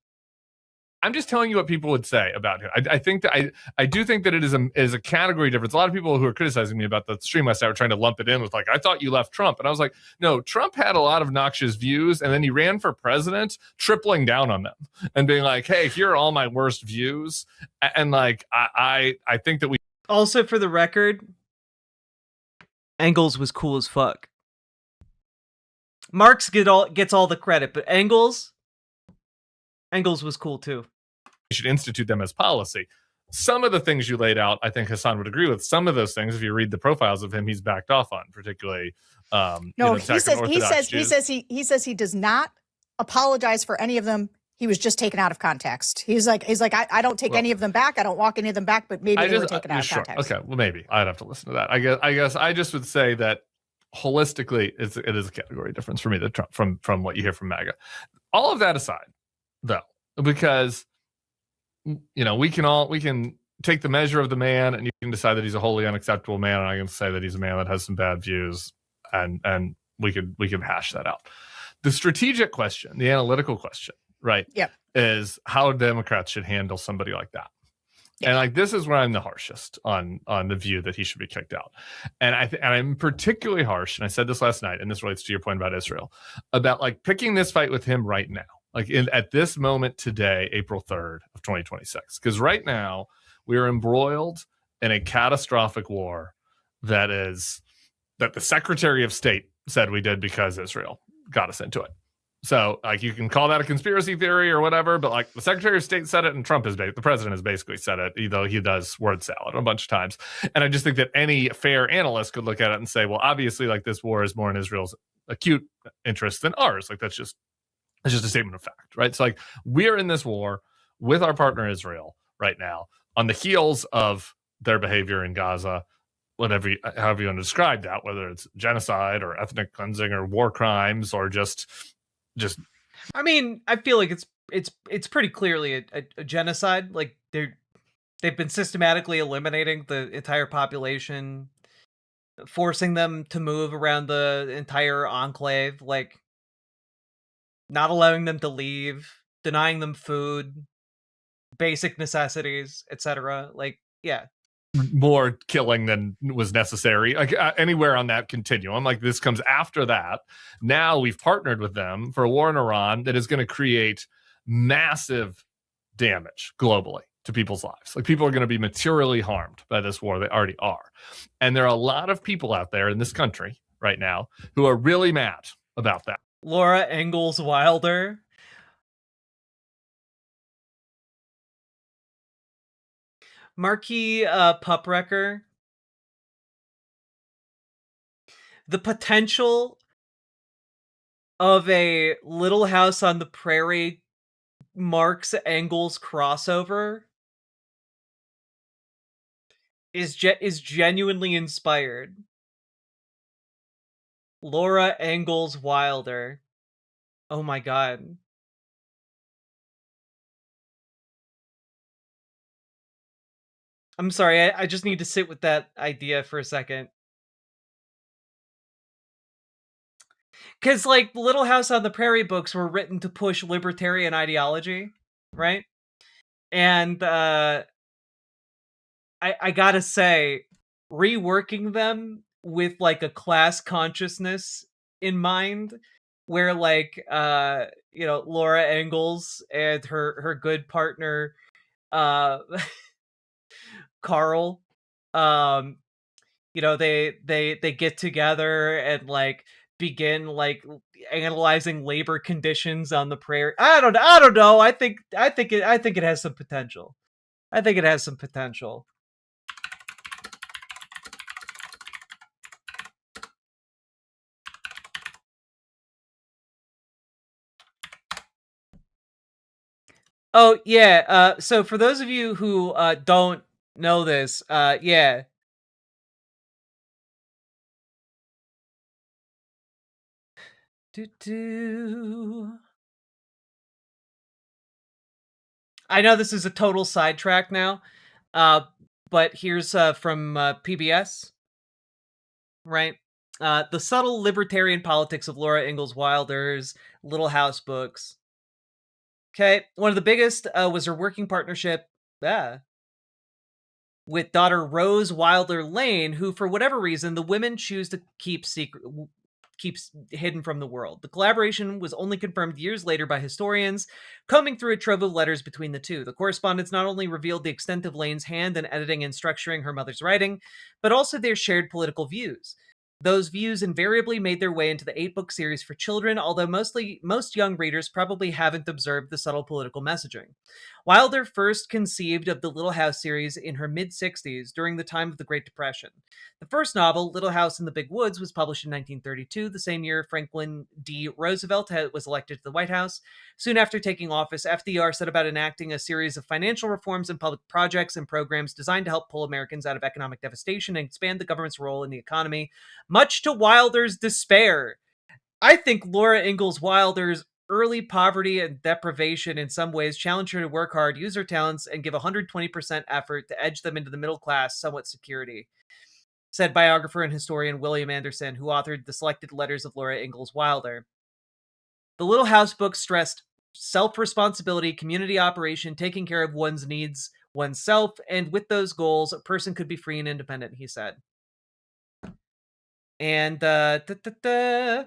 I'm just telling you what people would say about him. I think that I do think that it is a category difference. A lot of people who are criticizing me about the stream last night were trying to lump it in with like, I thought you left Trump. And I was like, no, Trump had a lot of noxious views and then he ran for president, tripling down on them and being like, hey, here are all my worst views. And like, I think that we. Also, for the record, Engels was cool as fuck. Marx gets all the credit, but Engels was cool too. You should institute them as policy. Some of the things you laid out, I think Hassan would agree with. Some of those things, if you read the profiles of him, he's backed off on, particularly. No, he says he does not apologize for any of them. He was just taken out of context. He's like, I don't take any of them back. I don't walk any of them back, but maybe they were taken out of context. Okay, well, maybe I'd have to listen to that. I guess I just would say that holistically, it is a category difference for me that from what you hear from MAGA. All of that aside, though, because we can take the measure of the man, and you can decide that he's a wholly unacceptable man, and I can say that he's a man that has some bad views, and we can hash that out. The strategic question, the analytical question, right? Yep. Is how Democrats should handle somebody like that. Yep. And like this is where I'm the harshest on the view that he should be kicked out. And I'm particularly harsh, and I said this last night, and this relates to your point about Israel, about like picking this fight with him right now. Like at this moment today, April 3rd of 2026. Because right now we are embroiled in a catastrophic war that the Secretary of State said we did because Israel got us into it. So like you can call that a conspiracy theory or whatever, but like the Secretary of State said it and the president has basically said it, though he does word salad a bunch of times. And I just think that any fair analyst could look at it and say, well, obviously like this war is more in Israel's acute interest than ours. Like that's just a statement of fact, right? So like we are in this war with our partner Israel right now on the heels of their behavior in Gaza, however you want to describe that, whether it's genocide or ethnic cleansing or war crimes or just I mean, I feel like it's pretty clearly a genocide. Like They've been systematically eliminating the entire population, forcing them to move around the entire enclave, like not allowing them to leave, denying them food, basic necessities, etc. Like, yeah. More killing than was necessary. Like anywhere on that continuum. Like this comes after that. Now we've partnered with them for a war in Iran that is going to create massive damage globally to people's lives. Like people are going to be materially harmed by this war. They already are. And there are a lot of people out there in this country right now who are really mad about that. Laura Ingalls Wilder. Marquis Pup-Wrecker. The potential of a Little House on the Prairie Marx Engels crossover is genuinely inspired. Laura Ingalls Wilder. Oh my god. I'm sorry, I just need to sit with that idea for a second. Because, like, Little House on the Prairie books were written to push libertarian ideology, right? And, I gotta say, reworking them with, like, a class consciousness in mind, where, like, you know, Laura Ingalls and her good partner, Carl, you know, they get together and like begin like analyzing labor conditions on the prairie. I don't know. I think it has some potential. I think it has some potential. Oh yeah, so for those of you who don't know this, yeah. I know this is a total sidetrack now, but here's from PBS, right? The subtle libertarian politics of Laura Ingalls Wilder's Little House books. Okay, one of the biggest was her working partnership with daughter Rose Wilder Lane, who, for whatever reason, the women choose to keeps hidden from the world. The collaboration was only confirmed years later by historians, combing through a trove of letters between the two. The correspondence not only revealed the extent of Lane's hand in editing and structuring her mother's writing, but also their shared political views. Those views invariably made their way into the 8-book series for children, although most young readers probably haven't observed the subtle political messaging. Wilder first conceived of the Little House series in her mid-60s during the time of the Great Depression. The first novel, Little House in the Big Woods, was published in 1932, the same year Franklin D. Roosevelt was elected to the White House. Soon after taking office, FDR set about enacting a series of financial reforms and public projects and programs designed to help pull Americans out of economic devastation and expand the government's role in the economy, much to Wilder's despair. I think Laura Ingalls Wilder's early poverty and deprivation in some ways challenged her to work hard, use her talents, and give 120% effort to edge them into the middle class, somewhat security, said biographer and historian William Anderson, who authored the selected letters of Laura Ingalls Wilder. The Little House book stressed self-responsibility, community operation, taking care of one's needs, oneself, and with those goals, a person could be free and independent, he said. And they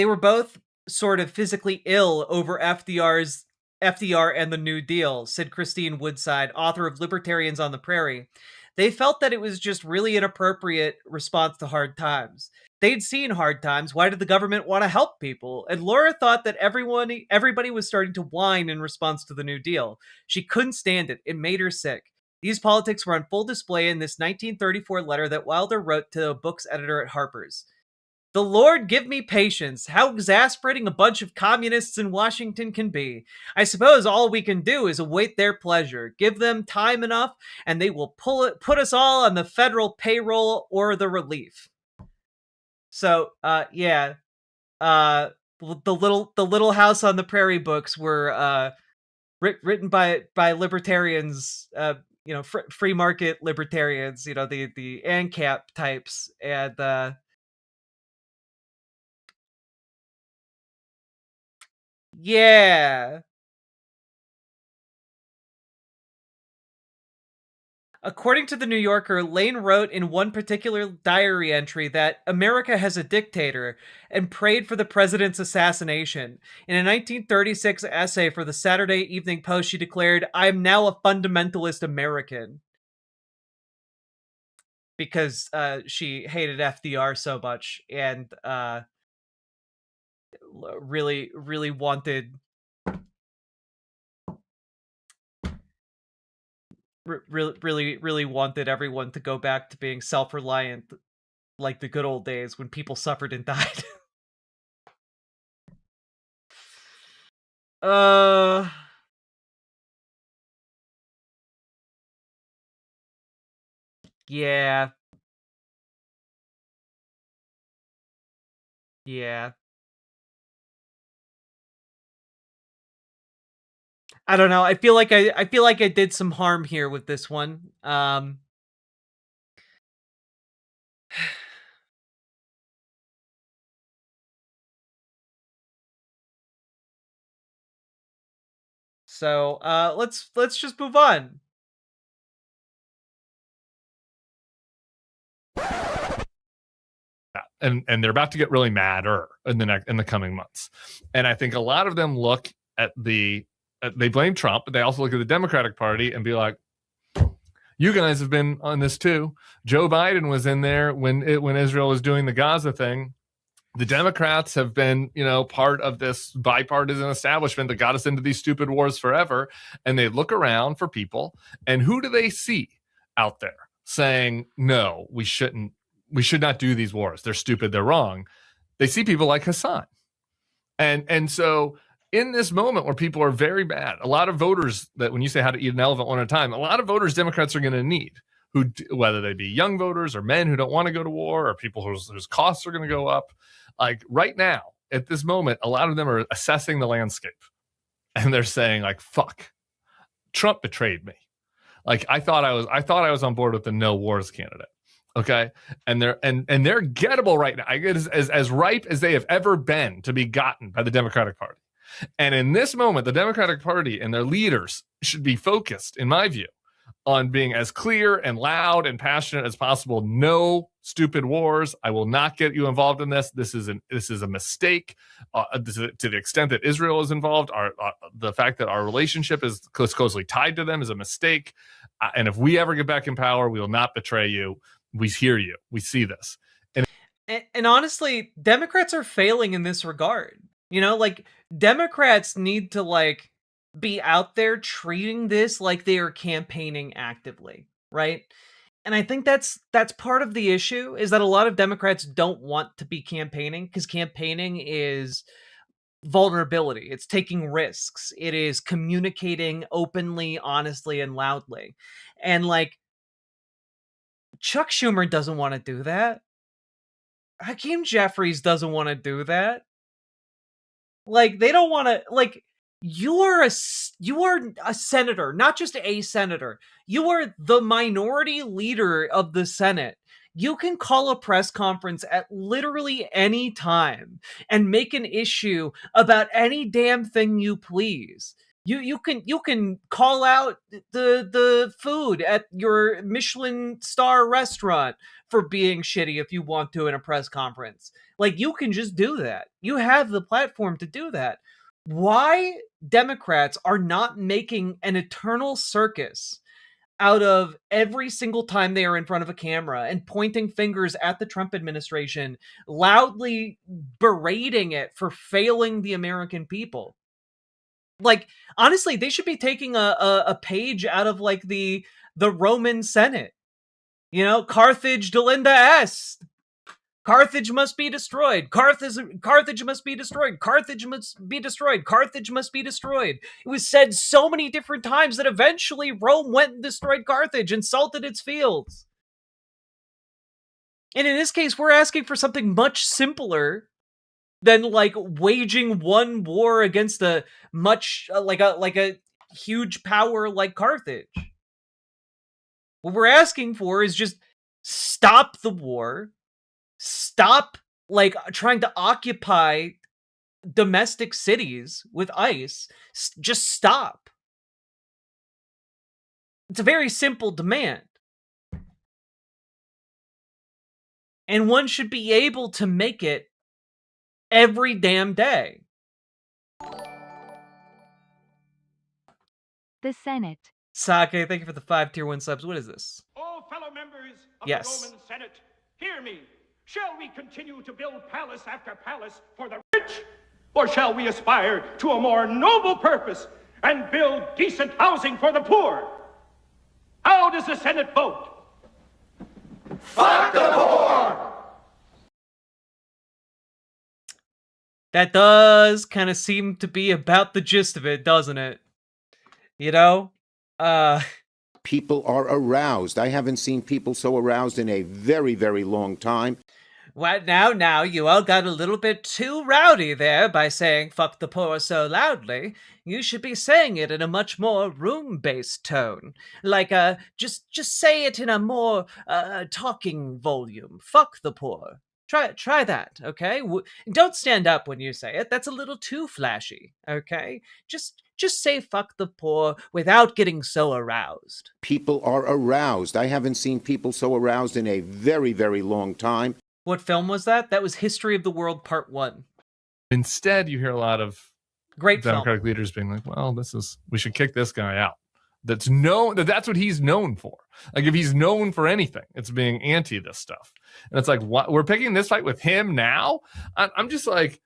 were both sort of physically ill over FDR and the New Deal, said Christine Woodside, author of Libertarians on the Prairie. They felt that it was just really an appropriate response to hard times. They'd seen hard times. Why did the government want to help people? And Laura thought that everybody was starting to whine in response to the New Deal. She couldn't stand it. It made her sick. These politics were on full display in this 1934 letter that Wilder wrote to a book's editor at Harper's. The Lord give me patience. How exasperating a bunch of communists in Washington can be. I suppose all we can do is await their pleasure. Give them time enough, and they will put us all on the federal payroll or the relief. So, yeah, the Little House on the Prairie books were written by libertarians, free market libertarians, the ANCAP types, and yeah. According to the New Yorker, Lane wrote in one particular diary entry that America has a dictator and prayed for the president's assassination. In a 1936 essay for the Saturday Evening Post, she declared, "I'm now a fundamentalist American." Because she hated FDR so much and really, really wanted really wanted everyone to go back to being self-reliant like the good old days when people suffered and died. Yeah. Yeah. I don't know. I feel like I did some harm here with this one. So, let's just move on. And they're about to get really madder in the coming months. And I think a lot of them look at they blame Trump, but they also look at the Democratic Party and be like, you guys have been on this too. Joe Biden was in there when Israel was doing the Gaza thing. The Democrats have been, part of this bipartisan establishment that got us into these stupid wars forever. And they look around for people, and who do they see out there saying, no, we should not do these wars. They're stupid. They're wrong. They see people like Hassan. And so in this moment where people are very bad, a lot of voters that when you say how to eat an elephant one at a time, a lot of voters Democrats are going to need, whether they be young voters or men who don't want to go to war or people whose costs are going to go up. Like right now, at this moment, a lot of them are assessing the landscape and they're saying like, fuck, Trump betrayed me. Like I thought I was on board with the no wars candidate. Okay. And they're gettable right now. I get as ripe as they have ever been to be gotten by the Democratic Party. And in this moment, the Democratic Party and their leaders should be focused, in my view, on being as clear and loud and passionate as possible. No stupid wars. I will not get you involved in this. This is a mistake. To the extent that Israel is involved, the fact that our relationship is closely tied to them is a mistake. And if we ever get back in power, we will not betray you. We hear you. We see this. And honestly, Democrats are failing in this regard. Like Democrats need to be out there treating this like they are campaigning actively, right? And I think that's part of the issue is that a lot of Democrats don't want to be campaigning because campaigning is vulnerability. It's taking risks. It is communicating openly, honestly, and loudly. And Chuck Schumer doesn't want to do that. Hakeem Jeffries doesn't want to do that. They don't want to, you are a senator, not just a senator. You are the minority leader of the Senate. You can call a press conference at literally any time and make an issue about any damn thing you please. You can call out the food at your Michelin star restaurant for being shitty if you want to in a press conference. You can just do that. You have the platform to do that. Why Democrats are not making an eternal circus out of every single time they are in front of a camera and pointing fingers at the Trump administration, loudly berating it for failing the American people. Honestly, they should be taking a page out of the Roman Senate. Carthage delinda est. Carthage must be destroyed. Carthage must be destroyed. Carthage must be destroyed. Carthage must be destroyed. It was said so many different times that eventually Rome went and destroyed Carthage and salted its fields. And in this case, we're asking for something much simpler than waging one war against a much huge power like Carthage. What we're asking for is just stop the war, stop like trying to occupy domestic cities with ICE. Just stop. It's a very simple demand. And one should be able to make it every damn day. The Senate. Sake, thank you for the 5 tier 1 subs. What is this? Oh, fellow members of Yes. the Roman Senate, hear me. Shall we continue to build palace after palace for the rich? Or shall we aspire to a more noble purpose and build decent housing for the poor? How does the Senate vote? Fuck the poor! That does kind of seem to be about the gist of it, doesn't it? You know? People are aroused. I haven't seen people so aroused in a very, very long time. What now, you all got a little bit too rowdy there by saying fuck the poor so loudly. You should be saying it in a much more room-based tone. Like, just say it in a more, talking volume. Fuck the poor. Try that, okay? Don't stand up when you say it. That's a little too flashy, okay? Just say fuck the poor without getting so aroused. People are aroused. I haven't seen people so aroused in a very, very long time. What film was that? That was History of the World Part 1. Instead, you hear a lot of great Democratic leaders being like, well, we should kick this guy out. That's what he's known for. Like, if he's known for anything, it's being anti this stuff. And it's like, what? We're picking this fight with him now? I'm just like,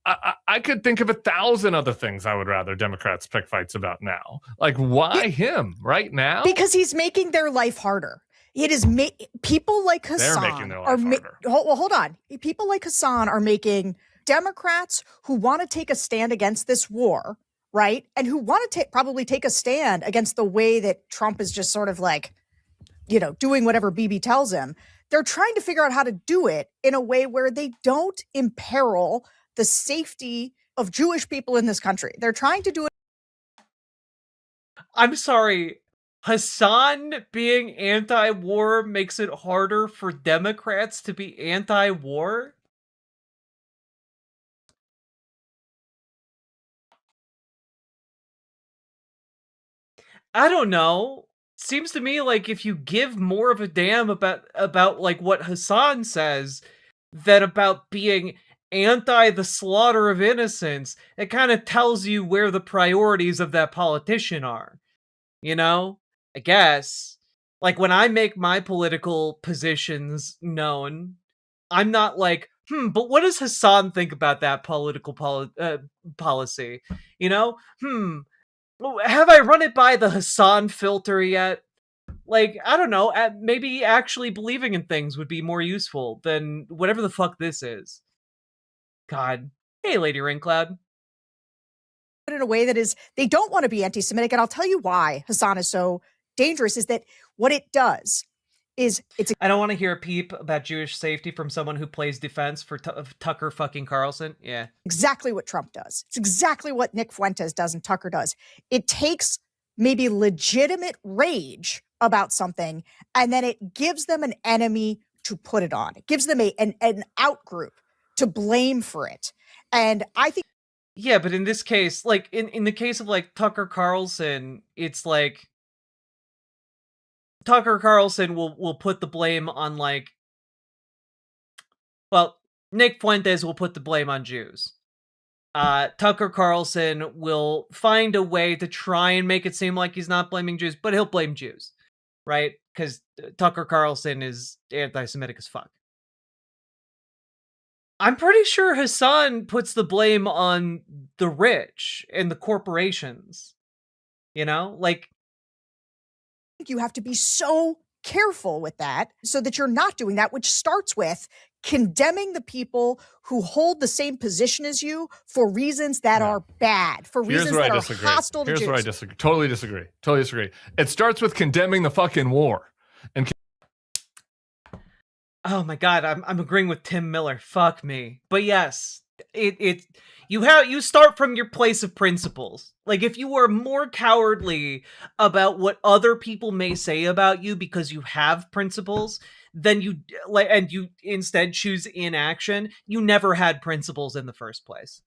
I could think of 1,000 other things I would rather Democrats pick fights about now. Like, why him right now? Because he's making their life harder. It is people like Hassan They're making their life harder. Hold on. People like Hassan are making Democrats who want to take a stand against this war, right? And who want to probably take a stand against the way that Trump is just sort of like, doing whatever Bibi tells him. They're trying to figure out how to do it in a way where they don't imperil the safety of Jewish people in this country. They're trying to do it. I'm sorry. Hassan being anti-war makes it harder for Democrats to be anti-war? I don't know. Seems to me like if you give more of a damn about like what Hassan says than about being anti the slaughter of innocents, it kind of tells you where the priorities of that politician are. I guess. Like, when I make my political positions known, I'm not like, but what does Hassan think about that political policy? Have I run it by the Hassan filter yet? Like, I don't know, maybe actually believing in things would be more useful than whatever the fuck this is. God. Hey, Lady Ringcloud. In a way that is, they don't want to be anti-Semitic. And I'll tell you why Hassan is so dangerous is that what it does is I don't want to hear a peep about Jewish safety from someone who plays defense for Tucker fucking Carlson. Yeah. Exactly what Trump does. It's exactly what Nick Fuentes does and Tucker does. It takes maybe legitimate rage about something, and then it gives them an enemy to put it on. It gives them an out group to blame for it. And I think yeah, but in this case, like in the case of like Tucker Carlson, it's like Tucker Carlson will put the blame on Nick Fuentes will put the blame on Jews. Tucker Carlson will find a way to try and make it seem like he's not blaming Jews, but he'll blame Jews, right? Because Tucker Carlson is anti-Semitic as fuck. I'm pretty sure Hassan puts the blame on the rich and the corporations. Like, you have to be so careful with that so that you're not doing that, which starts with condemning the people who hold the same position as you for reasons that are bad, for reasons that are hostile to Jews. Here's where I disagree. Totally disagree. It starts with condemning the fucking war. And oh my God, I'm agreeing with Tim Miller. Fuck me. But yes, You start from your place of principles. Like, if you are more cowardly about what other people may say about you because you have principles, then you instead choose inaction, you never had principles in the first place.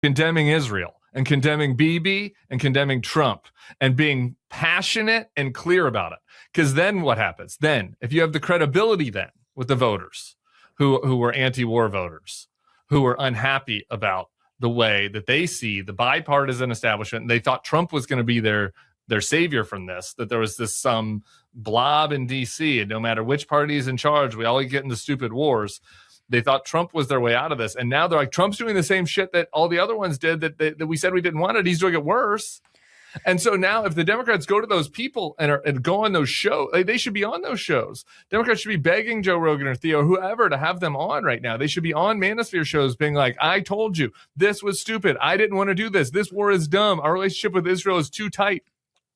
Condemning Israel and condemning Bibi and condemning Trump and being passionate and clear about it. Because then what happens? Then, if you have the credibility then with the voters who were anti-war voters, who were unhappy about the way that they see the bipartisan establishment, and they thought Trump was going to be their savior from this, that there was this some blob in D.C., and no matter which party is in charge, we always get into stupid wars. They thought Trump was their way out of this. And now they're like, Trump's doing the same shit that all the other ones did that we said we didn't want it. He's doing it worse. And so now if the Democrats go to those people and go on those shows, they should be on those shows. Democrats should be begging Joe Rogan or Theo, whoever, to have them on right now. They should be on Manosphere shows being like, I told you, this was stupid. I didn't want to do this. This war is dumb. Our relationship with Israel is too tight.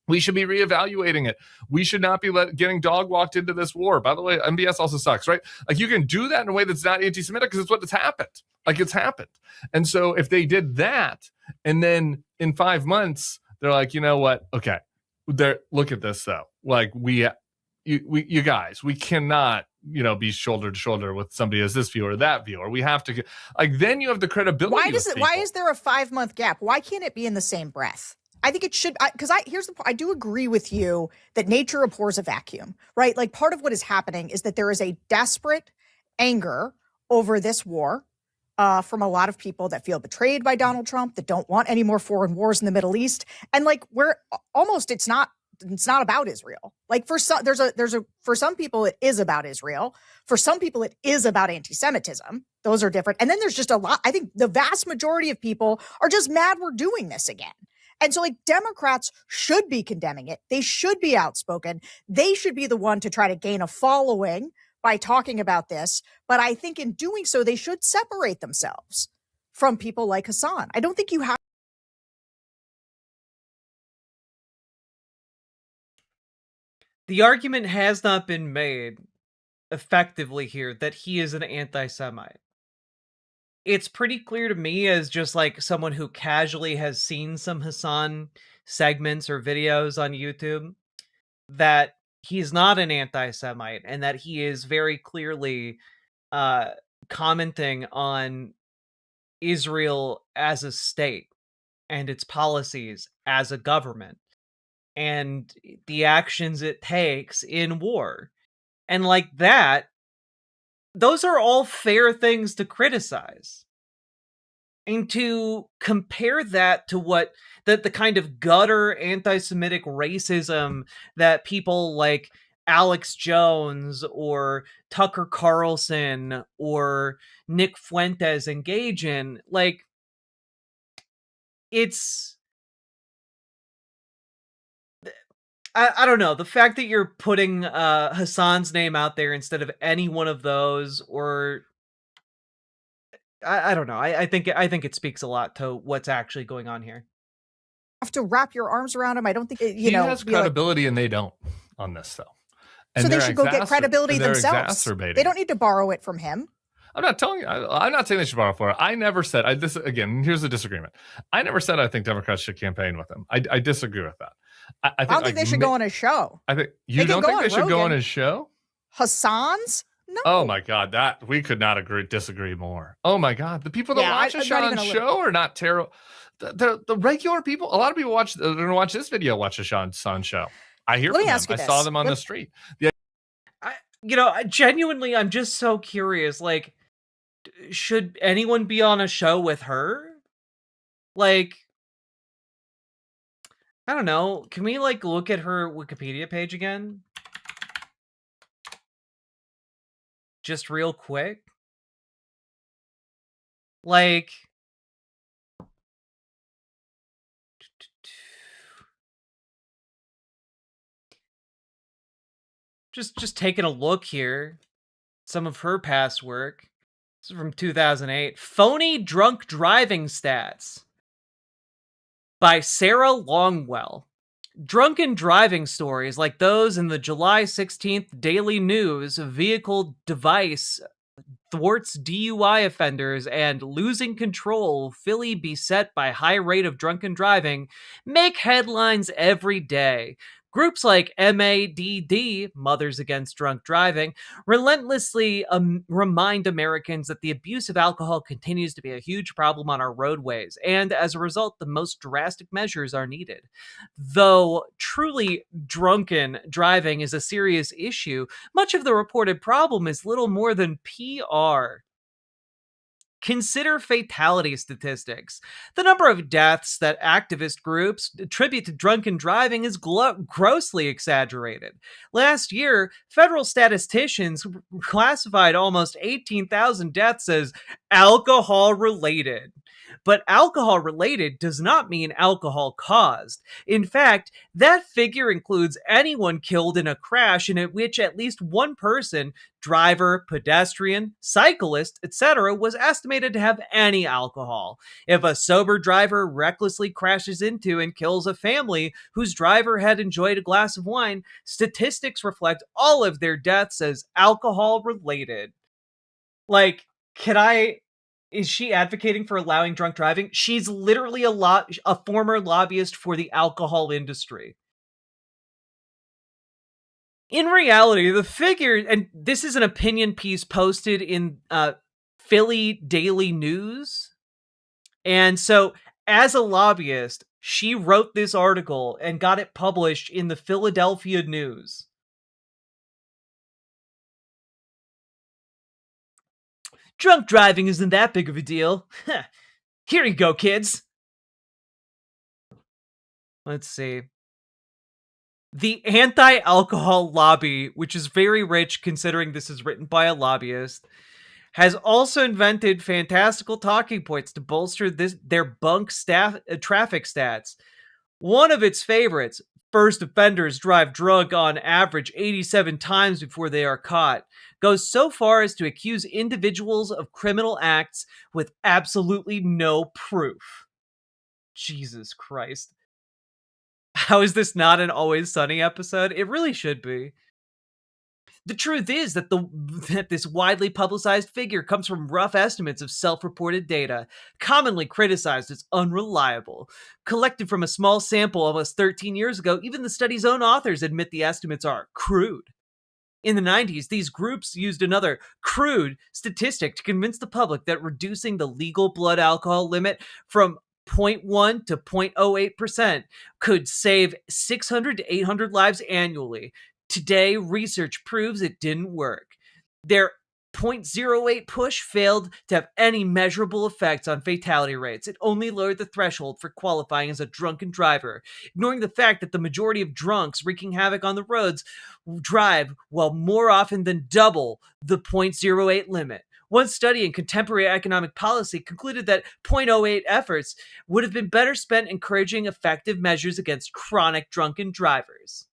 We should be reevaluating it. We should not be getting dog walked into this war. By the way, MBS also sucks, right? Like, you can do that in a way that's not anti-Semitic because it's what has happened. Like, it's happened. And so if they did that, and then in 5 months, they're like, you know what? Okay, look at this though. Like, you guys, we cannot, be shoulder to shoulder with somebody as this viewer or that viewer. We have to then you have the credibility. Why is there a 5-month gap? Why can't it be in the same breath? I think it should, because here's the point. I do agree with you that nature abhors a vacuum, right? Like, part of what is happening is that there is a desperate anger over this war from a lot of people that feel betrayed by Donald Trump, that don't want any more foreign wars in the Middle East. And like, it's not about Israel. Like, for some, for some people it is about Israel. For some people it is about anti-Semitism. Those are different. And then there's just a lot. I think the vast majority of people are just mad we're doing this again. And so, like, Democrats should be condemning it. They should be outspoken. They should be the one to try to gain a following by talking about this. But I think in doing so, they should separate themselves from people like Hassan. I don't think you have. The argument has not been made effectively here that he is an anti-Semite. It's pretty clear to me, as just like someone who casually has seen some Hassan segments or videos on YouTube, that he's not an anti-Semite and that he is very clearly commenting on Israel as a state and its policies as a government and the actions it takes in war. And like that, those are all fair things to criticize. And to compare that to what the kind of gutter anti-Semitic racism that people like Alex Jones or Tucker Carlson or Nick Fuentes engage in, like, it's... I don't know. The fact that you're putting Hassan's name out there instead of any one of those, or I don't know. I think it speaks a lot to what's actually going on here. Have to wrap your arms around him. I don't think he has credibility, and they don't on this though. And so they should go get credibility themselves. They don't need to borrow it from him. I'm not telling you. I'm not saying they should borrow for it. I never said this again. Here's the disagreement. I never said I think Democrats should campaign with him. I disagree with that. I don't think they should go on his show. I think you don't think they should go on his show? Hassan's? No. Oh my God, that we could not disagree more. Oh my God, the people that watch Hassan's show are not terrible. The regular people, a lot of people they're going to watch this video, watch Hassan's show. I hear from them. I saw them on the street. Genuinely, I'm just so curious. Like, should anyone be on a show with her? Like, I don't know. Can we look at her Wikipedia page again? Just real quick. Like, just taking a look here. Some of her past work. This is from 2008. Phony drunk driving stats by Sarah Longwell. Drunken driving stories like those in the July 16th Daily News vehicle device thwarts DUI offenders, and losing control, Philly beset by high rate of drunken driving, make headlines every day. Groups like MADD, Mothers Against Drunk Driving, relentlessly remind Americans that the abuse of alcohol continues to be a huge problem on our roadways, and as a result, the most drastic measures are needed. Though truly drunken driving is a serious issue, much of the reported problem is little more than PR. Consider fatality statistics. The number of deaths that activist groups attribute to drunken driving is grossly exaggerated. Last year, federal statisticians classified almost 18,000 deaths as alcohol related. But alcohol related does not mean alcohol caused. In fact, that figure includes anyone killed in a crash in which at least one person, driver, pedestrian, cyclist, etc., was estimated to have any alcohol. If a sober driver recklessly crashes into and kills a family whose driver had enjoyed a glass of wine, statistics reflect all of their deaths as alcohol related. Like, is she advocating for allowing drunk driving? She's literally a former lobbyist for the alcohol industry. In reality, the figure, and this is an opinion piece posted in Philly Daily News. And so, as a lobbyist, she wrote this article and got it published in the Philadelphia News. Drunk driving isn't that big of a deal. Here you go, kids. Let's see. The anti-alcohol lobby, which is very rich considering this is written by a lobbyist, has also invented fantastical talking points to bolster their bunk traffic stats. One of its favorites, first offenders drive drunk on average 87 times before they are caught, goes so far as to accuse individuals of criminal acts with absolutely no proof. Jesus Christ. How is this not an Always Sunny episode? It really should be. The truth is that this widely publicized figure comes from rough estimates of self-reported data, commonly criticized as unreliable. Collected from a small sample almost 13 years ago, even the study's own authors admit the estimates are crude. In the 90s, these groups used another crude statistic to convince the public that reducing the legal blood alcohol limit from 0.1 to 0.08% could save 600 to 800 lives annually. Today, research proves it didn't work. Their 0.08 push failed to have any measurable effects on fatality rates. It only lowered the threshold for qualifying as a drunken driver, ignoring the fact that the majority of drunks wreaking havoc on the roads drive well more often than double the 0.08 limit. One study in contemporary economic policy concluded that 0.08 efforts would have been better spent encouraging effective measures against chronic drunken drivers.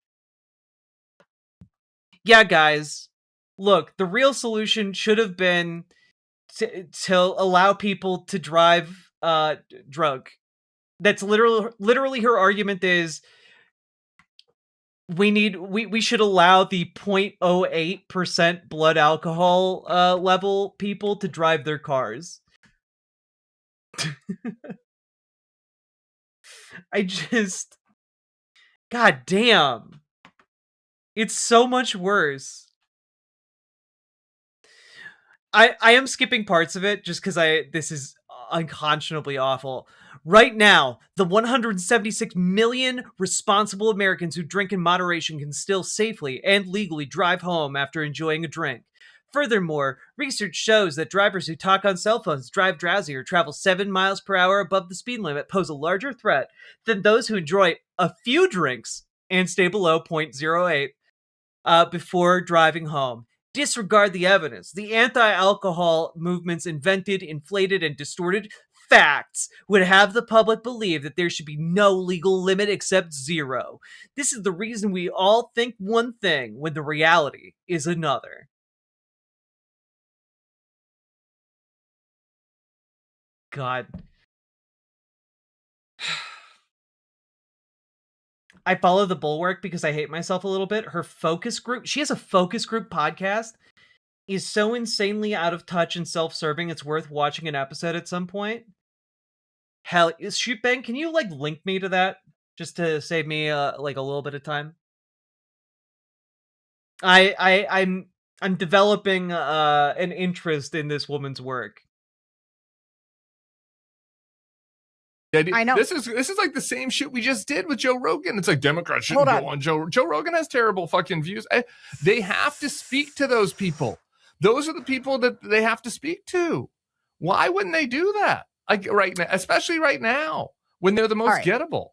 Yeah, guys, look, the real solution should have been to allow people to drive drunk. That's literally her argument is we should allow the 0.08% blood alcohol level people to drive their cars. God damn. It's so much worse. I am skipping parts of it just because this is unconscionably awful. Right now, the 176 million responsible Americans who drink in moderation can still safely and legally drive home after enjoying a drink. Furthermore, research shows that drivers who talk on cell phones, drive drowsy, or travel 7 miles per hour above the speed limit pose a larger threat than those who enjoy a few drinks and stay below 0.08 before driving home. Disregard the evidence. The anti-alcohol movement's invented, inflated, and distorted facts would have the public believe that there should be no legal limit except zero. This is the reason we all think one thing when the reality is another. God. I follow the Bulwark because I hate myself a little bit. Her focus group, she has a focus group podcast. is so insanely out of touch and self-serving, it's worth watching an episode at some point. Hell, Shoot Ben, can you like link me to that just to save me like a little bit of time? I'm developing an interest in this woman's work. I know. This is like the same shit we just did with Joe Rogan. It's like Democrats shouldn't Hold go on Joe Rogan has terrible fucking views. They have to speak to those people. Those are the people that they have to speak to. Why wouldn't they do that? Like right now, especially right now when they're the most gettable.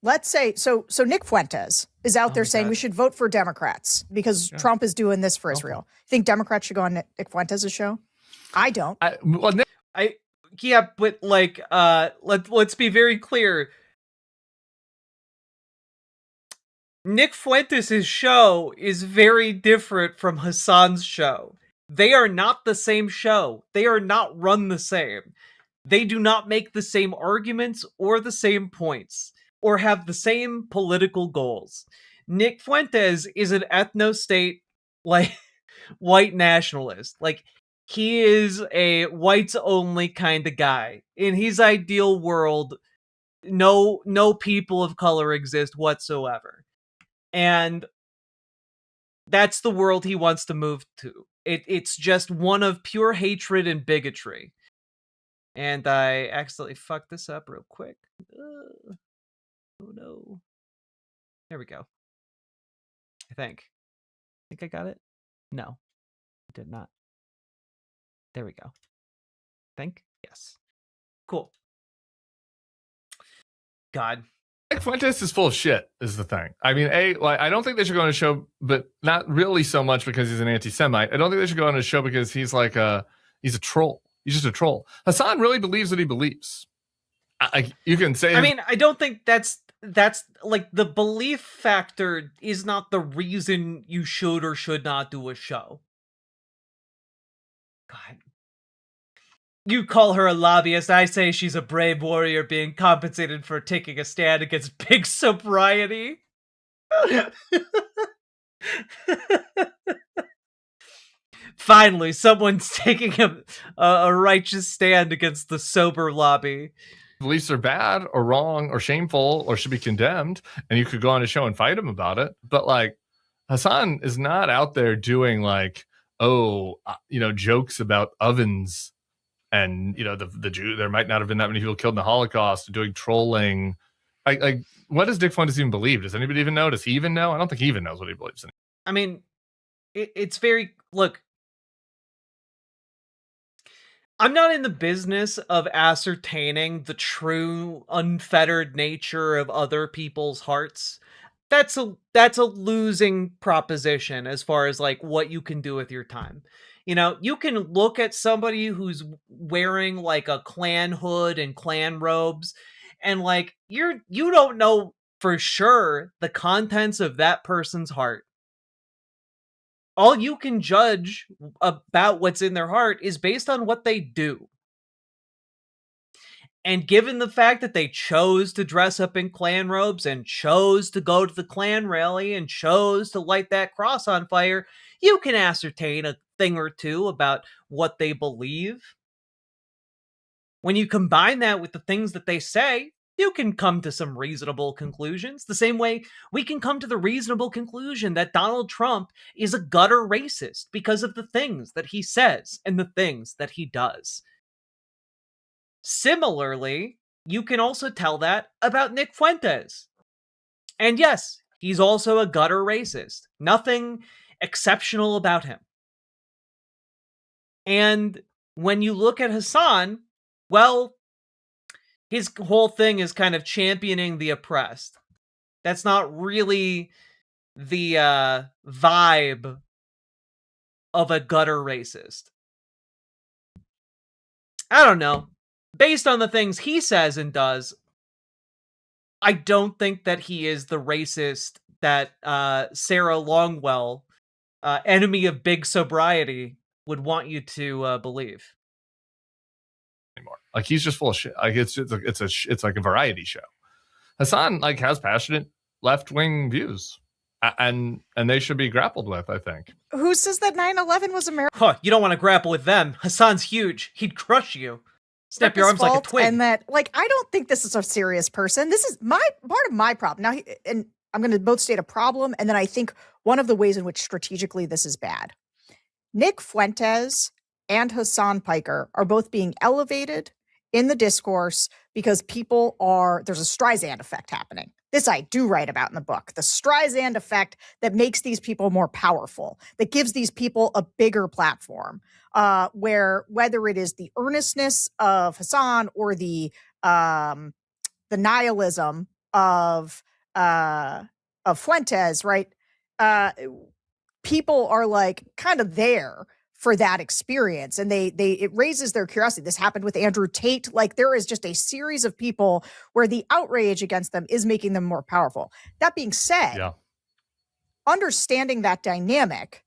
Let's say so Nick Fuentes is out there saying we should vote for Democrats because Trump is doing this for Israel. Think Democrats should go on Nick Fuentes' show? I don't. Yeah, but like let's be very clear. Nick Fuentes' show is very different from Hassan's show. They are not the same show. They are not run the same. They do not make the same arguments or the same points or have the same political goals. Nick Fuentes is an ethno-state like white nationalist. Like he is a whites only kind of guy. In his ideal world, no people of color exist whatsoever. And that's the world he wants to move to. It's just one of pure hatred and bigotry. And I accidentally fucked this up real quick. Oh no. There we go. I think I got it. No, I did not. There we go. Think? Yes. Cool. God. Nick Fuentes is full of shit, is the thing. I mean, I don't think they should go on a show, but not really so much because he's an anti-Semite. I don't think they should go on a show because he's he's a troll. He's just a troll. Hassan really believes what he believes. You can say. I mean, I don't think that's like the belief factor is not the reason you should or should not do a show. God. You call her a lobbyist. I say she's a brave warrior being compensated for taking a stand against big sobriety. Finally, someone's taking a righteous stand against the sober lobby. Beliefs are bad or wrong or shameful or should be condemned, and you could go on a show and fight him about it. But like Hassan is not out there doing jokes about ovens and the Jew. There might not have been that many people killed in the Holocaust. Doing trolling. Like what does Dick Fuentes even believe? Does anybody even know? Does he even know? I don't think he even knows what he believes in. I mean, it's very look. I'm not in the business of ascertaining the true unfettered nature of other people's hearts. That's a losing proposition as far as like what you can do with your time. You can look at somebody who's wearing like a Klan hood and Klan robes and like you don't know for sure the contents of that person's heart. All you can judge about what's in their heart is based on what they do. And given the fact that they chose to dress up in Klan robes and chose to go to the Klan rally and chose to light that cross on fire, you can ascertain a thing or two about what they believe. When you combine that with the things that they say, you can come to some reasonable conclusions. The same way we can come to the reasonable conclusion that Donald Trump is a gutter racist because of the things that he says and the things that he does. Similarly, you can also tell that about Nick Fuentes. And yes, he's also a gutter racist. Nothing exceptional about him. And when you look at Hassan, well, his whole thing is kind of championing the oppressed. That's not really the vibe of a gutter racist. I don't know. Based on the things he says and does, I don't think that he is the racist that Sarah Longwell, enemy of big sobriety, would want you to believe. Anymore. Like he's just full of shit. Like it's like a variety show. Hassan like has passionate left-wing views. and they should be grappled with, I think. Who says that 9/11 was America? Huh, you don't want to grapple with them. Hassan's huge. He'd crush you. Snap your arms like a twig. And that, like, I don't think this is a serious person. This is part of my problem. Now, and I'm going to both state a problem, and then I think one of the ways in which strategically this is bad. Nick Fuentes and Hassan Piker are both being elevated in the discourse because there's a Streisand effect happening. This I do write about in the book. The Streisand effect that makes these people more powerful, that gives these people a bigger platform, where whether it is the earnestness of Hassan or the nihilism of Fuentes, right? People are like kind of there for that experience, and it raises their curiosity. This happened with Andrew Tate. Like, there is just a series of people where the outrage against them is making them more powerful. That being said, understanding that dynamic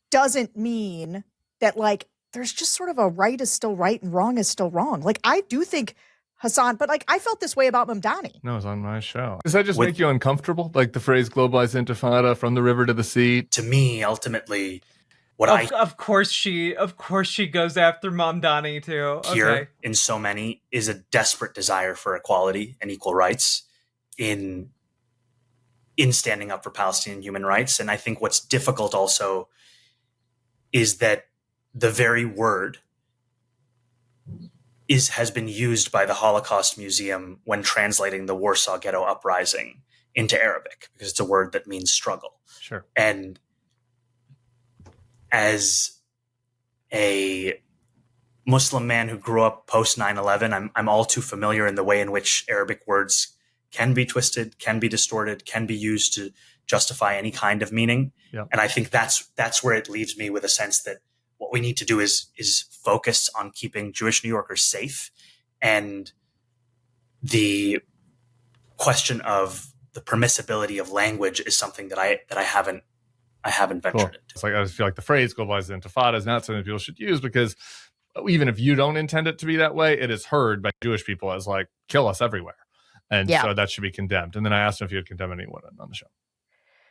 doesn't mean that, like, there's just sort of a right is still right and wrong is still wrong. Like, I do think Hassan, but like I felt this way about Mamdani. No, it's on my show. Does that just make you uncomfortable? Like the phrase globalized intifada, from the river to the sea? To me, ultimately, Of course she goes after Mamdani too. Here in so many is a desperate desire for equality and equal rights in standing up for Palestinian human rights. And I think what's difficult also is that the very word has been used by the Holocaust Museum when translating the Warsaw Ghetto Uprising into Arabic, because it's a word that means struggle. Sure. And as a Muslim man who grew up post 9/11, I'm all too familiar in the way in which Arabic words can be twisted, can be distorted, can be used to justify any kind of meaning. Yeah. And I think that's where it leaves me with a sense that what we need to do is focus on keeping Jewish New Yorkers safe, and the question of the permissibility of language is something that I haven't ventured into. It's like I just feel like the phrase globalized intifada is not something people should use, because even if you don't intend it to be that way, it is heard by Jewish people as like kill us everywhere, and so that should be condemned. And then I asked him if he would condemn anyone on the show.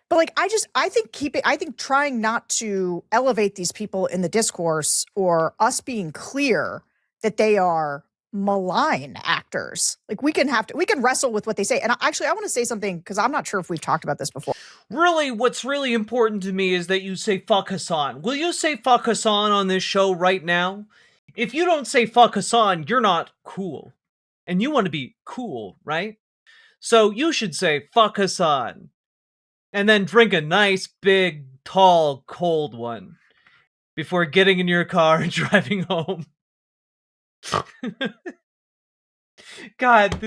But like, I think trying not to elevate these people in the discourse, or us being clear that they are malign actors, like we can wrestle with what they say. And actually, I want to say something, because I'm not sure if we've talked about this before. Really, what's really important to me is that you say fuck Hassan. Will you say fuck Hassan on this show right now? If you don't say fuck Hassan, you're not cool. And you want to be cool, right? So you should say fuck Hassan. And then drink a nice, big, tall, cold one before getting in your car and driving home. God,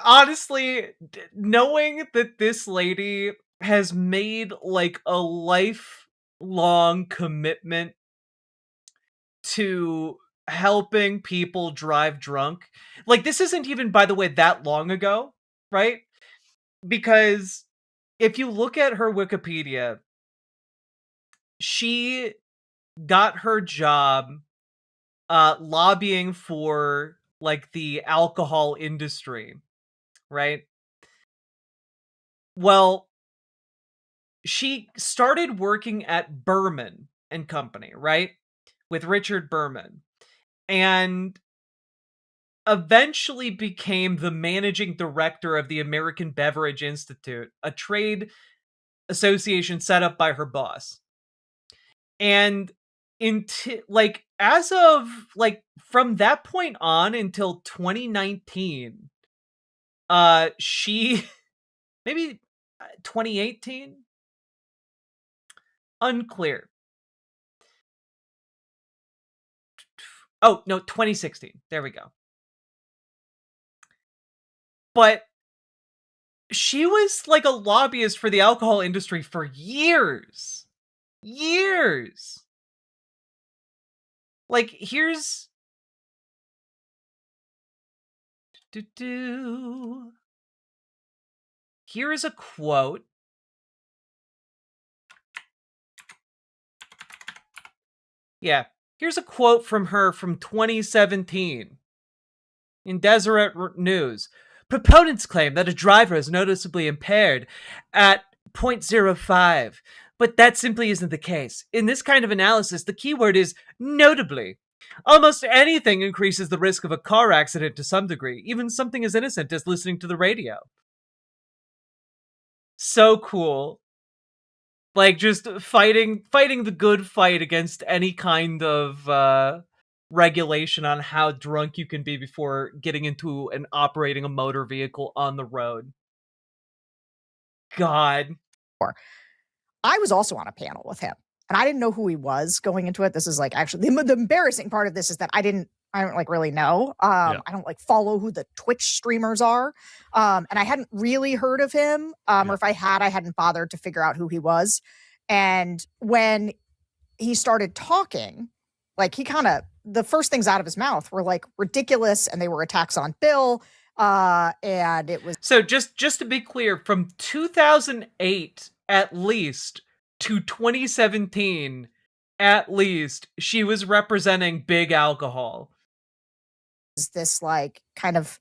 honestly, knowing that this lady has made like a lifelong commitment to helping people drive drunk. Like, this isn't even, by the way, that long ago, right? Because if you look at her Wikipedia, she got her job lobbying for like the alcohol industry, right? Well, she started working at Berman and Company, right? With Richard Berman. And eventually became the managing director of the American Beverage Institute, a trade association set up by her boss. And as of like from that point on until 2019, she maybe 2018, unclear. Oh no, 2016. There we go. But she was like a lobbyist for the alcohol industry for years. Years. Like, here's... Here is a quote. Yeah, here's a quote from her from 2017 in Deseret News. Proponents claim that a driver is noticeably impaired at 0.05, but that simply isn't the case. In this kind of analysis, the keyword is notably. Almost anything increases the risk of a car accident to some degree, even something as innocent as listening to the radio. So cool. Like, just fighting the good fight against any kind of regulation on how drunk you can be before getting into and operating a motor vehicle on the road. God. I was also on a panel with him, and I didn't know who he was going into it. This is like actually the embarrassing part of this is that I don't like really know. I don't like follow who the Twitch streamers are. And I hadn't really heard of him. Or if I had, I hadn't bothered to figure out who he was. And when he started talking, like the first things out of his mouth were like ridiculous, and they were attacks on Bill. And it was so just to be clear, from 2008 at least to 2017 at least, she was representing big alcohol. This like kind of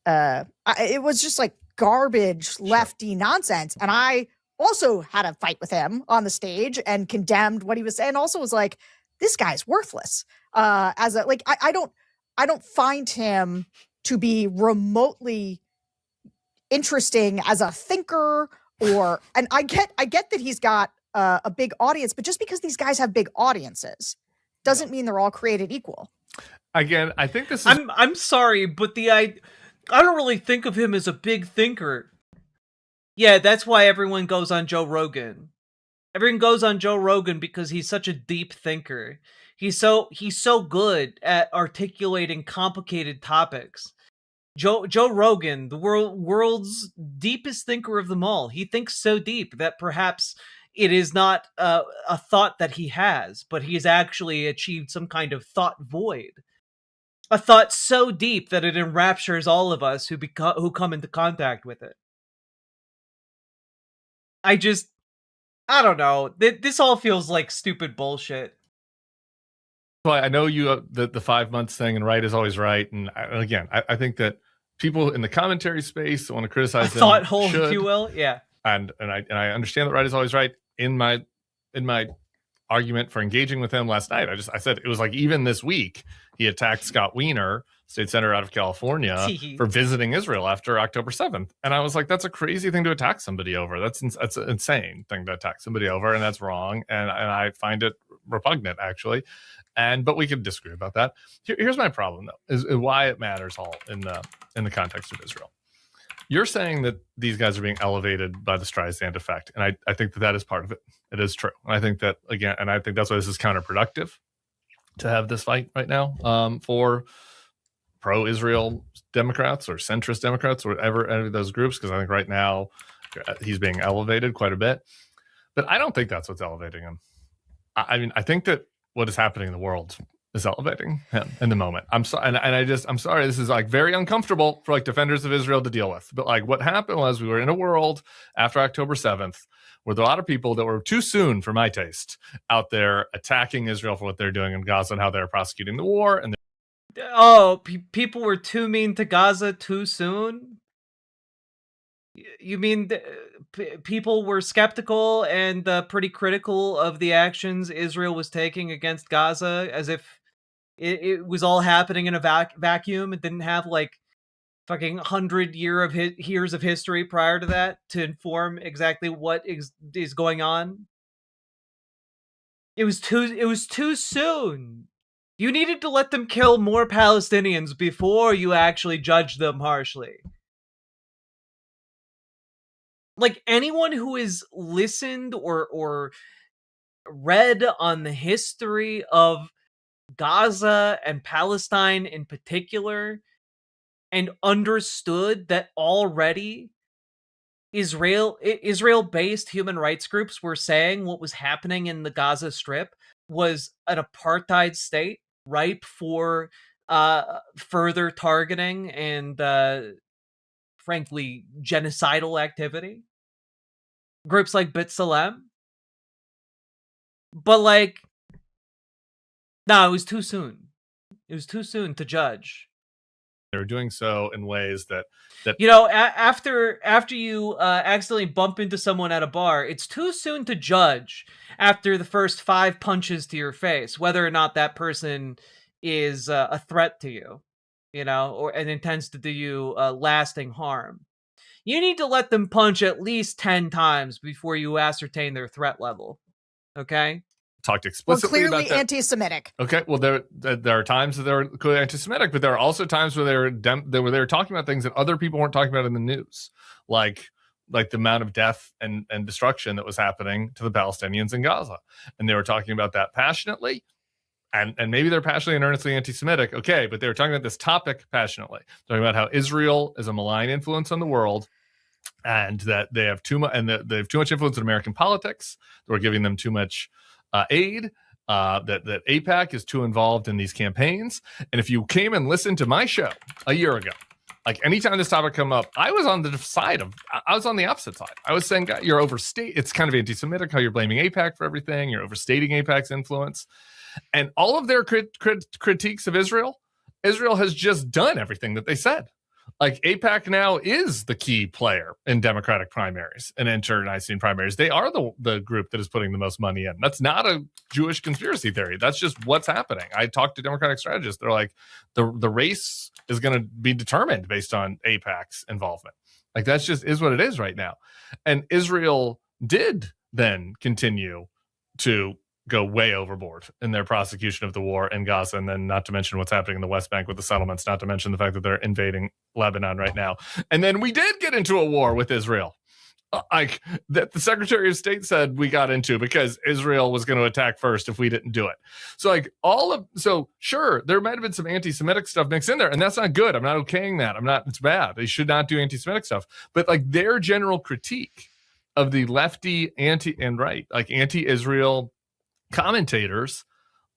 it was just like garbage lefty nonsense, and I also had a fight with him on the stage and condemned what he was saying. Also was like, this guy's worthless. As a like I don't find him to be remotely interesting as a thinker, and I get that he's got a big audience, but just because these guys have big audiences doesn't mean they're all created equal. Again, I think this is... I'm sorry, but I don't really think of him as a big thinker. Yeah, that's why everyone goes on Joe Rogan. Everyone goes on Joe Rogan because he's such a deep thinker. He's so good at articulating complicated topics. Joe Rogan, the world's deepest thinker of them all. He thinks so deep that perhaps it is not a thought that he has, but he has actually achieved some kind of thought void. A thought so deep that it enraptures all of us who come into contact with it. I don't know. This all feels like stupid bullshit. Well, I know you the 5 months thing, and right is always right. And again, I think that people in the commentary space that want to criticize them thought hole, should, if you will, yeah. And I understand that right is always right. In my argument for engaging with him last night, I said it was like even this week he attacked Scott Wiener, state senator out of California, for visiting Israel after October 7th, and I was like, that's a crazy thing to attack somebody over. That's an insane thing to attack somebody over, and that's wrong, and I find it repugnant actually. But we could disagree about that. Here's my problem though, is why it matters all in the context of Israel. You're saying that these guys are being elevated by the Streisand effect, and I think that is part of it. It is true. And I think that, again, and I think that's why this is counterproductive to have this fight right now for pro-Israel Democrats or centrist Democrats or whatever, any of those groups, because I think right now he's being elevated quite a bit. But I don't think that's what's elevating him. I mean, I think that what is happening in the world is elevating him in the moment. I'm sorry, and I'm sorry. This is like very uncomfortable for like defenders of Israel to deal with. But like what happened was we were in a world after October 7th where there were a lot of people that were too soon for my taste out there attacking Israel for what they're doing in Gaza and how they're prosecuting the war. And people were too mean to Gaza too soon? You mean people were skeptical and pretty critical of the actions Israel was taking against Gaza, as if it was all happening in a vacuum? It didn't have like fucking 100 years of history prior to that to inform exactly what is going on. It was too soon. You needed to let them kill more Palestinians before you actually judged them harshly. Like, anyone who has listened or read on the history of Gaza and Palestine in particular, and understood that already Israel-based human rights groups were saying what was happening in the Gaza Strip was an apartheid state ripe for further targeting and frankly genocidal activity. Groups like B'Tselem. But like, no, it was too soon. It was too soon to judge. They were doing so in ways that after you accidentally bump into someone at a bar, it's too soon to judge after the first 5 punches to your face whether or not that person is a threat to you, and intends to do you lasting harm. You need to let them punch at least 10 times before you ascertain their threat level. Okay? Talked explicitly clearly about that. anti-Semitic. Okay, well, there are times that they're clearly anti-Semitic, but there are also times where they were talking about things that other people weren't talking about in the news, like the amount of death and destruction that was happening to the Palestinians in Gaza, and they were talking about that passionately, and maybe they're passionately and earnestly anti-Semitic. Okay, but they were talking about this topic passionately, talking about how Israel is a malign influence on the world, and that they have too much, and that they have too much influence in American politics. We're giving them too much aid, that AIPAC is too involved in these campaigns. And if you came and listened to my show a year ago, like anytime this topic come up, I was on the opposite side. I was saying, you're it's kind of anti-Semitic how you're blaming AIPAC for everything. You're overstating AIPAC's influence. And all of their critiques of Israel has just done everything that they said. Like AIPAC now is the key player in Democratic primaries and internecine primaries. They are the group that is putting the most money in. That's not a Jewish conspiracy theory. That's just what's happening. I talked to Democratic strategists. They're like, the race is going to be determined based on AIPAC's involvement. Like that's just is what it is right now. And Israel did then continue to go way overboard in their prosecution of the war in Gaza, and then not to mention what's happening in the West Bank with the settlements, not to mention the fact that they're invading Lebanon right now. And then we did get into a war with Israel, like that the Secretary of State said we got into because Israel was going to attack first if we didn't do it. So sure, there might have been some anti-Semitic stuff mixed in there, and that's not good. I'm not okaying that. It's bad. They should not do anti-Semitic stuff. But like their general critique of the lefty anti-Israel commentators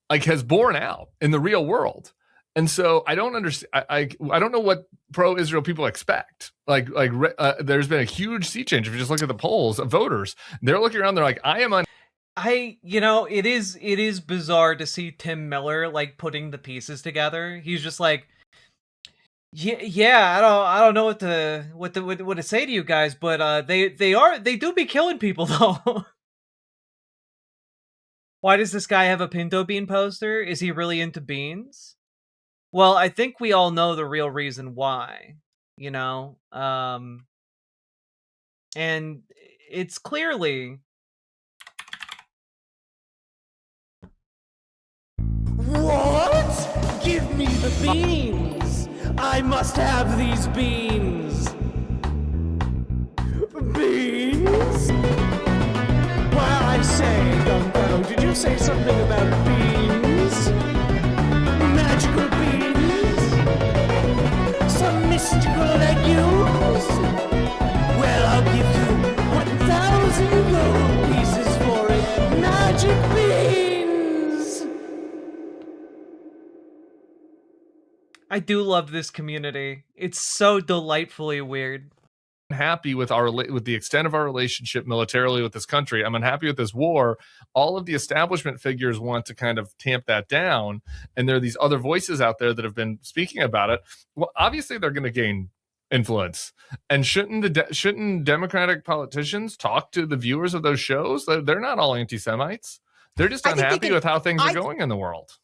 like has borne out in the real world. And so I don't understand. I don't know what pro-Israel people expect. There's been a huge sea change. If you just look at the polls of voters, they're looking around. They're like, it is bizarre to see Tim Miller like putting the pieces together. He's just like, yeah, I don't know what to say to you guys, but they do be killing people though. Why does this guy have a pinto bean poster? Is he really into beans? Well, I think we all know the real reason why, and it's clearly... What? Give me the beans! I must have these beans! Beans? Well, I say, young fellow, did you say something about beans? Magical beans? Some mystical legumes? Well, I'll give you 1,000 gold pieces for it. Magic beans! I do love this community. It's so delightfully weird. Happy with the extent of our relationship militarily with this country. I'm unhappy with this war. All of the establishment figures want to kind of tamp that down, and there are these other voices out there that have been speaking about it. Well, obviously they're going to gain influence, and shouldn't Democratic politicians talk to the viewers of those shows? They're not all anti-Semites. They're just unhappy with how things are going in the world.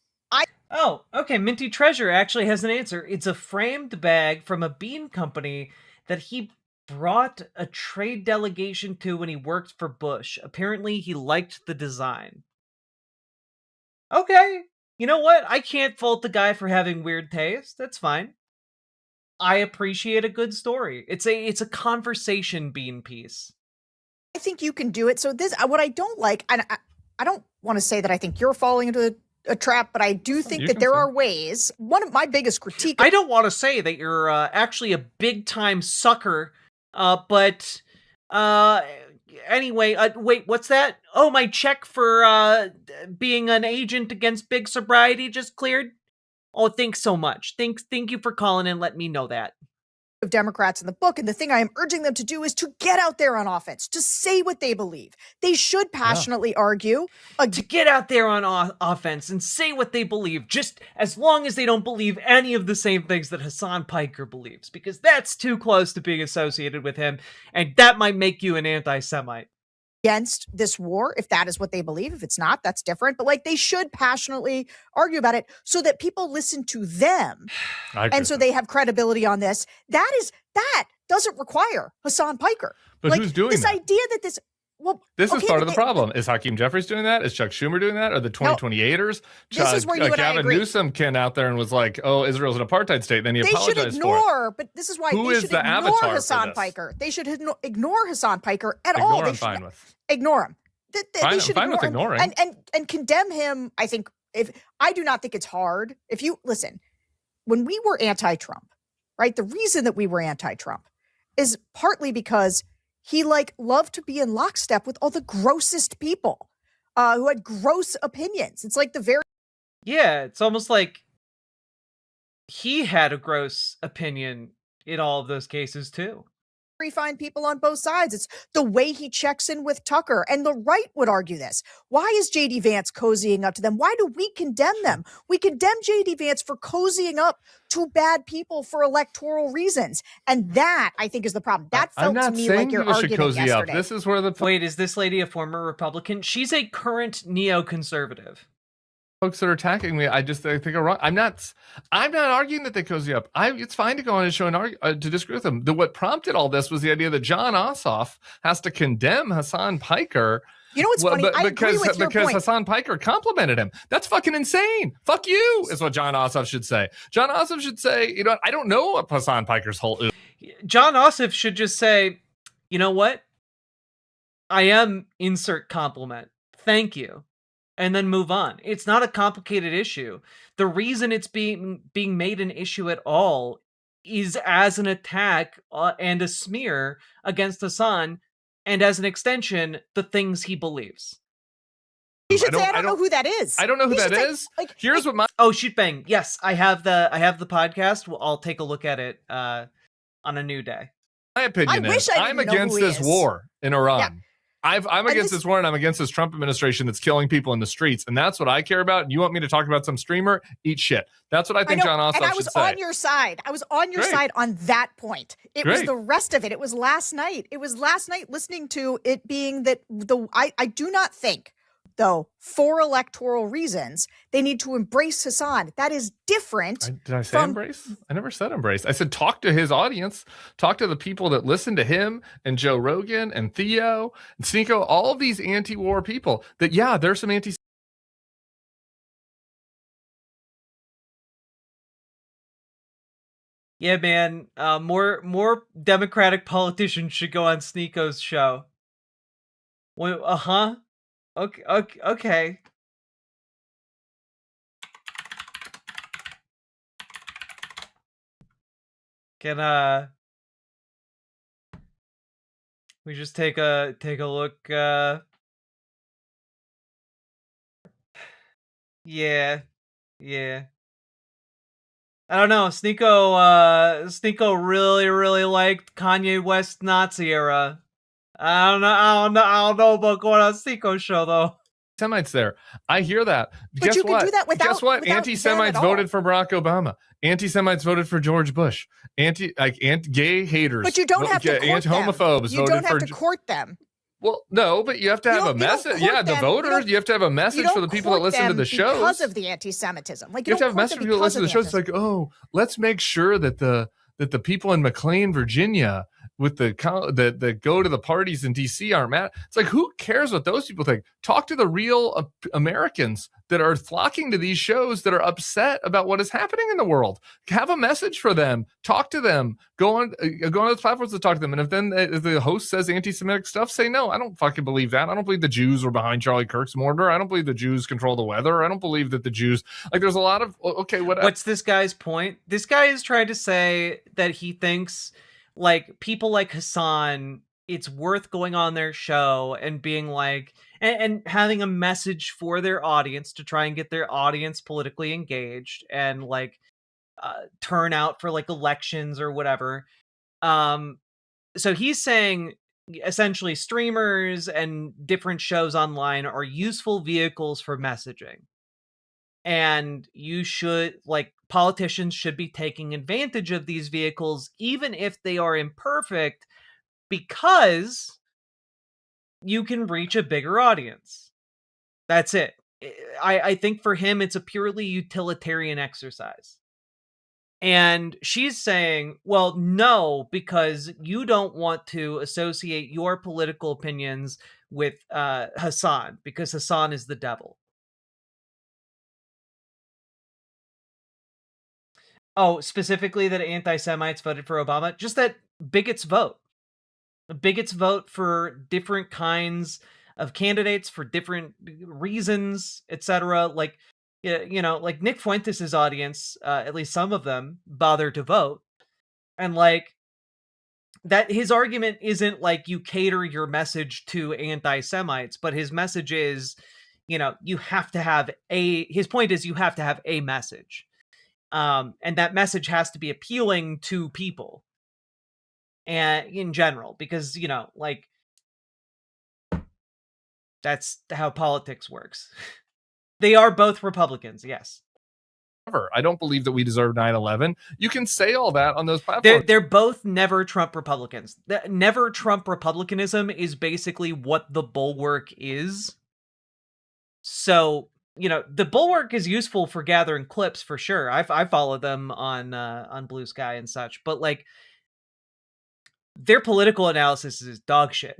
Oh, okay. Minty Treasure actually has an answer. It's a framed bag from a bean company that he brought a trade delegation to when he worked for Bush. Apparently, he liked the design. Okay. You know what? I can't fault the guy for having weird taste. That's fine. I appreciate a good story. It's a conversation bean piece. I think you can do it. So what I don't like, and I don't want to say that I think you're falling into a trap, but I do think that there are ways. One of my biggest critique. I don't want to say that you're actually a big time sucker. But anyway, wait, what's that? Oh, my check for being an agent against big sobriety just cleared. Oh, thanks so much. Thank you for calling and let me know that. of Democrats in the book, and the thing I am urging them to do is to get out there on offense, to say what they believe. They should passionately argue. To get out there on offense and say what they believe, just as long as they don't believe any of the same things that Hassan Piker believes, because that's too close to being associated with him, and that might make you an anti-Semite. Against this war, if that is what they believe. If it's not, that's different. But like, they should passionately argue about it so that people listen to them, and so they have credibility on this. That doesn't require Hassan Piker. But like, who's doing this that? idea that this? Well, this is okay, part of the problem. Is Hakeem Jeffries doing that? Is Chuck Schumer doing that? Are the 2028ers? This is where you and I Gavin agree. Newsom came out there and was like, "Oh, Israel's an apartheid state." Then he They apologized should ignore, for it. but this is why Who they is should the ignore avatar for Hassan this? Piker. They should ignore Hassan Piker at Ignore all. I'm They should fine with. ignore him. They should fine with ignore him ignoring. and condemn him. I think I do not think it's hard. If you listen, when we were anti-Trump, right? The reason that we were anti-Trump is partly because he loved to be in lockstep with all the grossest people who had gross opinions. It's like it's almost like he had a gross opinion in all of those cases too. very fine people on both sides. It's the way he checks in with Tucker, and the right would argue this. Why is J.D. Vance cozying up to them? Why do we condemn them? We condemn J.D. Vance for cozying up to bad people for electoral reasons, and that, I think, is the problem. That felt to me like your argument yesterday. This is where the Wait, is this lady a former Republican? She's a current neoconservative. folks that are attacking me, I think are wrong. I'm not arguing that they cozy up. It's fine to go on his show and argue, to disagree with them. What prompted all this was the idea that John Ossoff has to condemn Hassan Piker. You know what's funny? I agree with your because point. Hassan Piker complimented him. That's fucking insane. Fuck you is what John Ossoff should say. John Ossoff should say, you know what? I don't know what Hassan Piker's whole. John Ossoff should just say, you know what? I am insert compliment. Thank you. And then move on. It's not a complicated issue. The reason it's being made an issue at all is as an attack and a smear against Hassan, and as an extension, the things he believes. He should say, I don't know who that is. I don't know who that is. Here's what my shoot bang. Yes, I have the podcast. Well, I'll take a look at it on a new day. My opinion is I'm against this war in Iran. Yeah. I'm against this war, and I'm against this Trump administration that's killing people in the streets, and that's what I care about. And you want me to talk about some streamer? Eat shit. That's what I think John Ossoff should say. And I was on your side. I was on your side on that point. It was the rest of it. It was last night. It was last night listening to it being that I do not think, though, for electoral reasons, they need to embrace Hassan. That is different. Did I say embrace? I never said embrace. I said talk to his audience, talk to the people that listen to him and Joe Rogan and Theo and Sneeko, all of these anti-war people that, yeah, there's some anti. Yeah, man. More Democratic politicians should go on Sneeko's show. Okay. Can we just take a look? Yeah. I don't know. Sneeko really liked Kanye West Nazi era. I don't know about going on Sneeko's show though. Semites there. I hear that. But Guess you what? can do that without. Guess what? Without Anti-Semites voted for Barack Obama. Anti-Semites voted for George Bush. Gay haters. But you don't have to court them. Homophobes You voted don't have for. to court them. Well, no, but you have to have a message. Yeah, the voters. You have to have a message for the people that listen to the shows because of the anti-Semitism. Like you have to have a message for people that listen to the shows. It's like, oh, let's make sure that the people in McLean, Virginia, with that go to the parties in DC aren't mad. It's like, who cares what those people think? Talk to the real Americans that are flocking to these shows that are upset about what is happening in the world. Have a message for them. Talk to them. Go on those platforms to talk to them. And if the host says anti-Semitic stuff, say no. I don't fucking believe that. I don't believe the Jews were behind Charlie Kirk's murder. I don't believe the Jews control the weather. I don't believe that the Jews there's a lot of What's this guy's point? This guy is trying to say that he thinks like people like Hassan, it's worth going on their show and being like, and having a message for their audience to try and get their audience politically engaged and like turn out for like elections or whatever. So he's saying essentially streamers and different shows online are useful vehicles for messaging. And you should, like, politicians should be taking advantage of these vehicles, even if they are imperfect, because you can reach a bigger audience. That's it. I think for him, it's a purely utilitarian exercise. And she's saying, well, no, because you don't want to associate your political opinions with Hassan, because Hassan is the devil. Oh, specifically that anti-Semites voted for Obama? Just that bigots vote. Bigots vote for different kinds of candidates for different reasons, etc. Like, like Nick Fuentes' audience, at least some of them, bother to vote. And like, that his argument isn't like you cater your message to anti-Semites, but his message is, you have to have his point is you have to have a message. And that message has to be appealing to people and in general, because, like, that's how politics works. They are both Republicans, yes. I don't believe that we deserve 9/11. You can say all that on those platforms. They're both never Trump Republicans. Never Trump Republicanism is basically what the Bulwark is. So, the Bulwark is useful for gathering clips for sure. I follow them on Blue Sky and such, but like, their political analysis is dog shit.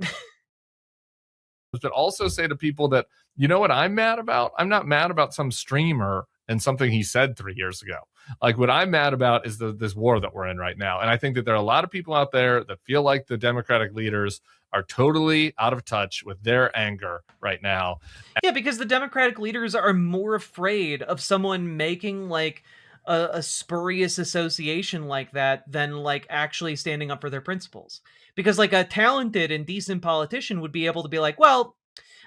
But also say to people that, you know what I'm mad about? I'm not mad about some streamer and something he said 3 years ago. Like, what I'm mad about is this war that we're in right now. And I think that there are a lot of people out there that feel like the Democratic leaders are totally out of touch with their anger right now. Yeah, because the Democratic leaders are more afraid of someone making like a spurious association like that than like actually standing up for their principles. Because like a talented and decent politician would be able to be like, well,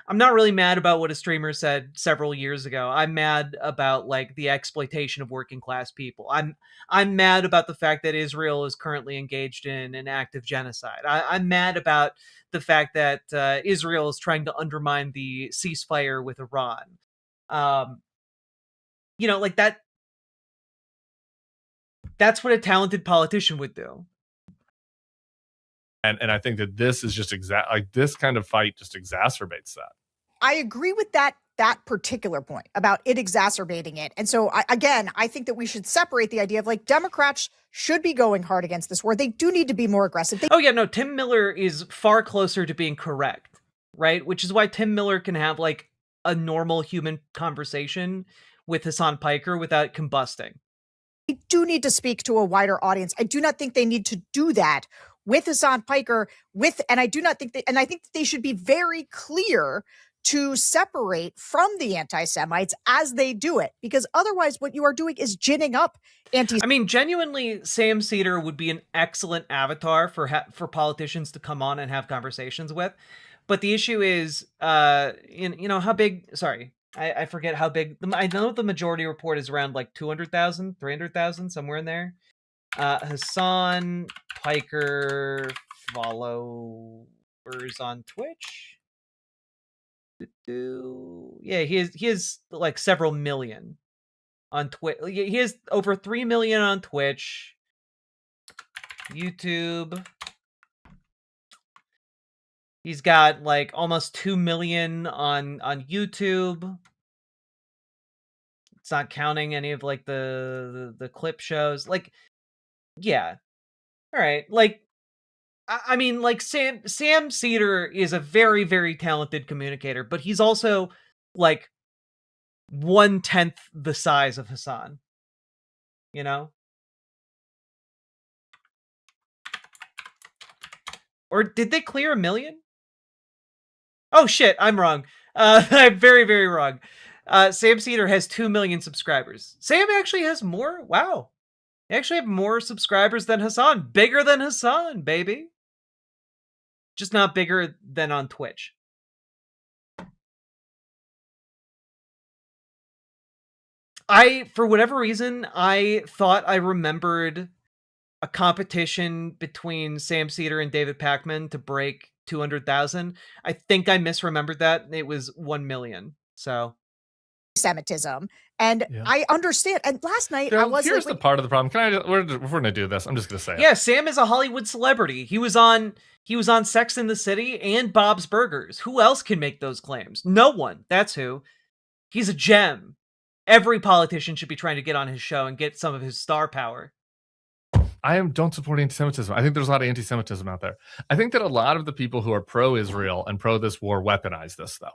I'm not really mad about what a streamer said several years ago. I'm mad about like the exploitation of working class people. I'm mad about the fact that Israel is currently engaged in an act of genocide. I'm mad about the fact that Israel is trying to undermine the ceasefire with Iran. Like that. That's what a talented politician would do. And I think that this is just this kind of fight just exacerbates that. I agree with that particular point about it exacerbating it. And so I think that we should separate the idea of like Democrats should be going hard against this war. They do need to be more aggressive. Tim Miller is far closer to being correct, right? Which is why Tim Miller can have like a normal human conversation with Hassan Piker without combusting. They do need to speak to a wider audience. I do not think they need to do that with Hassan Piker and I do not think I think that they should be very clear to separate from the anti-Semites as they do it, because otherwise what you are doing is ginning up I mean, genuinely, Sam Cedar would be an excellent avatar for politicians to come on and have conversations with. But the issue is, how big, sorry, I forget how big, I know the Majority Report is around like 200,000, 300,000, somewhere in there. Hassan Piker followers on Twitch. Yeah, he has like several million on Twitch. He has over 3 million on Twitch, YouTube. He's got like almost 2 million on YouTube. It's not counting any of like the clip shows. Like, yeah, all right. Like, I mean, like Sam Cedar is a very, very talented communicator, but he's also like 1/10 the size of Hassan. Or did they clear 1 million? Oh shit, I'm wrong. I'm very, very wrong. Sam Cedar has 2 million subscribers. Sam actually has more. Wow. They actually have more subscribers than Hassan. Bigger than Hassan, baby. Just not bigger than on Twitch. For whatever reason, I thought I remembered a competition between Sam Cedar and David Pakman to break 200,000. I think I misremembered that. It was 1 million. So Semitism. And I understand. And last night I was here's like, the part of the problem. Can I just, we're going to do this. I'm just going to say yeah, Sam is a Hollywood celebrity. He was on Sex and the City and Bob's Burgers. Who else can make those claims? No one. That's who. He's a gem. Every politician should be trying to get on his show and get some of his star power. Don't support anti-Semitism. I think there's a lot of anti-Semitism out there. I think that a lot of the people who are pro-Israel and pro this war weaponize this, though.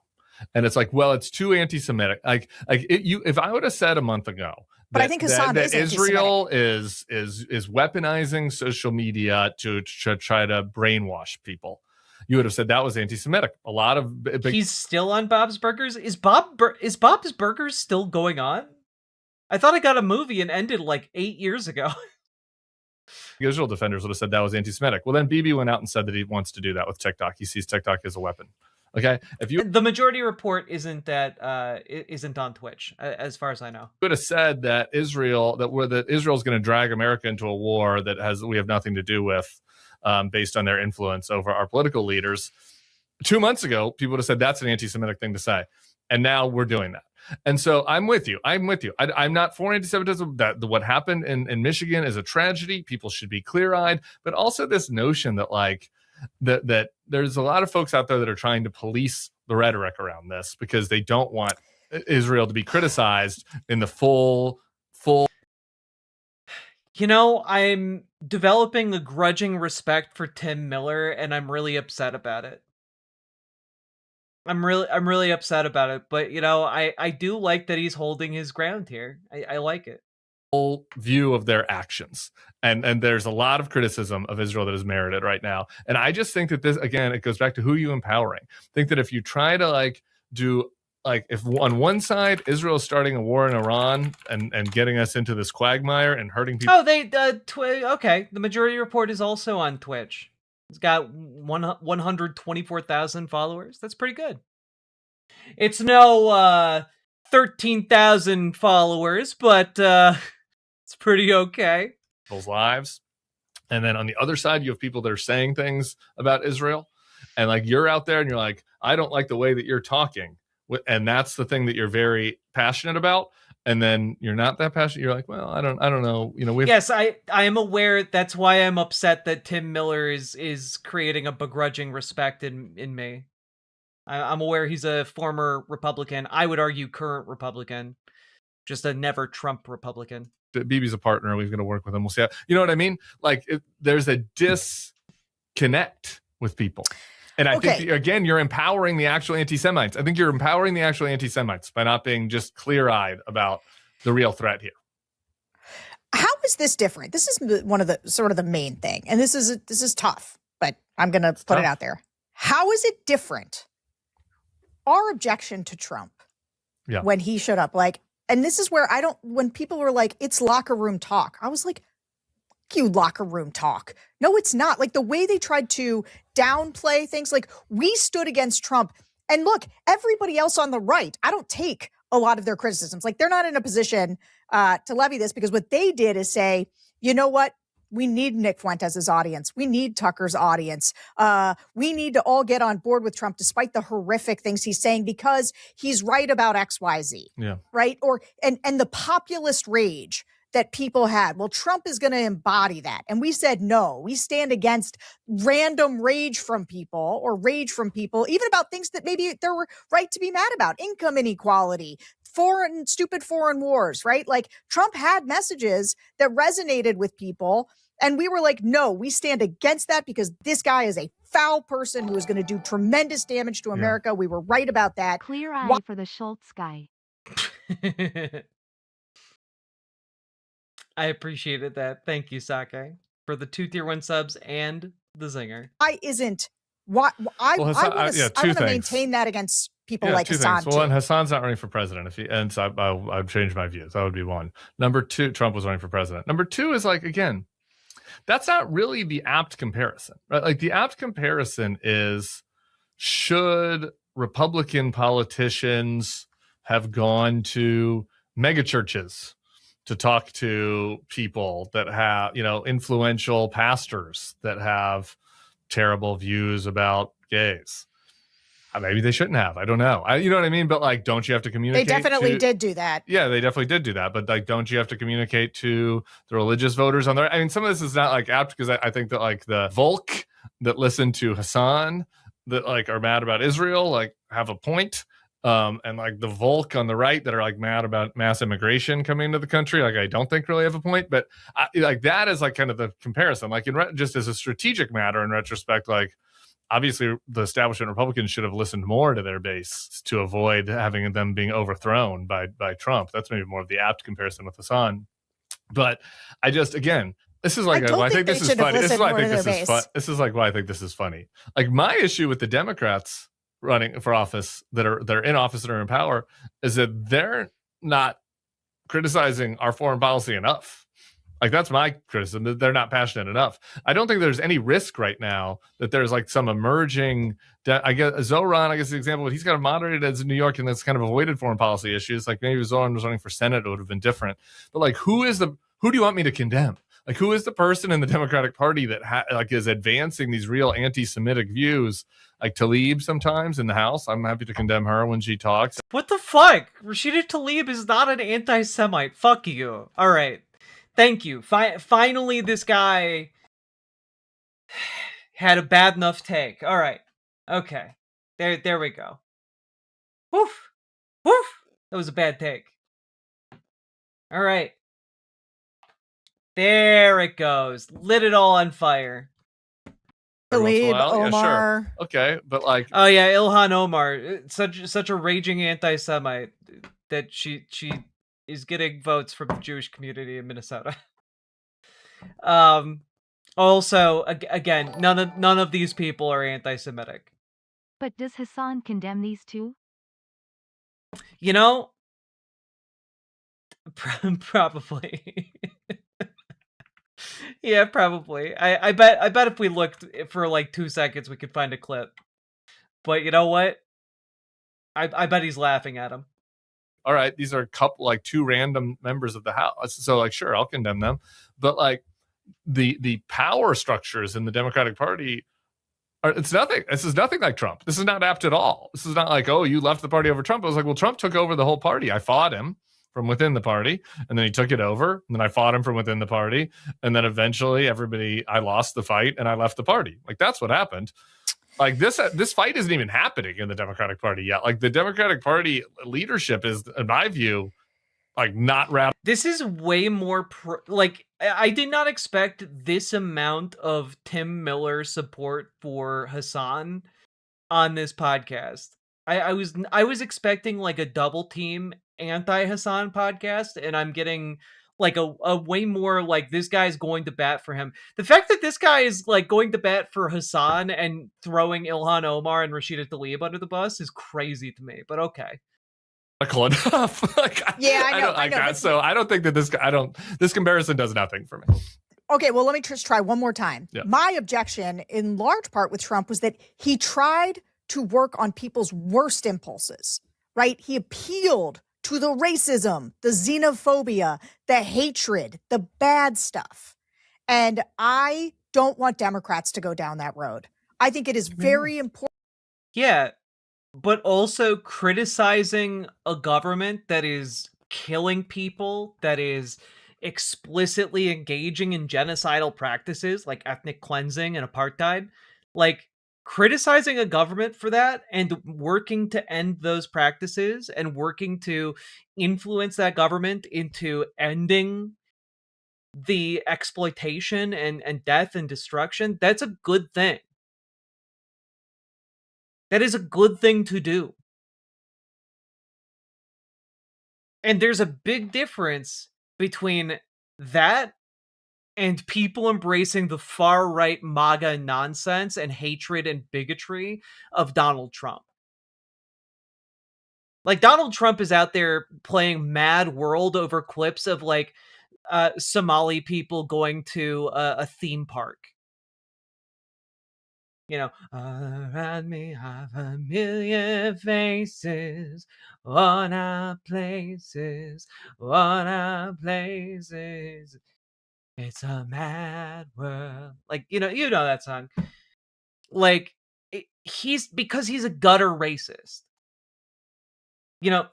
And it's like, well, it's too anti-Semitic. If I would have said a month ago, but I think Hassan that Israel is weaponizing social media to try to brainwash people, you would have said that was anti-Semitic. A lot of he's still on Bob's Burgers. Is Bob's Burgers still going on? I thought I got a movie and ended like 8 years ago. Israel defenders would have said that was anti-Semitic. Well, then Bibi went out and said that he wants to do that with TikTok. He sees TikTok as a weapon. Okay, the Majority Report isn't on Twitch, as far as I know. Would have said that Israel's going to drag America into a war that we have nothing to do with, based on their influence over our political leaders. 2 months ago, people would have said that's an anti-Semitic thing to say, and now we're doing that. And so I'm with you. I'm not for anti-Semitism. What happened in Michigan is a tragedy. People should be clear-eyed, but also this notion that that there's a lot of folks out there that are trying to police the rhetoric around this because they don't want Israel to be criticized in the full. You know, I'm developing a grudging respect for Tim Miller, and I'm really upset about it. I'm really upset about it, but you know, I do like that he's holding his ground here. I like it. Full view of their actions, and there's a lot of criticism of Israel that is merited right now, and I just think that this, again, it goes back to who you empowering. I think that if you try to if on one side Israel is starting a war in Iran and getting us into this quagmire and hurting people. Oh, okay. The Majority Report is also on Twitch. It's got 124,000 followers. That's pretty good. It's no 13,000 followers, but it's pretty okay. People's lives. And then on the other side, you have people that are saying things about Israel. And you're out there and you're like, I don't like the way that you're talking. And that's the thing that you're very passionate about. And then you're not that passionate. You're like, well, I don't know. You know, yes, I am aware. That's why I'm upset that Tim Miller is creating a begrudging respect in me. I'm aware he's a former Republican. I would argue current Republican, just a never Trump Republican. Bibi's a partner. We're going to work with him. We'll see how, you know what I mean? There's a disconnect with people. And I think, again, you're empowering the actual anti-Semites. I think you're empowering the actual anti-Semites by not being just clear-eyed about the real threat here. How is this different? This is one of the sort of the main thing. And this is tough, but I'm going to put it out there. How is it different? Our objection to Trump when he showed up, and this is where when people were like, it's locker room talk, I was like, you locker room talk. No, it's not. The way they tried to downplay things, we stood against Trump. And look, everybody else on the right, I don't take a lot of their criticisms. They're not in a position to levy this, because what they did is say, you know what? We need Nick Fuentes' audience. We need Tucker's audience. We need to all get on board with Trump, despite the horrific things he's saying, because he's right about X, Y, Z. Yeah. Right. And the populist rage that people had. Well, Trump is going to embody that. And we said, no, we stand against random rage from people, even about things that maybe they're right to be mad about. Income inequality, stupid foreign wars, right? Trump had messages that resonated with people. And we were like, no, we stand against that, because this guy is a foul person who is going to do tremendous damage to America. Yeah. We were right about that. Clear eye for the Schultz guy. I appreciated that. Thank you, Sake, for the 2 tier 1 subs and the zinger. I want to maintain that against people like Hassan. Well, and Hassan's not running for president. I've changed my views. That would be one. Number 2, Trump was running for president. Number 2 is again, that's not really the apt comparison, right? The apt comparison is, should Republican politicians have gone to mega churches to talk to people that have, influential pastors that have terrible views about gays. Maybe they shouldn't have. I don't know. You know what I mean? But like, don't you have to communicate? They definitely did do that. Yeah, they definitely did do that. But like, don't you have to communicate to the religious voters on there? I mean, some of this is not like apt because I think that like the Volk that listen to Hassan that like are mad about Israel, like have a point. And like the Volk on the right that are like mad about mass immigration coming into the country, like I don't think really have a point. But like that is like kind of the comparison. Like just as a strategic matter in retrospect, like obviously the establishment Republicans should have listened more to their base to avoid having them being overthrown by Trump. That's maybe more of the apt comparison with Hassan. But I just, again, this is like I think this is funny. This is why I think this is fun. This is like why I think this is funny. Like my issue with the Democrats running for office that are in office that are in power is that they're not criticizing our foreign policy enough. Like that's my criticism, that they're not passionate enough. I don't think there's any risk right now that there's like some emerging, I guess Zoran, I guess the example, he's kind of moderated as in New York and that's kind of avoided foreign policy issues. Like maybe Zoran was running for Senate, it would have been different. But like, who do you want me to condemn? Like who is the person in the Democratic Party that like is advancing these real anti-Semitic views? Like Tlaib sometimes in the House. I'm happy to condemn her when she talks. What the fuck? Rashida Tlaib is not an anti-Semite. Fuck you. All right. Thank you. Finally, this guy had a bad enough take. All right. Okay. There we go. Woof. Woof. That was a bad take. All right. There it goes. Lit it all on fire. Tlaib, Omar. Yeah, sure. Okay, but like, oh yeah, Ilhan Omar, such a raging anti-Semite that she is getting votes from the Jewish community in Minnesota. Also, again, none of these people are anti-Semitic. But does Hassan condemn these two? You know, probably. Yeah, probably. I bet if we looked for like 2 seconds, we could find a clip. But you know what? I bet he's laughing at him. All right, these are two random members of the House. So like, sure, I'll condemn them. But like the power structures in the Democratic Party it's nothing. This is nothing like Trump. This is not apt at all. This is not like, oh, you left the party over Trump. I was like, well, Trump took over the whole party. I fought him from within the party, and then he took it over, and then I fought him from within the party, and then eventually I lost the fight, and I left the party. Like, that's what happened. Like, this fight isn't even happening in the Democratic Party yet. Like, the Democratic Party leadership is, in my view, like, not radical. This is way more I did not expect this amount of Tim Miller support for Hassan on this podcast. I was expecting like a double team anti-Hassan podcast, and I'm getting like a way more like this guy's going to bat for him. The fact that this guy is like going to bat for Hassan and throwing Ilhan Omar and Rashida Tlaib under the bus is crazy to me, but okay. Enough. I know. So I don't think that this comparison does nothing for me. Okay, well, let me just try one more time. Yeah. My objection in large part with Trump was that he tried to work on people's worst impulses, right? He appealed to the racism, the xenophobia, the hatred, the bad stuff. And I don't want Democrats to go down that road. I think it is very important. Yeah, but also criticizing a government that is killing people, that is explicitly engaging in genocidal practices like ethnic cleansing and apartheid, like criticizing a government for that and working to end those practices and working to influence that government into ending the exploitation and death and destruction, that's a good thing. That is a good thing to do. And there's a big difference between that and people embracing the far-right MAGA nonsense and hatred and bigotry of Donald Trump. Like, Donald Trump is out there playing Mad World over clips of, like, Somali people going to a theme park. You know, all around me are a million faces, worn out places, worn out places. It's a mad world. Like, you know that song. Like, because he's a gutter racist. You know,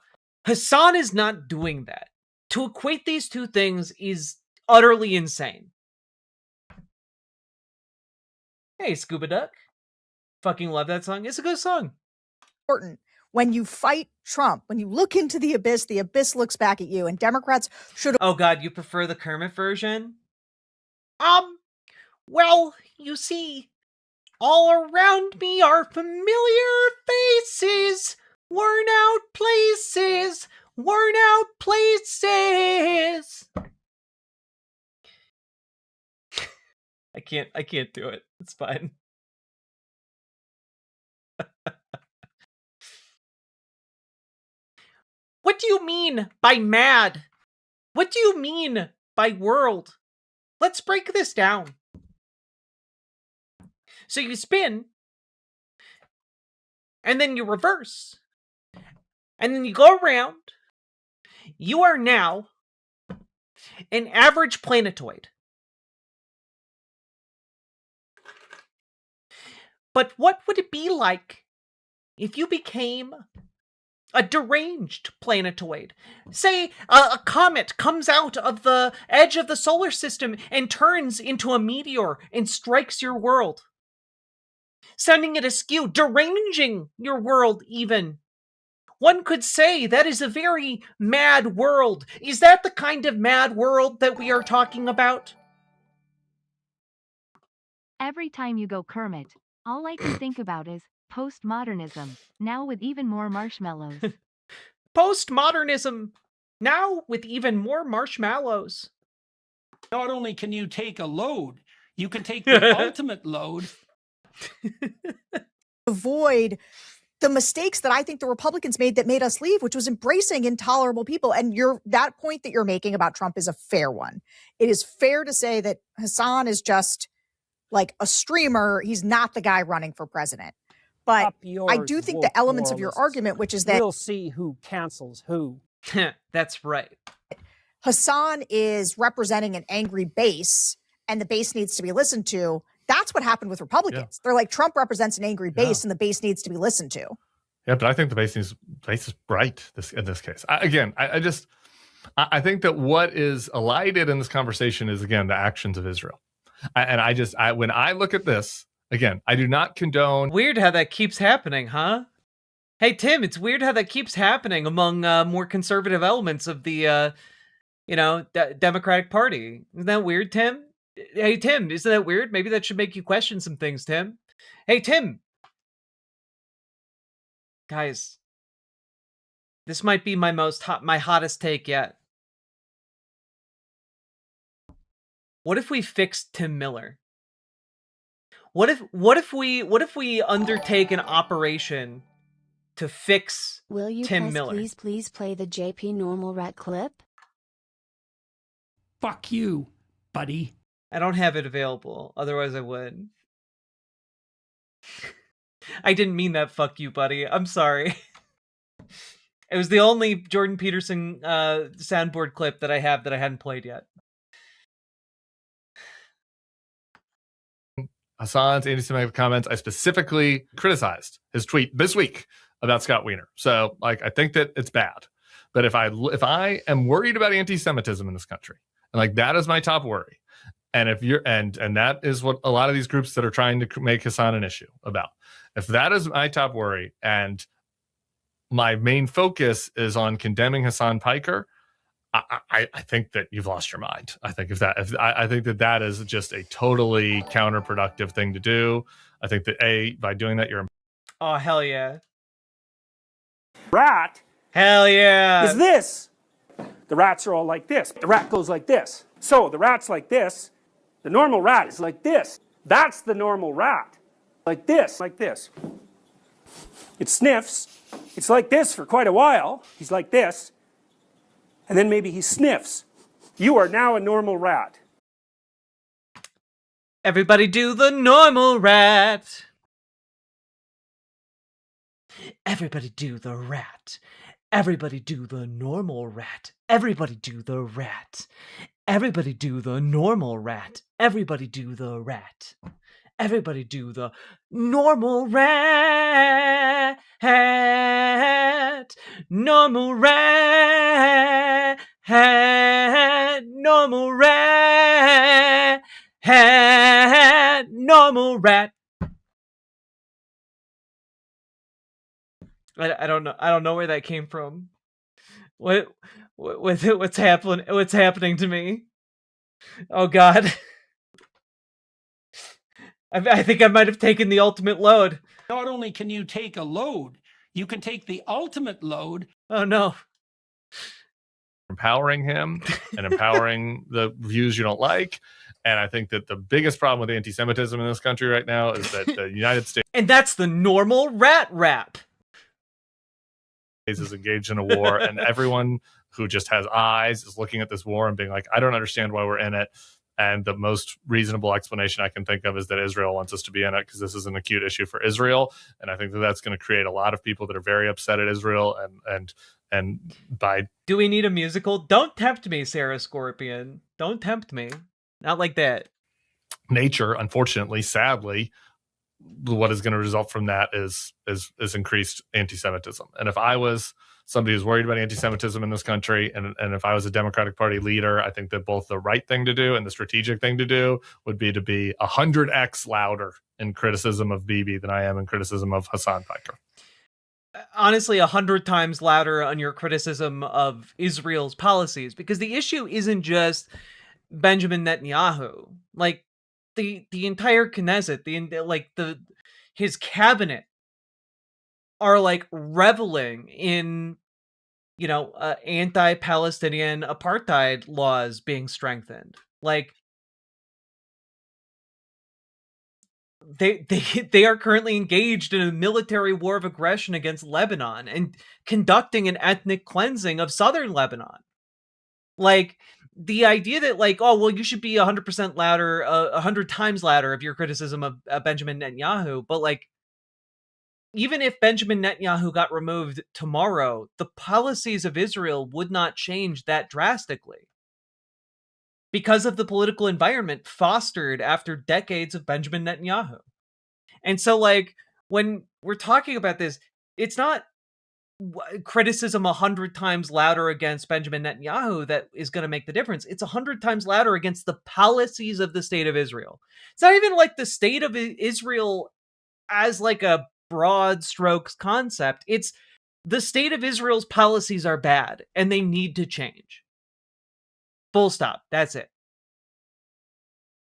Hassan is not doing that. To equate these two things is utterly insane. Hey, Scuba Duck. Fucking love that song. It's a good song. Important. When you fight Trump, when you look into the abyss looks back at you, and Democrats should... Oh God, you prefer the Kermit version? Well, you see, all around me are familiar faces, worn out places, worn out places. I can't do it. It's fine. What do you mean by mad? What do you mean by world? Let's break this down. So you spin, and then you reverse, and then you go around. You are now an average planetoid. But what would it be like if you became a deranged planetoid? Say a comet comes out of the edge of the solar system and turns into a meteor and strikes your world, sending it askew, deranging your world even. One could say that is a very mad world. Is that the kind of mad world that we are talking about? Every time you go Kermit, all I can think about is postmodernism, now with even more marshmallows. Postmodernism, now with even more marshmallows. Not only can you take a load, you can take the ultimate load. Avoid the mistakes that I think the Republicans made that made us leave, which was embracing intolerable people. And that point that you're making about Trump is a fair one. It is fair to say that Hassan is just like a streamer. He's not the guy running for president. But I do think the elements of your argument, which is that we'll see who cancels who. That's right. Hassan is representing an angry base, and the base needs to be listened to. That's what happened with Republicans. They're like, Trump represents an angry base, and the base needs to be listened to. Yeah, but I think the base is bright in this case. I think that what is elided in this conversation is, again, the actions of Israel. When I look at this, again, I do not condone. Weird how that keeps happening, huh? Hey, Tim, it's weird how that keeps happening among more conservative elements of the, Democratic Party. Isn't that weird, Tim? Hey, Tim, isn't that weird? Maybe that should make you question some things, Tim. Hey, Tim. Guys, this might be my hottest take yet. What if we fixed Tim Miller? What if we undertake an operation to fix Will you Tim Miller? please play the JP Normal Rat clip? Fuck you, buddy. I don't have it available. Otherwise I would. I didn't mean that, fuck you, buddy. I'm sorry. It was the only Jordan Peterson soundboard clip that I have that I hadn't played yet. Hassan's anti-Semitic comments, I specifically criticized his tweet this week about Scott Wiener. So, I think that it's bad. But if I am worried about anti-Semitism in this country, and that is my top worry, and if you're and that is what a lot of these groups that are trying to make Hassan an issue about, if that is my top worry, and my main focus is on condemning Hassan Piker, I think that you've lost your mind. I think I think that is just a totally counterproductive thing to do. I think that by doing that, you're. Oh, hell yeah. Rat. Hell yeah. Is this. The rats are all like this. The rat goes like this. So the rat's like this. The normal rat is like this. That's the normal rat. Like this. Like this. It sniffs. It's like this for quite a while. He's like this. And then maybe he sniffs. You are now a normal rat. Everybody do the normal rat. Everybody do the rat. Everybody do the normal rat. Everybody do the rat. Everybody do the normal rat. Everybody do the rat. Everybody do the normal rat. Normal rat. Normal rat. Normal rat. I don't know. I don't know where that came from. What's happening to me? Oh God. I think I might have taken the ultimate load. Not only can you take a load, you can take the ultimate load. Oh no. Empowering him and empowering the views you don't like. And I think that the biggest problem with anti-Semitism in this country right now is that the United States And that's the normal rat rap. is engaged in a war, and everyone who just has eyes is looking at this war and being like, I don't understand why we're in it. And the most reasonable explanation I can think of is that Israel wants us to be in it because this is an acute issue for Israel. And I think that that's going to create a lot of people that are very upset at Israel. And by Do we need a musical? Don't tempt me, Sarah Scorpion. Don't tempt me. Not like that. nature, unfortunately, sadly, what is going to result from that is increased anti-Semitism. And if I was somebody who's worried about anti-Semitism in this country, and if I was a Democratic Party leader, I think that both the right thing to do and the strategic thing to do would be to be 100x louder in criticism of Bibi than I am in criticism of Hassan Piker. Honestly, 100 times louder on your criticism of Israel's policies, because the issue isn't just Benjamin Netanyahu. Like the entire Knesset, his cabinet are like reveling in, anti-Palestinian apartheid laws being strengthened. Like they are currently engaged in a military war of aggression against Lebanon and conducting an ethnic cleansing of southern Lebanon. Like the idea that you should be 100% louder, 100 times louder of your criticism of Benjamin Netanyahu. But even if Benjamin Netanyahu got removed tomorrow, the policies of Israel would not change that drastically because of the political environment fostered after decades of Benjamin Netanyahu. And so, when we're talking about this, it's not criticism 100 times louder against Benjamin Netanyahu that is going to make the difference. It's 100 times louder against the policies of the state of Israel. It's not even like the state of Israel as a broad strokes concept. It's the state of Israel's policies are bad and they need to change. Full stop. That's it.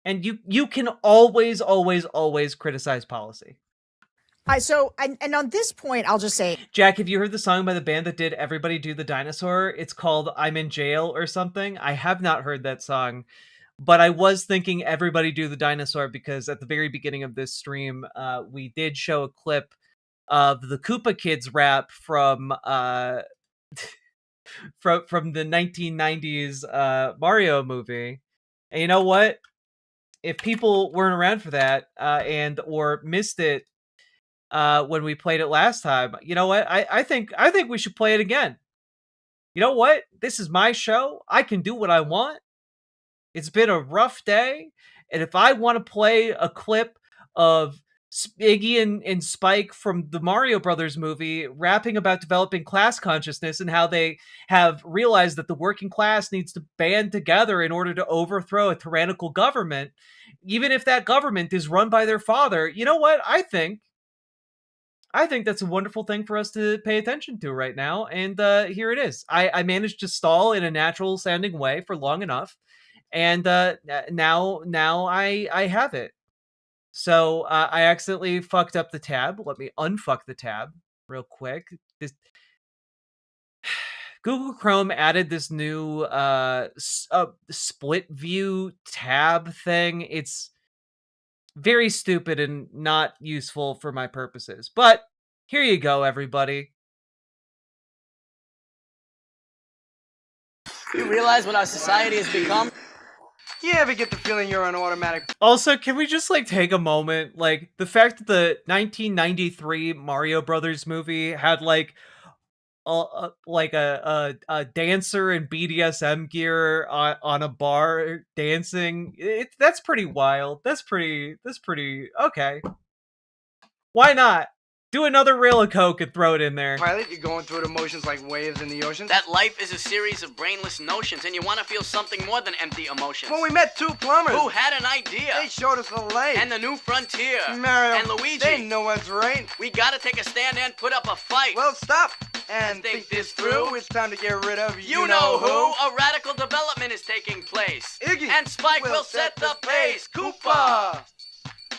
And you can always criticize policy. And on this point, I'll just say, Jack, have you heard the song by the band that did Everybody Do the Dinosaur? It's called I'm in Jail or something. I have not heard that song, but I was thinking Everybody Do the Dinosaur because at the very beginning of this stream, we did show a clip of the Koopa Kids rap from the 1990s Mario movie. And you know what? If people weren't around for that or missed it when we played it last time, you know what? I think we should play it again. You know what? This is my show. I can do what I want. It's been a rough day, and if I want to play a clip of Iggy and Spike from the Mario Brothers movie rapping about developing class consciousness and how they have realized that the working class needs to band together in order to overthrow a tyrannical government, even if that government is run by their father, you know what? I think that's a wonderful thing for us to pay attention to right now. And here it is. I managed to stall in a natural sounding way for long enough. And now I have it. So I accidentally fucked up the tab. Let me unfuck the tab real quick. Google Chrome added this new split view tab thing. It's very stupid and not useful for my purposes. But here you go, everybody. You realize what our society has become? You ever get the feeling you're on automatic? Also, can we just like take a moment? Like the fact that the 1993 Mario Brothers movie had like a dancer in BDSM gear on a bar dancing. That's pretty wild. That's pretty okay. Why not? Do another reel of coke and throw it in there. Pilot, you're going through the motions like waves in the ocean. That life is a series of brainless notions, and you want to feel something more than empty emotions. When we met two plumbers who had an idea, they showed us the light and the new frontier. Mario and Luigi, they know what's right. We gotta take a stand and put up a fight. Well, stop and think this through. It's time to get rid of you know who. A radical development is taking place. Iggy and Spike will set the pace. Koopa,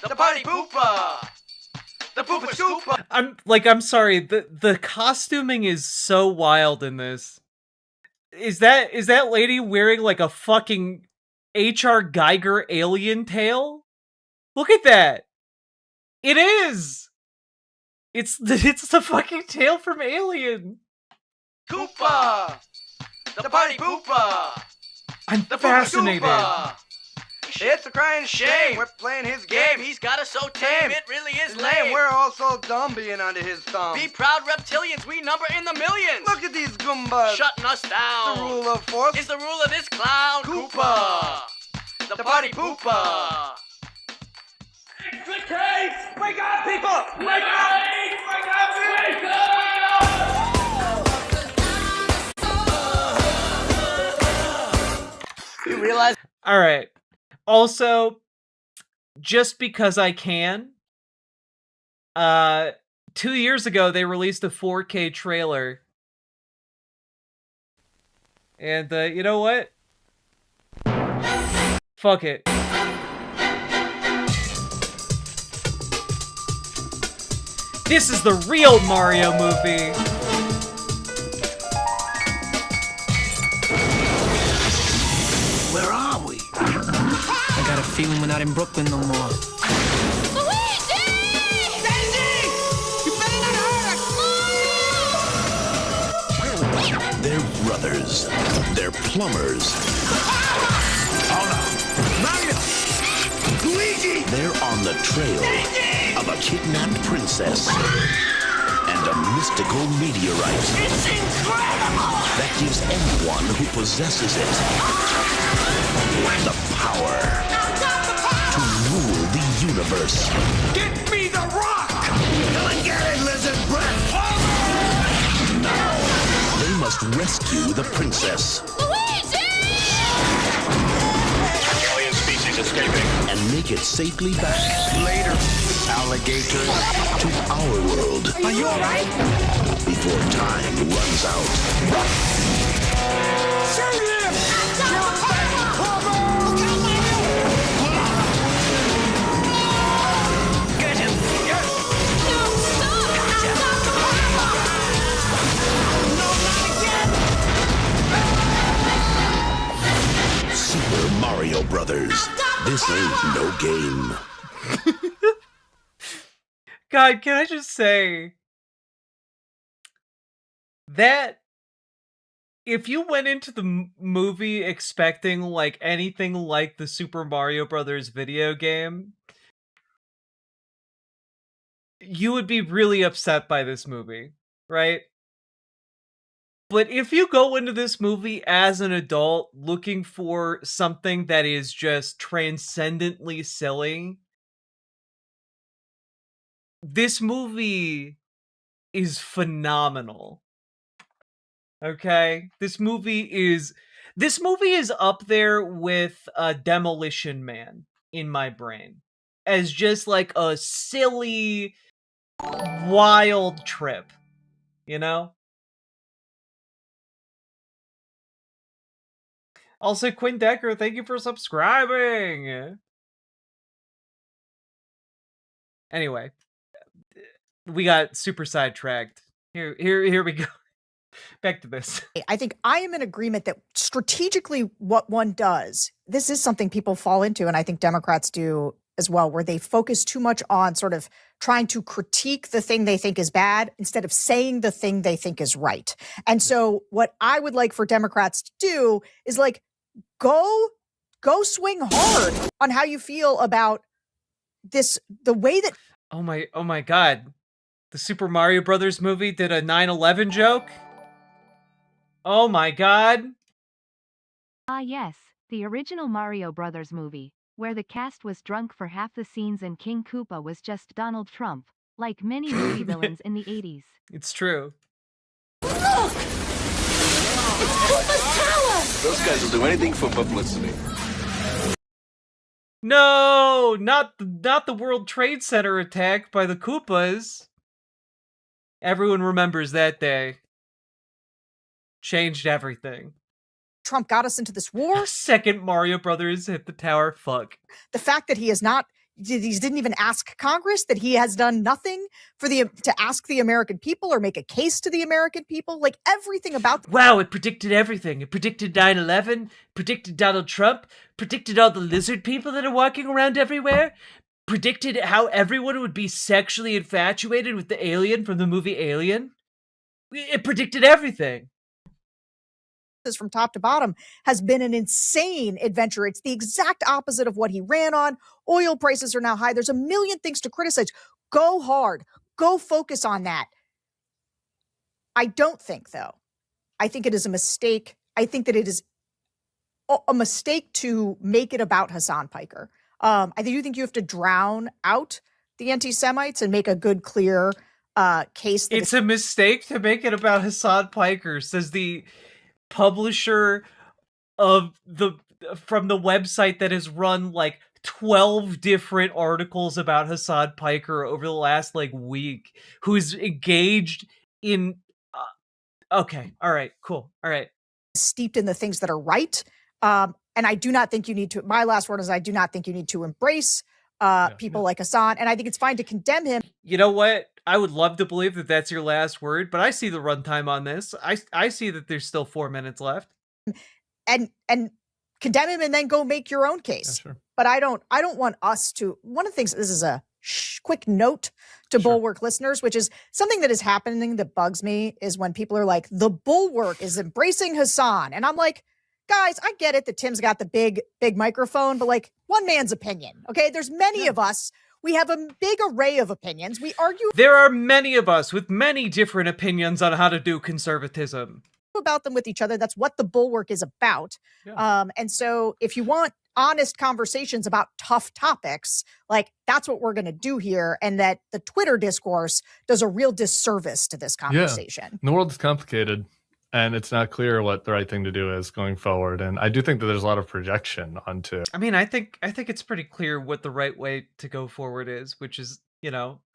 the party pooper. The pooper scooper. I'm sorry. The costuming is so wild in this. Is that lady wearing like a fucking H.R. Geiger alien tail? Look at that. It is. It's the fucking tail from Alien. Koopa, the party pooper. I'm fascinated. It's a crying shame. We're playing his game. He's got us so tame. It really is lame. We're all so dumb being under his thumb. Be proud reptilians. We number in the millions. Look at these Goombas. Shutting us down. The rule of force is the rule of this clown. Koopa, the party pooper. The case! Wake up, people! Wake up! Wake up! Wake up! You realize? All right. Also, just because I can, 2 years ago they released a 4K trailer, and you know what? Fuck it. This is the real Mario movie. Where are we? I got a feeling we're not in Brooklyn no more. Luigi! Benji! You better not hurt us! They're brothers. They're plumbers. Oh no! Mario! Luigi! They're on the trail of a kidnapped princess and a mystical meteorite. It's incredible! That gives anyone who possesses it the power to rule the universe. Get me the rock! Come and get it, lizard breath! Now, they must rescue the princess. Luigi! Alien species escaping. And make it safely back. Later, alligator, to our world. Are you alright? Before time runs out. Shoot him! Get him! Yes! No, stop! No, not again! Super Mario Brothers. This ain't no game. God, can I just say that if you went into the movie expecting like anything like the Super Mario Brothers video game, you would be really upset by this movie, right? But if you go into this movie as an adult looking for something that is just transcendently silly, this movie is phenomenal. Okay? This movie is up there with Demolition Man in my brain. As just like a silly, wild trip. You know? Also, Quinn Decker, thank you for subscribing! Anyway. We got super sidetracked. Here we go. Back to this. I think I am in agreement that strategically what one does, this is something people fall into, and I think Democrats do as well, where they focus too much on sort of trying to critique the thing they think is bad instead of saying the thing they think is right. And so what I would like for Democrats to do is like, go go swing hard on how you feel about this, the way that. Oh my God. The Super Mario Brothers movie did a 9/11 joke? Oh my God. Ah yes, the original Mario Brothers movie, where the cast was drunk for half the scenes and King Koopa was just Donald Trump, like many movie villains in the 80s. It's true. Look! Koopa's tower! Those guys will do anything for publicity. No, not the World Trade Center attack by the Koopas. Everyone remembers that day. Changed everything. Trump got us into this war. Second Mario Brothers hit the tower. Fuck. The fact that he didn't even ask Congress, that he has done nothing to ask the American people or make a case to the American people, like everything about. Wow, it predicted everything. It predicted 9/11, predicted Donald Trump, predicted all the lizard people that are walking around everywhere, predicted how everyone would be sexually infatuated with the alien from the movie Alien. It predicted everything. From top to bottom has been an insane adventure. It's the exact opposite of what he ran on. Oil prices are now high. There's a million things to criticize. Go hard. Go focus on that. I don't think, though. I think it is a mistake. I think that it is a mistake to make it about Hassan Piker. I do think you have to drown out the anti-Semites and make a good, clear case. That it's a mistake to make it about Hassan Piker, says the publisher from the website that has run like 12 different articles about Hassan Piker over the last week, who's engaged in okay, all right, cool, all right, steeped in the things that are right, and I do not think you need to. My last word is I do not think you need to embrace people like Hassan, and I think it's fine to condemn him. You know what? I would love to believe that that's your last word, but I see the runtime on this. I see that there's still 4 minutes left. And condemn him and then go make your own case. Yeah, sure. But I don't want us to. One of the things, this is a quick note to Bulwark listeners, which is something that is happening that bugs me, is when people are like, the Bulwark is embracing Hassan. And I'm like, guys, I get it that Tim's got the big microphone, but one man's opinion. Okay. There's many of us. We have a big array of opinions. We argue. There are many of us with many different opinions on how to do conservatism. About them with each other. That's what the Bulwark is about. Yeah. And so if you want honest conversations about tough topics, that's what we're going to do here. And that the Twitter discourse does a real disservice to this conversation. Yeah. The world is complicated. And it's not clear what the right thing to do is going forward. And I do think that there's a lot of projection onto. I mean, I think it's pretty clear what the right way to go forward is, which is,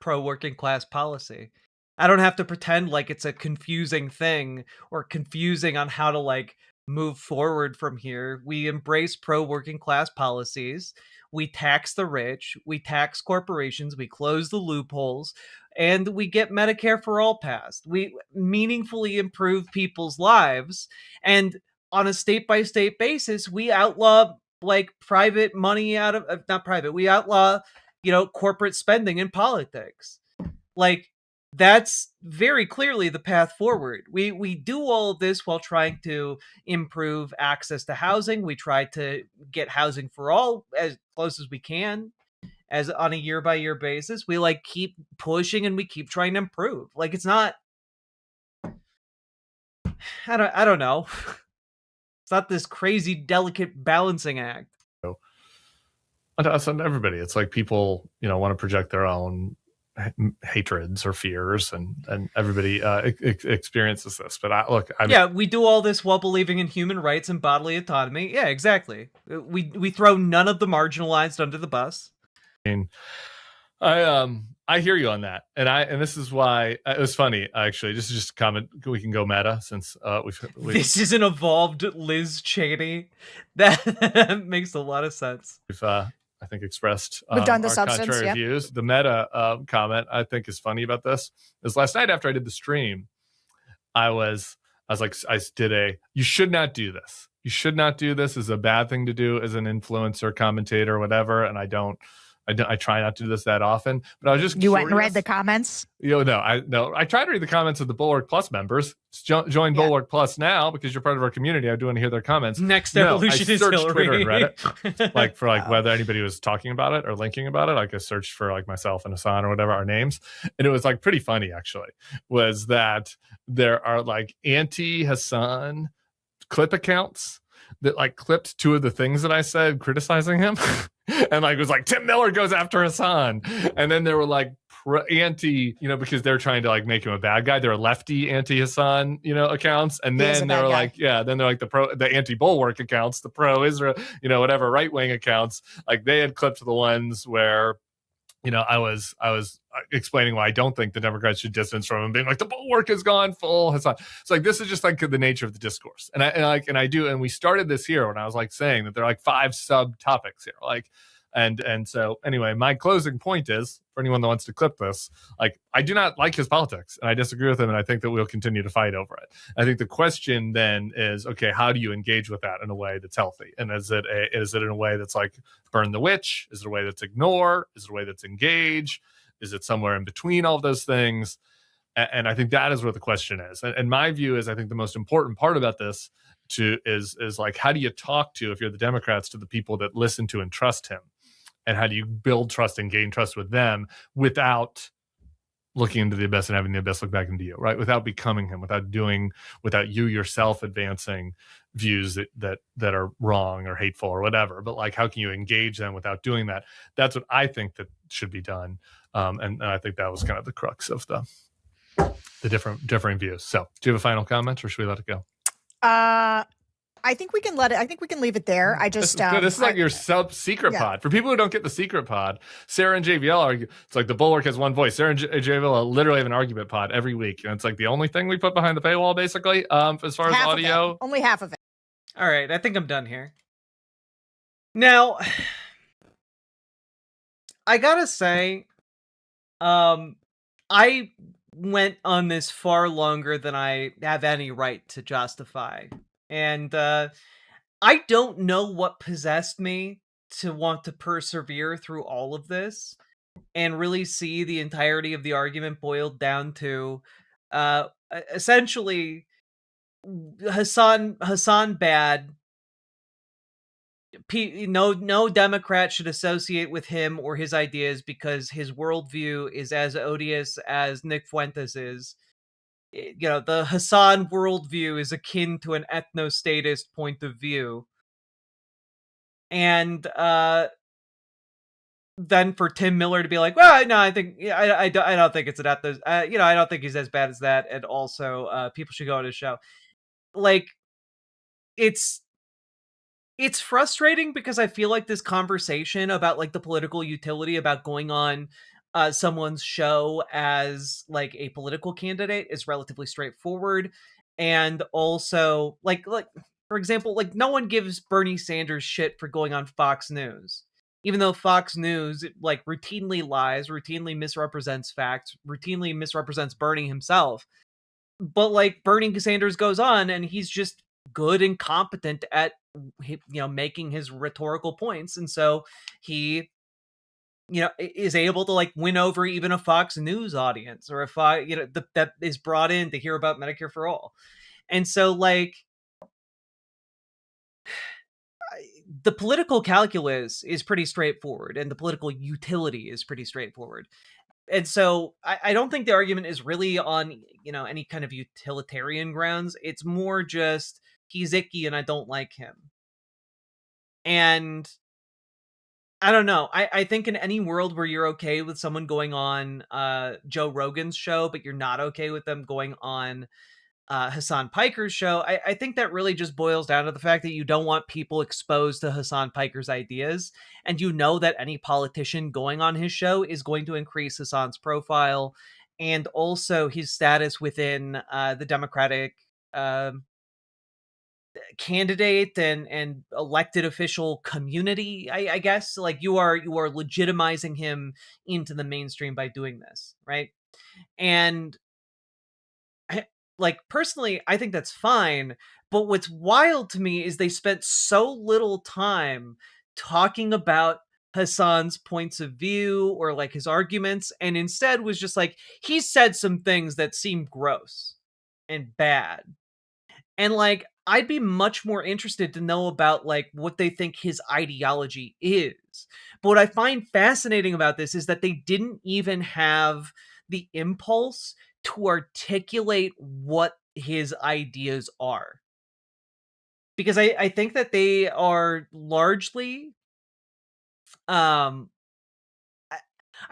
pro-working class policy. I don't have to pretend like it's a confusing thing or confusing on how to move forward from here. We embrace pro-working class policies. We tax the rich. We tax corporations. We close the loopholes. And we get Medicare for all passed. We meaningfully improve people's lives. And on a state-by-state basis, we outlaw private money out of, not private, we outlaw, corporate spending in politics. That's very clearly the path forward. We do all of this while trying to improve access to housing. We try to get housing for all as close as we can, as on a year-by-year basis. We keep pushing and we keep trying to improve. It's not. I don't know. It's not this crazy, delicate balancing act. To us and everybody, it's people want to project their own hatreds or fears, and everybody experiences this. But we do all this while believing in human rights and bodily autonomy. Yeah, exactly. We throw none of the marginalized under the bus. I hear you on that, and this is why it was funny. Actually, this is just a comment. We can go meta since this is an evolved Liz Cheney. That makes a lot of sense. We've I think expressed we've done the our substance, contrary views. The meta comment I think is funny about this is last night after I did the stream, I did you should not do this. You should not do this. Is a bad thing to do as an influencer, commentator, whatever. And I I try not to do this that often, but I was just You curious. went and read the comments? I try to read the comments of the Bulwark Plus members. Join Bulwark Plus now because you're part of our community. I do want to hear their comments. Next evolution I is searched Hillary. Twitter and Reddit, like for like whether anybody was talking about it or linking about it. Like I searched for like myself and Hassan or whatever our names, and it was like pretty funny actually. Was that there are like anti-Hassan clip accounts that like clipped two of the things that I said criticizing him, and like it was like Tim Miller goes after Hassan, and then there were like anti, because they're trying to like make him a bad guy. There are lefty anti-Hassan, accounts, and then they're like, then they're like the anti-Bulwark accounts, the pro-Israel, whatever right-wing accounts. Like they had clipped the ones where, I was explaining why I don't think the Democrats should distance from him, being like the Bulwark has gone full Hassan. So like this is just like the nature of the discourse, and we started this here when I was like saying that there are like 5 subtopics here, like. And so anyway, my closing point is for anyone that wants to clip this, like I do not like his politics and I disagree with him. And I think that we'll continue to fight over it. I think the question then is, okay, how do you engage with that in a way that's healthy? And is it in a way that's like burn the witch? Is it a way that's ignore? Is it a way that's engage? Is it somewhere in between all of those things? And I think that is where the question is. And my view is, I think the most important part about this is like, how do you talk to, if you're the Democrats, to the people that listen to and trust him? And how do you build trust and gain trust with them without looking into the abyss and having the abyss look back into you, right? Without becoming him, without you yourself advancing views that are wrong or hateful or whatever. But like, how can you engage them without doing that? That's what I think that should be done. And I think that was kind of the crux of the differing views. So do you have a final comment or should we let it go? I think we can leave it there. I just this is like your secret pod. For people who don't get the secret pod, Sarah and JVL argue. It's like the Bulwark has one voice. Sarah and JVL literally have an argument pod every week, and it's like the only thing we put behind the paywall, basically, as far as audio. Only half of it. All right, I think I'm done here. Now, I gotta say, I went on this far longer than I have any right to justify. And I don't know what possessed me to want to persevere through all of this and really see the entirety of the argument boiled down to essentially Hassan bad. No Democrat should associate with him or his ideas because his worldview is as odious as Nick Fuentes is. The Hassan worldview is akin to an ethno-statist point of view. And then for Tim Miller to be like, well, no, I don't think it's an ethno, I don't think he's as bad as that. And also, people should go on his show. Like, it's frustrating because I feel like this conversation about like the political utility about going on someone's show as like a political candidate is relatively straightforward. And also like for example, like no one gives Bernie Sanders shit for going on Fox News, even though Fox News like routinely lies, routinely misrepresents facts, routinely misrepresents Bernie himself. But like Bernie Sanders goes on and he's just good and competent at making his rhetorical points, and so he is able to like win over even a Fox News audience or that is brought in to hear about Medicare for All. And so like the political calculus is pretty straightforward and the political utility is pretty straightforward. And so I don't think the argument is really on, any kind of utilitarian grounds. It's more just he's icky and I don't like him. And I don't know. I think in any world where you're okay with someone going on Joe Rogan's show, but you're not okay with them going on Hassan Piker's show, I think that really just boils down to the fact that you don't want people exposed to Hassan Piker's ideas. And that any politician going on his show is going to increase Hassan's profile and also his status within the Democratic candidate and elected official community, I guess. Like you are legitimizing him into the mainstream by doing this, right? And like personally, I think that's fine. But what's wild to me is they spent so little time talking about Hassan's points of view or like his arguments, and instead was just like, he said some things that seemed gross and bad. And like, I'd be much more interested to know about like what they think his ideology is. But what I find fascinating about this is that they didn't even have the impulse to articulate what his ideas are. Because I think that they are largely I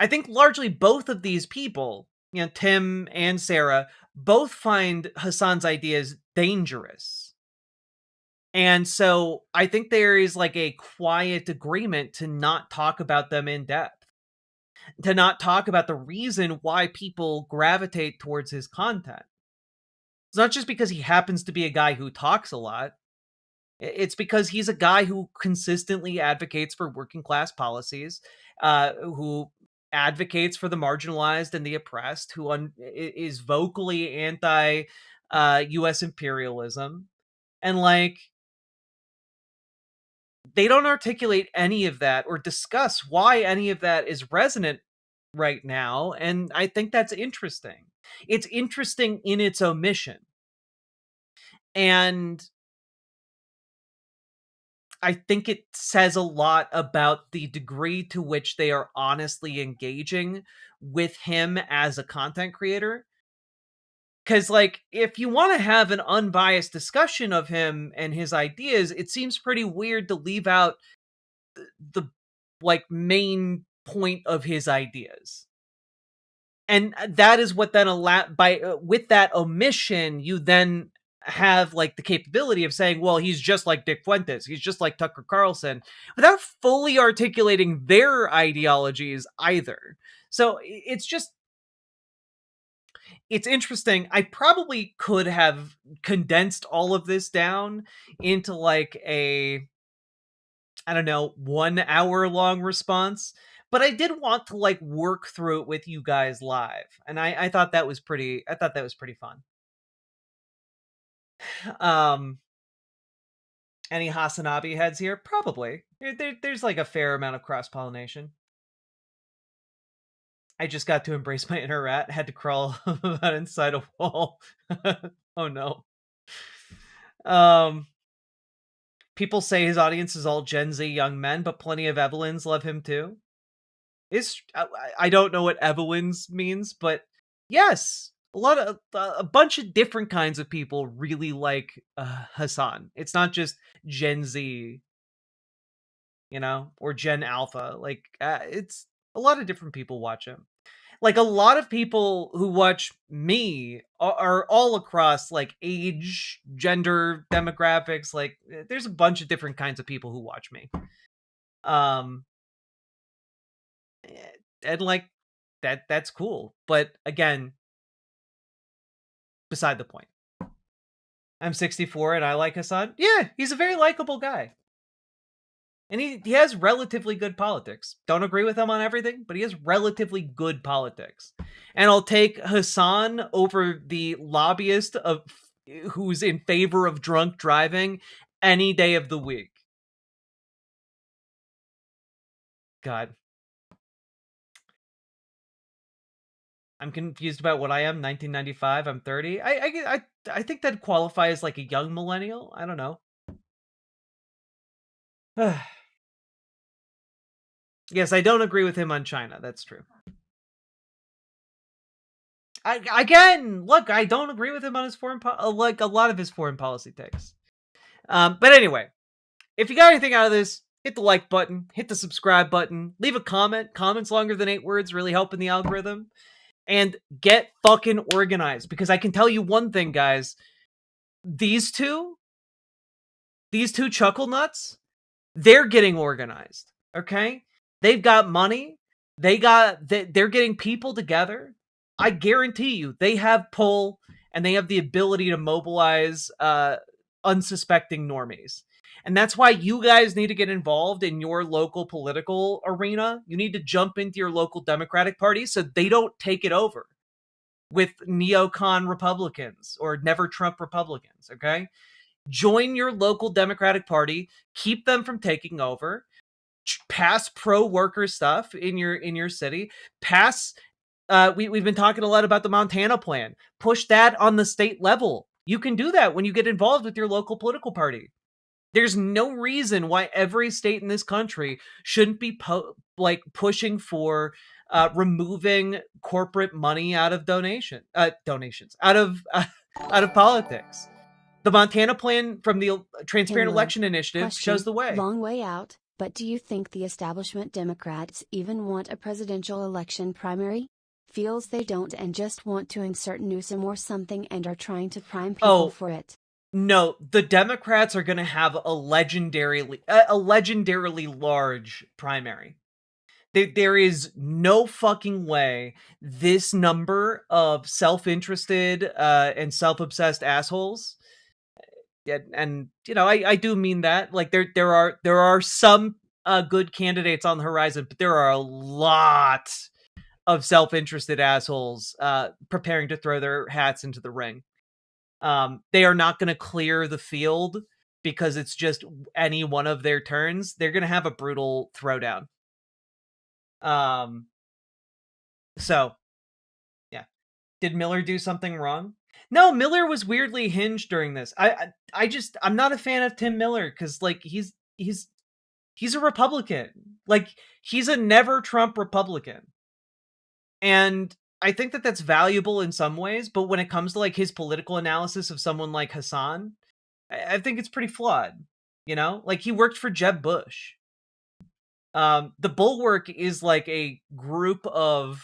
think largely both of these people, you know, Tim and Sarah, both find Hassan's ideas dangerous. And so I think there is like a quiet agreement to not talk about them in depth, to not talk about the reason why people gravitate towards his content. It's not just because he happens to be a guy who talks a lot. It's because he's a guy who consistently advocates for working class policies, who advocates for the marginalized and the oppressed, who is vocally anti U.S. imperialism. And like, they don't articulate any of that or discuss why any of that is resonant right now. And I think that's interesting. It's interesting in its omission. And I think it says a lot about the degree to which they are honestly engaging with him as a content creator. Because, like, if you want to have an unbiased discussion of him and his ideas, it seems pretty weird to leave out the like, main point of his ideas. And that is what then with that omission, you then have like the capability of saying, well, he's just like Dick Fuentes, he's just like Tucker Carlson, without fully articulating their ideologies either. So it's interesting. I probably could have condensed all of this down into like a, I don't know, 1 hour long response, but I did want to like work through it with you guys live. And I thought that was pretty fun. Any Hasanabi heads here? Probably. There's like a fair amount of cross-pollination. I just got to embrace my inner rat. Had to crawl about inside a wall. Oh no. People say his audience is all Gen Z young men, but plenty of Evelyns love him too. I don't know what Evelyns means, but yes, a bunch of different kinds of people really like Hassan. It's not just Gen Z, you know, or Gen Alpha. Like it's a lot of different people watch him. Like a lot of people who watch me are all across like age, gender, demographics. Like there's a bunch of different kinds of people who watch me. And like that's cool. But again, beside the point. I'm 64 and I like Hassan. Yeah, he's a very likable guy. And he has relatively good politics. Don't agree with him on everything, but he has relatively good politics. And I'll take Hassan over the lobbyist who's in favor of drunk driving any day of the week. God. I'm confused about what I am. 1995. I'm 30. I think that'd qualify as like a young millennial. I don't know. Yes, I don't agree with him on China. That's true. Look, I don't agree with him on his like a lot of his foreign policy takes. But anyway, if you got anything out of this, hit the like button, hit the subscribe button, leave a comment. Comments longer than 8 words really help in the algorithm. And get fucking organized, because I can tell you one thing, guys. These two chuckle-nuts, they're getting organized, okay? They've got money. They're getting people together. I guarantee you, they have pull, and they have the ability to mobilize unsuspecting normies. And that's why you guys need to get involved in your local political arena. You need to jump into your local Democratic Party so they don't take it over with neocon Republicans or never Trump Republicans, okay? Join your local Democratic Party. Keep them from taking over. pass pro-worker stuff in your city. Pass. We've been talking a lot about the Montana plan. Push that on the state level. You can do that when you get involved with your local political party. There's no reason why every state in this country shouldn't be pushing for removing corporate money out of donations out of politics. The Montana plan from the Transparent Election Initiative shows the way. Long way out, but do you think the establishment Democrats even want a presidential election primary? Feels they don't and just want to insert Newsom or something and are trying to prime people for it. No, the Democrats are going to have a legendarily large primary. There is no fucking way this number of self-interested and self-obsessed assholes, and you know, I do mean that. Like there are some good candidates on the horizon, but there are a lot of self-interested assholes preparing to throw their hats into the ring. They are not going to clear the field because it's just any one of their turns. They're going to have a brutal throwdown. So, yeah. Did Miller do something wrong? No, Miller was weirdly hinged during this. I'm not a fan of Tim Miller because, like, he's a Republican. Like, he's a never Trump Republican. And I think that that's valuable in some ways, but when it comes to like his political analysis of someone like Hassan, I think it's pretty flawed. You know, like he worked for Jeb Bush. The Bulwark is like a group of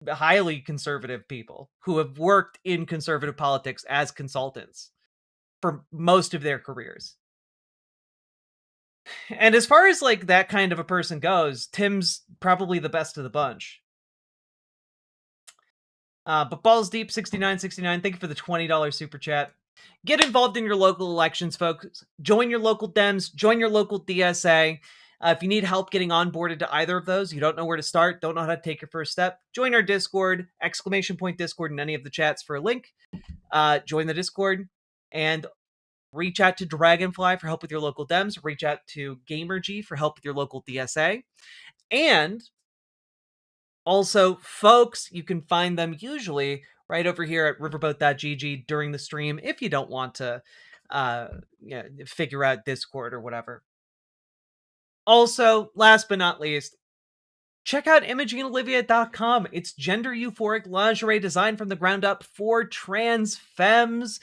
highly conservative people who have worked in conservative politics as consultants for most of their careers. And as far as like that kind of a person goes, Tim's probably the best of the bunch. But Balls Deep 6969, thank you for the $20 super chat. Get involved in your local elections, folks. Join your local Dems, join your local DSA. If you need help getting onboarded to either of those, you don't know where to start, don't know how to take your first step, join our Discord, !Discord in any of the chats for a link. Join the Discord and reach out to Dragonfly for help with your local Dems. Reach out to GamerG for help with your local DSA. And also, folks, you can find them usually right over here at riverboat.gg during the stream if you don't want to figure out Discord or whatever. Also, last but not least, check out ImogeneOlivia.com. It's gender euphoric lingerie designed from the ground up for trans femmes.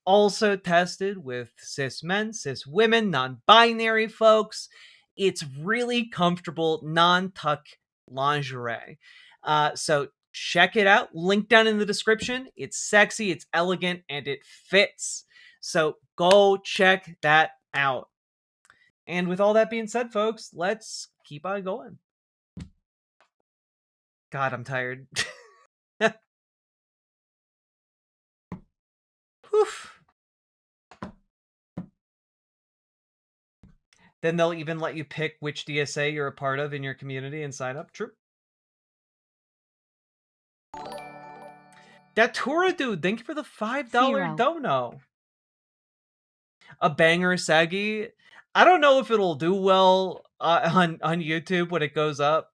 Also tested with cis men, cis women, non-binary folks. It's really comfortable, non-tuck lingerie. So check it out. Link down in the description. It's sexy, it's elegant, and it fits. So go check that out. And with all that being said, folks, let's keep on going. God, I'm tired. Oof. Then they'll even let you pick which DSA you're a part of in your community and sign up. True. Datura dude, thank you for the $5 dono. A banger Sagi. I don't know if it'll do well on YouTube when it goes up.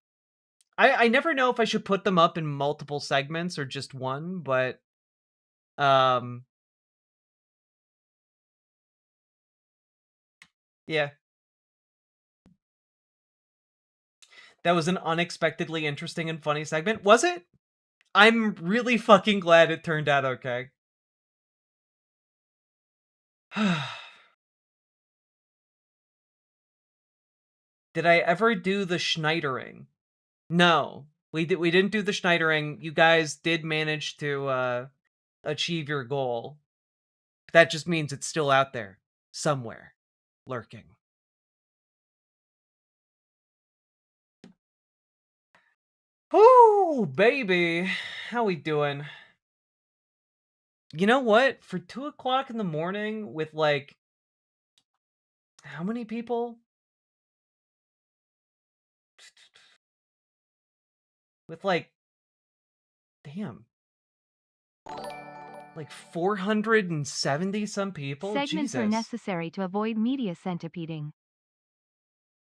I never know if I should put them up in multiple segments or just one, but yeah. That was an unexpectedly interesting and funny segment. Was it? I'm really fucking glad it turned out okay. Did I ever do the Schneidering? No, we didn't do the Schneidering. You guys did manage to achieve your goal. That just means it's still out there somewhere, lurking. Ooh, baby, how we doing? You know what? For 2 o'clock in the morning with like how many people? With like, damn, like 470 some people. Segments Jesus. are necessary to avoid media centipeding.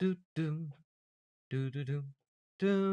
do do do do do do.